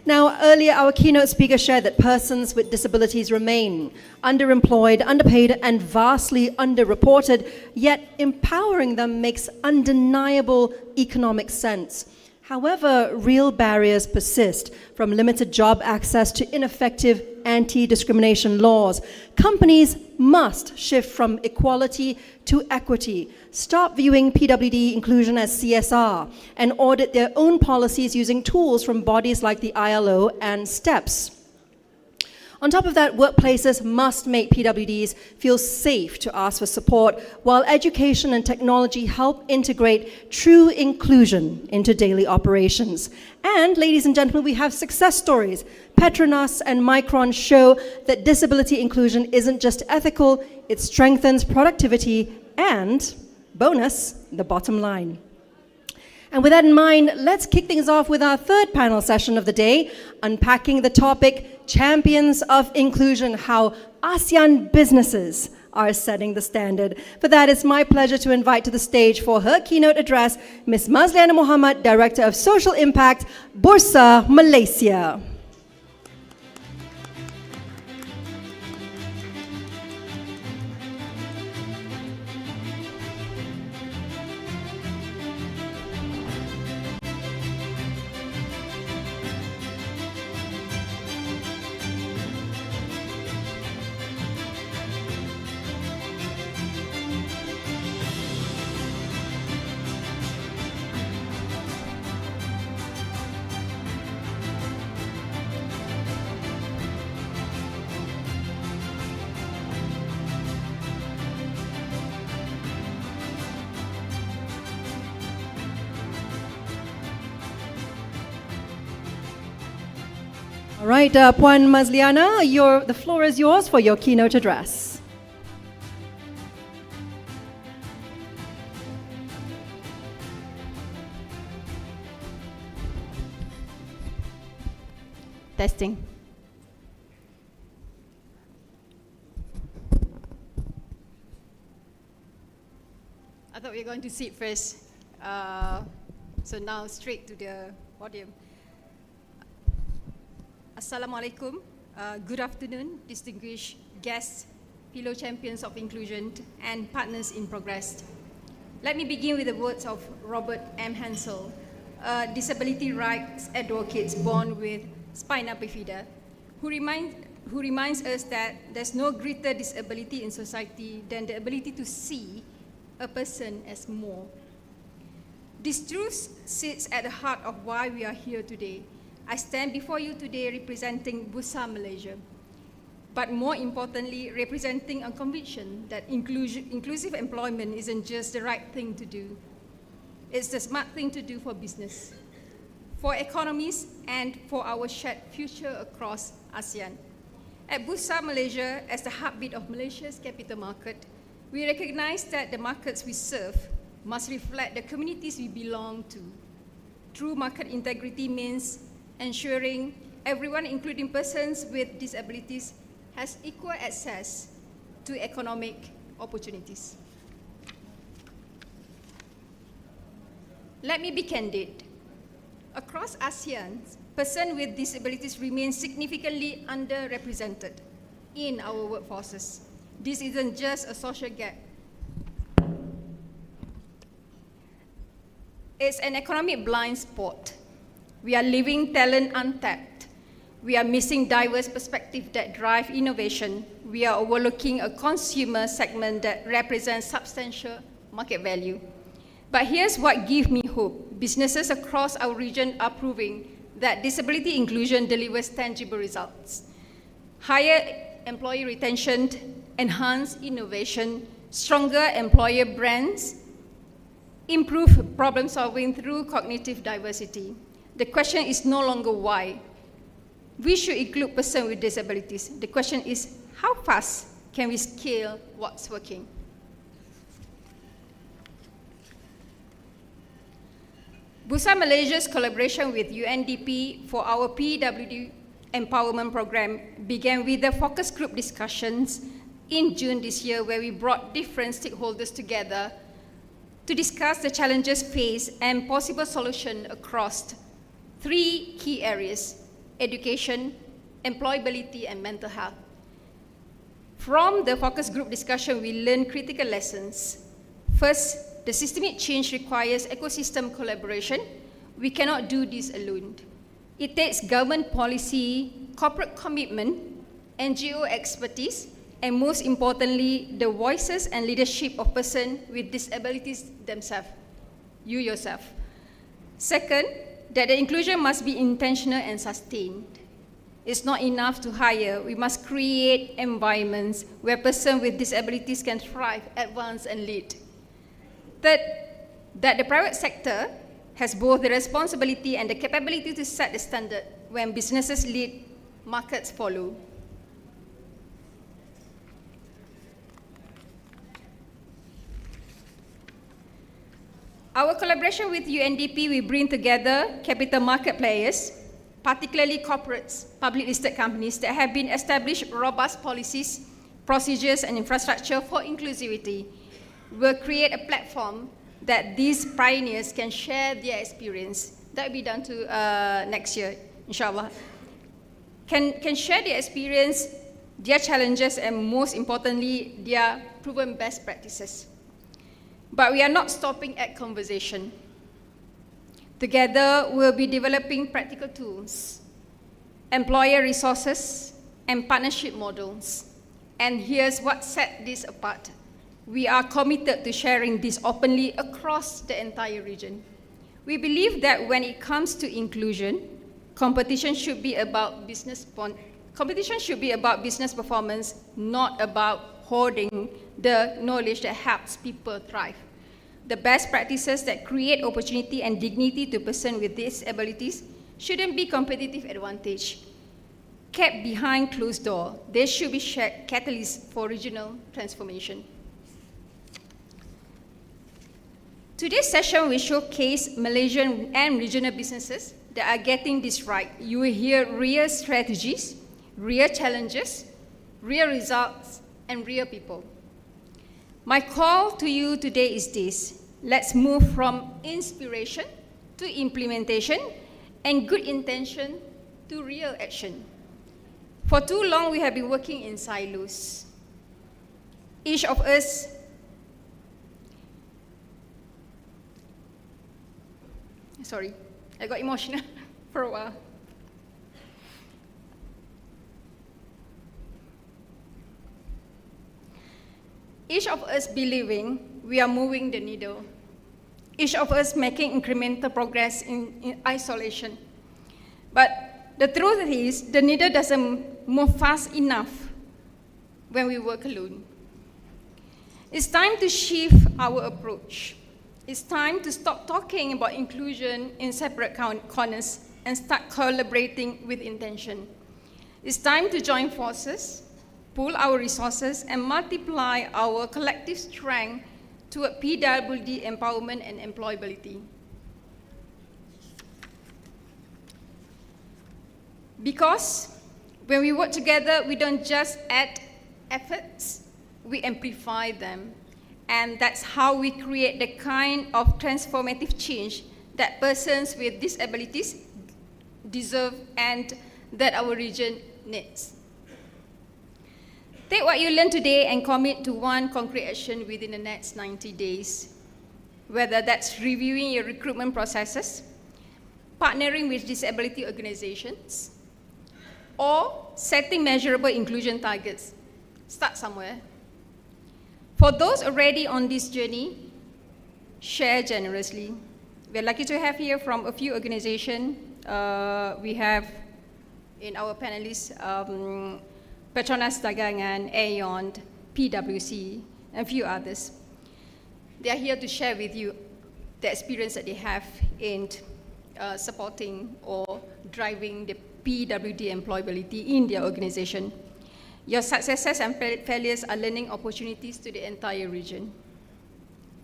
S1: Now, earlier, our keynote speaker shared that persons with disabilities remain underemployed, underpaid, and vastly underreported, yet empowering them makes undeniable economic sense. However, real barriers persist, from limited job access to ineffective anti-discrimination laws. Companies must shift from equality to equity, stop viewing PWD inclusion as CSR, and audit their own policies using tools from bodies like the ILO and STEPS. On top of that, workplaces must make PWDs feel safe to ask for support, while education and technology help integrate true inclusion into daily operations. And, ladies and gentlemen, we have success stories. Petronas and Micron show that disability inclusion isn't just ethical, it strengthens productivity and, bonus, the bottom line. And with that in mind, let's kick things off with our third panel session of the day, unpacking the topic, Champions of Inclusion, how ASEAN businesses are setting the standard. For that, it's my pleasure to invite to the stage for her keynote address, Ms. Mazliana Muhammad, Director of Social Impact, Bursa, Malaysia. All right, Puan Mazliana, the floor is yours for your keynote address.
S5: Testing. I thought we were going to sit first, so now straight to the podium. Assalamualaikum. Good afternoon, distinguished guests, fellow champions of inclusion, and partners in progress. Let me begin with the words of Robert M. Hansel, a disability rights advocate born with spina bifida, who reminds us that there's no greater disability in society than the ability to see a person as more. This truth sits at the heart of why we are here today. I stand before you today representing Bursa Malaysia, but more importantly, representing a conviction that inclusive employment isn't just the right thing to do. It's the smart thing to do for business, for economies, and for our shared future across ASEAN. At Bursa Malaysia, as the heartbeat of Malaysia's capital market, we recognize that the markets we serve must reflect the communities we belong to. True market integrity means ensuring everyone, including persons with disabilities, has equal access to economic opportunities. Let me be candid. Across ASEAN, persons with disabilities remain significantly underrepresented in our workforces. This isn't just a social gap. It's an economic blind spot. We are leaving talent untapped. We are missing diverse perspectives that drive innovation. We are overlooking a consumer segment that represents substantial market value. But here's what gives me hope. Businesses across our region are proving that disability inclusion delivers tangible results. Higher employee retention, enhanced innovation, stronger employer brands, improved problem solving through cognitive diversity. The question is no longer why. We should include persons with disabilities. The question is, how fast can we scale what's working? Bursa Malaysia's collaboration with UNDP for our PWD empowerment program began with the focus group discussions in June this year, where we brought different stakeholders together to discuss the challenges faced and possible solutions across 3 key areas: education, employability, and mental health. From the focus group discussion, we learned critical lessons. First, the systemic change requires ecosystem collaboration. We cannot do this alone. It takes government policy, corporate commitment, NGO expertise, and most importantly, the voices and leadership of persons with disabilities themselves, you yourself. Second, that the inclusion must be intentional and sustained. It's not enough to hire. We must create environments where persons with disabilities can thrive, advance, and lead. Third, that the private sector has both the responsibility and the capability to set the standard. When businesses lead, markets follow. Our collaboration with UNDP will bring together capital market players, particularly corporates, public listed companies that have been established robust policies, procedures, and infrastructure for inclusivity. We'll create a platform that these pioneers can share their experience. That will be done to next year, inshallah. Can share their experience, their challenges, and most importantly, their proven best practices. But we are not stopping at conversation. Together, we'll be developing practical tools, employer resources, and partnership models. And here's what sets this apart. We are committed to sharing this openly across the entire region. We believe that when it comes to inclusion, competition should be about business performance, not about hoarding the knowledge that helps people thrive. The best practices that create opportunity and dignity to persons with disabilities shouldn't be competitive advantage. Kept behind closed doors, they should be shared catalysts for regional transformation. Today's session will showcase Malaysian and regional businesses that are getting this right. You will hear real strategies, real challenges, real results, and real people. My call to you today is this: let's move from inspiration to implementation and good intention to real action. For too long, we have been working in silos. Each of us sorry, I got emotional for a while. Each of us believing we are moving the needle. Each of us making incremental progress in isolation. But the truth is, the needle doesn't move fast enough when we work alone. It's time to shift our approach. It's time to stop talking about inclusion in separate corners and start collaborating with intention. It's time to join forces, pool our resources, and multiply our collective strength toward PWD empowerment and employability. Because when we work together, we don't just add efforts, we amplify them. And that's how we create the kind of transformative change that persons with disabilities deserve and that our region needs. Take what you learned today and commit to one concrete action within the next 90 days. Whether that's reviewing your recruitment processes, partnering with disability organizations, or setting measurable inclusion targets. Start somewhere. For those already on this journey, share generously. We're lucky to have here from a few organizations. We have in our panelists, Petronas Dagangan, ASEAN, PwC, and a few others. They are here to share with you the experience that they have in supporting or driving the PWD employability in their organization. Your successes and failures are learning opportunities to the entire region.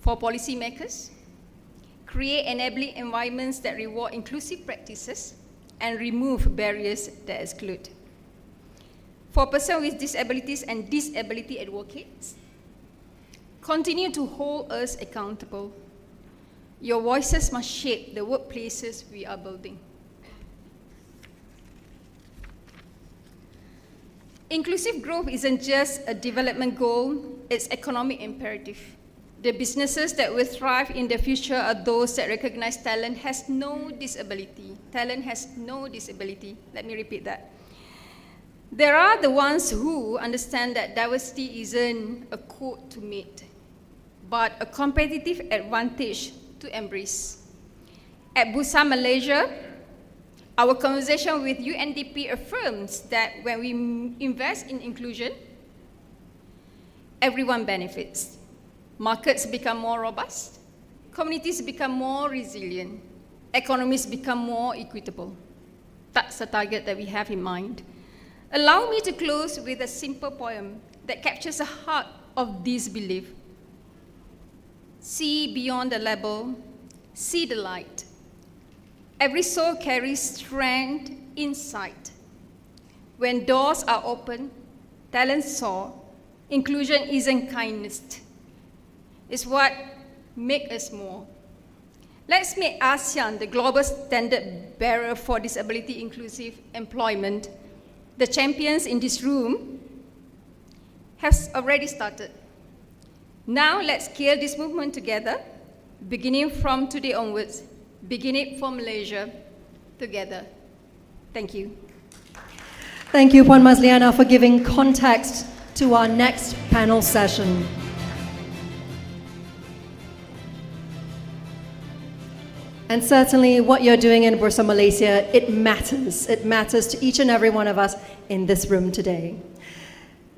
S5: For policymakers, create enabling environments that reward inclusive practices, and remove barriers that exclude. For persons with disabilities and disability advocates, continue to hold us accountable. Your voices must shape the workplaces we are building. Inclusive growth isn't just a development goal, it's economic imperative. The businesses that will thrive in the future are those that recognize talent has no disability. Talent has no disability. Let me repeat that. There are the ones who understand that diversity isn't a code to meet, but a competitive advantage to embrace. At Busan, Malaysia, our conversation with UNDP affirms that when we invest in inclusion, everyone benefits. Markets become more robust, communities become more resilient, economies become more equitable. That's the target that we have in mind. Allow me to close with a simple poem that captures the heart of this belief. See beyond the label, see the light. Every soul carries strength inside. When doors are open, talent soar. Inclusion isn't kindness. It's what makes us more. Let's make ASEAN the global standard bearer for disability inclusive employment. The champions in this room have already started. Now let's scale this movement together, beginning from today onwards, beginning from Malaysia, together. Thank you.
S1: Thank you, Puan Mazliana, for giving context to our next panel session. And certainly what you're doing in Bursa, Malaysia, it matters. It matters to each and every one of us in this room today.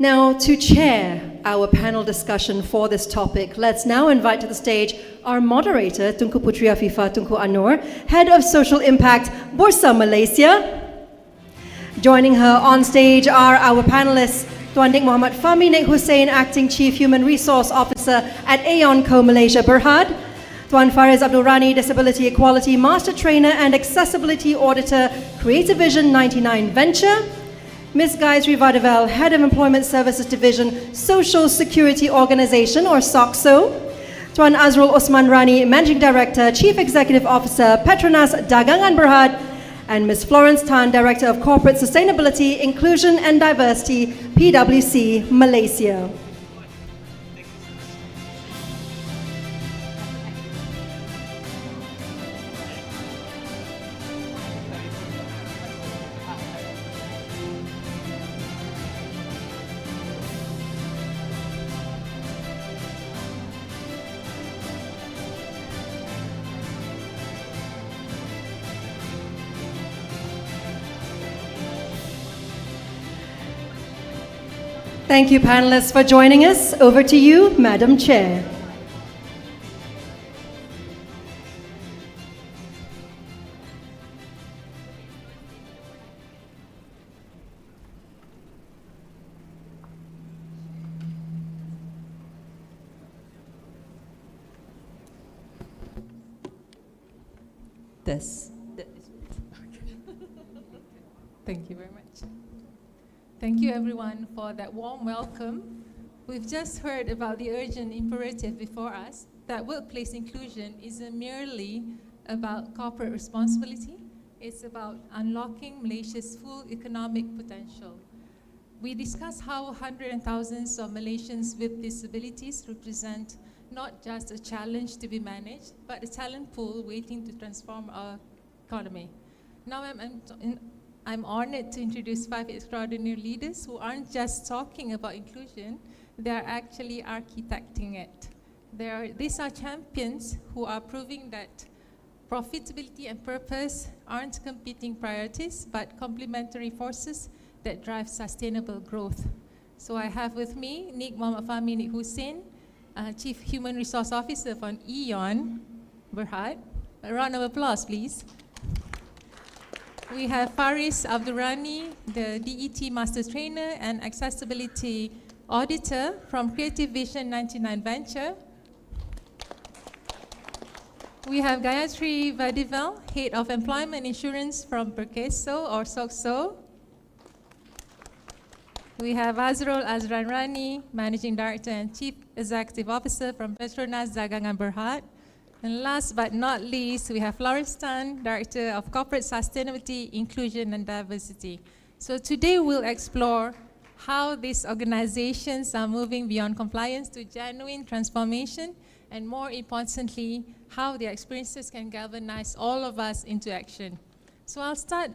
S1: Now, to chair our panel discussion for this topic, let's now invite to the stage our moderator, Tunku Putri Afifah Tunku Anur, Head of Social Impact, Bursa, Malaysia. Joining her on stage are our panelists, Tuan Nik Muhammad Fahmi Nik Hussein, Acting Chief Human Resource Officer at ASEAN Co Malaysia Berhad, Tuan Fariz Abdul Rani, Disability Equality Master Trainer and Accessibility Auditor, Creative Vision 99 Venture, Ms. Gayatri Vadavel, Head of Employment Services Division, Social Security Organization or SOCSO, Tuan Azrul Osman Rani, Managing Director, Chief Executive Officer, Petronas Dagangan Berhad, and Ms. Florence Tan, Director of Corporate Sustainability, Inclusion and Diversity, PwC, Malaysia. Thank you, panelists, for joining us. Over to you, Madam Chair.
S6: Thank you very much. Thank you everyone for that warm welcome. We've just heard about the urgent imperative before us that workplace inclusion isn't merely about corporate responsibility, it's about unlocking Malaysia's full economic potential. We discussed how hundreds and thousands of Malaysians with disabilities represent not just a challenge to be managed, but a talent pool waiting to transform our economy. Now I'm honored to introduce 5 extraordinary leaders who aren't just talking about inclusion, they're actually architecting it. These are champions who are proving that profitability and purpose aren't competing priorities, but complementary forces that drive sustainable growth. So I have with me Nik Muhammad Fahmi Nik Hussein, Chief Human Resource Officer from ASEAN Berhad. A round of applause, please. We have Fariz Abdul Rani, the DET Master Trainer and Accessibility Auditor from Creative Vision 99 Venture. We have Gayatri Vadivel, Head of Employment Insurance from Perkeso or SOXO. We have Azrul Azran Rani, Managing Director and Chief Executive Officer from Petronas Dagangan Berhad. And last but not least, we have Florence Tan, Director of Corporate Sustainability, Inclusion and Diversity. So today we'll explore how these organizations are moving beyond compliance to genuine transformation, and more importantly, how their experiences can galvanize all of us into action. So I'll start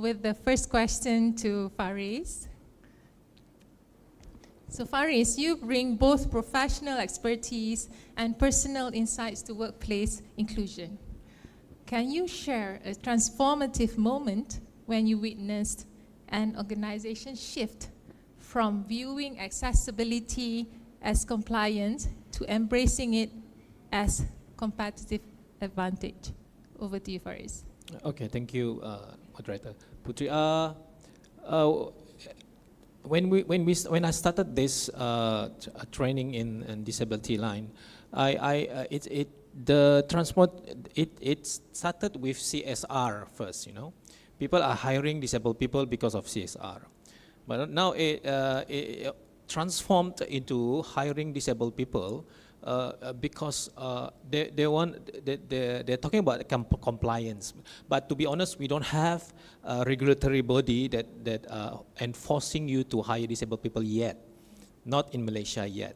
S6: with the first question to Faris. So Faris, you bring both professional expertise and personal insights to workplace inclusion. Can you share a transformative moment when you witnessed an organization shift from viewing accessibility as compliance to embracing it as competitive advantage? Over to you, Faris.
S7: Okay, thank you, moderator. Putri, when I started this training in disability line, it started with CSR first. You know, people are hiring disabled people because of CSR, but now it transformed into hiring disabled people because they're talking about compliance. But to be honest, we don't have a regulatory body that enforcing you to hire disabled people yet, not in Malaysia yet.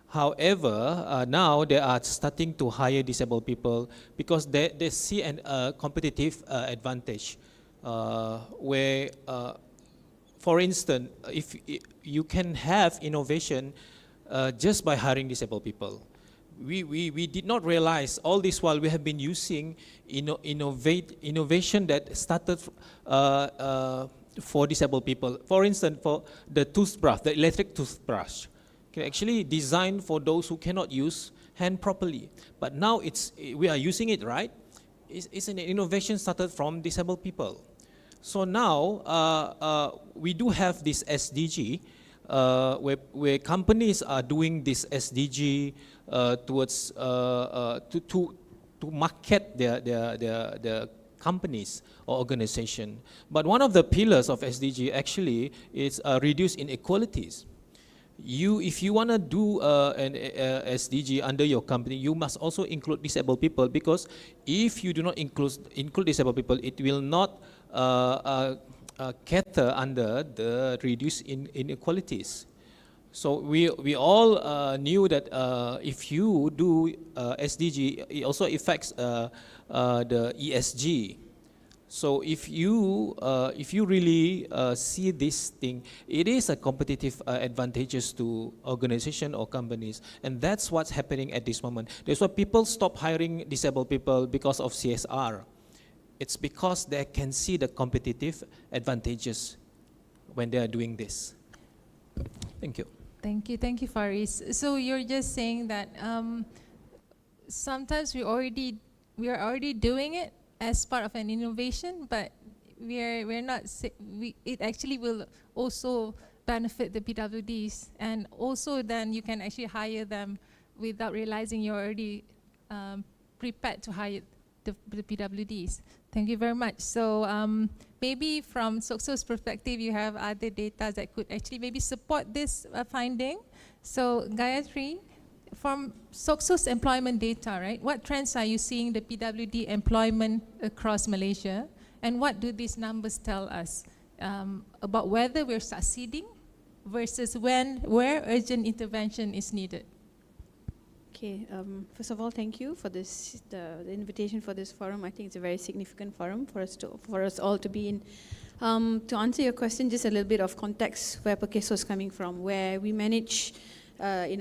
S7: However, now they are starting to hire disabled people because they see a competitive advantage where, for instance, if you can have innovation just by hiring disabled people. We did not realize all this while we have been using innovation that started for disabled people. For instance, for the toothbrush, the electric toothbrush, actually designed for those who cannot use hand properly. But now we are using it, right? It's an innovation started from disabled people. So now we do have this SDG where companies are doing this SDG towards to market their companies or organization. But one of the pillars of SDG actually is reduce inequalities. If you want to do an SDG under your company, you must also include disabled people, because if you do not include disabled people, it will not cater under the reduced inequalities. So we all knew that if you do SDG, it also affects the ESG. So if you really see this thing, it is a competitive advantages to organization or companies, and that's what's happening at this moment. That's why people stop hiring disabled people because of CSR. It's because they can see the competitive advantages when they are doing this. Thank you.
S6: Thank you, Faris. So you're just saying that sometimes we are already doing it as part of an innovation, but we're not. It actually will also benefit the PWDs, and also then you can actually hire them without realizing you're already prepared to hire the PWDs. Thank you very much. So maybe from SOXO's perspective, you have other data that could actually maybe support this finding. So Gayatri, from SOXO's employment data, right? What trends are you seeing the PWD employment across Malaysia? And what do these numbers tell us about whether we're succeeding versus where urgent intervention is needed?
S22: Okay, first of all, thank you for the invitation for this forum. I think it's a very significant forum for us all to be in. To answer your question, just a little bit of context where Perkeso is coming from, where we manage, I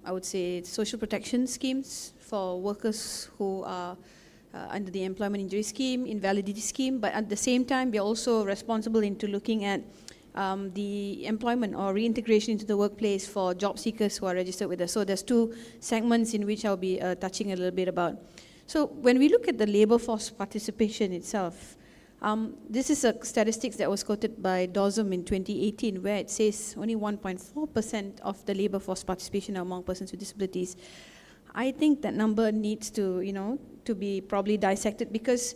S22: would say, social protection schemes for workers who are under the employment injury scheme, invalidity scheme, but at the same time, we're also responsible into looking at the employment or reintegration into the workplace for job seekers who are registered with us. So there's two segments in which I'll be touching a little bit about. So when we look at the labor force participation itself, this is a statistics that was quoted by DOSM in 2018, where it says only 1.4% of the labor force participation among persons with disabilities. I think that number needs to, to be probably dissected, because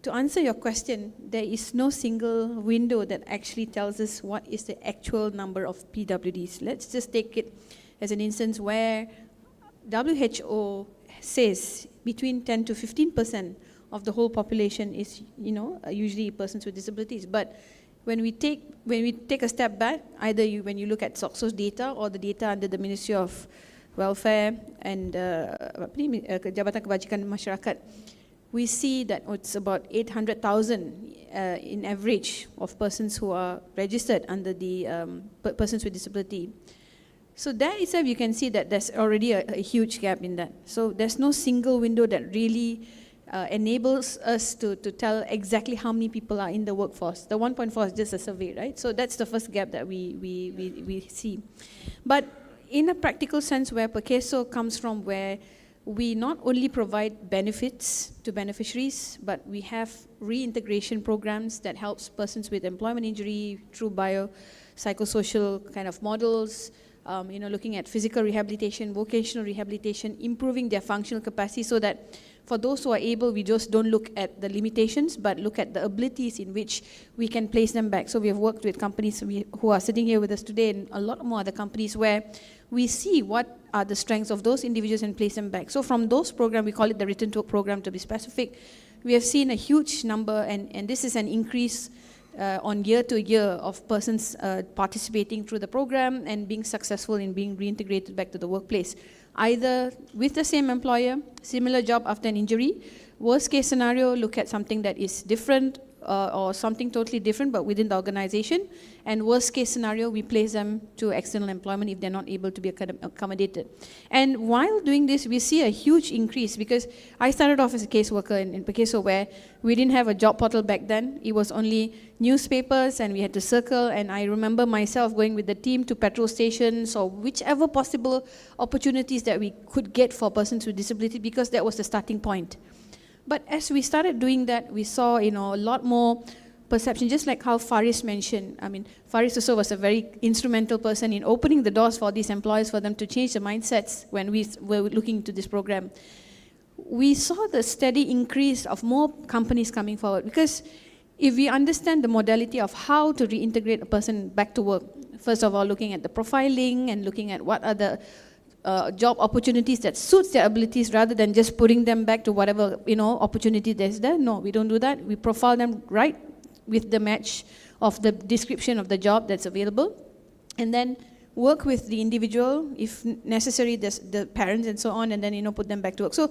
S22: to answer your question, there is no single window that actually tells us what is the actual number of PWDs. Let's just take it as an instance where WHO says between 10 to 15% of the whole population is, usually persons with disabilities. But when we take a step back, either when you look at SOCSO's data or the data under the Ministry of Welfare and Jabatan Kebajikan Masyarakat, we see that it's about 800,000 in average of persons who are registered under the persons with disability. So that itself, you can see that there's already a huge gap in that. So there's no single window that really enables us to tell exactly how many people are in the workforce. The 1.4 is just a survey, right? So that's the first gap that we see. But in a practical sense, where PERCESO comes from, where we not only provide benefits to beneficiaries, but we have reintegration programs that helps persons with employment injury through biopsychosocial kind of models, looking at physical rehabilitation, vocational rehabilitation, improving their functional capacity, so that for those who are able, we just don't look at the limitations, but look at the abilities in which we can place them back. So we have worked with companies who are sitting here with us today, and a lot more other companies, where we see what are the strengths of those individuals and place them back. So from those programs, we call it the Return to Work program to be specific, we have seen a huge number, and this is an increase on year to year of persons participating through the program and being successful in being reintegrated back to the workplace, either with the same employer, similar job after an injury. Worst case scenario, look at something that is different or something totally different but within the organization. And worst case scenario, we place them to external employment if they're not able to be accommodated. And while doing this, we see a huge increase, because I started off as a caseworker in PERCESO, where we didn't have a job portal back then. It was only newspapers and we had to circle, and I remember myself going with the team to petrol stations or whichever possible opportunities that we could get for persons with disability, because that was the starting point. But as we started doing that, we saw, a lot more perception, just like how Faris mentioned. I mean, Faris also was a very instrumental person in opening the doors for these employers, for them to change the mindsets when we were looking into this program. We saw the steady increase of more companies coming forward, because if we understand the modality of how to reintegrate a person back to work, first of all, looking at the profiling and looking at what are the job opportunities that suits their abilities, rather than just putting them back to whatever opportunity there's there. No, we don't do that. We profile them right with the match of the description of the job that's available, and then work with the individual, if necessary, the parents and so on, and then put them back to work. So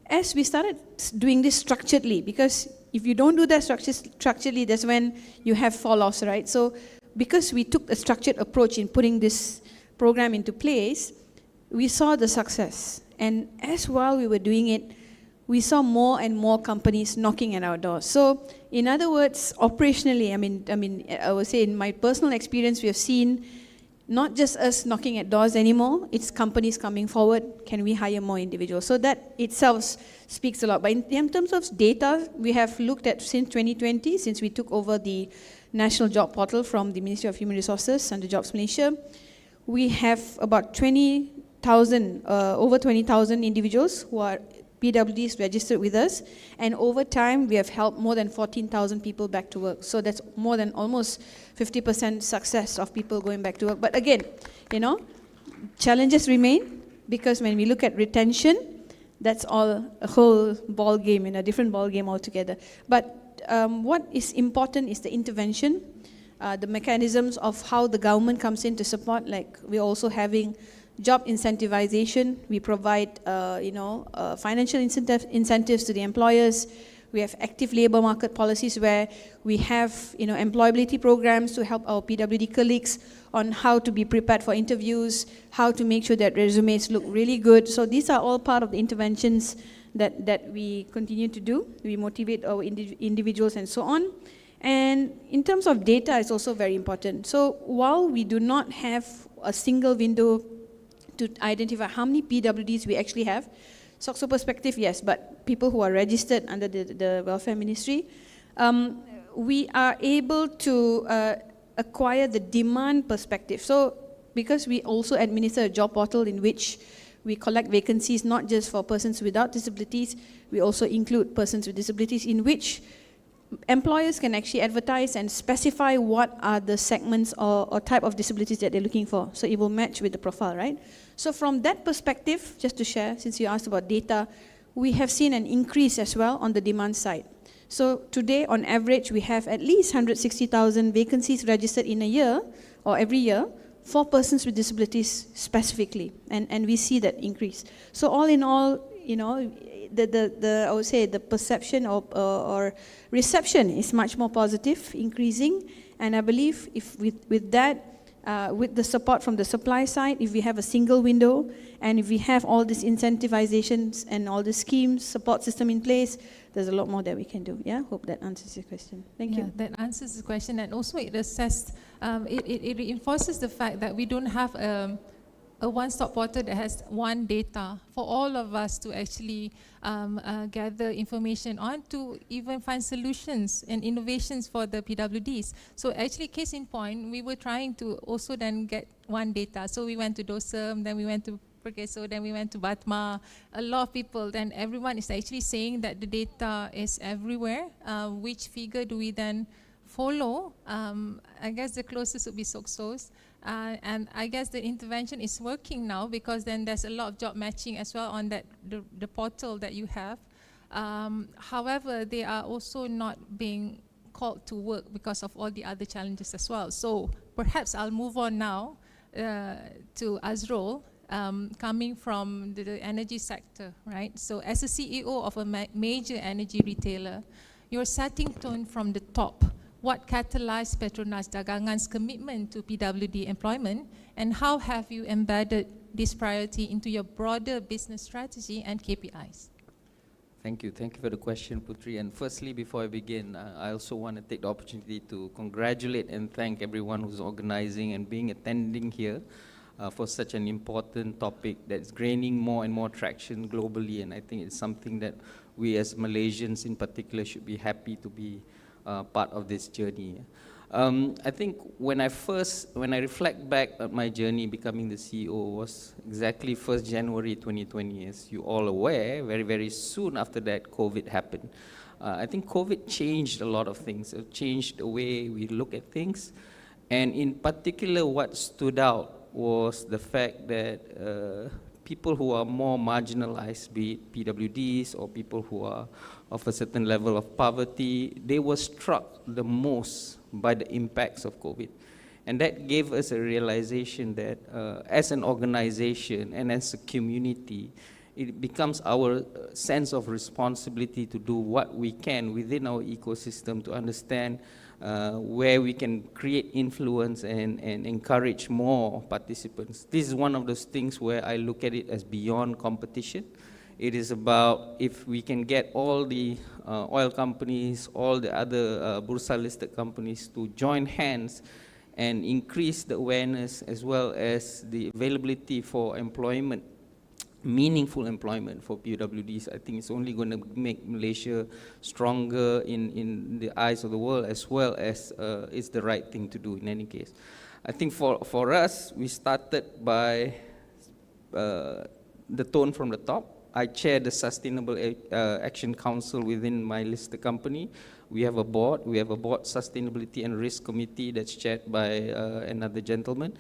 S22: as we started doing this structuredly, because if you don't do that structurally, that's when you have fall-offs, right? So because we took a structured approach in putting this program into place, we saw the success. And as while we were doing it, we saw more and more companies knocking at our doors. So in other words, operationally, I would say in my personal experience, we have seen not just us knocking at doors anymore, it's companies coming forward, can we hire more individuals? So that itself speaks a lot. But in terms of data, we have looked at since 2020, since we took over the National Job Portal from the Ministry of Human Resources under Jobs Malaysia, we have about over 20,000 individuals who are PWDs registered with us, and over time we have helped more than 14,000 people back to work. So that's more than almost 50% success of people going back to work. But again, challenges remain, because when we look at retention, that's all a whole ball game, a different ball game altogether. But what is important is the intervention, the mechanisms of how the government comes in to support. Like we're also having job incentivization. We provide, financial incentives to the employers. We have active labor market policies where we have, employability programs to help our PWD colleagues on how to be prepared for interviews, how to make sure that resumes look really good. So these are all part of the interventions that we continue to do. We motivate our individuals and so on. And in terms of data, it's also very important. So while we do not have a single window to identify how many PWDs we actually have, SOCSO perspective, yes, but people who are registered under the Welfare Ministry, we are able to acquire the demand perspective. So because we also administer a job portal in which we collect vacancies not just for persons without disabilities, we also include persons with disabilities, in which employers can actually advertise and specify what are the segments or type of disabilities that they're looking for. So it will match with the profile, right? So from that perspective, just to share, since you asked about data, we have seen an increase as well on the demand side. So today, on average, we have at least 160,000 vacancies registered in a year, or every year, for persons with disabilities specifically, and we see that increase. So all in all, you know, I would say the perception or reception is much more positive, increasing, and I believe if with that, with the support from the supply side, if we have a single window, and if we have all these incentivizations and all the schemes, support system in place, there's a lot more that we can do. Yeah, hope that answers your question. Thank you.
S6: That answers the question, and also it assessed, it reinforces the fact that we don't have a one-stop portal that has one data for all of us to actually gather information on, to even find solutions and innovations for the PWDs. So actually, case in point, we were trying to also then get one data. So we went to DOSEM, then we went to Perkeso, then we went to Batma. A lot of people, then everyone is actually saying that the data is everywhere. Which figure do we then follow? I guess the closest would be SOCSOS. And I guess the intervention is working now, because then there's a lot of job matching as well on that the portal that you have. However, they are also not being called to work because of all the other challenges as well. So perhaps I'll move on now to Azrul, coming from the energy sector, right? So as a CEO of a major energy retailer, you're setting tone from the top. What catalyzed Petronas Dagangan's commitment to PWD employment, and how have you embedded this priority into your broader business strategy and KPIs?
S8: Thank you for the question, Putri. And firstly, before I begin, I also want to take the opportunity to congratulate and thank everyone who's organizing and attending here for such an important topic that's gaining more and more traction globally. And I think it's something that we as Malaysians in particular should be happy to be part of this journey. I think when I reflect back on my journey becoming the CEO was exactly 1st January 2020. As you all aware, very, very soon after that, COVID happened. I think COVID changed a lot of things. It changed the way we look at things. And in particular, what stood out was the fact that people who are more marginalized, be it PWDs or people who are of a certain level of poverty, they were struck the most by the impacts of COVID. And that gave us a realization that as an organization and as a community, it becomes our sense of responsibility to do what we can within our ecosystem to understand where we can create influence and encourage more participants. This is one of those things where I look at it as beyond competition. It is about if we can get all the oil companies, all the other Bursa-listed companies to join hands and increase the awareness as well as the availability for employment, meaningful employment for PWDs. I think it's only going to make Malaysia stronger in the eyes of the world, as well as it's the right thing to do in any case. I think for us, we started by the tone from the top. I chair the Sustainable Action Council within my listed company. We have a board. We have a board sustainability and risk committee that's chaired by another gentleman.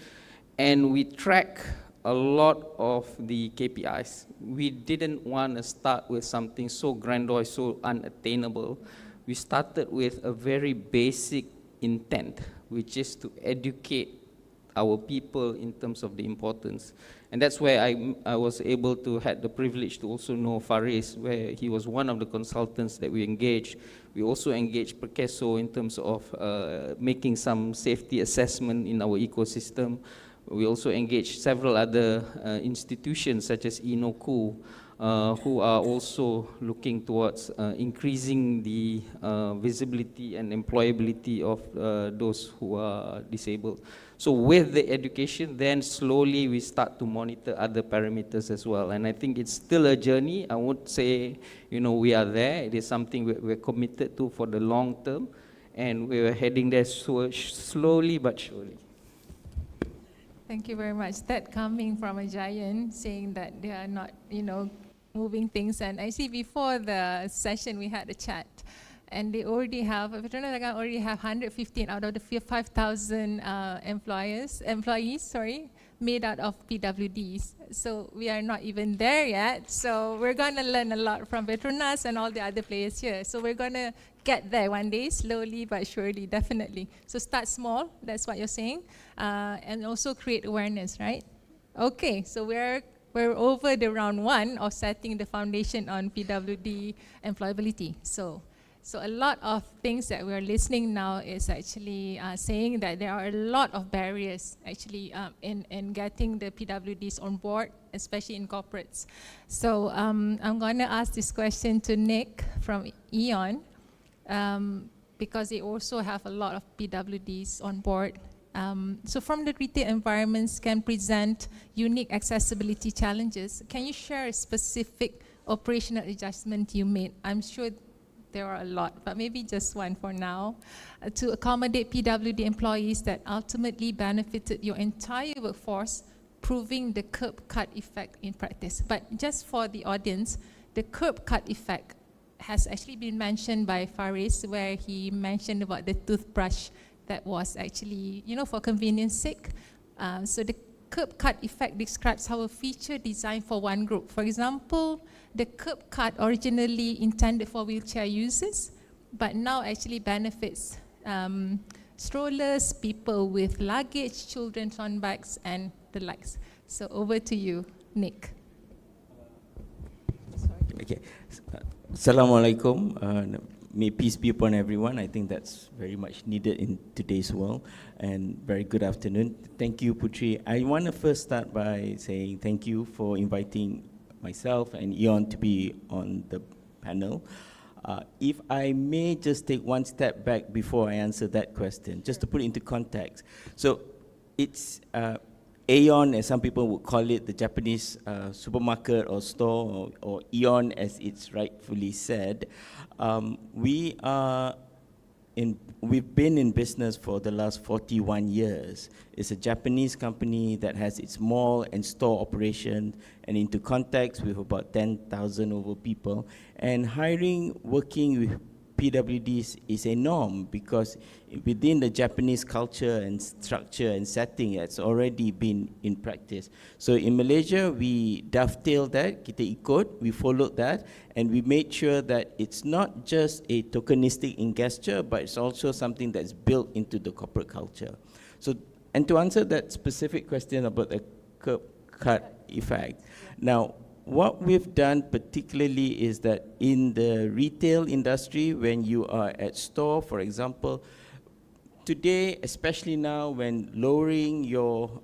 S8: And we track a lot of the KPIs. We didn't want to start with something so grandiose, so unattainable. We started with a very basic intent, which is to educate our people in terms of the importance. And that's where I was able to have the privilege to also know Faris, where he was one of the consultants that we engaged. We also engaged Perkeso in terms of making some safety assessment in our ecosystem. We also engaged several other institutions such as INOCU, who are also looking towards increasing the visibility and employability of those who are disabled. So with the education, then slowly we start to monitor other parameters as well. And I think it's still a journey. I won't say, we are there. It is something we're committed to for the long term. And we're heading there slowly but surely.
S6: Thank you very much. That coming from a giant saying that they are not, moving things. And I see before the session we had a chat, and they already have, already have 115 out of the 5,000 employees, made out of PWDs. So we are not even there yet. So we're going to learn a lot from Petronas and all the other players here. So we're going to get there one day, slowly but surely, definitely. So start small, that's what you're saying, and also create awareness, right? Okay, so we're over the round one of setting the foundation on PWD employability. So a lot of things that we're listening now is actually saying that there are a lot of barriers actually in getting the PWDs on board, especially in corporates. So I'm going to ask this question to Nick from EON, because they also have a lot of PWDs on board. So from the retail environments can present unique accessibility challenges. Can you share a specific operational adjustment you made? I'm sure there are a lot, but maybe just one for now, to accommodate PWD employees that ultimately benefited your entire workforce, proving the curb cut effect in practice. But just for the audience, the curb cut effect has actually been mentioned by Faris, where he mentioned about the toothbrush that was actually, for convenience sake. So the curb cut effect describes how a feature designed for one group. For example, the curb cut originally intended for wheelchair users, but now actually benefits strollers, people with luggage, children on bikes, and the likes. So over to you, Nick.
S9: Okay. Assalamualaikum. May peace be upon everyone. I think that's very much needed in today's world. And very good afternoon. Thank you, Putri. I want to first start by saying thank you for inviting myself and Eon to be on the panel. If I may just take one step back before I answer that question, just to put it into context. So it's Aeon, as some people would call it, the Japanese supermarket or store, or Eon as it's rightfully said. We've been in business for the last 41 years. It's a Japanese company that has its mall and store operation, and into context, we have about 10,000 over people. And working with PWDs is a norm because within the Japanese culture and structure and setting, it's already been in practice. So in Malaysia, we dovetailed that, kita ikut, we followed that, and we made sure that it's not just a tokenistic in gesture, but it's also something that's built into the corporate culture. So, and to answer that specific question about the curb cut effect, now, what we've done particularly is that in the retail industry, when you are at store, for example, today, especially now when lowering your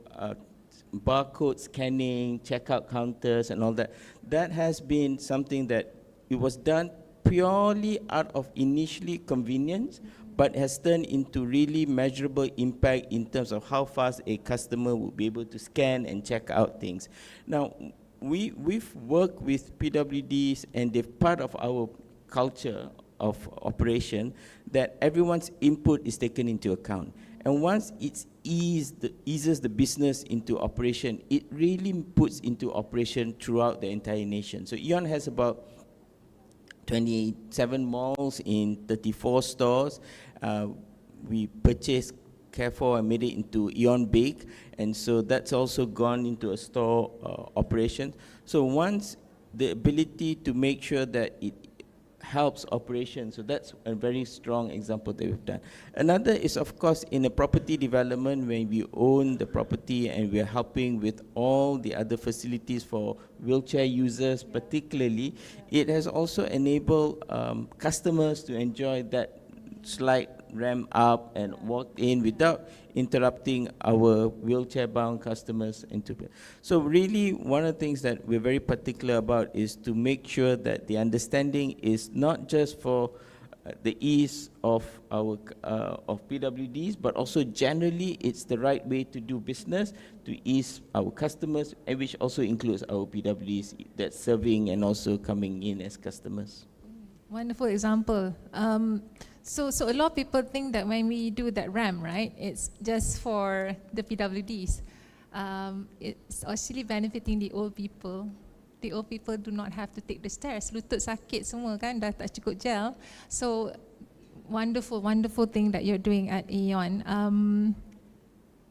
S9: barcode scanning, checkout counters and all that, that has been something that it was done purely out of initially convenience, but has turned into really measurable impact in terms of how fast a customer will be able to scan and check out things. Now, we've worked with PWDs, and they're part of our culture of operation that everyone's input is taken into account. And once it eases the business into operation, it really puts into operation throughout the entire nation. So Eon has about 27 malls in 34 stores. We purchased Careful and made it into Eon Bake, and so that's also gone into a store operation. So once the ability to make sure that it helps operation, so that's a very strong example that we've done. Another is, of course, in a property development, when we own the property and we're helping with all the other facilities for wheelchair users particularly, it has also enabled customers to enjoy that slight ramp up and walk in without interrupting our wheelchair-bound customers. So really, one of the things that we're very particular about is to make sure that the understanding is not just for the ease of our of PWDs, but also generally it's the right way to do business to ease our customers, and which also includes our PWDs that's serving and also coming in as customers.
S6: Wonderful example. So a lot of people think that when we do that RAM, right, it's just for the PWDs. it's actually benefiting the old people. The old people do not have to take the stairs. Lutut sakit semua kan, dah tak cukup gel. So wonderful, wonderful thing that you're doing at AEON.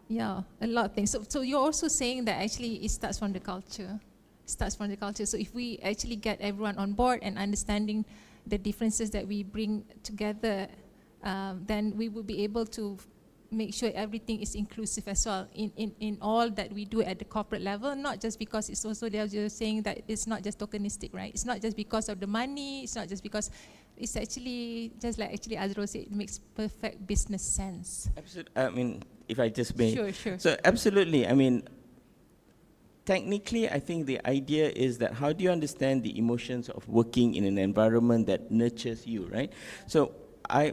S6: Yeah, a lot of things. So you're also saying that actually it starts from the culture. It starts from the culture. So if we actually get everyone on board and understanding the differences that we bring together, then we will be able to make sure everything is inclusive as well in all that we do at the corporate level, not just because it's also, they're just saying that it's not just tokenistic, right? It's not just because of the money, it's not just because, it's actually, just like actually Azrul said, it makes perfect business sense.
S9: Absolutely. I mean, if I just may.
S6: Sure.
S9: So absolutely, I mean, technically, I think the idea is that how do you understand the emotions of working in an environment that nurtures you, right? So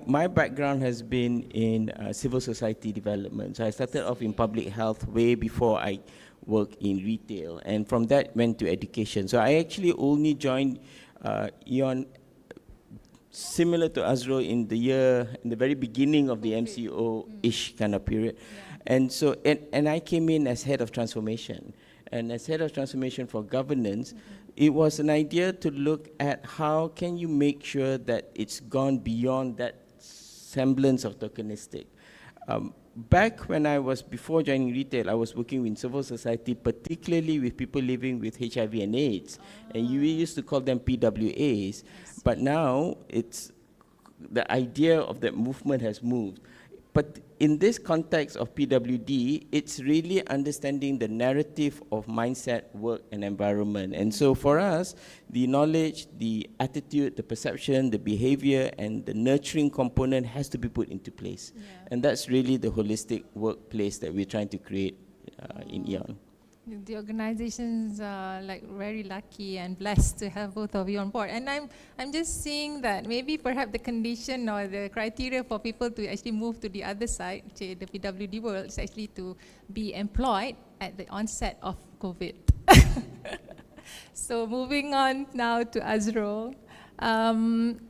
S9: my background has been in civil society development. So I started off in public health way before I worked in retail, and from that went to education. So I actually only joined AEON similar to Azrul in the very beginning of the MCO-ish kind of period. And so, and I came in as head of transformation. And as head of transformation for governance, it was an idea to look at how can you make sure that it's gone beyond that semblance of tokenistic. Back when before joining retail, I was working in civil society, particularly with people living with HIV and AIDS. And we used to call them PWAs. But now, the idea of that movement has moved. But in this context of PWD, it's really understanding the narrative of mindset, work, and environment. And so for us, the knowledge, the attitude, the perception, the behavior, and the nurturing component has to be put into place. Yeah. And that's really the holistic workplace that we're trying to create in AEON.
S6: The organizations are like very lucky and blessed to have both of you on board. And I'm just seeing that maybe perhaps the condition or the criteria for people to actually move to the other side, the PWD world, is actually to be employed at the onset of COVID. So moving on now to Azrul. I'm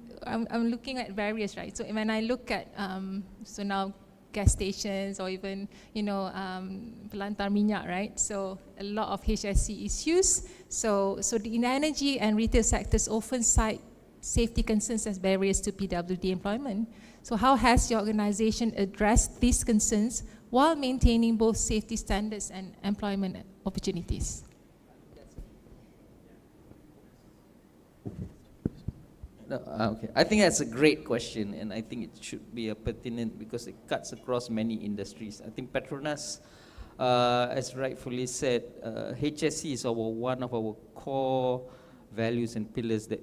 S6: looking at various, right? So when I look at, so now gas stations or even, pelantar minyak, right? So a lot of HSC is used. So the energy and retail sectors often cite safety concerns as barriers to PWD employment. So how has your organization addressed these concerns while maintaining both safety standards and employment opportunities?
S8: Okay. I think that's a great question, and I think it should be pertinent because it cuts across many industries. I think Petronas, as rightfully said, HSC is one of our core values and pillars that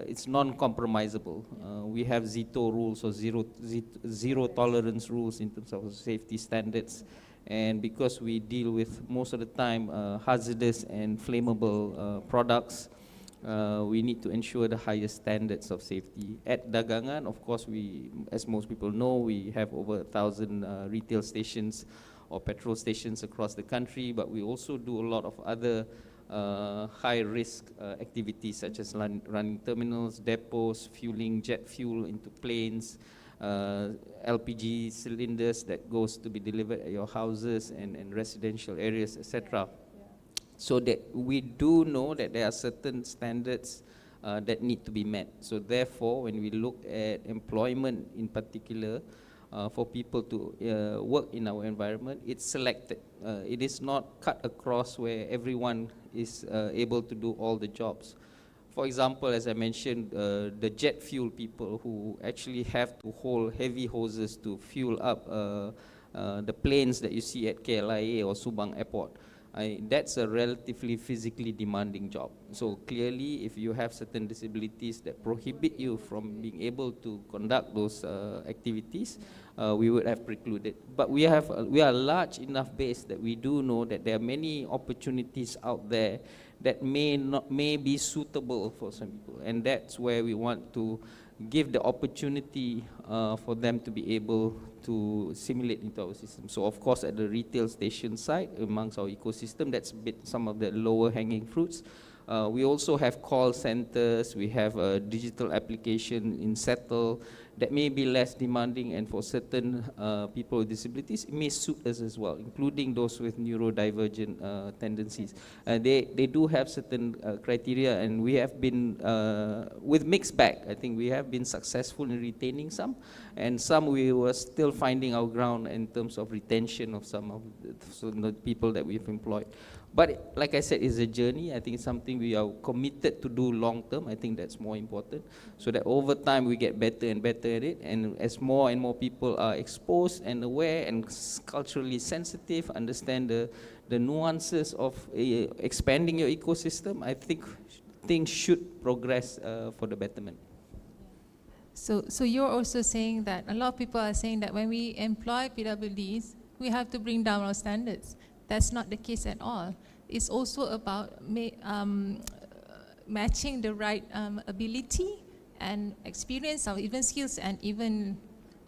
S8: it's non-compromisable. We have ZETO rules or zero tolerance rules in terms of safety standards. And because we deal with, most of the time, hazardous and flammable products, we need to ensure the highest standards of safety. At Dagangan, of course, as most people know, we have over 1,000 retail stations or petrol stations across the country, but we also do a lot of other high-risk activities such as running terminals, depots, fueling jet fuel into planes, LPG cylinders that goes to be delivered at your houses and residential areas, etc. So that we do know that there are certain standards that need to be met. So therefore, when we look at employment in particular, for people to work in our environment, it's selected. It is not cut across where everyone is able to do all the jobs. For example, as I mentioned, the jet fuel people who actually have to hold heavy hoses to fuel up the planes that you see at KLIA or Subang Airport. That's a relatively physically demanding job. So clearly, if you have certain disabilities that prohibit you from being able to conduct those activities, we would have precluded. But we are a large enough base that we do know that there are many opportunities out there that may be suitable for some people, and that's where we want to give the opportunity for them to be able to simulate into our system. So of course at the retail station side, amongst our ecosystem, that's some of the lower hanging fruits. We also have call centers, we have a digital application in Settle, that may be less demanding, and for certain people with disabilities, it may suit us as well, including those with neurodivergent tendencies. They do have certain criteria, and we have been, with mixed bag, I think we have been successful in retaining some, and some we were still finding our ground in terms of retention of some of the people that we've employed. But like I said, it's a journey. I think it's something we are committed to do long term. I think that's more important, so that over time we get better and better at it. And as more and more people are exposed and aware and culturally sensitive, understand the nuances of expanding your ecosystem, I think things should progress for the betterment.
S6: So you're also saying that a lot of people are saying that when we employ PWDs, we have to bring down our standards. That's not the case at all. It's also about matching the right ability and experience, or even skills and even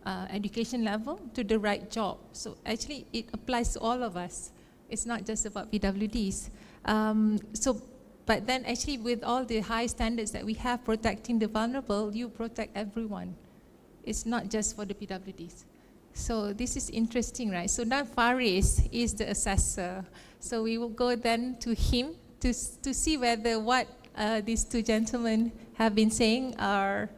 S6: education level to the right job. So actually it applies to all of us. It's not just about PWDs. But then actually with all the high standards that we have protecting the vulnerable, you protect everyone. It's not just for the PWDs. So this is interesting, right? So now Faris is the assessor. So we will go then to him to see whether what these two gentlemen have been saying are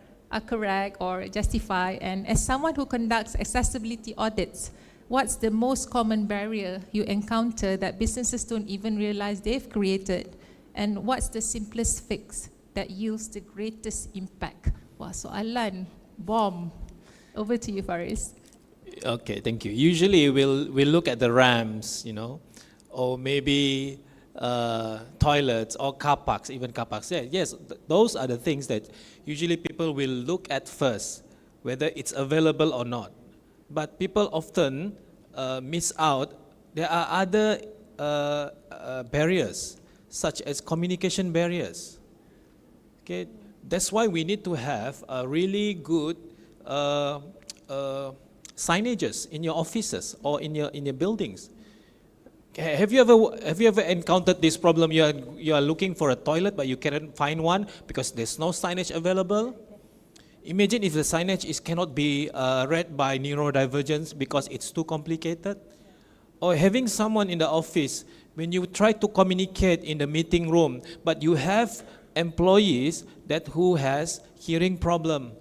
S6: correct or justified. And as someone who conducts accessibility audits, what's the most common barrier you encounter that businesses don't even realize they've created? And what's the simplest fix that yields the greatest impact? Wow, so Alan, bomb. Over to you, Faris.
S7: Okay, thank you. Usually we'll look at the ramps, you know, or maybe toilets or car parks, even car parks. Yeah, yes, those are the things that usually people will look at first, whether it's available or not. But people often miss out. There are other barriers, such as communication barriers. Okay, that's why we need to have a really good signages in your offices or in your buildings. Have you ever encountered this problem? You are looking for a toilet but you cannot find one because there's no signage available. Imagine if the signage cannot be read by neurodivergents because it's too complicated. Or having someone in the office, when you try to communicate in the meeting room, but you have employees who has hearing problem.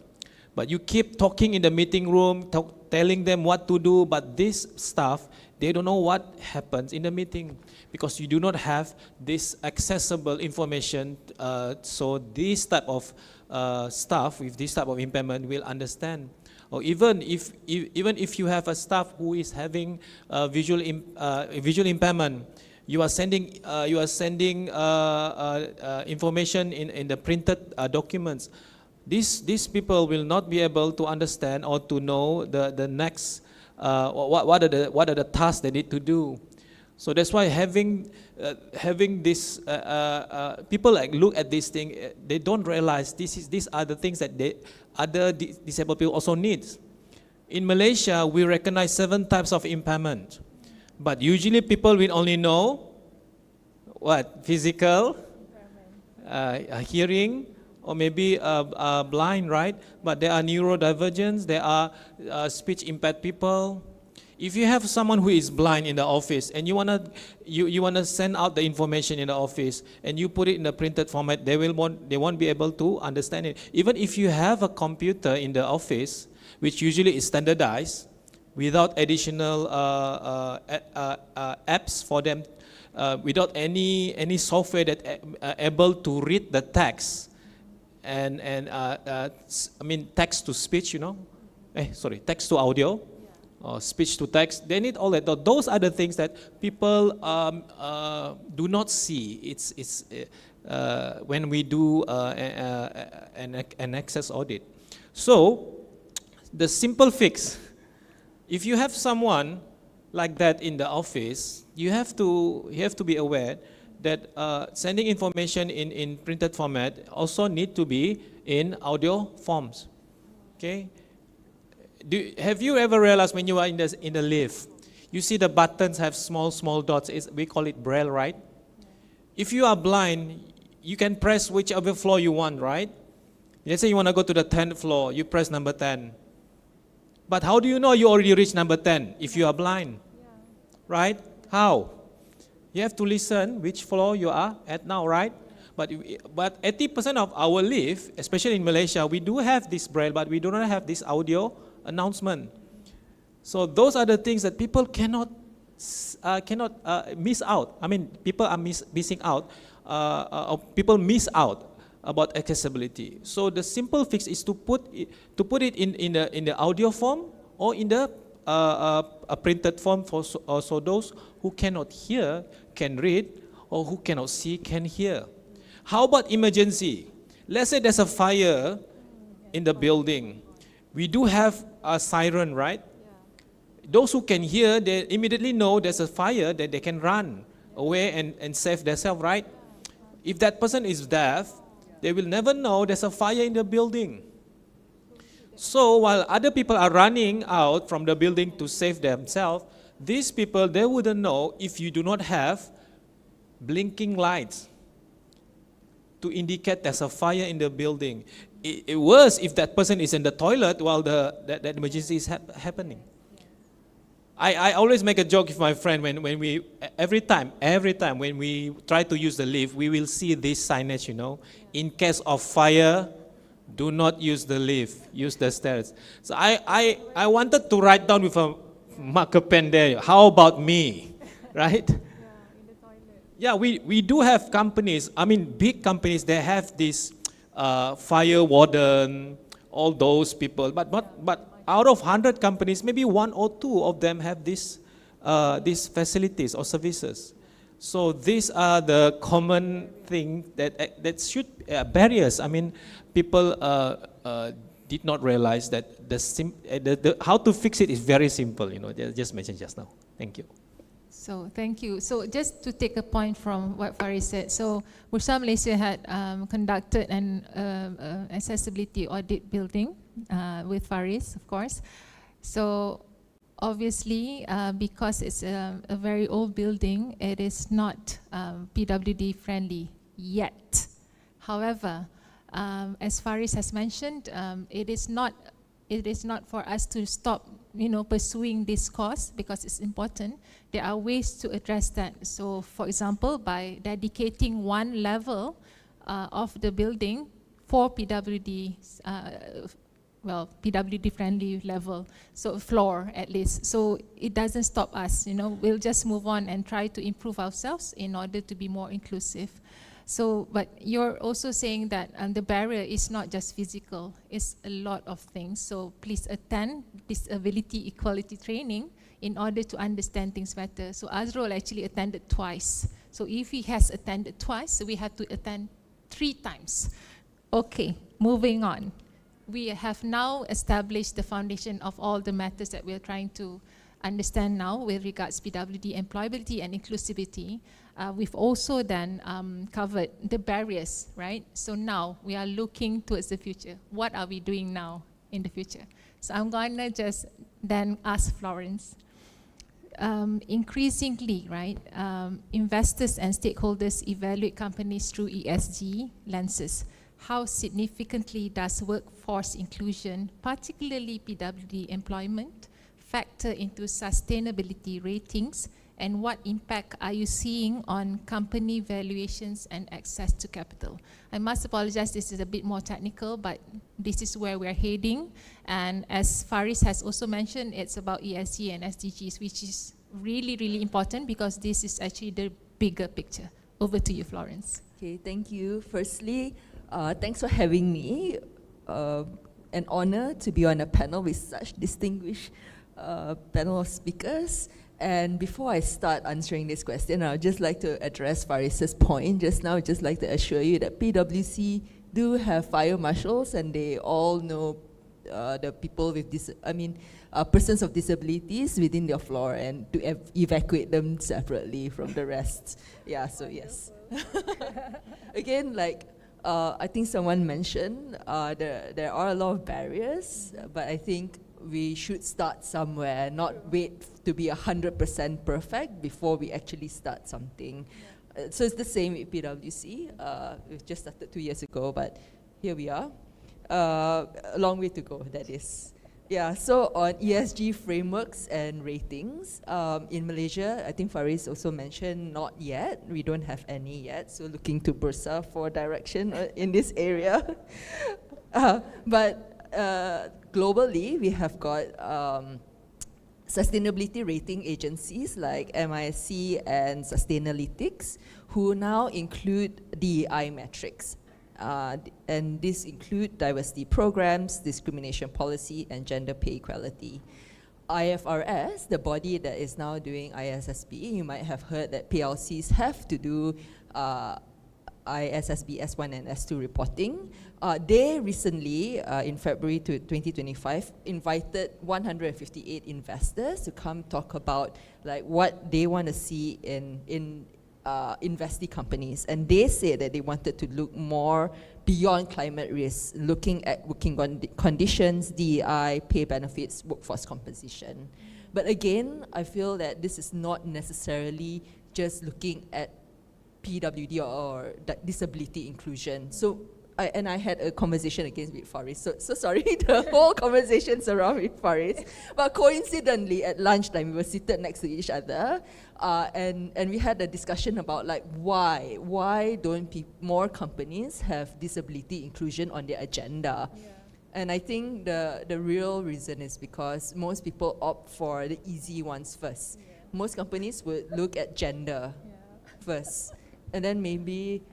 S7: But you keep talking in the meeting room, telling them what to do, but this staff, they don't know what happens in the meeting because you do not have this accessible information. So this type of staff with this type of impairment will understand. Or even if you have a staff who is having visual impairment, you are sending information in the printed documents. These people will not be able to understand or to know the next what are the tasks they need to do. So that's why having this people like look at this thing, they don't realize these are the things that other disabled people also need. In Malaysia, we recognize 7 types of impairment, but usually people will only know what physical, hearing, or maybe blind, right? But there are neurodivergents, there are speech impaired people. If you have someone who is blind in the office and you wanna send out the information in the office and you put it in the printed format, they won't be able to understand it. Even if you have a computer in the office, which usually is standardized, without additional apps for them, without any software that able to read the text. And I mean text to speech, you know, text to audio, or speech to text. They need all that. Those are the things that people do not see. It's when we do an access audit. So the simple fix, if you have someone like that in the office, you have to be aware that sending information in printed format also need to be in audio forms. Okay. Have you ever realized when you are in the lift, you see the buttons have small dots? We call it braille, right? If you are blind, you can press whichever floor you want, right? Let's say you want to go to the 10th floor, you press number 10. But how do you know you already reached number 10 if you are blind? Right? How? You have to listen which floor you are at now, right? But 80% of our lift, especially in Malaysia, we do have this braille, but we do not have this audio announcement. So those are the things that people cannot miss out. I mean, people are missing out. People miss out about accessibility. So the simple fix is to put it in the audio form or in the a printed form so those who cannot hear can read, or who cannot see can hear. How about emergency? Let's say there's a fire in the building. We do have a siren, right? Those who can hear, they immediately know there's a fire, that they can run away and save themselves, right? If that person is deaf, they will never know there's a fire in the building. So while other people are running out from the building to save themselves, these people, they wouldn't know if you do not have blinking lights to indicate there's a fire in the building. It worse if that person is in the toilet while that emergency is happening. I always make a joke with my friend when we, every time when we try to use the lift, we will see this signage, in case of fire, do not use the lift, use the stairs. So I wanted to write down with a marker pen there, how about me, right? Yeah, we do have companies, big companies, they have this fire warden, all those people, but out of 100 companies, maybe 1 or 2 of them have these facilities or services. So these are the common things that should barriers. People did not realize that how to fix it is very simple. Just mentioned just now. Thank you.
S6: So thank you. So just to take a point from what Faris said, so Bursa Malaysia had conducted an accessibility audit building with Faris, of course. So obviously, because it's a very old building, it is not PWD friendly yet. However, as Faris has mentioned, it is not for us to stop pursuing this cause because it's important. There are ways to address that. So for example, by dedicating one level of the building for PWD, PWD friendly level, so floor at least. So it doesn't stop us, we'll just move on and try to improve ourselves in order to be more inclusive. So, but you're also saying that the barrier is not just physical, it's a lot of things. So please attend disability equality training in order to understand things better. So Azrul actually attended twice. So if he has attended twice, we have to attend 3 times. Okay, moving on. We have now established the foundation of all the matters that we're trying to understand now with regards to PWD employability and inclusivity. We've also then covered the barriers, right? So now we are looking towards the future. What are we doing now in the future? So I'm gonna just then ask Florence. Increasingly, right, investors and stakeholders evaluate companies through ESG lenses. How significantly does workforce inclusion, particularly PWD employment, factor into sustainability ratings, and what impact are you seeing on company valuations and access to capital? I must apologize, this is a bit more technical, but this is where we're heading. And as Faris has also mentioned, it's about ESG and SDGs, which is really, really important because this is actually the bigger picture. Over to you, Florence.
S11: Okay, thank you. Firstly, thanks for having me. An honor to be on a panel with such distinguished panel of speakers. And before I start answering this question, I would just like to address Faris's point just now. I'd just like to assure you that PwC do have fire marshals, and they all know the people with persons of disabilities within their floor, and to evacuate them separately from the rest. Yeah, so yes. Again, I think someone mentioned there are a lot of barriers, but I think we should start somewhere, not wait to be 100% perfect before we actually start something. So it's the same with PwC. We've just started 2 years ago, but here we are. A long way to go, that is. Yeah, so on ESG frameworks and ratings, in Malaysia, I think Faris also mentioned not yet. We don't have any yet, so looking to Bursa for direction in this area. But globally, we have got sustainability rating agencies like MISC and Sustainalytics, who now include DEI metrics. And these include diversity programs, discrimination policy, and gender pay equality. IFRS, the body that is now doing ISSB, you might have heard that PLCs have to do ISSB S1 and S2 reporting. They recently, in February 2025, invited 158 investors to come talk about like what they want to see in investee companies, and they say that they wanted to look more beyond climate risk, looking at working conditions, DEI, pay benefits, workforce composition. But again, I feel that this is not necessarily just looking at PWD or disability inclusion. So, I had a conversation again with Faris. So sorry, the whole conversation's around with Faris. But coincidentally, at lunchtime, we were seated next to each other, and we had a discussion about like why don't more companies have disability inclusion on their agenda? Yeah. And I think the real reason is because most people opt for the easy ones first. Yeah. Most companies would look at gender first, and then maybe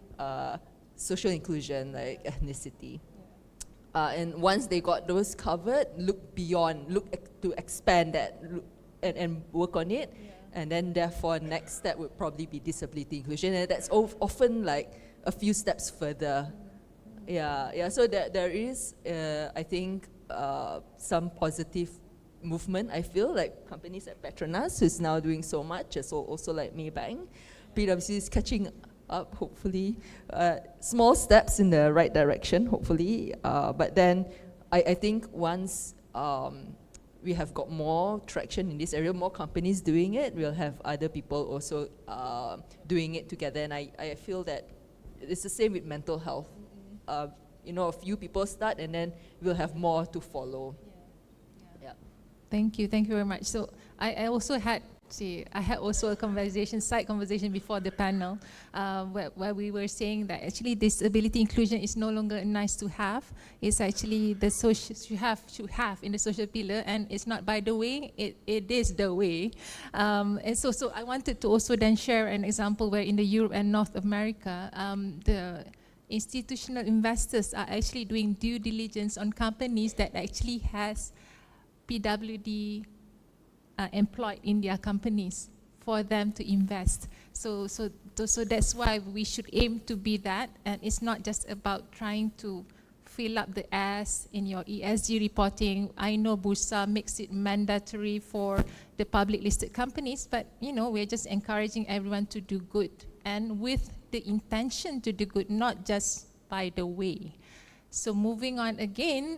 S11: social inclusion, like ethnicity. And once they got those covered, look beyond, to expand that and work on it. Yeah. And then therefore, next step would probably be disability inclusion. And that's often like a few steps further. Yeah. So there is, I think, some positive movement. I feel like companies like Petronas, who's now doing so much, also like Maybank. PwC is catching up, hopefully. Small steps in the right direction, hopefully. But then I think once we have got more traction in this area, more companies doing it, we'll have other people also doing it together. And I feel that it's the same with mental health. A few people start and then we'll have more to follow. Yeah.
S6: Thank you very much. So I also had a side conversation before the panel where we were saying that actually disability inclusion is no longer nice to have. It's actually the social should have in the social pillar, and it's not by the way, it is the way. And so I wanted to also then share an example where in the Europe and North America, the institutional investors are actually doing due diligence on companies that actually has PWD employed in their companies for them to invest. So that's why we should aim to be that, and it's not just about trying to fill up the ass in your ESG reporting. I know Bursa makes it mandatory for the public listed companies, but we're just encouraging everyone to do good, and with the intention to do good, not just by the way. So moving on again,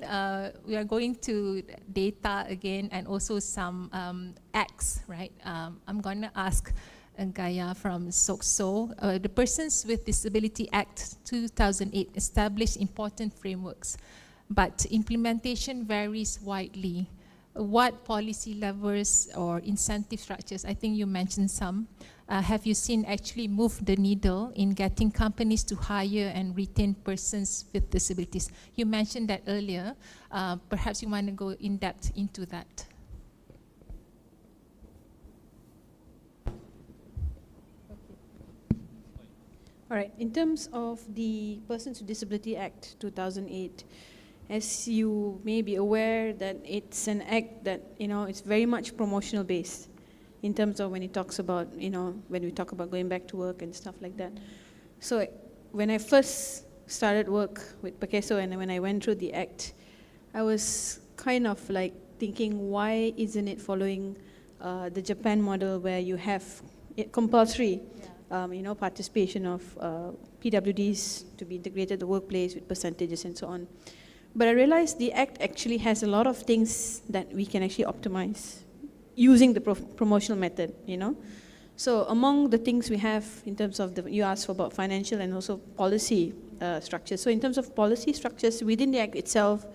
S6: we are going to data again and also some acts, right? I'm going to ask Gaya from SOCSO. The Persons with Disability Act 2008 established important frameworks, but implementation varies widely. What policy levers or incentive structures, I think you mentioned some, have you seen actually move the needle in getting companies to hire and retain persons with disabilities? You mentioned that earlier. Perhaps you want to go in depth into that.
S22: All right, in terms of the Persons with Disability Act 2008, as you may be aware that it's an act that, it's very much promotional based in terms of when it talks about, when we talk about going back to work and stuff like that. So when I first started work with Pakeso and when I went through the act, I was kind of like thinking, why isn't it following the Japan model where you have compulsory participation of PWDs to be integrated in the workplace with percentages and so on. But I realized the Act actually has a lot of things that we can actually optimize using the promotional method, So among the things we have in terms of you asked for about financial and also policy structures. So in terms of policy structures within the Act itself,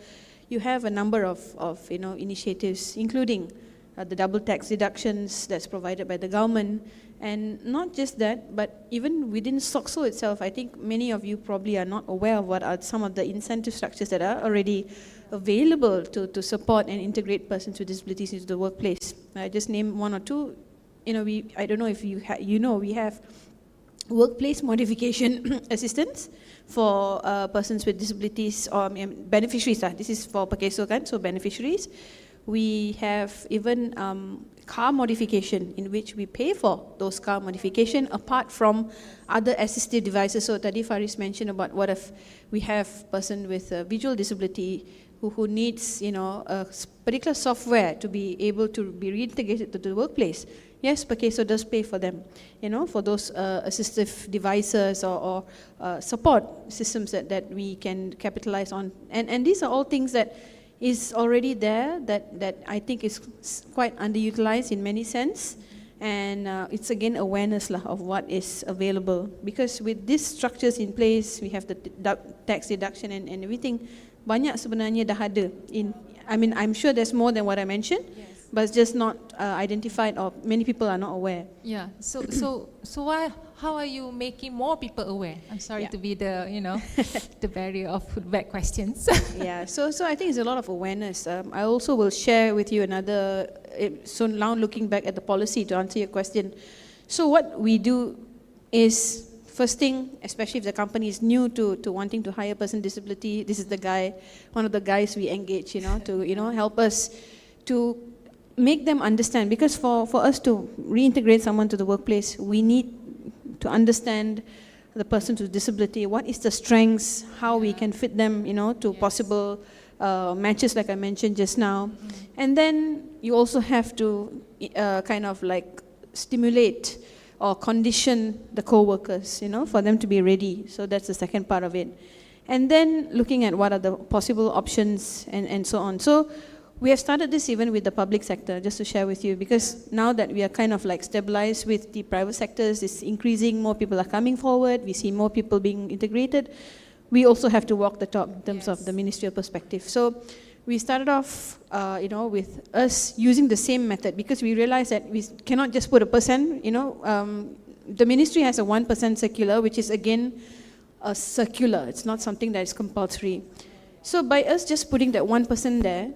S22: you have a number of initiatives, including the double tax deductions that's provided by the government. And not just that, but even within SOCSO itself, I think many of you probably are not aware of what are some of the incentive structures that are already available to support and integrate persons with disabilities into the workplace. I just name one or two. I don't know if we have workplace modification assistance for persons with disabilities or beneficiaries. This is for Pakeso kan, so beneficiaries. We have even car modification, in which we pay for those car modification apart from other assistive devices. So tadi Faris mentioned about what if we have person with a visual disability who needs a particular software to be able to be reintegrated to the workplace. Yes, Pakeso does pay for them, for those assistive devices or support systems that we can capitalize on. And these are all things that is already there that I think is quite underutilized in many sense. And it's again awareness of what is available. Because with these structures in place, we have the tax deduction and everything, banyak sebenarnya dah ada. I'm sure there's more than what I mentioned. Yes. But it's just not identified, or many people are not aware.
S6: Yeah. So how are you making more people aware? I'm sorry to be the the barrier of feedback questions.
S22: Yeah. So I think it's a lot of awareness. I also will share with you another. So now looking back at the policy to answer your question. So what we do is, first thing, especially if the company is new to wanting to hire a person with disability, this is one of the guys we engage, to help us to make them understand, because for us to reintegrate someone to the workplace, we need to understand the person with disability, what is the strengths, how we can fit them, to possible matches like I mentioned just now. And then you also have to kind of like stimulate or condition the co-workers, for them to be ready. So that's the second part of it. And then looking at what are the possible options and so on. So we have started this even with the public sector, just to share with you, because now that we are kind of like stabilized with the private sectors, it's increasing, more people are coming forward, we see more people being integrated. We also have to walk the talk in terms of the ministerial perspective. So we started off, with us using the same method, because we realized that we cannot just put a percent, the ministry has a 1% circular, which is again a circular, it's not something that is compulsory. So by us just putting that 1% there,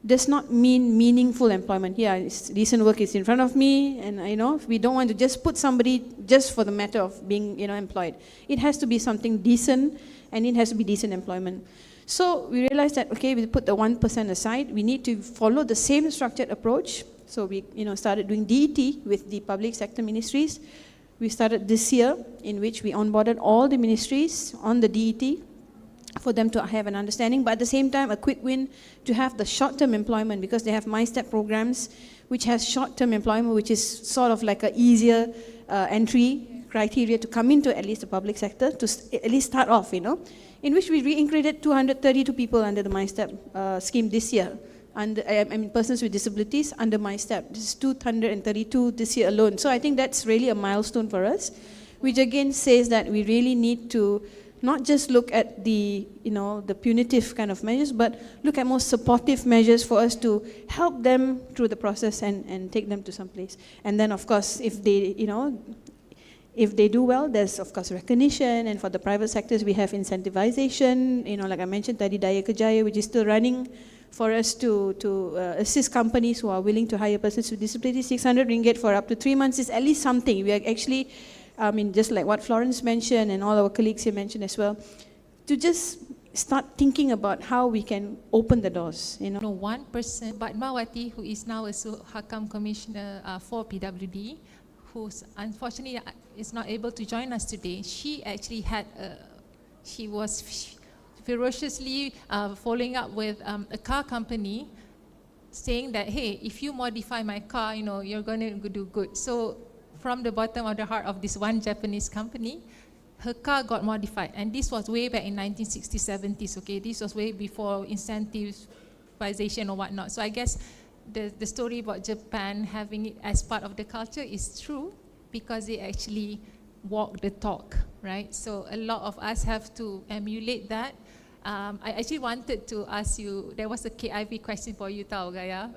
S22: does not mean meaningful employment. Yeah, decent work is in front of me, and we don't want to just put somebody just for the matter of being employed. It has to be something decent, and it has to be decent employment. So we realized that, okay, we put the 1% aside, we need to follow the same structured approach. So we started doing DET with the public sector ministries. We started this year, in which we onboarded all the ministries on the DET, for them to have an understanding, but at the same time a quick win to have the short-term employment, because they have MyStep programs which has short-term employment, which is sort of like an easier entry criteria to come into at least the public sector, to at least start off, in which we reintegrated 232 people under the MyStep scheme this year, persons with disabilities under MyStep. This is 232 this year alone. So I think that's really a milestone for us, which again says that we really need to not just look at the punitive kind of measures, but look at more supportive measures for us to help them through the process and take them to some place. And then, of course, if they do well, there's of course recognition. And for the private sectors, we have incentivization. Like I mentioned, tadi Daya Kerjaya, which is still running for us to assist companies who are willing to hire persons with disabilities. 600 ringgit for up to 3 months is at least something. We are actually, just like what Florence mentioned and all our colleagues here mentioned as well, to just start thinking about how we can open the doors.
S6: One person, Padmawati, who is now a Hakam Commissioner for PWD, who unfortunately is not able to join us today. She actually she was ferociously following up with a car company, saying that, hey, if you modify my car, you're going to do good. So from the bottom of the heart of this one Japanese company, her car got modified. And this was way back in 1960s, 70s, okay? This was way before incentivization or whatnot. So I guess the story about Japan having it as part of the culture is true, because they actually walk the talk, right? So a lot of us have to emulate that. I actually wanted to ask you, there was a KIV question for you, tau, Gaya,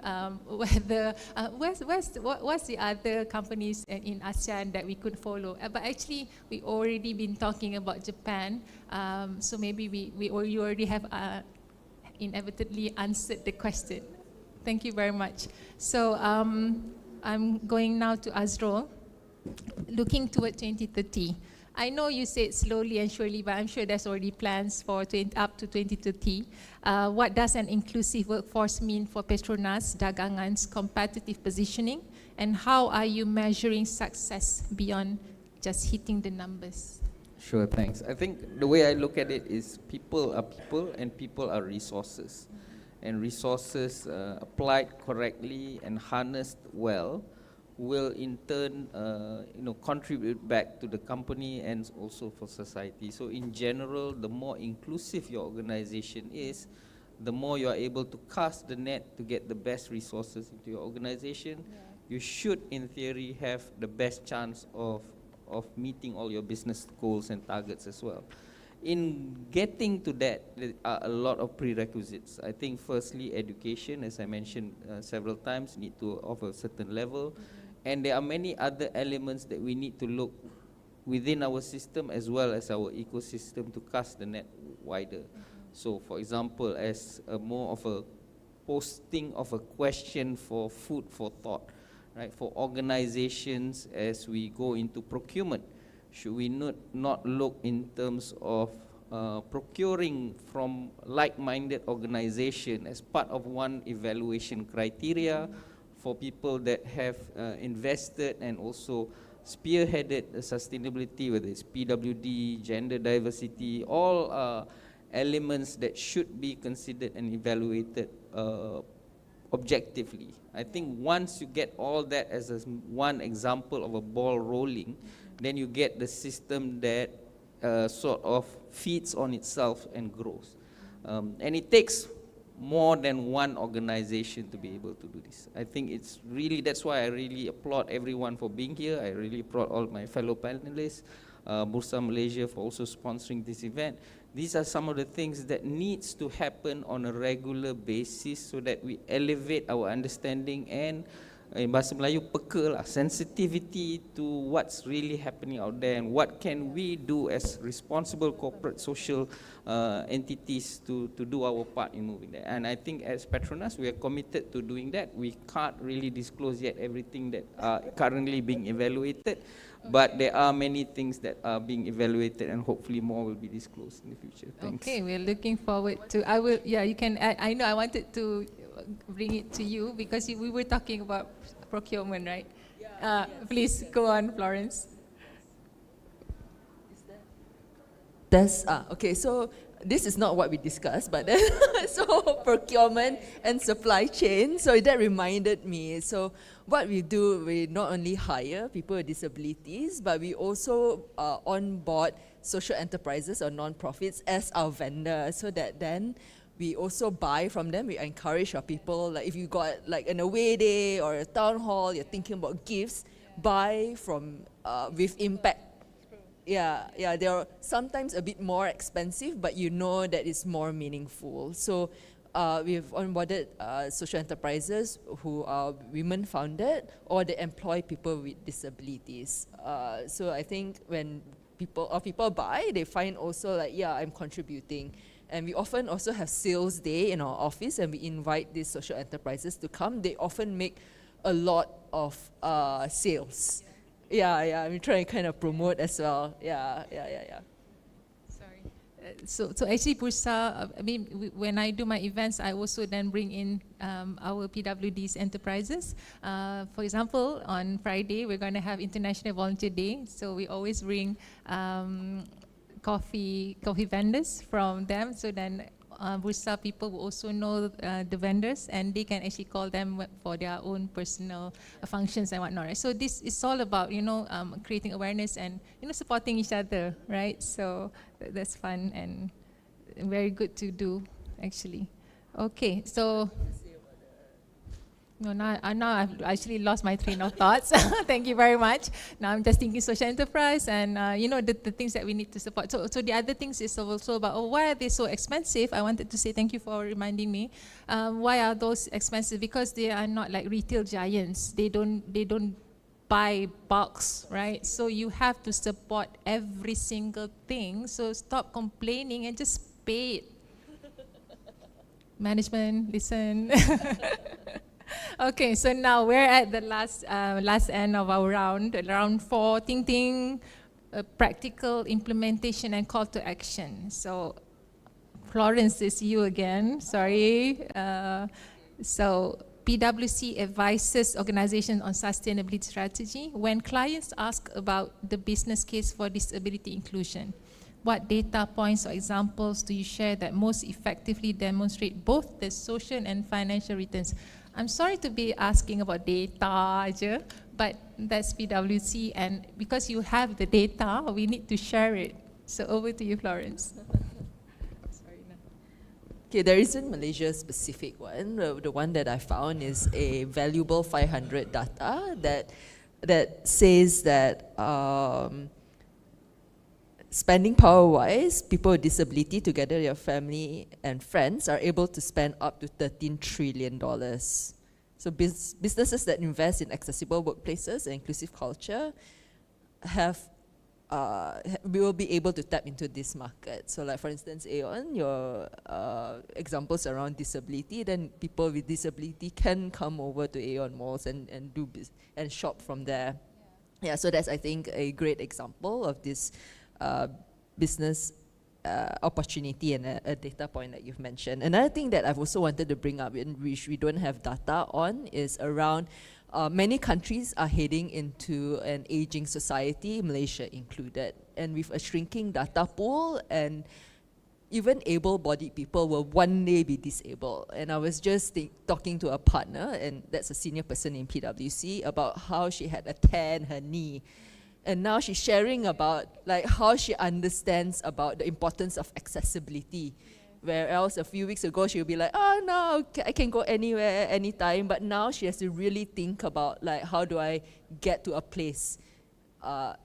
S6: whether, what's the other companies in ASEAN that we could follow? But actually, we already been talking about Japan, so maybe you already have inevitably answered the question. Thank you very much. So I'm going now to Azrul, looking toward 2030. I know you said slowly and surely, but I'm sure there's already plans for up to 2030. What does an inclusive workforce mean for Petronas Dagangan's competitive positioning? And how are you measuring success beyond just hitting the numbers?
S8: Sure, thanks. I think the way I look at it is people are people and people are resources. And resources applied correctly and harnessed well will in turn contribute back to the company and also for society. So in general, the more inclusive your organization is, the more you are able to cast the net to get the best resources into your organization. You should, in theory, have the best chance of meeting all your business goals and targets as well. In getting to that, there are a lot of prerequisites. I think firstly, education, as I mentioned several times, need to offer a certain level. And there are many other elements that we need to look within our system as well as our ecosystem to cast the net wider. So for example, as more of a posting of a question for food for thought, right? For organizations as we go into procurement, should we not look in terms of procuring from like-minded organization as part of one evaluation criteria for people that have invested and also spearheaded sustainability, whether it's PWD, gender diversity, all elements that should be considered and evaluated objectively. I think once you get all that as one example of a ball rolling, then you get the system that sort of feeds on itself and grows. And it takes more than one organization to be able to do this. I think it's really, that's why I really applaud everyone for being here. I really applaud all my fellow panelists, Bursa Malaysia for also sponsoring this event. These are some of the things that needs to happen on a regular basis so that we elevate our understanding and in Bahasa Melayu, peka lah, sensitivity to what's really happening out there and what can we do as responsible corporate social entities to do our part in moving there. And I think as Petronas, we are committed to doing that. We can't really disclose yet everything that are currently being evaluated, but there are many things that are being evaluated and hopefully more will be disclosed in the future. Thanks.
S6: Okay, we're looking forward to, you can add, I know I wanted to bring it to you because we were talking about procurement, right? Please go on, Florence.
S11: Okay, so this is not what we discussed, but then so procurement and supply chain. So that reminded me. So what we do, we not only hire people with disabilities, but we also onboard social enterprises or non-profits as our vendors, so that then we also buy from them. We encourage our people, like if you got like an away day or a town hall, you're thinking about gifts, buy from with impact. Yeah, they're sometimes a bit more expensive, but you know that it's more meaningful. So we've onboarded social enterprises who are women founded or they employ people with disabilities. So I think when people buy, they find also like, yeah, I'm contributing. And we often also have sales day in our office and we invite these social enterprises to come. They often make a lot of sales. Yeah, we try and kind of promote as well. Yeah.
S6: Sorry. So actually, Bursa, I mean, when I do my events, I also then bring in our PWD's enterprises. For example, on Friday, we're going to have International Volunteer Day. So we always bring coffee vendors from them. So then Bursa people will also know the vendors and they can actually call them for their own personal functions and whatnot, right? So this is all about, creating awareness and, supporting each other, right? So that's fun and very good to do, actually. Okay, so No, now I've actually lost my train of thoughts. Thank you very much. Now I'm just thinking social enterprise and the things that we need to support. So the other things is also about why are they so expensive? I wanted to say thank you for reminding me. Why are those expensive? Because they are not like retail giants. They don't buy bulks, right? So you have to support every single thing. So stop complaining and just pay it. Management, listen. Okay, so now we're at the last end of our round 4, thinking, practical implementation and call to action. So Florence, it's you again, sorry. So PwC advises organizations on sustainability strategy. When clients ask about the business case for disability inclusion, what data points or examples do you share that most effectively demonstrate both the social and financial returns? I'm sorry to be asking about data aja, but that's PwC, and because you have the data, we need to share it. So over to you, Florence.
S11: Okay, there isn't Malaysia specific one. The one that I found is a valuable 500 data that says that spending power-wise, people with disability together with their family and friends are able to spend up to $13 trillion. So businesses that invest in accessible workplaces and inclusive culture we will be able to tap into this market. So like for instance, Aeon, your examples around disability, then people with disability can come over to Aeon malls and shop from there. Yeah, so that's I think a great example of this business opportunity and a data point that you've mentioned. Another thing that I've also wanted to bring up, in which we don't have data on, is around many countries are heading into an aging society, Malaysia included, and with a shrinking data pool, and even able-bodied people will one day be disabled. And I was just talking to a partner, and that's a senior person in PwC, about how she had a tear in her knee. And now she's sharing about like how she understands about the importance of accessibility. Where else a few weeks ago she would be like, oh no, I can go anywhere, anytime. But now she has to really think about like, how do I get to a place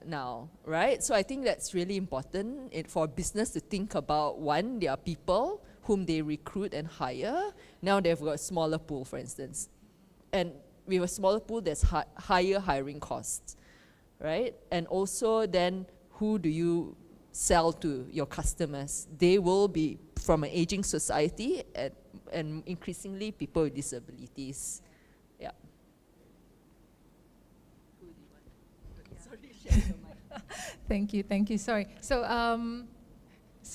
S11: now, right? So I think that's really important for business to think about, one, there are people whom they recruit and hire. Now they've got a smaller pool, for instance. And with a smaller pool, there's higher hiring costs. Right? And also then, who do you sell to, your customers? They will be from an aging society and increasingly people with disabilities. Yeah.
S6: Thank you, sorry. So,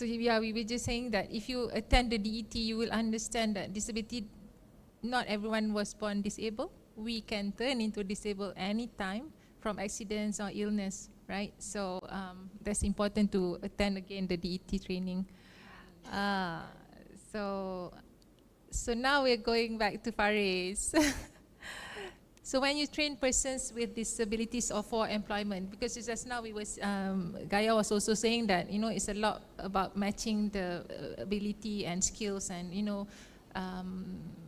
S6: yeah, we were just saying that if you attend the DET, you will understand that disability, not everyone was born disabled. We can turn into disabled anytime, from accidents or illness, right? So that's important to attend again the DET training. So now we're going back to Faris. So when you train persons with disabilities or for employment, because just now Gaia was also saying that it's a lot about matching the ability and skills and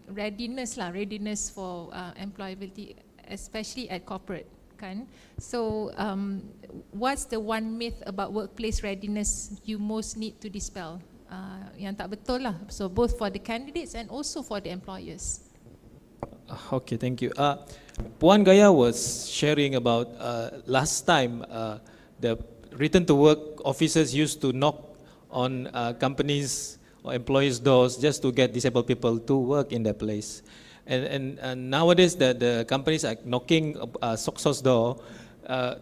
S6: readiness for employability, especially at corporate. So what's the one myth about workplace readiness you most need to dispel? Yang tak betul lah. So both for the candidates and also for the employers.
S7: Okay, thank you. Puan Gaya was sharing about last time the return to work officers used to knock on companies or employers' doors just to get disabled people to work in their place. And nowadays the companies are knocking SOCSO's door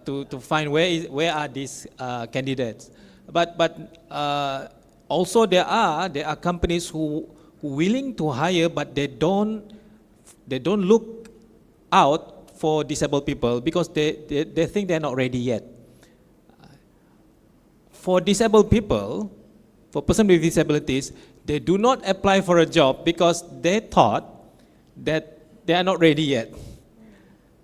S7: to find where are these candidates. But also there are companies who willing to hire, but they don't look out for disabled people because they think they're not ready yet. For disabled people, for persons with disabilities, they do not apply for a job because they thought that they are not ready yet.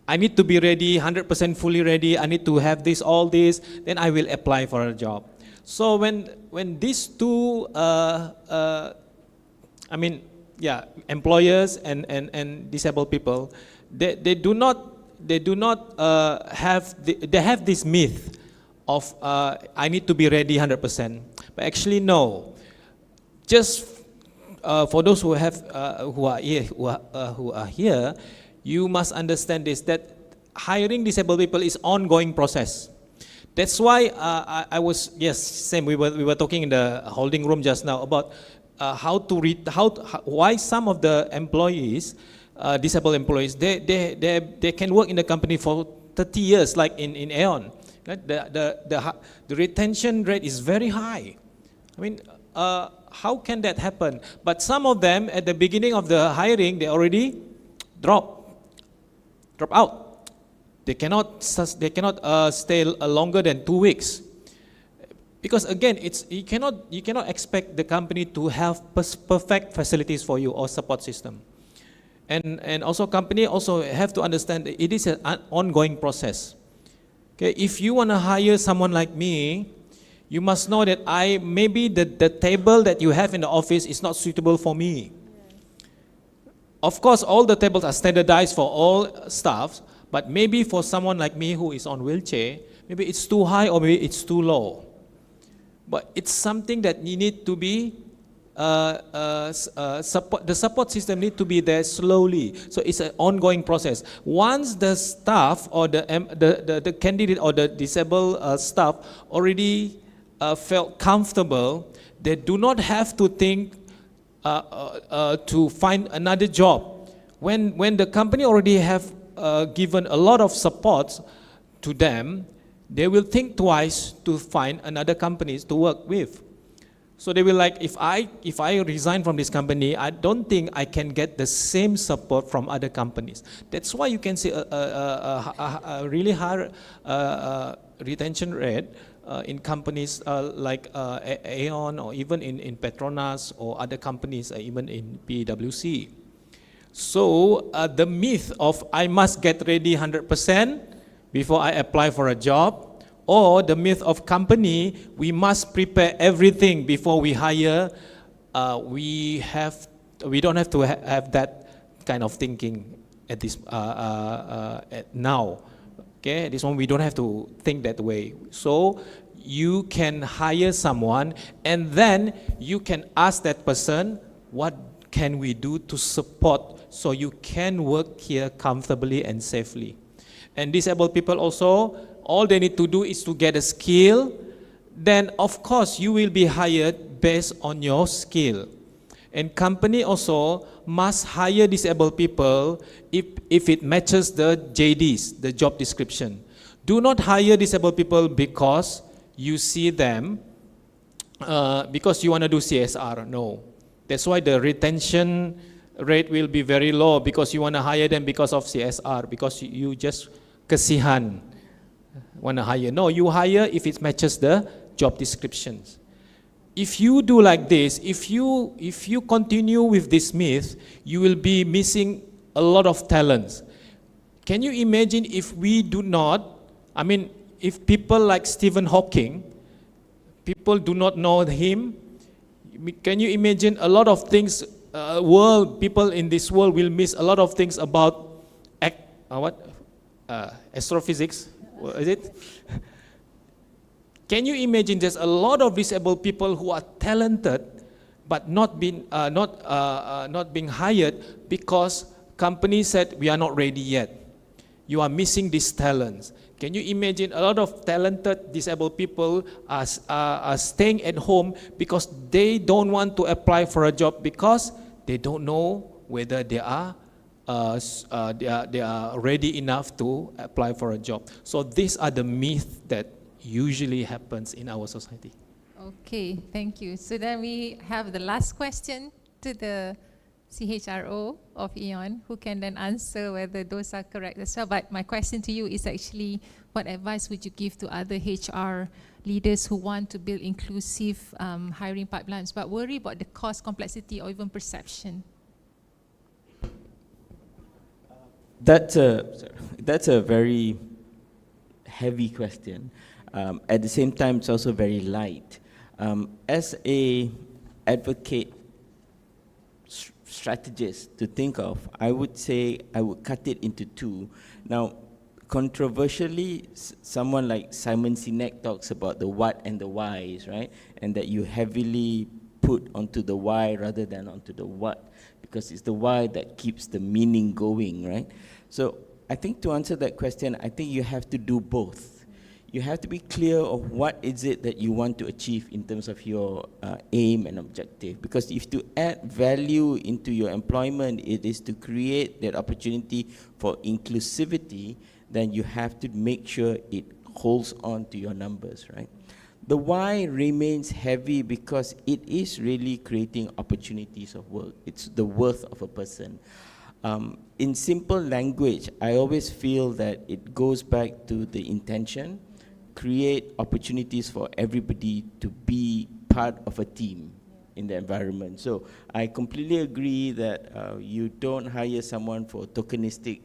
S7: I need to be ready, 100% fully ready, I need to have all this, then I will apply for a job. So when these two, employers and disabled people, they do not have they have this myth of I need to be ready 100%. But actually no. Just for those who are here, you must understand this, that hiring disabled people is ongoing process. That's why I was we were talking in the holding room just now about why some of the employees, disabled employees, they can work in the company for 30 years, like in Aeon. Right? The retention rate is very high. I mean, how can that happen? But some of them at the beginning of the hiring, they already drop out. They cannot stay longer than 2 weeks, because again, you cannot expect the company to have perfect facilities for you or support system, and also company also have to understand that it is an ongoing process. Okay, if you want to hire someone like me, you must know that maybe the table that you have in the office is not suitable for me. Of course, all the tables are standardized for all staff. But maybe for someone like me who is on wheelchair, maybe it's too high or maybe it's too low. But it's something that you need to be, the support system need to be there slowly. So it's an ongoing process. Once the staff or the candidate or the disabled staff already felt comfortable, they do not have to think to find another job. When the company already have given a lot of support to them, they will think twice to find another companies to work with. So they will like, if I resign from this company, I don't think I can get the same support from other companies. That's why you can see a really high retention rate in companies like Aeon, or even in Petronas, or other companies, even in PwC. So the myth of I must get ready 100% before I apply for a job, or the myth of company, we must prepare everything before we hire, we don't have to have that kind of thinking at this now. Okay, at this one we don't have to think that way. So you can hire someone, and then you can ask that person, what can we do to support so you can work here comfortably and safely? And disabled people also, all they need to do is to get a skill. Then of course you will be hired based on your skill. And company also must hire disabled people if it matches the JDs, the job description. Do not hire disabled people because you see them, because you want to do CSR. No. That's why the retention rate will be very low, because you want to hire them because of CSR, because you just kasihan want to hire. No, you hire if it matches the job descriptions. If you do like this, if you continue with this myth, you will be missing a lot of talents. Can you imagine if we do not, I mean, if people like Stephen Hawking, people do not know him, can you imagine a lot of things, people in this world will miss a lot of things about astrophysics, is it? Can you imagine there's a lot of disabled people who are talented but not being hired because companies said we are not ready yet. You are missing these talents. Can you imagine a lot of talented disabled people are staying at home because they don't want to apply for a job because they don't know whether they are ready enough to apply for a job. So these are the myths that usually happens in our society.
S6: Okay, thank you. So then we have the last question to the CHRO of Aeon, who can then answer whether those are correct as well. But my question to you is actually, what advice would you give to other HR leaders who want to build inclusive hiring pipelines but worry about the cost, complexity, or even perception?
S9: That's a very heavy question. At the same time, it's also very light. As a advocate strategies to think of, I would say I would cut it into two. Now, controversially, someone like Simon Sinek talks about the what and the whys, right? And that you heavily put onto the why rather than onto the what, because it's the why that keeps the meaning going, right? So I think to answer that question, I think you have to do both. You have to be clear of what is it that you want to achieve in terms of your aim and objective. Because if to add value into your employment, it is to create that opportunity for inclusivity, then you have to make sure it holds on to your numbers, right? The why remains heavy because it is really creating opportunities of work. It's the worth of a person. In simple language, I always feel that it goes back to the intention, create opportunities for everybody to be part of a team in the environment. So I completely agree that you don't hire someone for tokenistic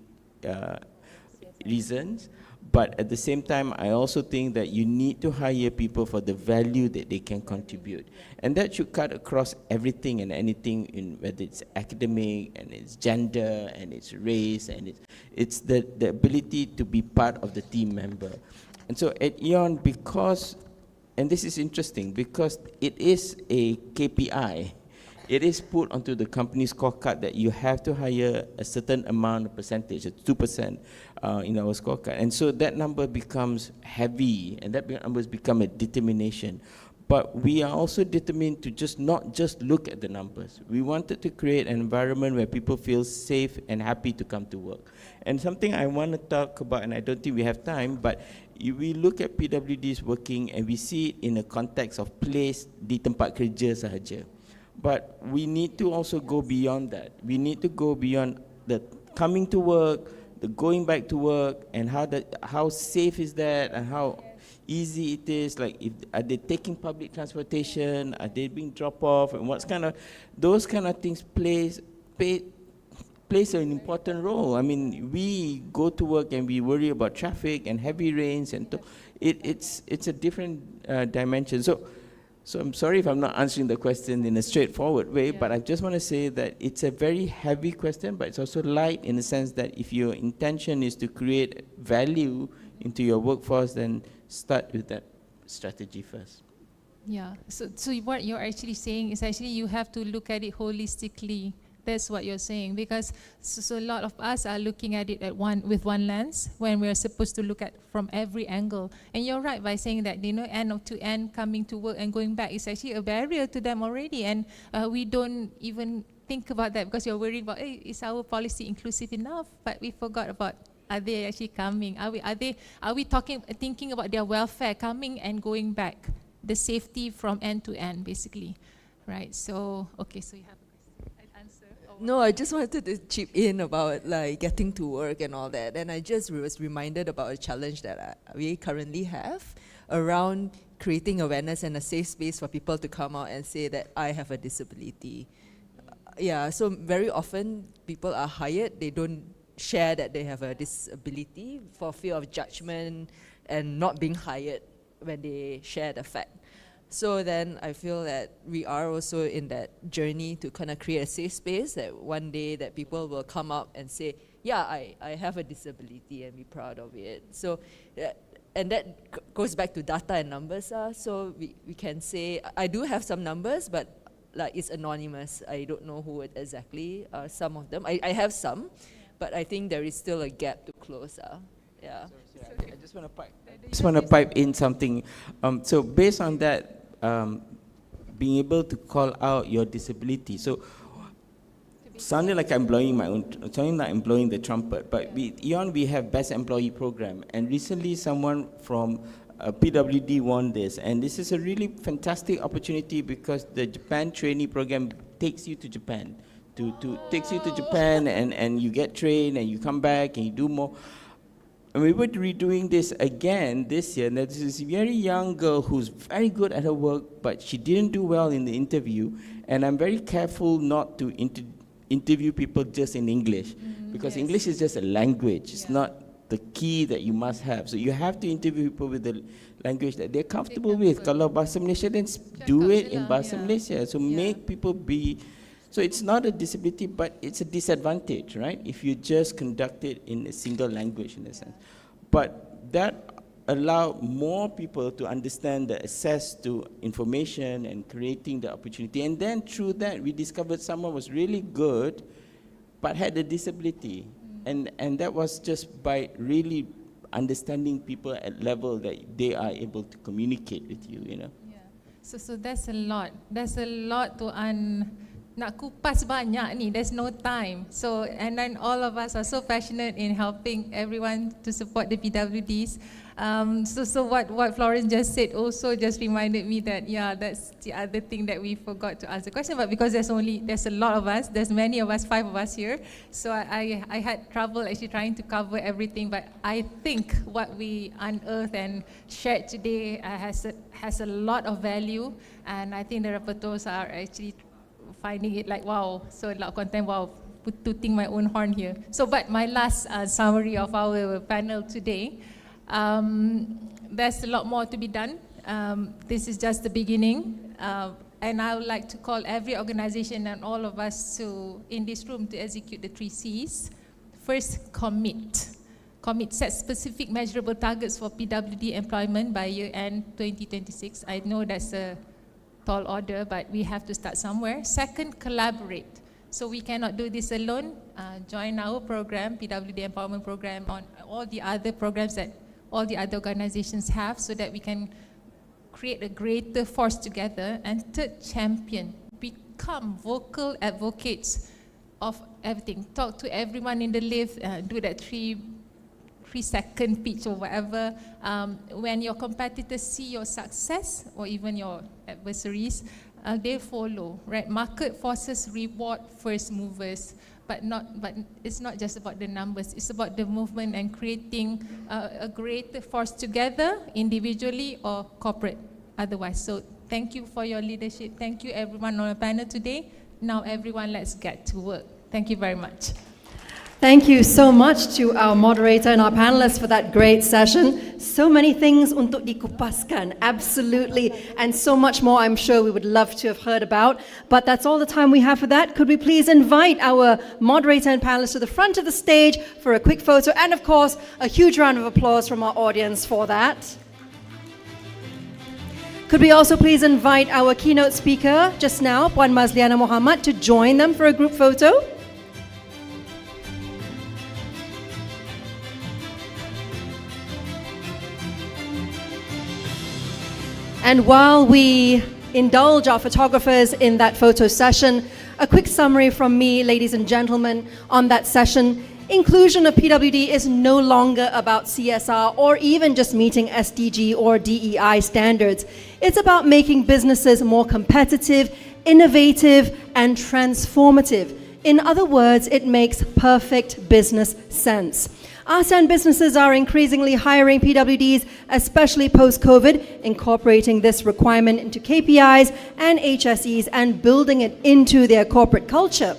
S9: reasons, but at the same time, I also think that you need to hire people for the value that they can contribute. And that should cut across everything and anything, in whether it's academic, and it's gender, and it's race, and it's the ability to be part of the team member. And so at EON, because, and this is interesting, because it is a KPI, it is put onto the company scorecard that you have to hire a certain amount of percentage, 2% in our scorecard. And so that number becomes heavy, and that numbers become a determination. But we are also determined to not just look at the numbers. We wanted to create an environment where people feel safe and happy to come to work. And something I want to talk about, and I don't think we have time, but we look at PWDs working and we see it in a context of place di tempat kerja sahaja. But we need to also go beyond that. We need to go beyond the coming to work, the going back to work, and how safe is that, and how easy it is. Like, are they taking public transportation? Are they being dropped off? And those kind of things plays an important role. I mean, we go to work and we worry about traffic and heavy rains, and it's a different dimension. So I'm sorry if I'm not answering the question in a straightforward way, but I just want to say that it's a very heavy question, but it's also light in the sense that if your intention is to create value into your workforce, then start with that strategy first.
S6: Yeah, so what you're actually saying is actually you have to look at it holistically. That's what you're saying, because so a lot of us are looking at it with one lens when we're supposed to look at from every angle. And you're right by saying that, end to end, coming to work and going back is actually a barrier to them already. And we don't even think about that because you're worried about, hey, is our policy inclusive enough? But we forgot about, are they actually coming? Are we thinking about their welfare, coming and going back, the safety from end to end, basically, right? So, okay, so you have.
S11: No, I just wanted to chip in about like getting to work and all that, and I just was reminded about a challenge that we currently have around creating awareness and a safe space for people to come out and say that I have a disability. Yeah, so very often people are hired, they don't share that they have a disability for fear of judgment and not being hired when they share the fact. So then I feel that we are also in that journey to kind of create a safe space that one day that people will come up and say, yeah, I have a disability and be proud of it. So, and that goes back to data and numbers. So we can say, I do have some numbers, but like it's anonymous. I don't know who exactly are some of them. I have some, but I think there is still a gap to close. Yeah.
S9: I just want to pipe in something. So based on that, being able to call out your disability. So sounding like I'm blowing my own, sounding like I'm blowing the trumpet, but we have Best Employee Program, and recently someone from PWD won this, and this is a really fantastic opportunity because the Japan trainee program takes you to Japan, takes you to Japan, and you get trained and you come back and you do more. And we were redoing this again this year, and there's this very young girl who's very good at her work, but she didn't do well in the interview, and I'm very careful not to interview people just in English, because English is just a language, it's not the key that you must have. So you have to interview people with the language that they're comfortable with. Kalau Bahasa Malaysia, then do it in Bahasa Malaysia. So make people be So it's not a disability, but it's a disadvantage, right? If you just conduct it in a single language, in a sense. But that allow more people to understand the access to information and creating the opportunity. And then through that, we discovered someone was really good, but had a disability. And that was just by really understanding people at level that they are able to communicate with you, you know.
S6: Yeah. So that's a lot. There's a lot to nak kupas banyak ni. There's no time. So, and then all of us are so passionate in helping everyone to support the PWDs. So what Florence just said also just reminded me that, yeah, that's the other thing that we forgot to ask the question. But because there's a lot of us, there's many of us, 5 of us here. So I had trouble actually trying to cover everything. But I think what we unearthed and shared today has a lot of value. And I think the rapporteurs are actually finding it like, wow, so a lot of content, wow, tooting my own horn here. So, but my last summary of our panel today, there's a lot more to be done. This is just the beginning. And I would like to call every organization and all of us in this room to execute the 3 C's. First, commit. Commit, set specific measurable targets for PWD employment by year end 2026. I know that's a tall order, but we have to start somewhere. Second, collaborate. So we cannot do this alone. Join our program, PWD Empowerment Program, on all the other programs that all the other organizations have, so that we can create a greater force together. And third, champion. Become vocal advocates of everything. Talk to everyone in the lift, do that 3-second pitch or whatever. When your competitors see your success, or even your adversaries, they follow, right? Market forces reward first movers, but it's not just about the numbers, it's about the movement and creating a greater force together, individually or corporate otherwise. So thank you for your leadership. Thank you everyone on the panel today. Now everyone, let's get to work. Thank you very much.
S1: Thank you so much to our moderator and our panelists for that great session. So many things untuk dikupaskan, absolutely, and so much more I'm sure we would love to have heard about. But that's all the time we have for that. Could we please invite our moderator and panelists to the front of the stage for a quick photo, and of course, a huge round of applause from our audience for that. Could we also please invite our keynote speaker just now, Puan Mazliana Muhammad, to join them for a group photo? And while we indulge our photographers in that photo session, a quick summary from me, ladies and gentlemen, on that session. Inclusion of PWD is no longer about CSR or even just meeting SDG or DEI standards. It's about making businesses more competitive, innovative, and transformative. In other words, it makes perfect business sense. ASEAN businesses are increasingly hiring PWDs, especially post-COVID, incorporating this requirement into KPIs and HSEs and building it into their corporate culture.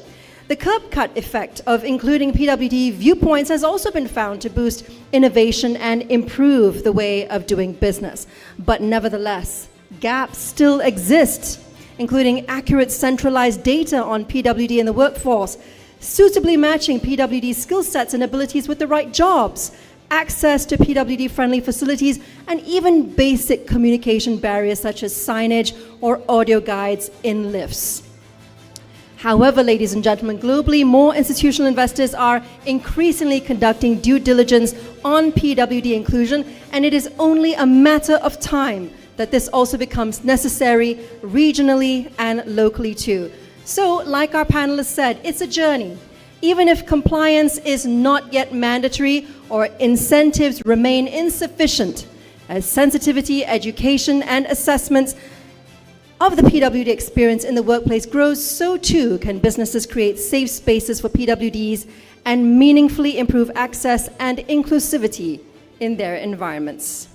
S1: The curb cut effect of including PWD viewpoints has also been found to boost innovation and improve the way of doing business. But nevertheless, gaps still exist, including accurate centralized data on PWD in the workforce, suitably matching PWD skill sets and abilities with the right jobs, access to PWD-friendly facilities, and even basic communication barriers such as signage or audio guides in lifts. However, ladies and gentlemen, globally, more institutional investors are increasingly conducting due diligence on PWD inclusion, and it is only a matter of time that this also becomes necessary regionally and locally too. So, like our panelists said, it's a journey. Even if compliance is not yet mandatory or incentives remain insufficient, as sensitivity, education, and assessments of the PWD experience in the workplace grows, so too can businesses create safe spaces for PWDs and meaningfully improve access and inclusivity in their environments.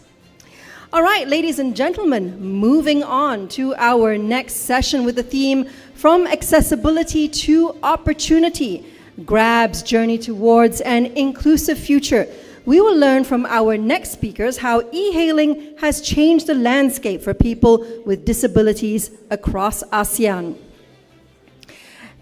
S1: All right, ladies and gentlemen, moving on to our next session with the theme From Accessibility to Opportunity, GRAB's Journey Towards an Inclusive Future. We will learn from our next speakers how e-hailing has changed the landscape for people with disabilities across ASEAN.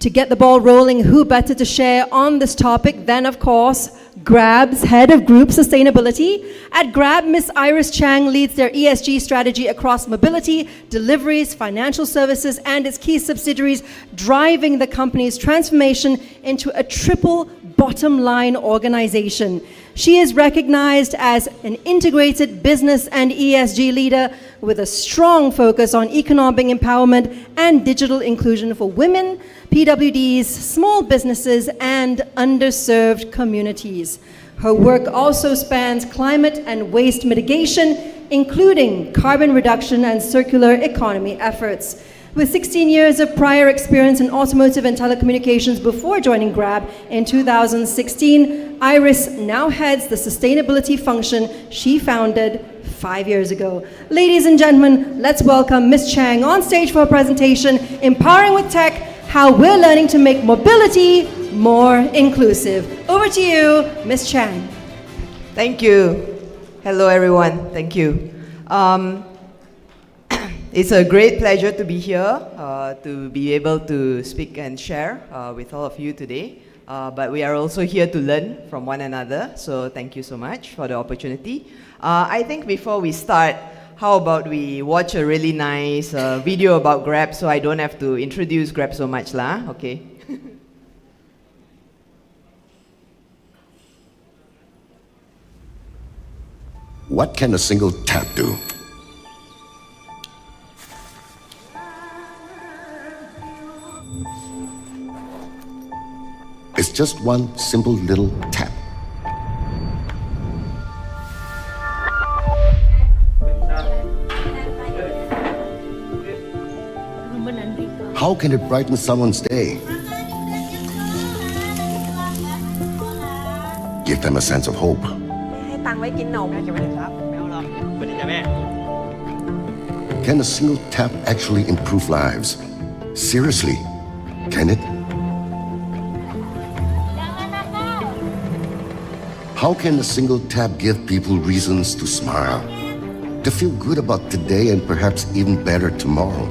S1: To get the ball rolling, who better to share on this topic than, of course, Grab's Head of Group Sustainability. At Grab, Ms. Iris Chang leads their ESG strategy across mobility, deliveries, financial services, and its key subsidiaries, driving the company's transformation into a triple bottom line organization. She is recognized as an integrated business and ESG leader with a strong focus on economic empowerment and digital inclusion for women, PWDs, small businesses, and underserved communities. Her work also spans climate and waste mitigation, including carbon reduction and circular economy efforts. With 16 years of prior experience in automotive and telecommunications before joining Grab in 2016, Iris now heads the sustainability function she founded 5 years ago. Ladies and gentlemen, let's welcome Ms. Chang on stage for her presentation, Empowering with Tech, How We're Learning to Make Mobility More Inclusive. Over to you, Ms. Chang.
S12: Thank you. Hello, everyone. Thank you. It's a great pleasure to be here, to be able to speak and share with all of you today. But we are also here to learn from one another, so thank you so much for the opportunity. I think before we start, how about we watch a really nice video about Grab so I don't have to introduce Grab so much lah, okay?
S4: What can a single tap do? It's just one simple little tap. How can it brighten someone's day? Give them a sense of hope. Can a single tap actually improve lives? Seriously, can it? How can a single tap give people reasons to smile, to feel good about today and perhaps even better tomorrow?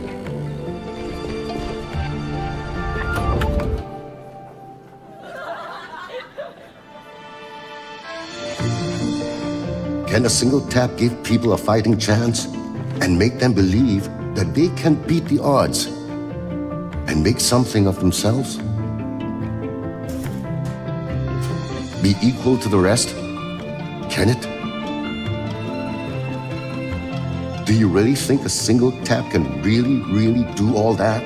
S4: Can a single tap give people a fighting chance and make them believe that they can beat the odds and make something of themselves? Be equal to the rest? Can it? Do you really think a single tap can really do all that?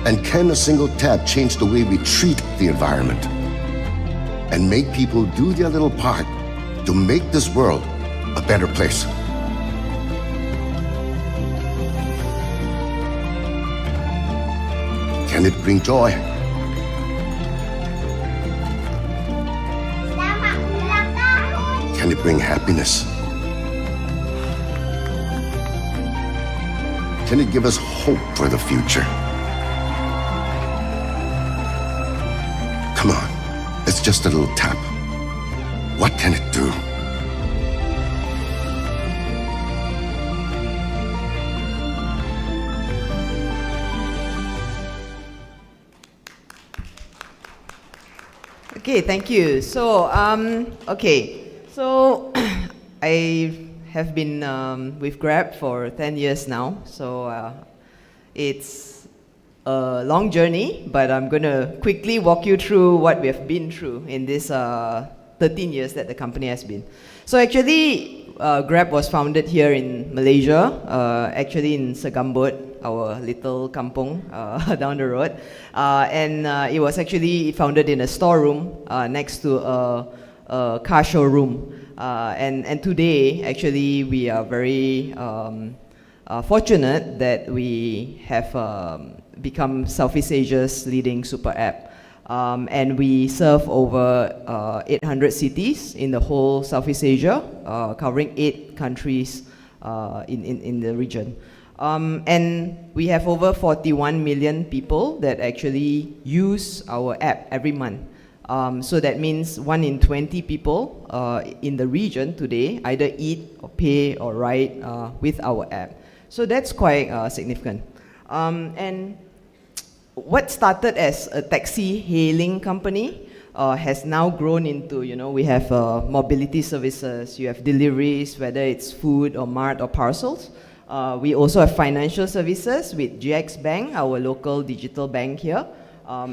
S4: And can a single tap change the way we treat the environment and make people do their little part to make this world a better place? Can it bring joy? Can it bring happiness? Can it give us hope for the future? Come on, it's just a little tap. What can it do?
S12: Okay, thank you. So, I have been with Grab for 10 years now. So, it's a long journey, but I'm going to quickly walk you through what we have been through in this 13 years that the company has been. So, actually, Grab was founded here in Malaysia, actually in Segambut, our little kampong down the road. And it was actually founded in a storeroom next to a car showroom. And today, actually, we are very fortunate that we have become Southeast Asia's leading super app. And we serve over 800 cities in the whole Southeast Asia, covering 8 countries in the region. And we have over 41 million people that actually use our app every month. So that means 1 in 20 people in the region today either eat or pay or ride with our app. So that's quite significant. And what started as a taxi hailing company has now grown into, we have mobility services, you have deliveries, whether it's food or mart or parcels. We also have financial services with GX Bank, our local digital bank here,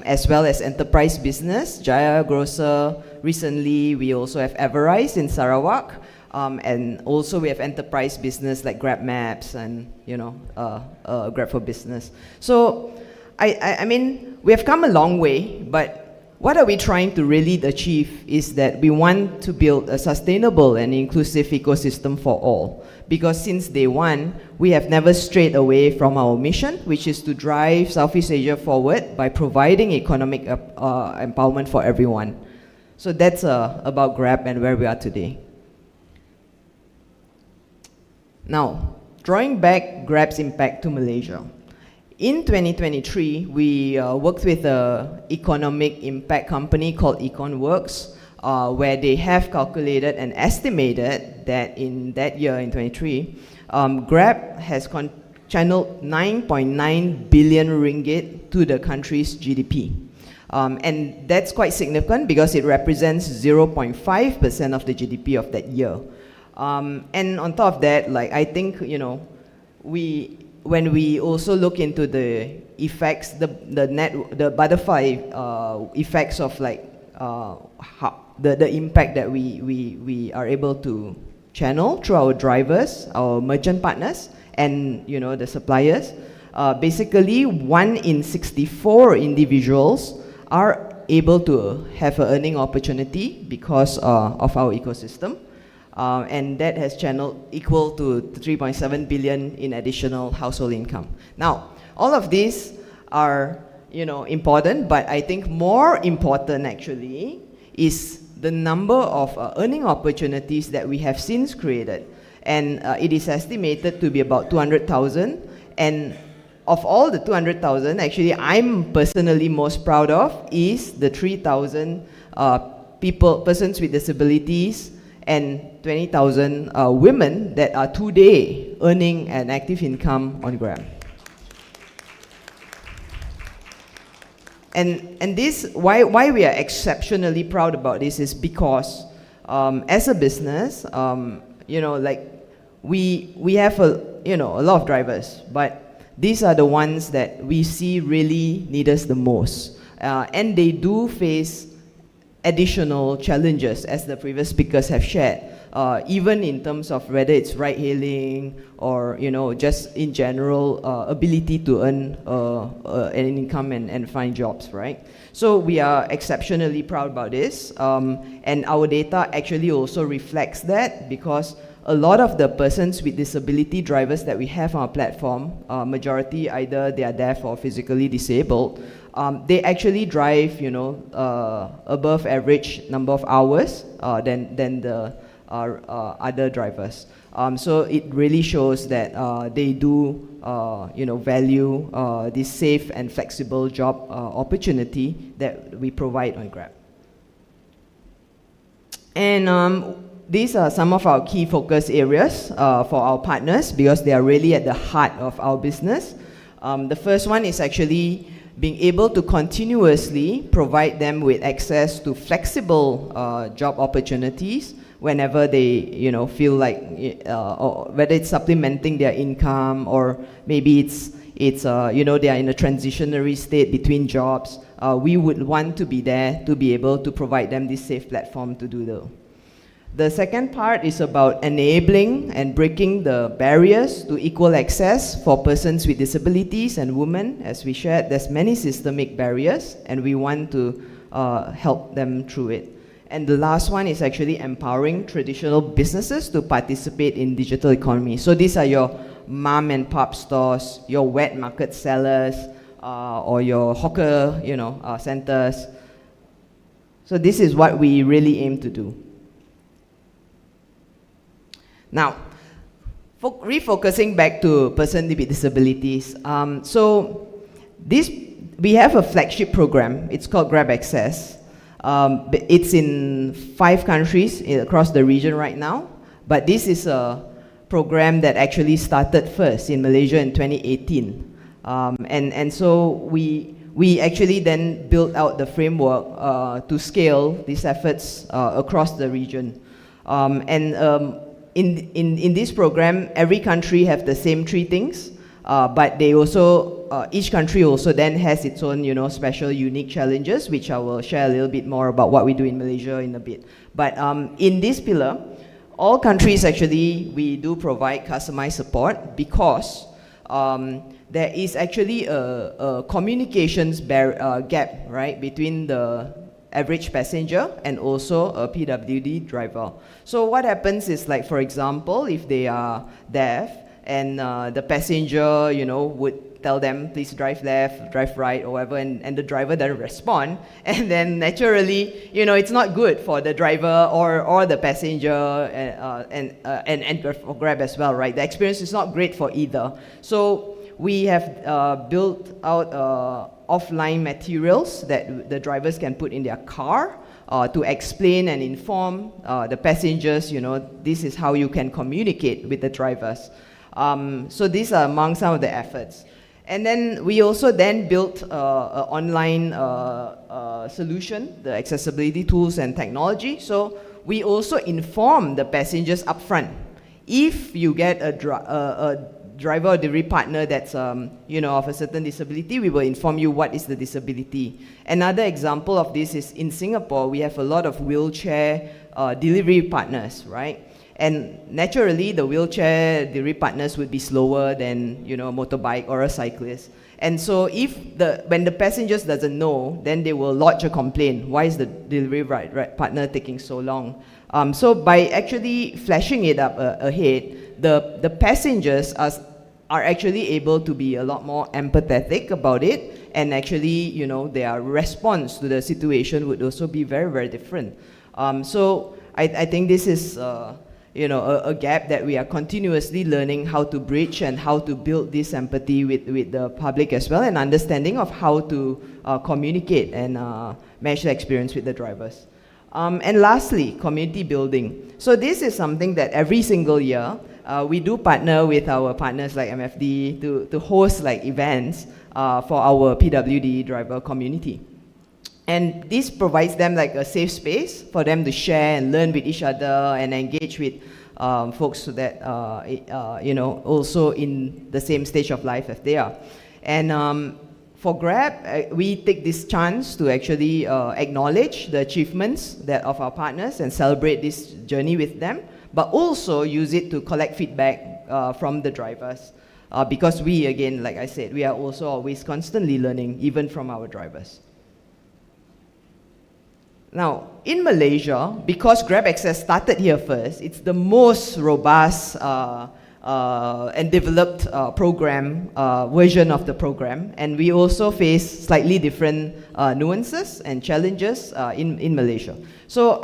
S12: as well as enterprise business, Jaya Grocer. Recently, we also have Everrise in Sarawak, and also we have enterprise business like Grab Maps and Grab for Business. So, I mean, we have come a long way, but what are we trying to really achieve is that we want to build a sustainable and inclusive ecosystem for all. Because since day one, we have never strayed away from our mission, which is to drive Southeast Asia forward by providing economic empowerment for everyone. So that's about Grab and where we are today. Now, drawing back Grab's impact to Malaysia. In 2023, we worked with an economic impact company called EconWorks, where they have calculated and estimated that in that year, in 23, Grab has channeled 9.9 billion ringgit to the country's GDP. And that's quite significant because it represents 0.5% of the GDP of that year. And on top of that, like, I think, when we also look into the effects, the butterfly effects of like the impact that we are able to channel through our drivers, our merchant partners, and the suppliers. Basically, 1 in 64 individuals are able to have an earning opportunity because of our ecosystem. And that has channeled equal to 3.7 billion in additional household income. Now, all of these are, important, but I think more important actually is the number of earning opportunities that we have since created. And it is estimated to be about 200,000. And of all the 200,000, actually, I'm personally most proud of is the 3,000 persons with disabilities and 20,000 women that are today earning an active income on Grab. And this, why we are exceptionally proud about this is because as a business, we have a lot of drivers, but these are the ones that we see really need us the most. And they do face additional challenges, as the previous speakers have shared, even in terms of whether it's ride-hailing or just in general ability to earn an income and find jobs, right? So we are exceptionally proud about this, and our data actually also reflects that because a lot of the persons with disability drivers that we have on our platform, majority either they are deaf or physically disabled, they actually drive, above average number of hours than the other drivers. So it really shows that they do, value this safe and flexible job opportunity that we provide on Grab. And these are some of our key focus areas for our partners because they are really at the heart of our business. The first one is actually being able to continuously provide them with access to flexible job opportunities whenever they feel like, or whether it's supplementing their income or maybe it's they are in a transitionary state between jobs. We would want to be there to be able to provide them this safe platform to do that. The second part is about enabling and breaking the barriers to equal access for persons with disabilities and women. As we shared, there's many systemic barriers, and we want to help them through it. And the last one is actually empowering traditional businesses to participate in digital economy. So these are your mom and pop stores, your wet market sellers, or your hawker, centers. So this is what we really aim to do. Now, refocusing back to persons with disabilities. We have a flagship program. It's called Grab Access. It's in 5 countries across the region right now. But this is a program that actually started first in Malaysia in 2018. And so we actually then built out the framework to scale these efforts across the region. In this program, every country have the same 3 things, but they also, each country also then has its own, special, unique challenges, which I will share a little bit more about what we do in Malaysia in a bit. But in this pillar, all countries actually, we do provide customized support because there is actually a communications gap, right, between the average passenger and also a PWD driver. So what happens is, like, for example, if they are deaf and the passenger, would tell them, please drive left, drive right, or whatever, and the driver doesn't respond, and then naturally, it's not good for the driver or the passenger and for Grab as well, right? The experience is not great for either. So we have built out offline materials that the drivers can put in their car to explain and inform the passengers, this is how you can communicate with the drivers. So these are among some of the efforts. And then we also then built an online solution, the accessibility tools and technology. So we also inform the passengers upfront. If you get a driver or delivery partner that's of a certain disability, we will inform you what is the disability. Another example of this is in Singapore, we have a lot of wheelchair delivery partners, right? And naturally, the wheelchair delivery partners would be slower than a motorbike or a cyclist. And so when the passengers doesn't know, then they will lodge a complaint. Why is the delivery partner taking so long? So by actually flashing it up ahead, the passengers are actually able to be a lot more empathetic about it, and actually, their response to the situation would also be very, very different. So I think this is a gap that we are continuously learning how to bridge and how to build this empathy with the public as well, and understanding of how to communicate and manage the experience with the drivers. And lastly, community building. So this is something that every single year we do partner with our partners like MFD to host events for our PWD driver community. And this provides them a safe space for them to share and learn with each other and engage with folks that also in the same stage of life as they are. And for Grab, we take this chance to actually acknowledge the achievements of our partners and celebrate this journey with them, but also use it to collect feedback from the drivers. Because we, again, like I said, we are also always constantly learning, even from our drivers. Now, in Malaysia, because Grab Access started here first, it's the most robust and developed version of the program. And we also face slightly different nuances and challenges in Malaysia. So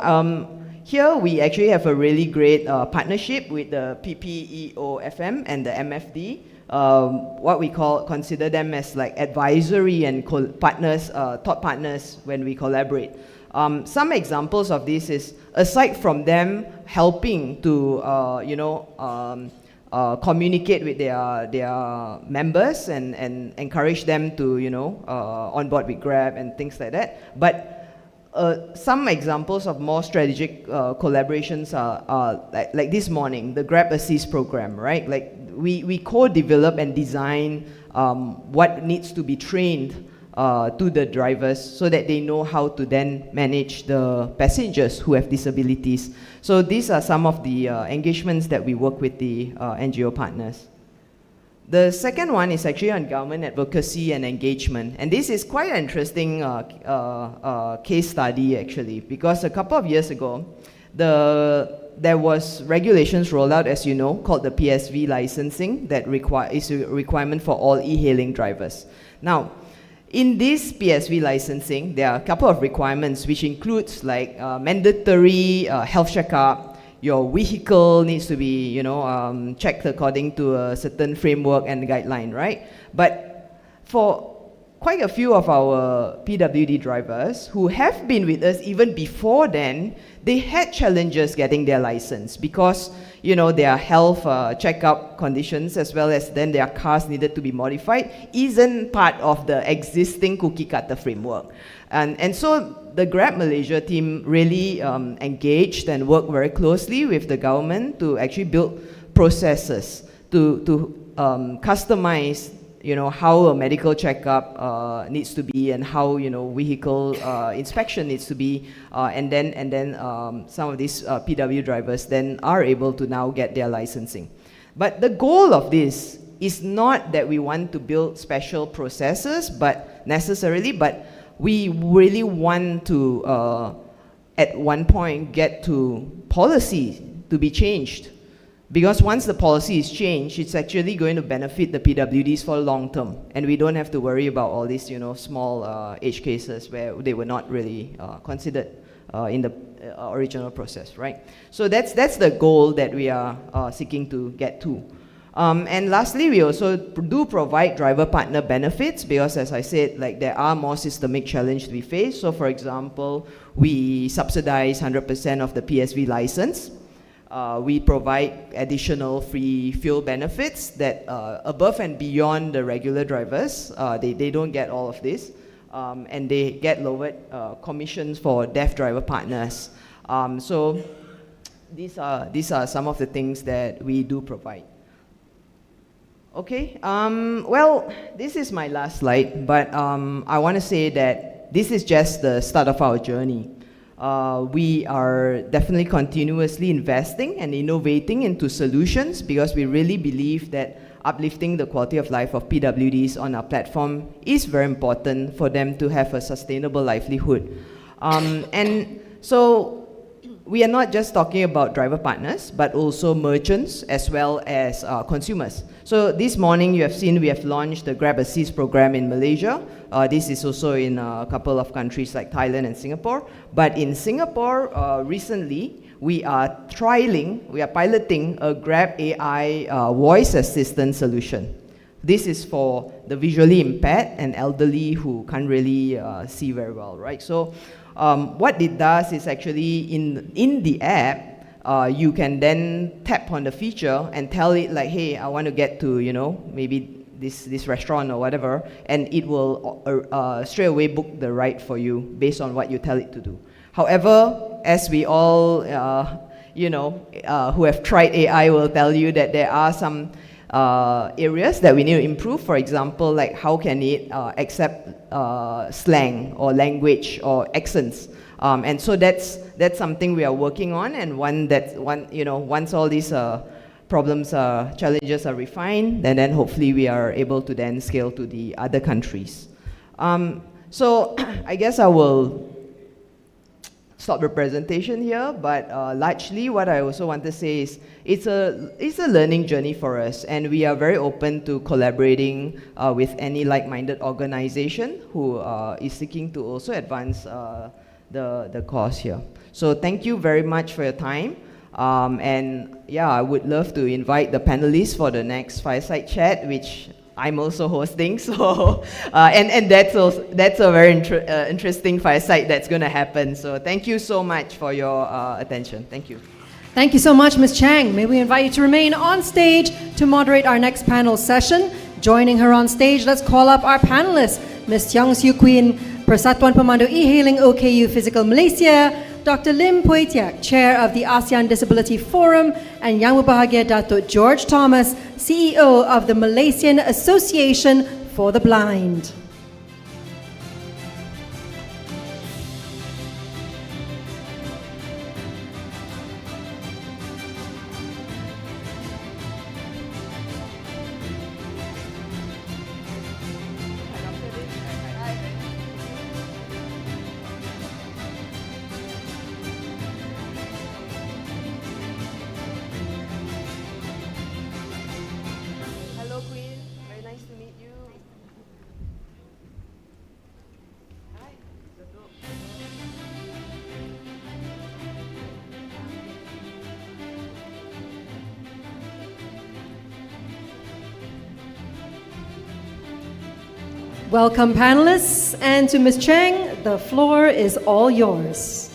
S12: here we actually have a really great partnership with the PPEOFM and the MFD. What we consider them as advisory and partners, top partners when we collaborate. Some examples of this is, aside from them helping to communicate with their members and encourage them to onboard with Grab and things like that, but some examples of more strategic collaborations are like this morning, the Grab Assist program, right? We co-develop and design what needs to be trained to the drivers so that they know how to then manage the passengers who have disabilities. So these are some of the engagements that we work with the NGO partners. The second one is actually on government advocacy and engagement. And this is quite an interesting case study, actually, because a couple of years ago, there was regulations rolled out, as you know, called the PSV licensing that is a requirement for all e-hailing drivers. Now, in this PSV licensing, there are a couple of requirements, which includes mandatory health checkup. Your vehicle needs to be, checked according to a certain framework and guideline, right? But for quite a few of our PWD drivers who have been with us even before then, they had challenges getting their license because, you know, their health checkup conditions as well as then their cars needed to be modified isn't part of the existing cookie cutter framework. And so the Grab Malaysia team really engaged and worked very closely with the government to actually build processes to customize, you know, how a medical checkup needs to be and how, you know, vehicle inspection needs to be, and then some of these PW drivers then are able to now get their licensing. But the goal of this is not that we want to build special processes, but we really want to, at one point, get to policy to be changed. Because once the policy is changed, it's actually going to benefit the PWDs for long term. And we don't have to worry about all these, you know, small edge cases where they were not really considered in the original process, right? So that's the goal that we are seeking to get to. And lastly, we also do provide driver partner benefits because, as I said, like there are more systemic challenges we face. So for example, we subsidize 100% of the PSV license. We provide additional free fuel benefits that above and beyond the regular drivers. They don't get all of this. And they get lowered commissions for deaf driver partners. So these are some of the things that we do provide. Okay, well, this is my last slide, but I want to say that this is just the start of our journey. We are definitely continuously investing and innovating into solutions because we really believe that uplifting the quality of life of PWDs on our platform is very important for them to have a sustainable livelihood. And so we are not just talking about driver partners, but also merchants as well as consumers. So this morning you have seen we have launched the Grab Assist program in Malaysia. This is also in a couple of countries like Thailand and Singapore. But in Singapore, recently, we are piloting a Grab AI voice assistant solution. This is for the visually impaired and elderly who can't really see very well, right? So what it does is actually in the app, you can then tap on the feature and tell it like, hey, I want to get to, you know, maybe this restaurant or whatever, and it will straight away book the ride for you based on what you tell it to do. However, as we all, you know, who have tried AI will tell you that there are some areas that we need to improve. For example, like how can it accept slang or language or accents? And so that's something we are working on, and once all these challenges are refined, then hopefully we are able to then scale to the other countries. So I guess I will stop the presentation here, but largely what I also want to say is it's a learning journey for us, and we are very open to collaborating with any like-minded organization who is seeking to also advance the cause here. So thank you very much for your time. And yeah, I would love to invite the panelists for the next fireside chat, which I'm also hosting. So and that's a very interesting fireside that's going to happen. So thank you so much for your attention. Thank you.
S1: Thank you so much, Ms. Chang. May we invite you to remain on stage to moderate our next panel session. Joining her on stage, let's call up our panelists, Ms. Tiong Siew Queen, Persatuan Pemandu E-Hailing OKU Physical Malaysia, Dr. Lim Pui Tiak, Chair of the ASEAN Disability Forum, and Yang Berbahagia Datuk George Thomas, CEO of the Malaysian Association for the Blind. Welcome, panelists. And to Ms. Cheng, the floor is all yours.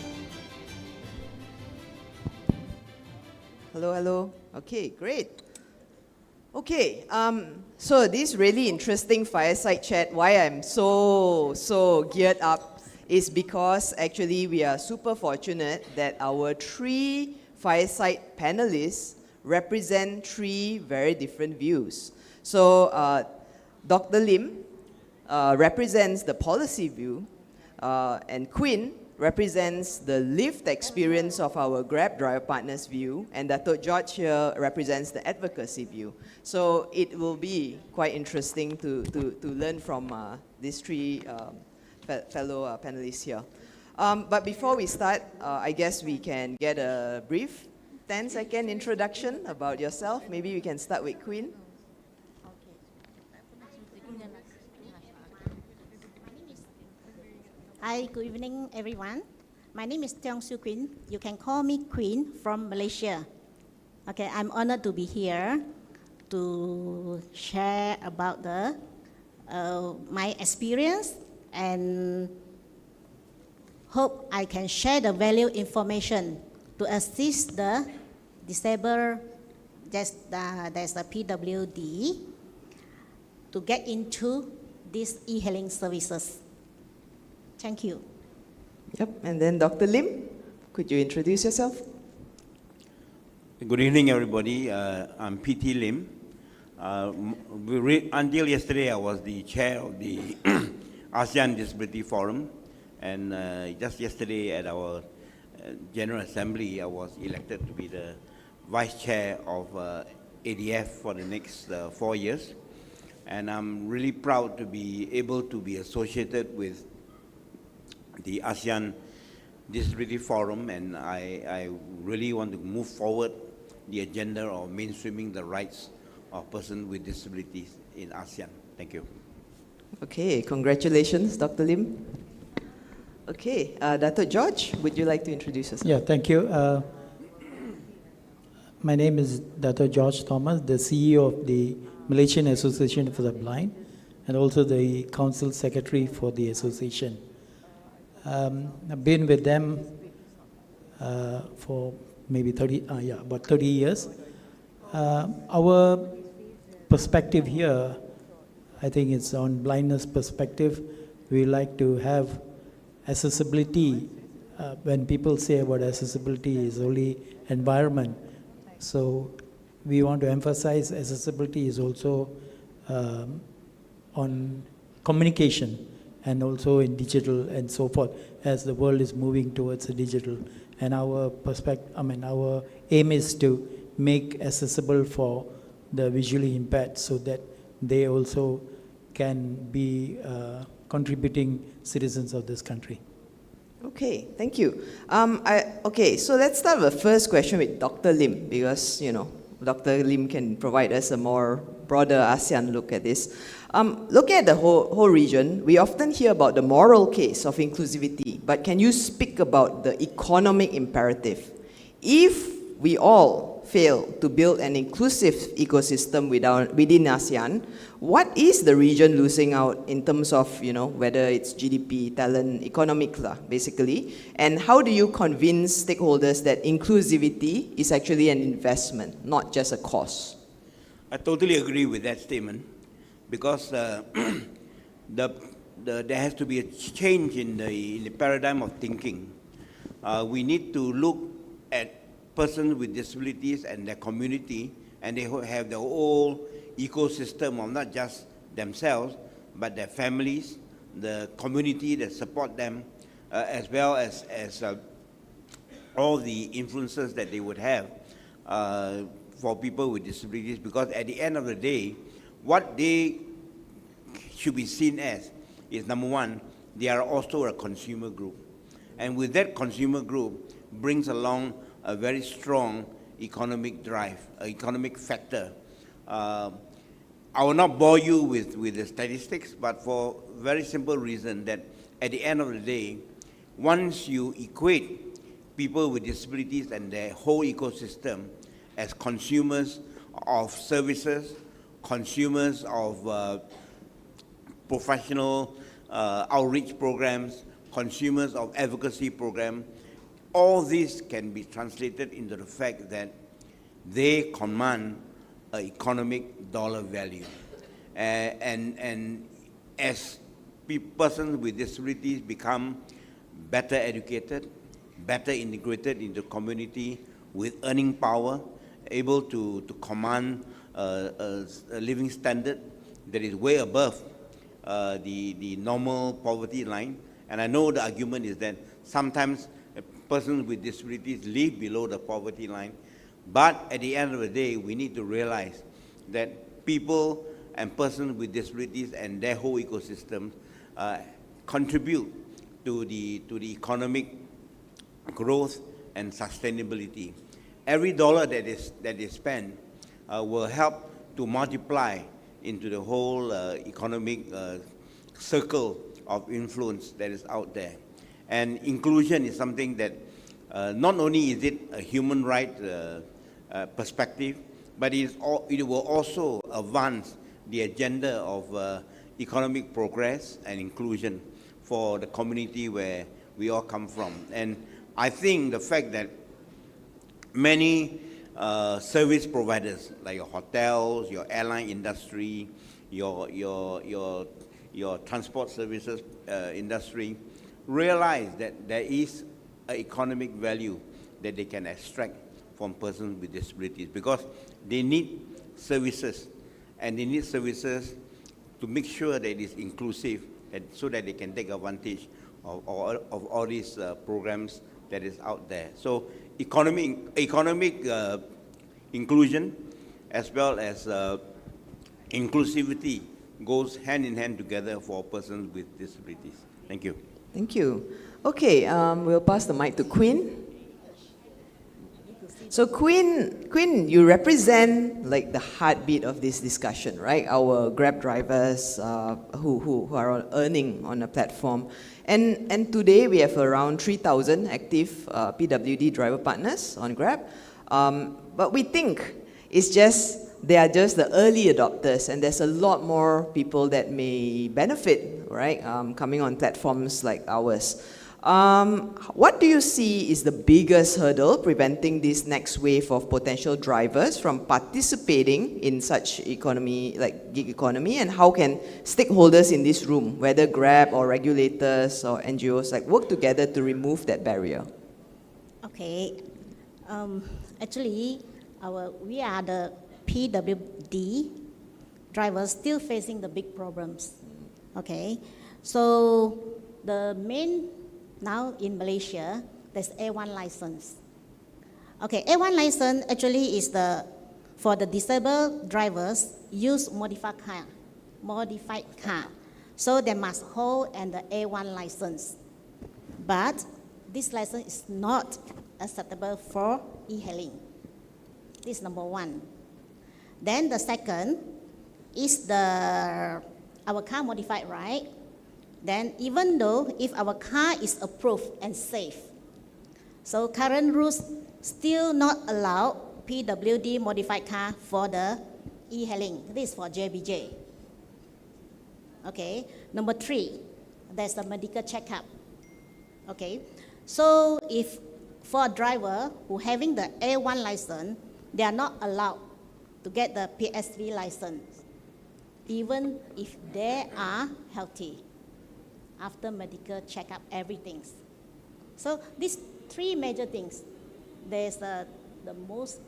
S12: Hello, hello. Okay, great. Okay, so this really interesting fireside chat, why I'm so geared up is because actually we are super fortunate that our 3 fireside panelists represent 3 very different views. So Dr. Lim represents the policy view, and Quinn represents the lived experience of our Grab driver partners view, and Dato' George here represents the advocacy view. So it will be quite interesting to learn from these 3 fellow panelists here. But before we start, I guess we can get a brief 10-second introduction about yourself. Maybe we can start with Quinn.
S10: Hi, good evening, everyone. My name is Tiong Su Queen. You can call me Queen from Malaysia. Okay, I'm honored to be here to share about my experience and hope I can share the value information to assist the disabled, there's the PWD, to get into these e-hailing services. Thank you.
S12: Yep, and then Dr. Lim, could you introduce yourself?
S14: Good evening, everybody. I'm P.T. Lim. Until yesterday, I was the chair of the ASEAN Disability Forum, and just yesterday at our General Assembly, I was elected to be the vice chair of ADF for the next 4 years, and I'm really proud to be able to be associated with the ASEAN Disability Forum, and I really want to move forward the agenda of mainstreaming the rights of persons with disabilities in ASEAN. Thank you.
S12: Okay, congratulations, Dr. Lim. Okay, Dato' George, would you like to introduce yourself?
S23: Yeah, thank you. My name is Dato' George Thomas, the CEO of the Malaysian Association for the Blind, and also the Council Secretary for the association. I've been with them for maybe about 30 years. Our perspective here, I think it's on blindness perspective. We like to have accessibility. When people say about accessibility is only environment. So we want to emphasize accessibility is also on communication, and also in digital and so forth, as the world is moving towards the digital. And our our aim is to make accessible for the visually impaired, so that they also can be contributing citizens of this country.
S12: Okay, thank you. Okay, so let's start with the first question with Dr. Lim, because, Dr. Lim can provide us a more broader ASEAN look at this. Looking at the whole region, we often hear about the moral case of inclusivity, but can you speak about the economic imperative? If we all fail to build an inclusive ecosystem within ASEAN, what is the region losing out in terms of, whether it's GDP, talent, economic, basically? And how do you convince stakeholders that inclusivity is actually an investment, not just a cost?
S14: I totally agree with that statement, because there has to be a change in the paradigm of thinking. We need to look at persons with disabilities and their community, and they have their whole ecosystem of not just themselves, but their families, the community that support them, as well as all the influences that they would have for people with disabilities. Because at the end of the day, what they should be seen as is, number one, they are also a consumer group. And with that consumer group brings along a very strong economic drive, economic factor. I will not bore you with the statistics, but for a very simple reason that at the end of the day, once you equate people with disabilities and their whole ecosystem as consumers of services, consumers of professional outreach programs, consumers of advocacy program. All this can be translated into the fact that they command an economic dollar value. And as persons with disabilities become better educated, better integrated into the community with earning power, able to command a living standard that is way above the normal poverty line. And I know the argument is that sometimes persons with disabilities live below the poverty line, but at the end of the day, we need to realize that people and persons with disabilities and their whole ecosystem contribute to the economic growth and sustainability. Every dollar that is spent will help to multiply into the whole economic circle of influence that is out there. And inclusion is something that not only is it a human right perspective, but it will also advance the agenda of economic progress and inclusion for the community where we all come from. And I think the fact that many service providers, like your hotels, your airline industry, your transport services industry, realize that there is an economic value that they can extract from persons with disabilities, because they need services, and they need services to make sure that it is inclusive, and so that they can take advantage of all these programs that is out there. So economic inclusion as well as inclusivity goes hand in hand together for persons with disabilities. Thank you.
S12: Thank you. Okay, we'll pass the mic to Quinn. So Quinn, you represent like the heartbeat of this discussion, right? Our Grab drivers who are earning on the platform. And today we have around 3,000 active PWD driver partners on Grab. But we think they are just the early adopters, and there's a lot more people that may benefit, right, coming on platforms like ours. What do you see is the biggest hurdle preventing this next wave of potential drivers from participating in such economy, like gig economy, and how can stakeholders in this room, whether Grab or regulators or NGOs, like work together to remove that barrier?
S10: Okay, actually, we are the PWD drivers still facing the big problems. Okay, so the main now in Malaysia, there's A1 license. Okay, A1 license actually is for the disabled drivers use modified car. So they must hold the A1 license. But this license is not acceptable for e-hailing. This is number one. Then the second is our car modified, right? Then even though if our car is approved and safe, so current rules still not allow PWD modified car for the e-hailing. This is for JBJ. Okay, number three, there's the medical checkup. Okay, so if for a driver who having the A1 license, they are not allowed to get the PSV license, even if they are healthy. After medical checkup, everything. So these three major things, there's the most,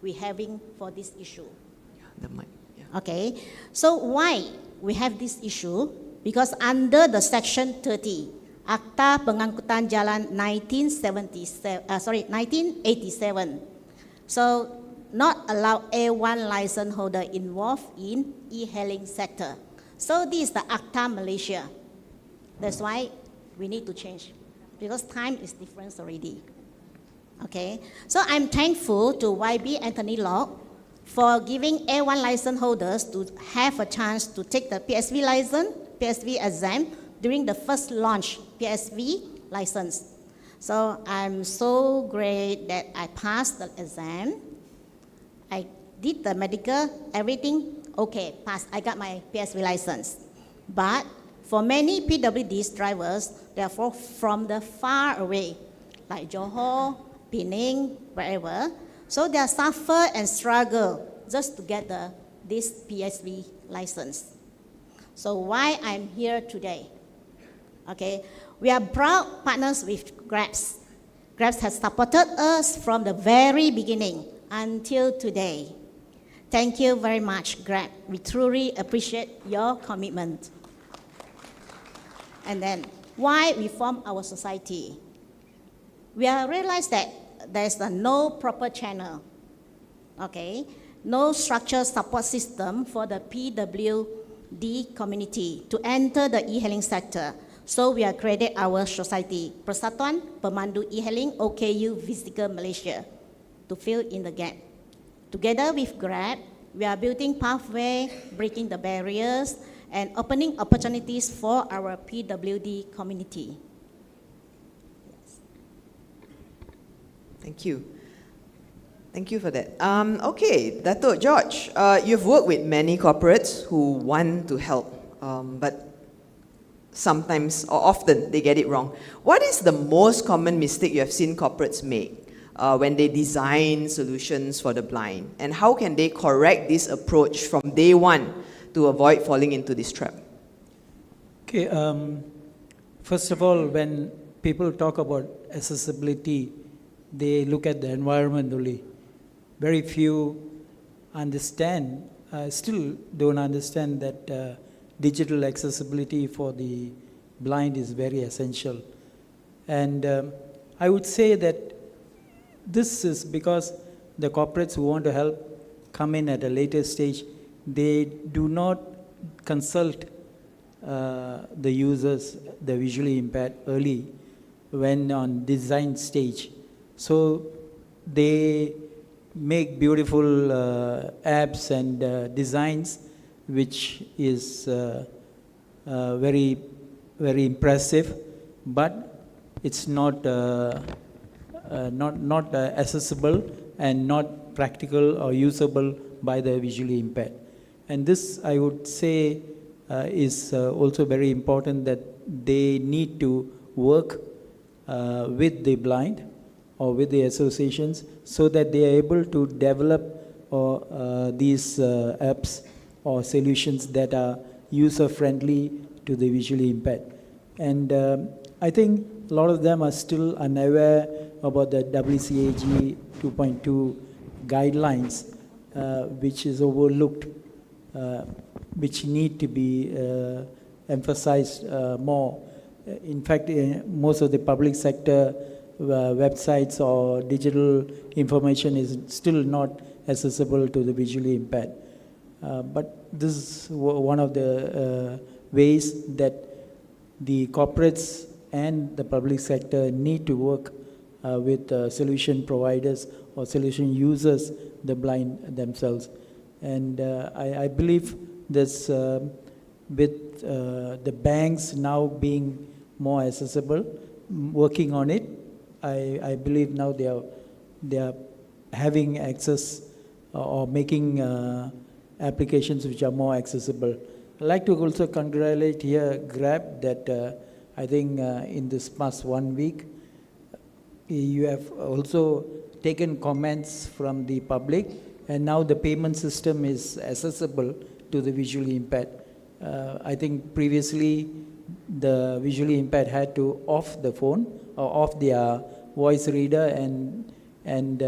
S10: we having for this issue.
S12: The mic. Yeah.
S10: Okay, so why we have this issue? Because under the Section 30, Akta Pengangkutan Jalan 1987, so not allow A1 license holder involved in e-hailing sector. So this is the Akta Malaysia. That's why we need to change, because time is different already. Okay, so I'm thankful to YB Anthony Law for giving A1 license holders to have a chance to take the PSV license, PSV exam during the first launch PSV license. So I'm so great that I passed the exam. I did the medical, everything okay, pass, I got my PSV license. But for many PWDs drivers, they are from the far away, like Johor, Penang, wherever. So they suffer and struggle just to get this PSV license. So why I'm here today? Okay, we are proud partners with GRABS. GRABS has supported us from the very beginning until today. Thank you very much, GRAB. We truly appreciate your commitment. And then, why we form our society? We have realized that there's no proper channel, okay? No structured support system for the PWD community to enter the e-hailing sector. So we have created our society, Persatuan Pemandu E-hailing OKU Visitor Malaysia, to fill in the gap. Together with GRAB, we are building pathway, breaking the barriers, and opening opportunities for our PWD community.
S12: Yes. Thank you. Thank you for that. Okay, Dato' George, you've worked with many corporates who want to help, but sometimes or often they get it wrong. What is the most common mistake you have seen corporates make when they design solutions for the blind? And how can they correct this approach from day one to avoid falling into this trap?
S23: Okay, first of all, when people talk about accessibility, they look at the environment only. Very few understand, still don't understand that digital accessibility for the blind is very essential. And I would say that this is because the corporates who want to help come in at a later stage, they do not consult the users, the visually impaired, early when on design stage. So they make beautiful apps and designs which is very, very impressive, but it's not accessible and not practical or usable by the visually impaired. And this, I would say, is also very important, that they need to work with the blind or with the associations so that they are able to develop these apps or solutions that are user-friendly to the visually impaired. And I think a lot of them are still unaware about the WCAG 2.2 guidelines, which is overlooked, which need to be emphasized more. In fact, most of the public sector websites or digital information is still not accessible to the visually impaired. But this is one of the ways that the corporates and the public sector need to work with solution providers or solution users, the blind themselves. And I believe this, with the banks now being more accessible, working on it, I believe now they are having access or making applications which are more accessible. I'd like to also congratulate here GRAB that I think in this past 1 week, you have also taken comments from the public, and now the payment system is accessible to the visually impaired. I think previously the visually impaired had to off the phone or off their voice reader and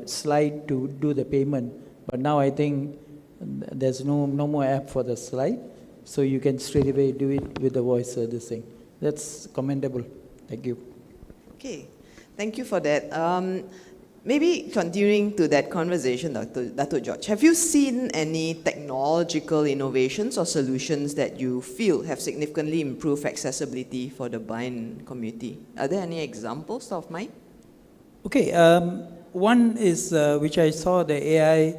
S23: slide to do the payment. But now I think there's no more app for the slide, so you can straight away do it with the voice this thing. That's commendable. Thank you.
S12: Okay, thank you for that. Maybe continuing to that conversation, Dato' George, have you seen any technological innovations or solutions that you feel have significantly improved accessibility for the blind community? Are there any examples of mine?
S23: Okay, one is which I saw, the AI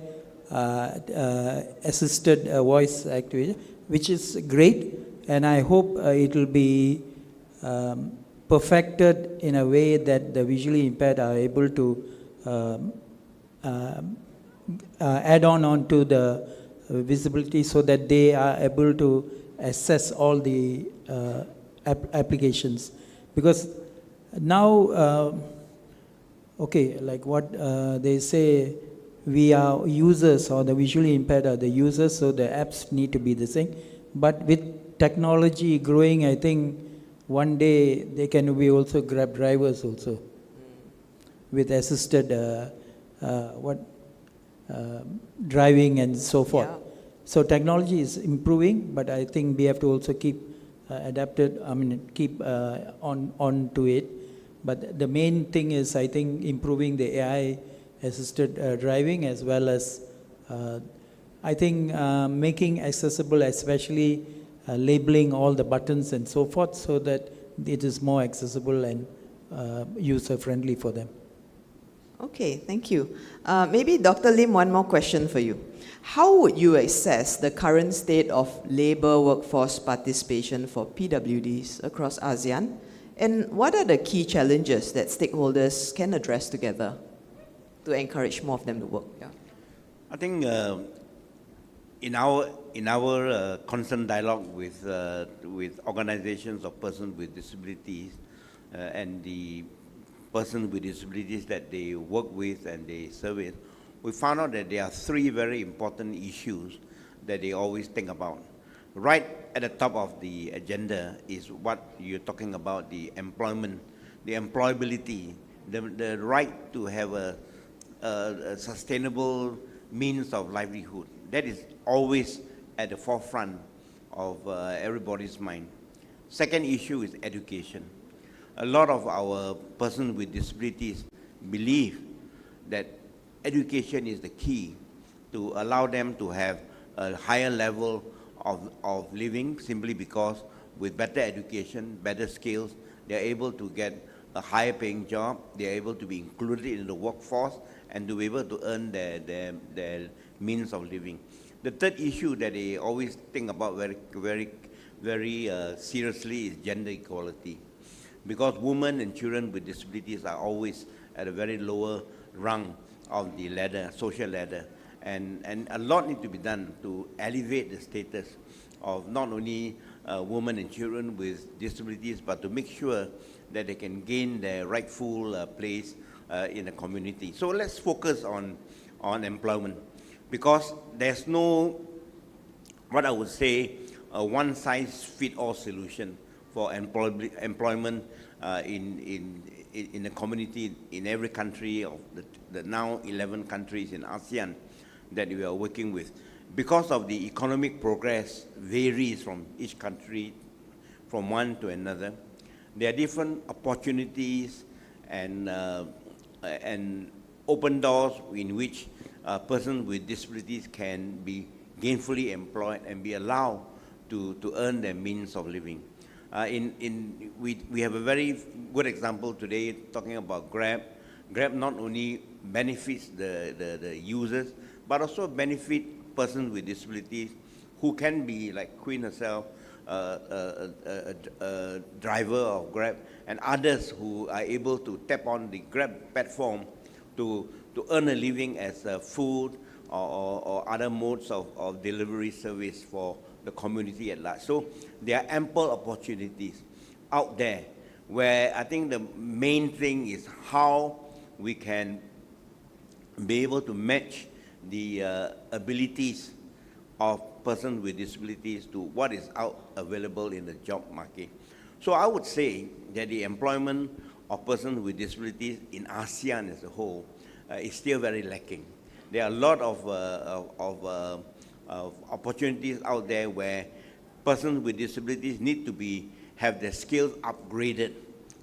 S23: assisted voice activation, which is great, and I hope it will be perfected in a way that the visually impaired are able to add on to the visibility so that they are able to access all the applications. Because now, okay, like what they say, we are users, or the visually impaired are the users, so the apps need to be the same. But with technology growing, I think one day they can be also Grab drivers also, with assisted driving and so forth.
S12: Yeah.
S23: So technology is improving, but I think we have to also keep keep on to it. But the main thing is, I think, improving the AI assisted driving, as well as I think making accessible, especially labeling all the buttons and so forth, so that it is more accessible and user friendly for them.
S12: Okay, thank you. Maybe Dr. Lim, one more question for you. How would you assess the current state of labor workforce participation for PWDs across ASEAN? And what are the key challenges that stakeholders can address together to encourage more of them to work? Yeah.
S14: I think in our constant dialogue with organizations of persons with disabilities and the persons with disabilities that they work with and they service, we found out that there are three very important issues that they always think about. Right at the top of the agenda is what you're talking about, the employment, the employability, the right to have a sustainable means of livelihood. That is always at the forefront of everybody's mind. Second issue is education. A lot of our persons with disabilities believe that education is the key to allow them to have a higher level of living, simply because with better education, better skills, they're able to get a higher paying job, they're able to be included in the workforce, and to be able to earn their means of living. The third issue that they always think about very seriously is gender equality. Because women and children with disabilities are always at a very lower rung of the ladder, social ladder. And a lot needs to be done to elevate the status of not only women and children with disabilities, but to make sure that they can gain their rightful place in the community. So let's focus on employment, because there's no, what I would say, a one-size-fits-all solution for employment in the community, in every country of the now 11 countries in ASEAN that we are working with. Because of the economic progress varies from each country, from one to another, there are different opportunities and open doors in which persons with disabilities can be gainfully employed and be allowed to earn their means of living. We have a very good example today talking about Grab. Grab not only benefits the users, but also benefit persons with disabilities who can be, like Queen herself, a driver of Grab, and others who are able to tap on the Grab platform to earn a living as food or other modes of delivery service for the community at large. So there are ample opportunities out there, where I think the main thing is how we can be able to match the abilities of persons with disabilities to what is out available in the job market. So I would say that the employment of persons with disabilities in ASEAN as a whole is still very lacking. There are a lot of opportunities out there where persons with disabilities need to have their skills upgraded,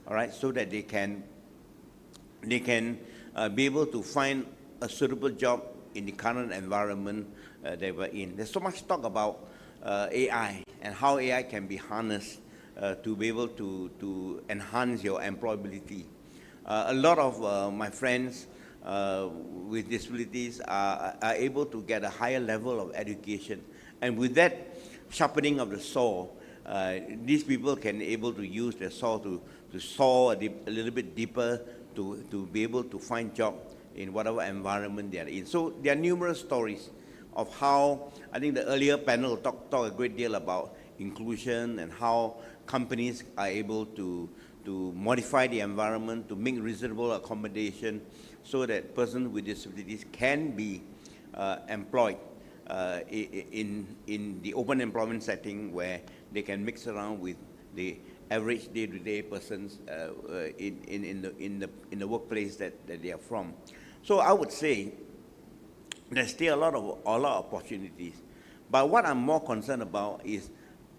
S14: all right, so that they can be able to find a suitable job in the current environment that we're in. There's so much talk about AI and how AI can be harnessed to be able to enhance your employability. A lot of my friends with disabilities are able to get a higher level of education, and with that sharpening of the saw, these people can be able to use their saw to saw a little bit deeper to be able to find job in whatever environment they are in. So there are numerous stories of how, I think the earlier panel talked a great deal about inclusion and how companies are able to modify the environment, to make reasonable accommodation so that persons with disabilities can be employed in the open employment setting where they can mix around with the average day-to-day persons in the workplace that they are from. So I would say there's still a lot of opportunities. But what I'm more concerned about is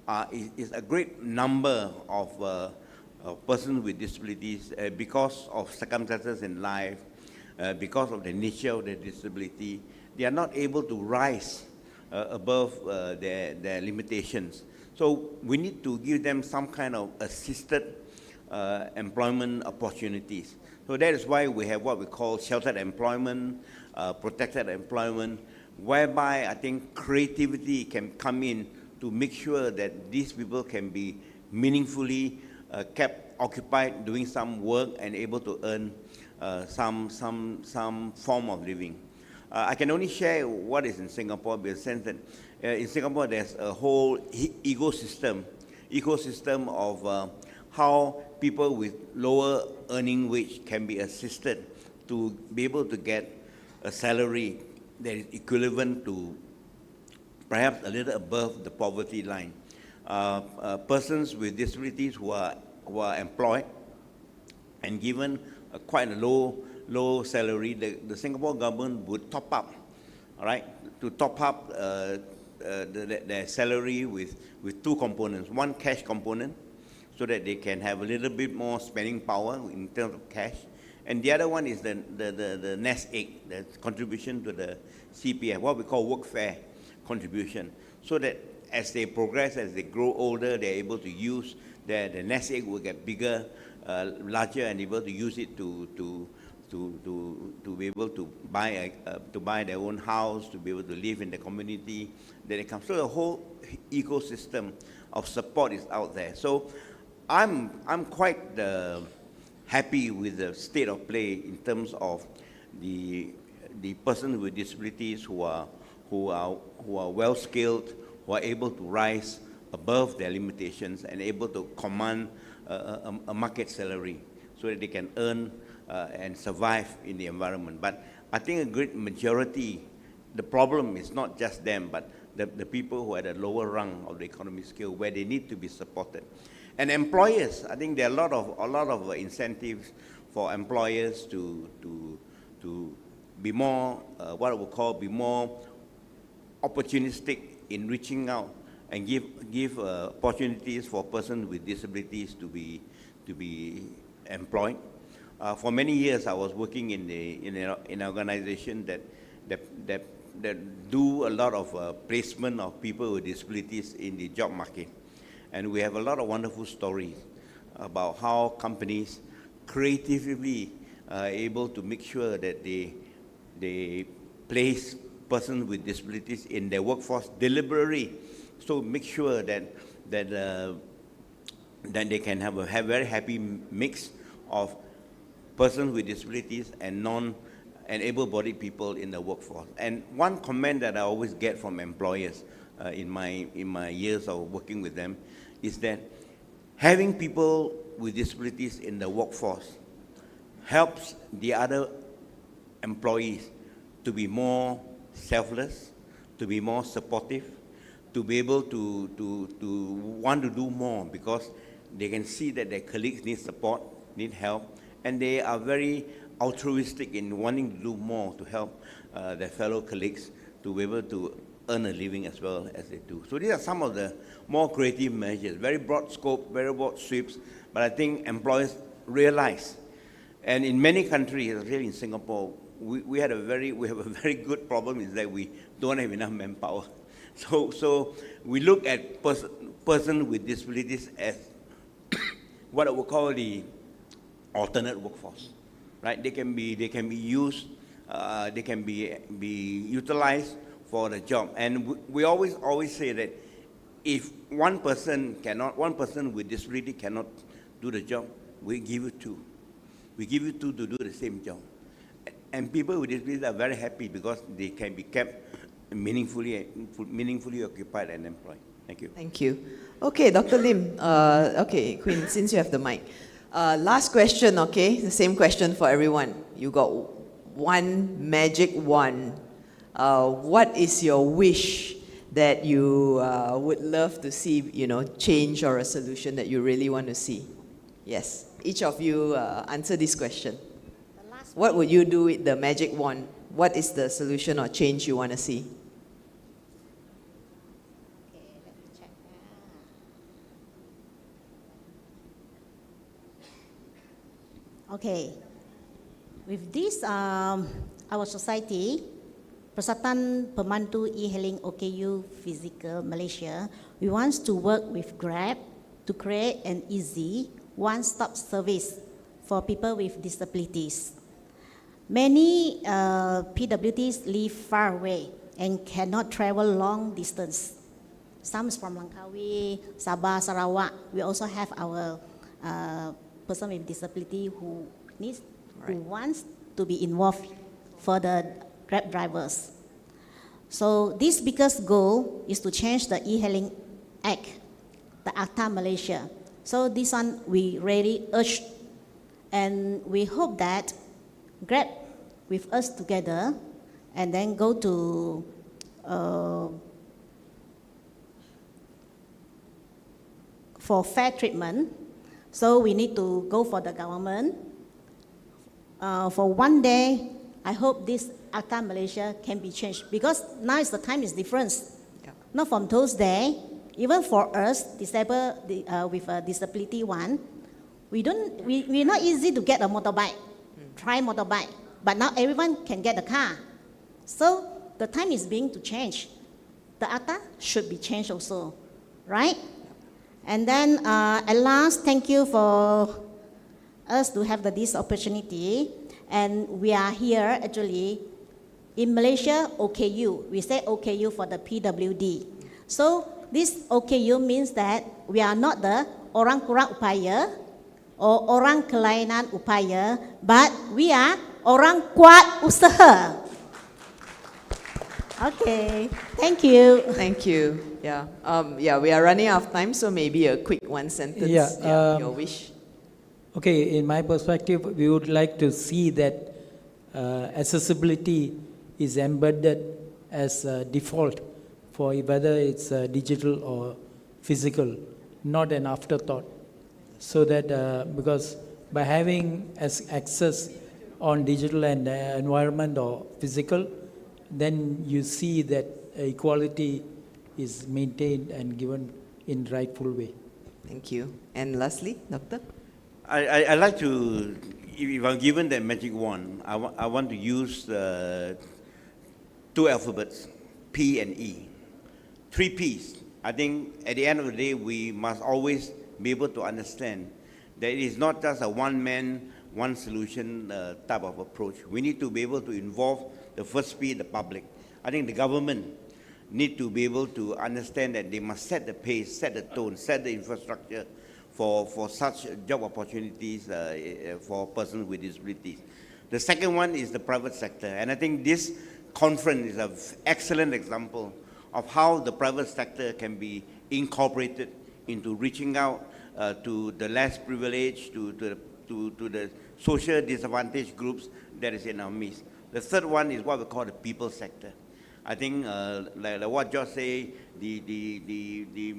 S14: a great number of persons with disabilities because of circumstances in life, because of the nature of their disability, they are not able to rise above their limitations. So we need to give them some kind of assisted employment opportunities. So that is why we have what we call sheltered employment, protected employment, whereby I think creativity can come in to make sure that these people can be meaningfully kept occupied doing some work and able to earn some form of living. I can only share what is in Singapore, in the sense that in Singapore there's a whole ecosystem of how people with lower earning wage can be assisted to be able to get a salary that is equivalent to perhaps a little above the poverty line. Persons with disabilities who are employed and given quite a low salary, the Singapore government would top up, all right, to top up their salary with two components. One, cash component, so that they can have a little bit more spending power in terms of cash. And the other one is the nest egg, the contribution to the CPF, what we call workfare contribution, so that as they progress, as they grow older, they're able to use the nest egg will get bigger, larger, and able to use it to be able to buy their own house, to be able to live in the community that they come. So the whole ecosystem of support is out there. So I'm quite happy with the state of play in terms of the persons with disabilities who are well skilled, who are able to rise above their limitations and able to command a market salary so that they can earn and survive in the environment. But I think a great majority, the problem is not just them, but the people who are at the lower rung of the economic scale where they need to be supported. And employers, I think there are a lot of incentives for employers to be more, what I would call, be more opportunistic in reaching out and give opportunities for persons with disabilities to be employed. For many years, I was working in an organization that do a lot of placement of people with disabilities in the job market. And we have a lot of wonderful stories about how companies creatively are able to make sure that they place persons with disabilities in their workforce deliberately, so make sure that they can have a very happy mix of persons with disabilities and able-bodied people in the workforce. And one comment that I always get from employers in my years of working with them is that having people with disabilities in the workforce helps the other employees to be more selfless, to be more supportive, to be able to want to do more because they can see that their colleagues need support, need help, and they are very altruistic in wanting to do more to help their fellow colleagues to be able to earn a living as well as they do. So these are some of the more creative measures, very broad scope, very broad sweeps, but I think employers realize. And in many countries, especially in Singapore, we have a very good problem is that we don't have enough manpower. So we look at persons with disabilities as what I would call the alternate workforce, right? They can be used, they can be utilized for the job. And we always say that if one person with disability cannot do the job, we give you two. We give you two to do the same job. And people with disabilities are very happy because they can be kept meaningfully occupied and employed. Thank you.
S12: Thank you. Okay, Dr. Lim. Okay, Queen, since you have the mic. Last question, okay? The same question for everyone. You got one magic wand. What is your wish that you would love to see, change or a solution that you really want to see? Yes, each of you answer this question. What would you do with the magic wand? What is the solution or change you want to see?
S10: Okay, with this, our society, Persatuan Pemandu E-Hailing OKU Physical Malaysia, we want to work with Grab to create an easy one-stop service for people with disabilities. Many PWDs live far away and cannot travel long distance. Some is from Langkawi, Sabah, Sarawak. We also have our person with disability who wants to be involved for the Grab drivers. So this biggest goal is to change the e-hailing act, the ACTA Malaysia. So this one we really urge, and we hope that Grab with us together and then go to for fair treatment. So we need to go for the government. For one day, I hope this ACTA Malaysia can be changed, because now is the time is different. Not from those days, even for us, disabled with a disability one, we're not easy to get a motorbike, try motorbike, but now everyone can get a car. So the time is being to change. The ACTA should be changed also, right? And then at last, thank you for us to have this opportunity. And we are here actually in Malaysia, OKU. We say OKU for the PWD. So this OKU means that we are not the orang kurang upaya or orang kelainan upaya, but we are orang kuat usaha. Okay, thank you.
S12: Thank you. Yeah, we are running out of time, so maybe a quick one sentence. Your wish.
S23: Okay, in my perspective, we would like to see that accessibility is embedded as a default for whether it's digital or physical, not an afterthought. So that, because by having access on digital and environment or physical, then you see that equality is maintained and given in rightful way.
S12: Thank you. And lastly, Doctor?
S14: I like to, if I'm given that magic wand, I want to use two alphabets, P and E. 3 Ps. I think at the end of the day, we must always be able to understand that it is not just a one-man, one-solution type of approach. We need to be able to involve the first P, the public. I think the government need to be able to understand that they must set the pace, set the tone, set the infrastructure for such job opportunities for persons with disabilities. The second one is the private sector, and I think this conference is an excellent example of how the private sector can be incorporated into reaching out to the less privileged, to the social disadvantaged groups that is in our midst. The third one is what we call the people sector. I think, like what George said, the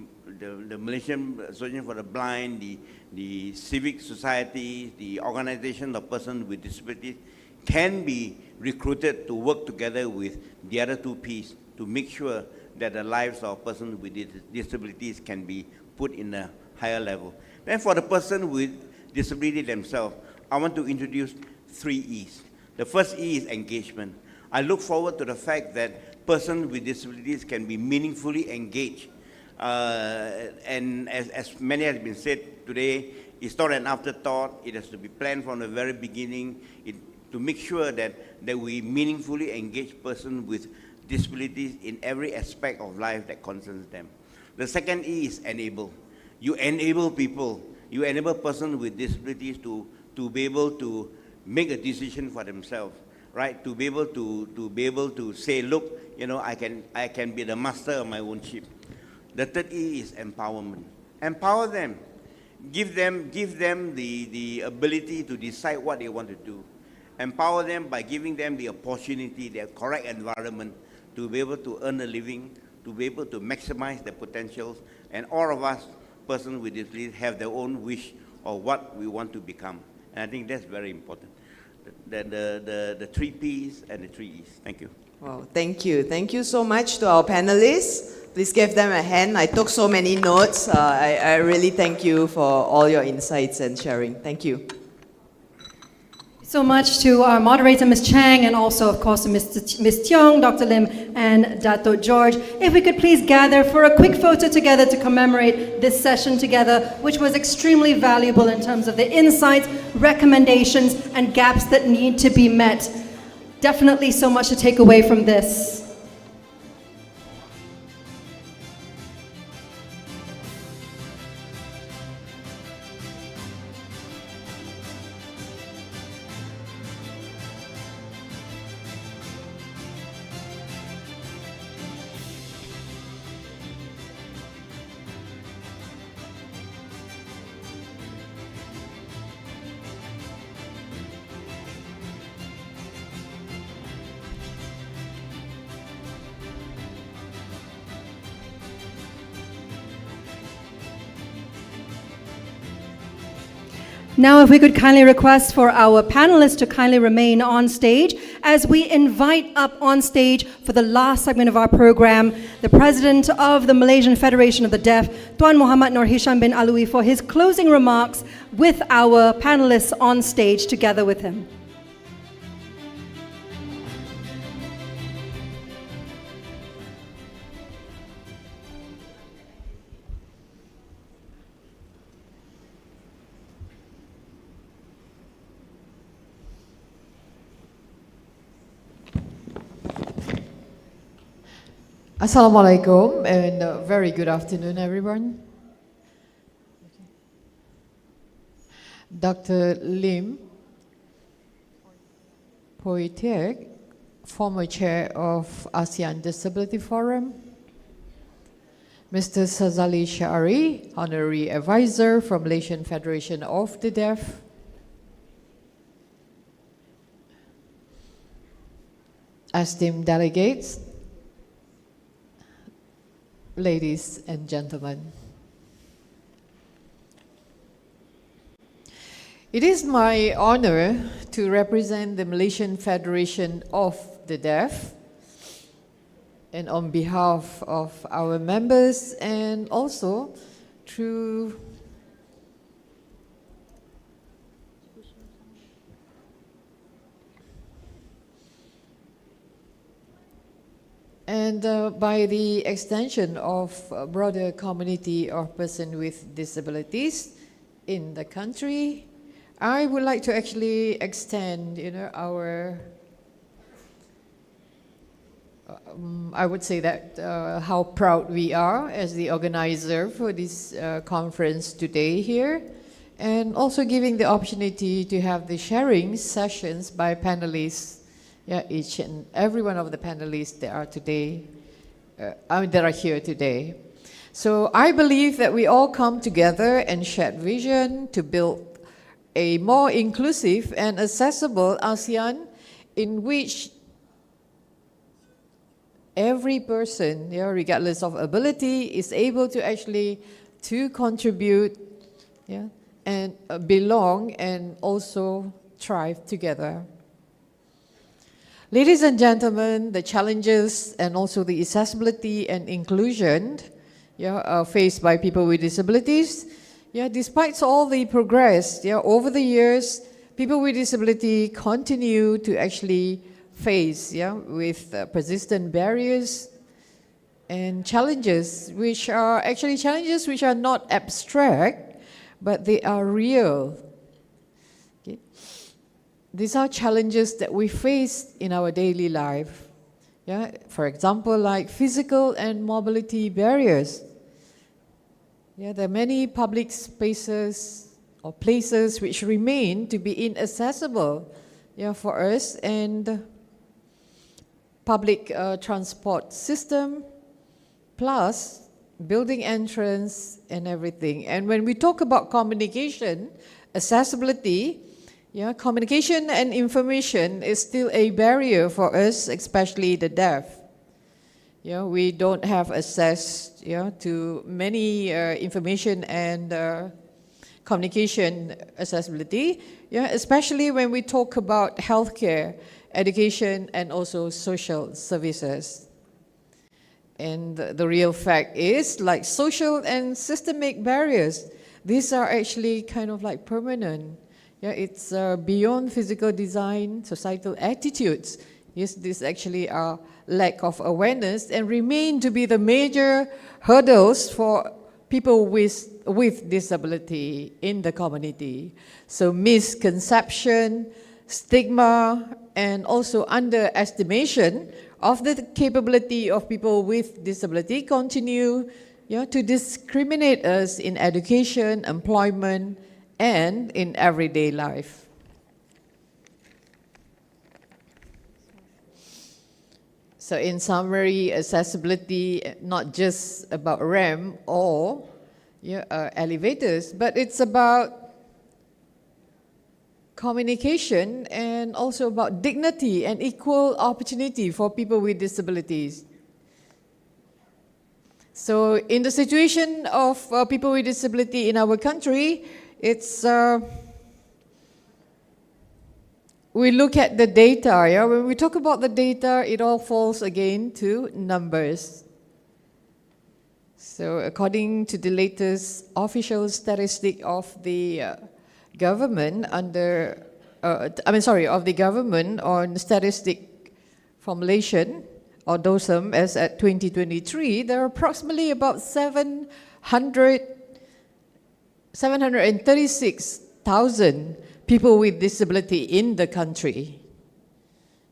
S14: Malaysian Association for the Blind, the civic society, the organization of persons with disabilities can be recruited to work together with the other 2 Ps to make sure that the lives of persons with disabilities can be put in a higher level. Then for the person with disability themselves, I want to introduce 3 Es. The first E is engagement. I look forward to the fact that persons with disabilities can be meaningfully engaged. And as many has been said today, it's not an afterthought. It has to be planned from the very beginning to make sure that we meaningfully engage persons with disabilities in every aspect of life that concerns them. The second E is enable. You enable people. You enable persons with disabilities to be able to make a decision for themselves. right? To be able to say, look, you know, I can be the master of my own ship. The third E is empowerment. Empower them. Give them the ability to decide what they want to do. Empower them by giving them the opportunity, the correct environment to be able to earn a living, to be able to maximize their potentials, and all of us, persons with disabilities, have their own wish of what we want to become. And I think that's very important. The 3 Ps and the 3 Es. Thank you.
S12: Wow, thank you. Thank you so much to our panelists. Please give them a hand. I took so many notes. I really thank you for all your insights and sharing. Thank you.
S1: So much to our moderator, Ms. Chang, and also, of course, to Ms. Tiong, Dr. Lim, and Dato George. If we could please gather for a quick photo together to commemorate this session together, which was extremely valuable in terms of the insights, recommendations, and gaps that need to be met. Definitely so much to take away from this. Now, if we could kindly request for our panelists to kindly remain on stage as we invite up on stage for the last segment of our program, the President of the Malaysian Federation of the Deaf, Tuan Muhammad Nur Hisham bin Alwi, for his closing remarks with our panelists on stage together with him.
S15: Assalamualaikum and very good afternoon, everyone. Dr. Lim Poitiek, former chair of ASEAN Disability Forum. Mr. Sazali Sha'ari, honorary advisor from Malaysian Federation of the Deaf. Esteemed delegates, ladies and gentlemen. It is my honor to represent the Malaysian Federation of the Deaf, and on behalf of our members and also through and by the extension of a broader community of persons with disabilities in the country, I would like to actually extend, our, I would say that how proud we are as the organizer for this conference today here, and also giving the opportunity to have the sharing sessions by panelists. Yeah, each and every one of the panelists that are today, that are here today. So I believe that we all come together and share vision to build a more inclusive and accessible ASEAN in which every person, regardless of ability, is able to actually to contribute, and belong and also thrive together. Ladies and gentlemen, the challenges and also the accessibility and inclusion faced by people with disabilities, despite all the progress over the years, people with disability continue to actually face with persistent barriers and challenges which are actually challenges which are not abstract, but they are real. These are challenges that we face in our daily life. For example, like physical and mobility barriers. There are many public spaces or places which remain to be inaccessible for us, and public transport system, plus building entrance and everything. And when we talk about communication, accessibility, communication and information is still a barrier for us, especially the deaf. We don't have access to many information and communication accessibility, especially when we talk about healthcare, education, and also social services. And the real fact is, like social and systemic barriers, these are actually kind of like permanent. It's beyond physical design, societal attitudes. Yes, these actually are lack of awareness and remain to be the major hurdles for people with disability in the community. So misconception, stigma, and also underestimation of the capability of people with disability continue to discriminate us in education, employment, and in everyday life. So in summary, accessibility, not just about ramp or elevators, but it's about communication and also about dignity and equal opportunity for people with disabilities. So in the situation of people with disability in our country, it's we look at the data. When we talk about the data, it all falls again to numbers. So according to the latest official statistic of the government of the government on statistic for Malaysian or DOSM as at 2023, there are approximately about 736,000 people with disability in the country.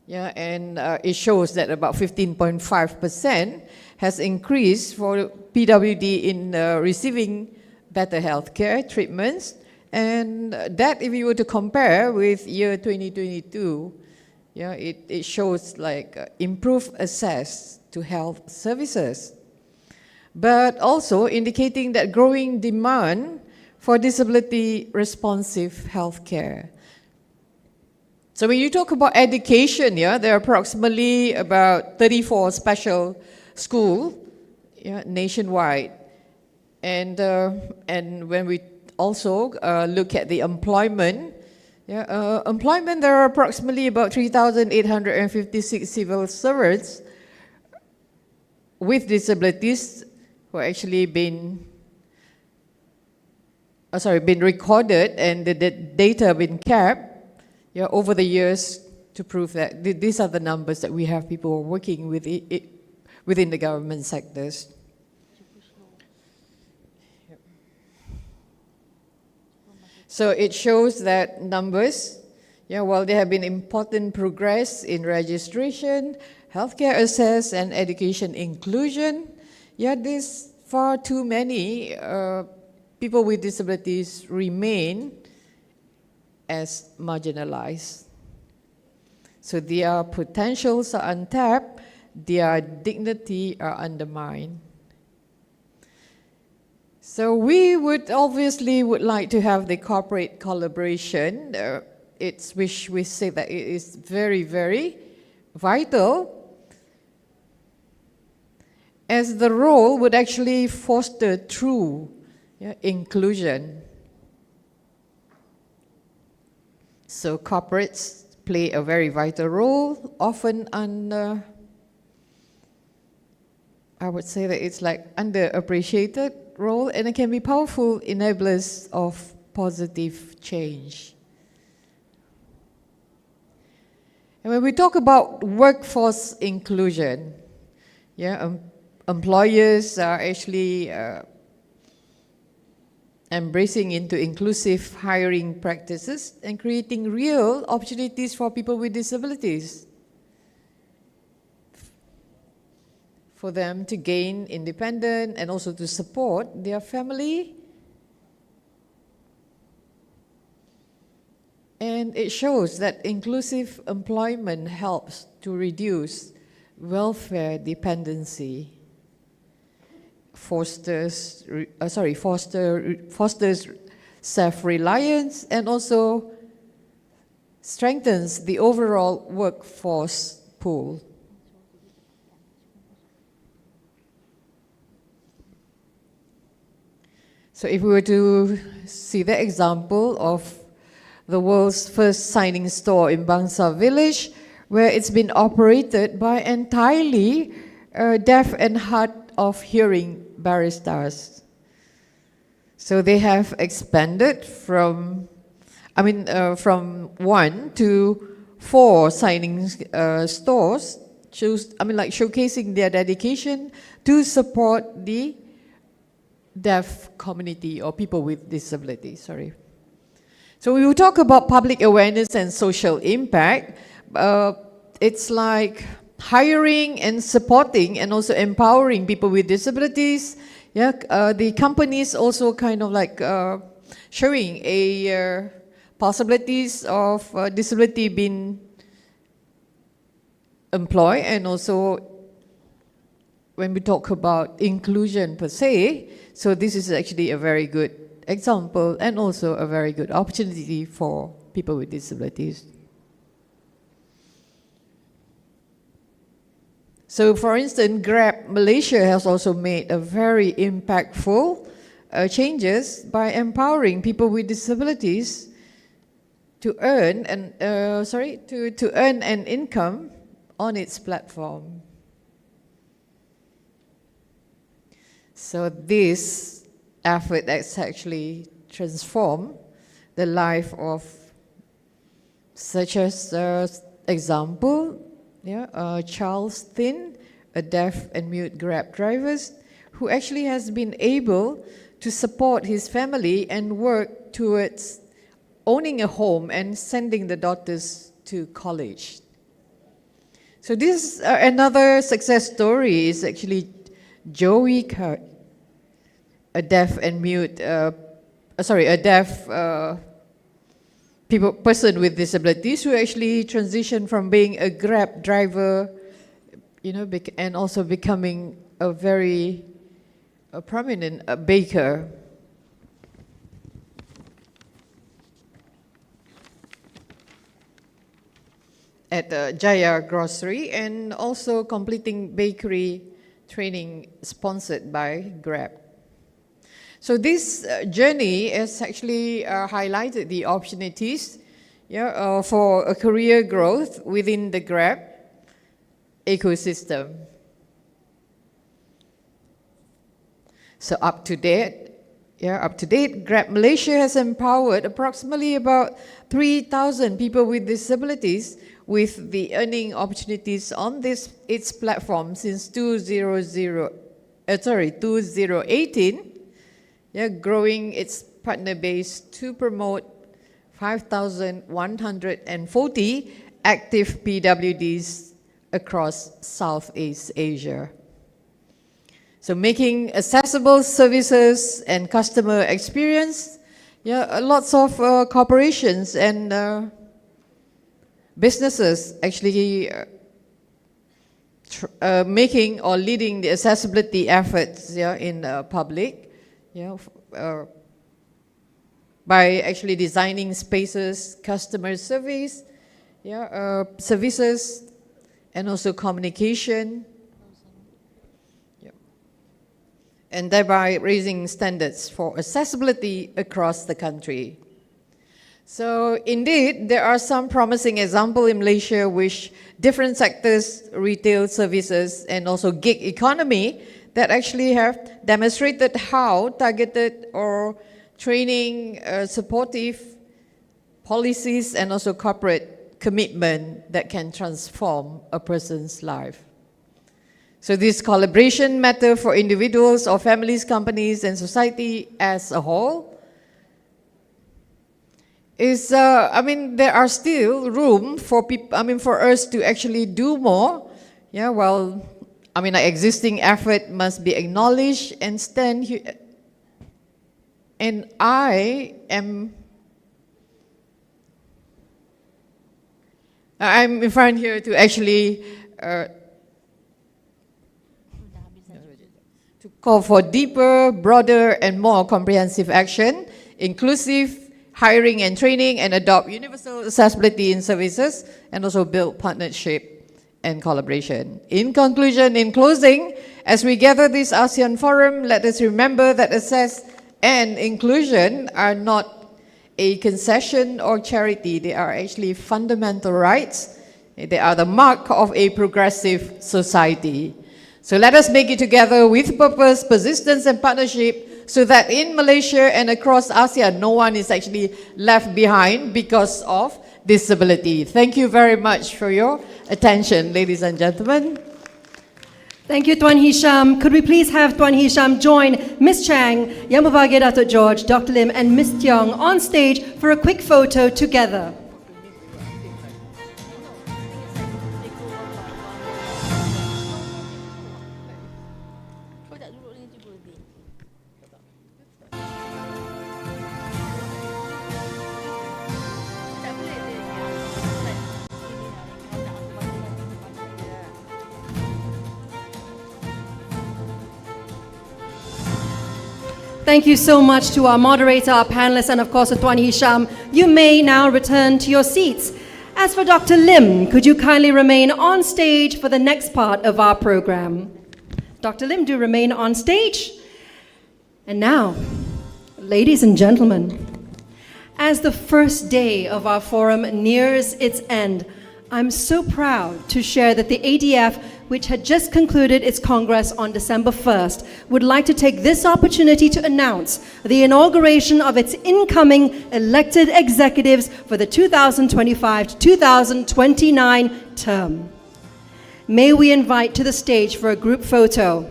S15: And it shows that about 15.5% has increased for PWD in receiving better healthcare treatments. And that, if you were to compare with year 2022, it shows like improved access to health services. But also indicating that growing demand for disability responsive healthcare. So when you talk about education, there are approximately about 34 special schools nationwide. And when we also look at the employment, employment, there are approximately about 3,856 civil servants with disabilities who are actually been recorded, and the data been kept over the years to prove that these are the numbers that we have people working with within the government sectors. So it shows that numbers, while there have been important progress in registration, healthcare access, and education inclusion, there's far too many people with disabilities remain as marginalized. So their potentials are untapped, their dignity are undermined. So we would like to have the corporate collaboration. Which we say that it is very, very vital, as the role would actually foster true inclusion. So corporates play a very vital role, often under, I would say that it's like underappreciated role, and it can be powerful enablers of positive change. And when we talk about workforce inclusion, employers are actually embracing into inclusive hiring practices and creating real opportunities for people with disabilities, for them to gain independence and also to support their family. And And it shows that inclusive employment helps to reduce welfare dependency, fosters self-reliance, and also strengthens the overall workforce pool. So if we were to see the example of the world's first signing store in Bangsa village, where it's been operated by entirely deaf and hard of hearing baristas. So they have expanded from 1 to 4 signing stores, showcasing their dedication to support the deaf community or people with disabilities. Sorry. So we will talk about public awareness and social impact. It's like hiring and supporting and also empowering people with disabilities. The companies also kind of like showing a possibilities of disability being employed, and also when we talk about inclusion per se, so this is actually a very good example and also a very good opportunity for people with disabilities. So for instance, Grab Malaysia has also made a very impactful changes by empowering people with disabilities to earn an income on its platform. So this effort has actually transformed the life of, such as example, Charles Thin, a deaf and mute Grab driver, who actually has been able to support his family and work towards owning a home and sending the daughters to college. So this another success story is actually Joey Kurt, a deaf and mute, person with disabilities who actually transitioned from being a Grab driver, and also becoming a very prominent baker. At Jaya Grocery, and also completing bakery training sponsored by Grab. So this journey has actually highlighted the opportunities for a career growth within the Grab ecosystem. So up to date, Grab Malaysia has empowered approximately about 3,000 people with disabilities with the earning opportunities on its platform since 2018, growing its partner base to promote 5,140 active PWDs across Southeast Asia. So making accessible services and customer experience, lots of corporations and businesses actually making or leading the accessibility efforts in public, by actually designing spaces, customer service, services, and also communication, and thereby raising standards for accessibility across the country. So indeed, there are some promising examples in Malaysia which different sectors, retail services, and also gig economy that actually have demonstrated how targeted or training, supportive policies, and also corporate commitment that can transform a person's life. So this collaboration matter for individuals or families, companies, and society as a whole is, there are still room for people, for us to actually do more. Existing effort must be acknowledged and stand here. And I am I'm in front here to actually to call for deeper, broader, and more comprehensive action, inclusive hiring and training, and adopt universal accessibility in services, and also build partnership and collaboration. In conclusion, in closing, as we gather this ASEAN Forum, let us remember that access and inclusion are not a concession or charity. They are actually fundamental rights. They are the mark of a progressive society. So let us make it together with purpose, persistence, and partnership, so that in Malaysia and across ASEAN, no one is actually left behind because of disability. Thank you very much for your attention, ladies and gentlemen.
S1: Thank you, Tuan Hisham. Could we please have Tuan Hisham join Ms. Chang, Yang Berbahagia Datuk George, Dr. Lim, and Ms. Tiong on stage for a quick photo together. Thank you so much to our moderator, our panelists, and of course to Tuan Hisham. You may now return to your seats. As for Dr. Lim, could you kindly remain on stage for the next part of our program? Dr. Lim, do remain on stage. And now, ladies and gentlemen, as the first day of our forum nears its end, I'm so proud to share that the ADF, which had just concluded its Congress on December 1st, would like to take this opportunity to announce the inauguration of its incoming elected executives for the 2025 to 2029 term. May we invite to the stage for a group photo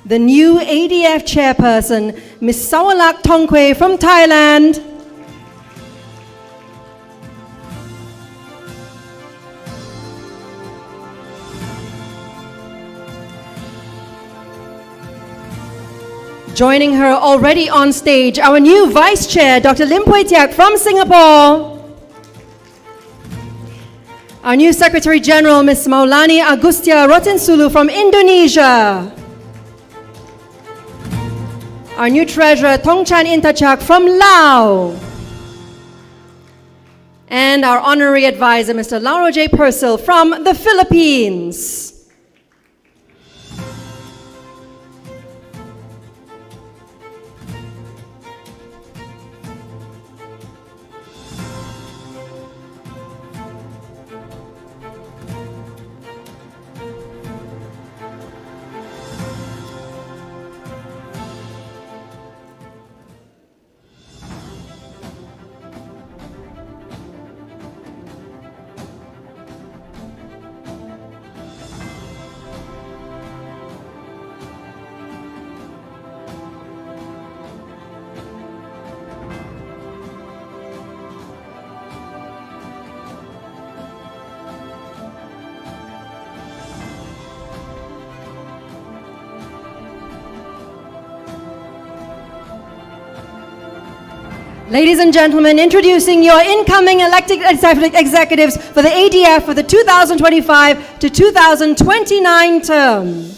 S1: the new ADF chairperson, Ms. Sawalak Tongkwe from Thailand. Joining her already on stage, our new Vice Chair, Dr. Lim Pui Tiak from Singapore. Our new Secretary General, Ms. Maulani Agustia Rotinsulu from Indonesia. Our new Treasurer, Tongchan Intachak from Laos. And our Honorary Advisor, Mr. Lauro J. Purcell from the Philippines. Ladies and gentlemen, introducing your incoming elected executives for the ADF for the 2025 to 2029 term.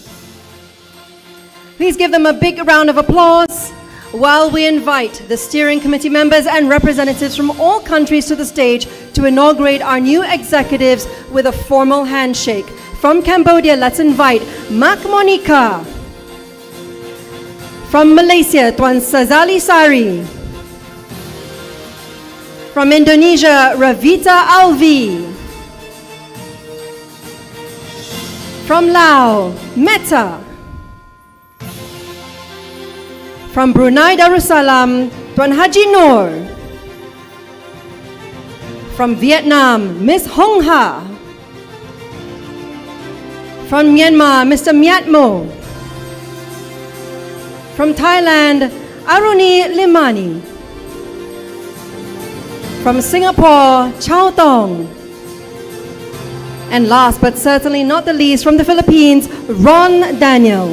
S1: Please give them a big round of applause while we invite the steering committee members and representatives from all countries to the stage to inaugurate our new executives with a formal handshake. From Cambodia, let's invite Mak Monica. From Malaysia, Tuan Sazali Sari. From Indonesia, Ravita Alvi. From Laos, Meta. From Brunei Darussalam, Tuan Haji Noor. From Vietnam, Ms. Hong Ha. From Myanmar, Mr. Myatmo. From Thailand, Aruni Limani. From Singapore, Chow Tong. And last but certainly not the least, from the Philippines, Ron Daniel.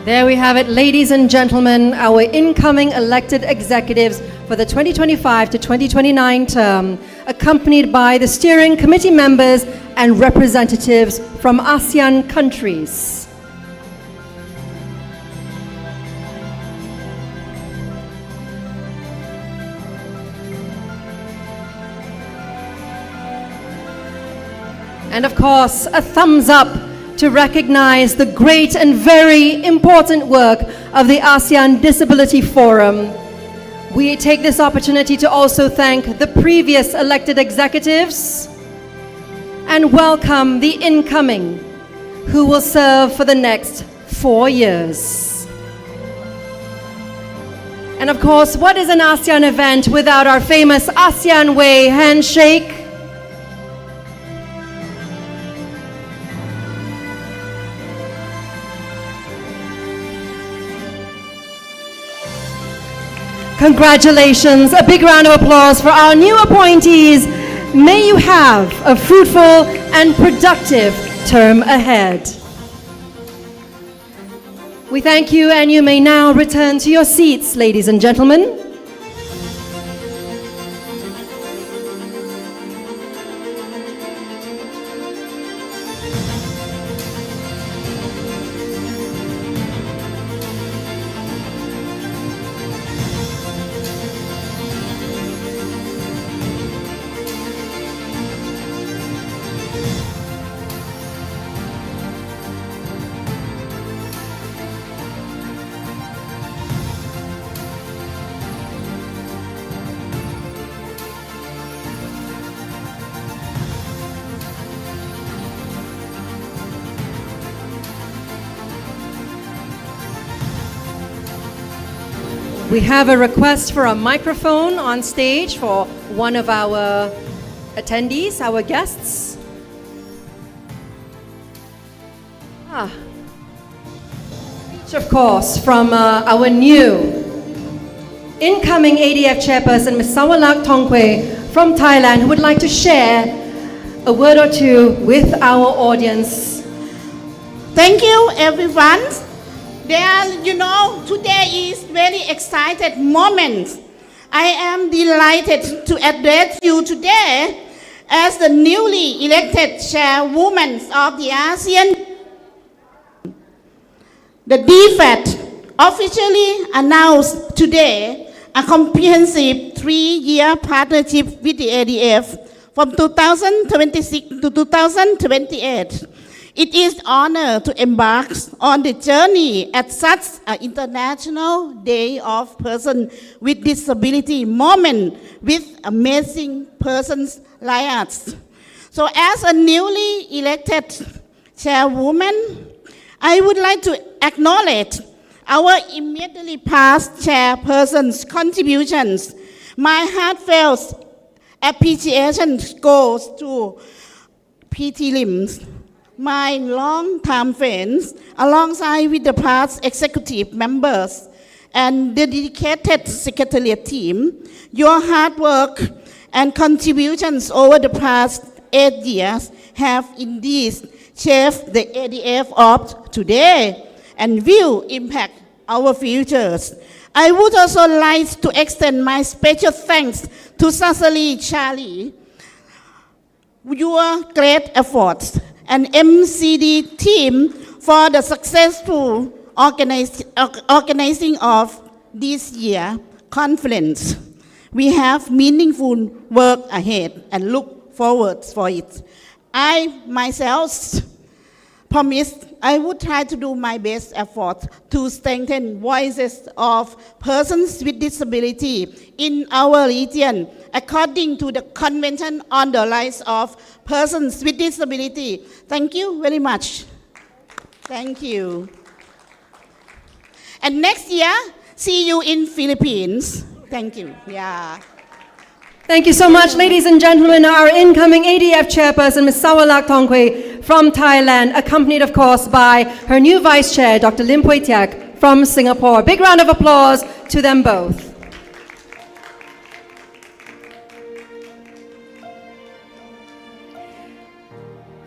S1: There we have it, ladies and gentlemen, our incoming elected executives for the 2025 to 2029 term, accompanied by the steering committee members and representatives from ASEAN countries. And of course, a thumbs up to recognize the great and very important work of the ASEAN Disability Forum. We take this opportunity to also thank the previous elected executives and welcome the incoming, who will serve for the next 4 years. And of course, what is an ASEAN event without our famous ASEAN Way handshake? Congratulations, a big round of applause for our new appointees. May you have a fruitful and productive term ahead. We thank you, and you may now return to your seats, ladies and gentlemen. We have a request for a microphone on stage for one of our attendees, our guests. Of course, from our new incoming ADF chairperson, Ms. Sawalak Tongkwe from Thailand, who would like to share a word or two with our audience.
S13: Thank you, everyone. Today is very excited moment. I am delighted to address you today as the newly elected chairwoman of the ASEAN. The DFAT officially announced today a comprehensive 3-year partnership with the ADF from 2026 to 2028. It is an honor to embark on the journey at such an International Day of Persons with Disability moment with amazing persons like us. So as a newly elected chairwoman, I would like to acknowledge our immediately past chairperson's contributions. My heartfelt appreciation goes to PT Lims, my long-time friends, alongside with the past executive members and the dedicated secretariat team. Your hard work and contributions over the past 8 years have indeed shaped the ADF of today and will impact our futures. I would also like to extend my special thanks to Cecily Charlie. Your great efforts and MCD team for the successful organizing of this year's conference. We have meaningful work ahead and look forward for it. I myself promised I would try to do my best effort to strengthen voices of persons with disability in our region according to the Convention on the Rights of Persons with Disability. Thank you very much. Thank you. And next year, see you in Philippines. Thank you. Yeah.
S1: Thank you so much, ladies and gentlemen. Our incoming ADF chairperson, Ms. Sawalak Tongkwe from Thailand, accompanied, of course, by her new vice chair, Dr. Lim Pui Tiak from Singapore. Big round of applause to them both.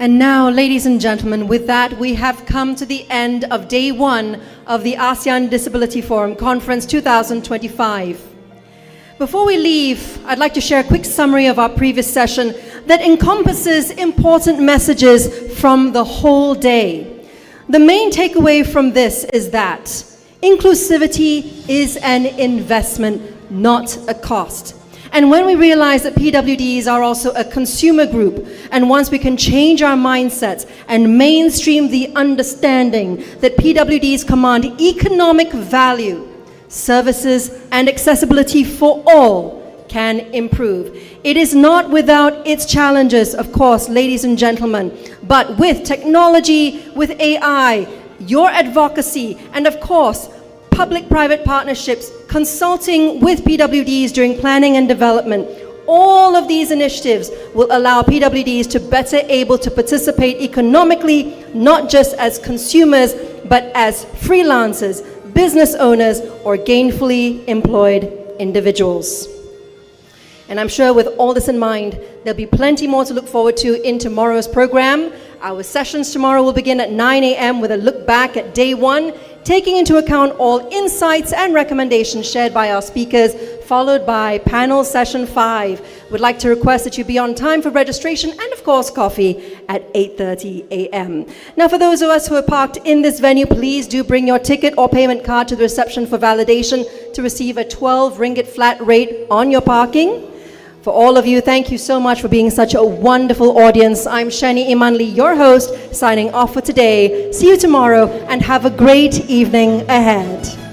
S1: And now, ladies and gentlemen, with that, we have come to the end of day 1 of the ASEAN Disability Forum Conference 2025. Before we leave, I'd like to share a quick summary of our previous session that encompasses important messages from the whole day. The main takeaway from this is that inclusivity is an investment, not a cost. And when we realize that PWDs are also a consumer group, and once we can change our mindsets and mainstream the understanding that PWDs command economic value, services and accessibility for all can improve. It is not without its challenges, of course, ladies and gentlemen, but with technology, with AI, your advocacy, and of course, public-private partnerships, consulting with PWDs during planning and development, all of these initiatives will allow PWDs to better able to participate economically, not just as consumers, but as freelancers, business owners, or gainfully employed individuals. And I'm sure with all this in mind, there'll be plenty more to look forward to in tomorrow's program. Our sessions tomorrow will begin at 9 a.m. with a look back at day one, taking into account all insights and recommendations shared by our speakers, followed by panel session 5. We'd like to request that you be on time for registration and of course coffee at 8:30 a.m. Now for those of us who are parked in this venue, please do bring your ticket or payment card to the reception for validation to receive a 12 ringgit flat rate on your parking. For all of you, thank you so much for being such a wonderful audience. I'm Shani Imanli, your host, signing off for today. See you tomorrow and have a great evening ahead.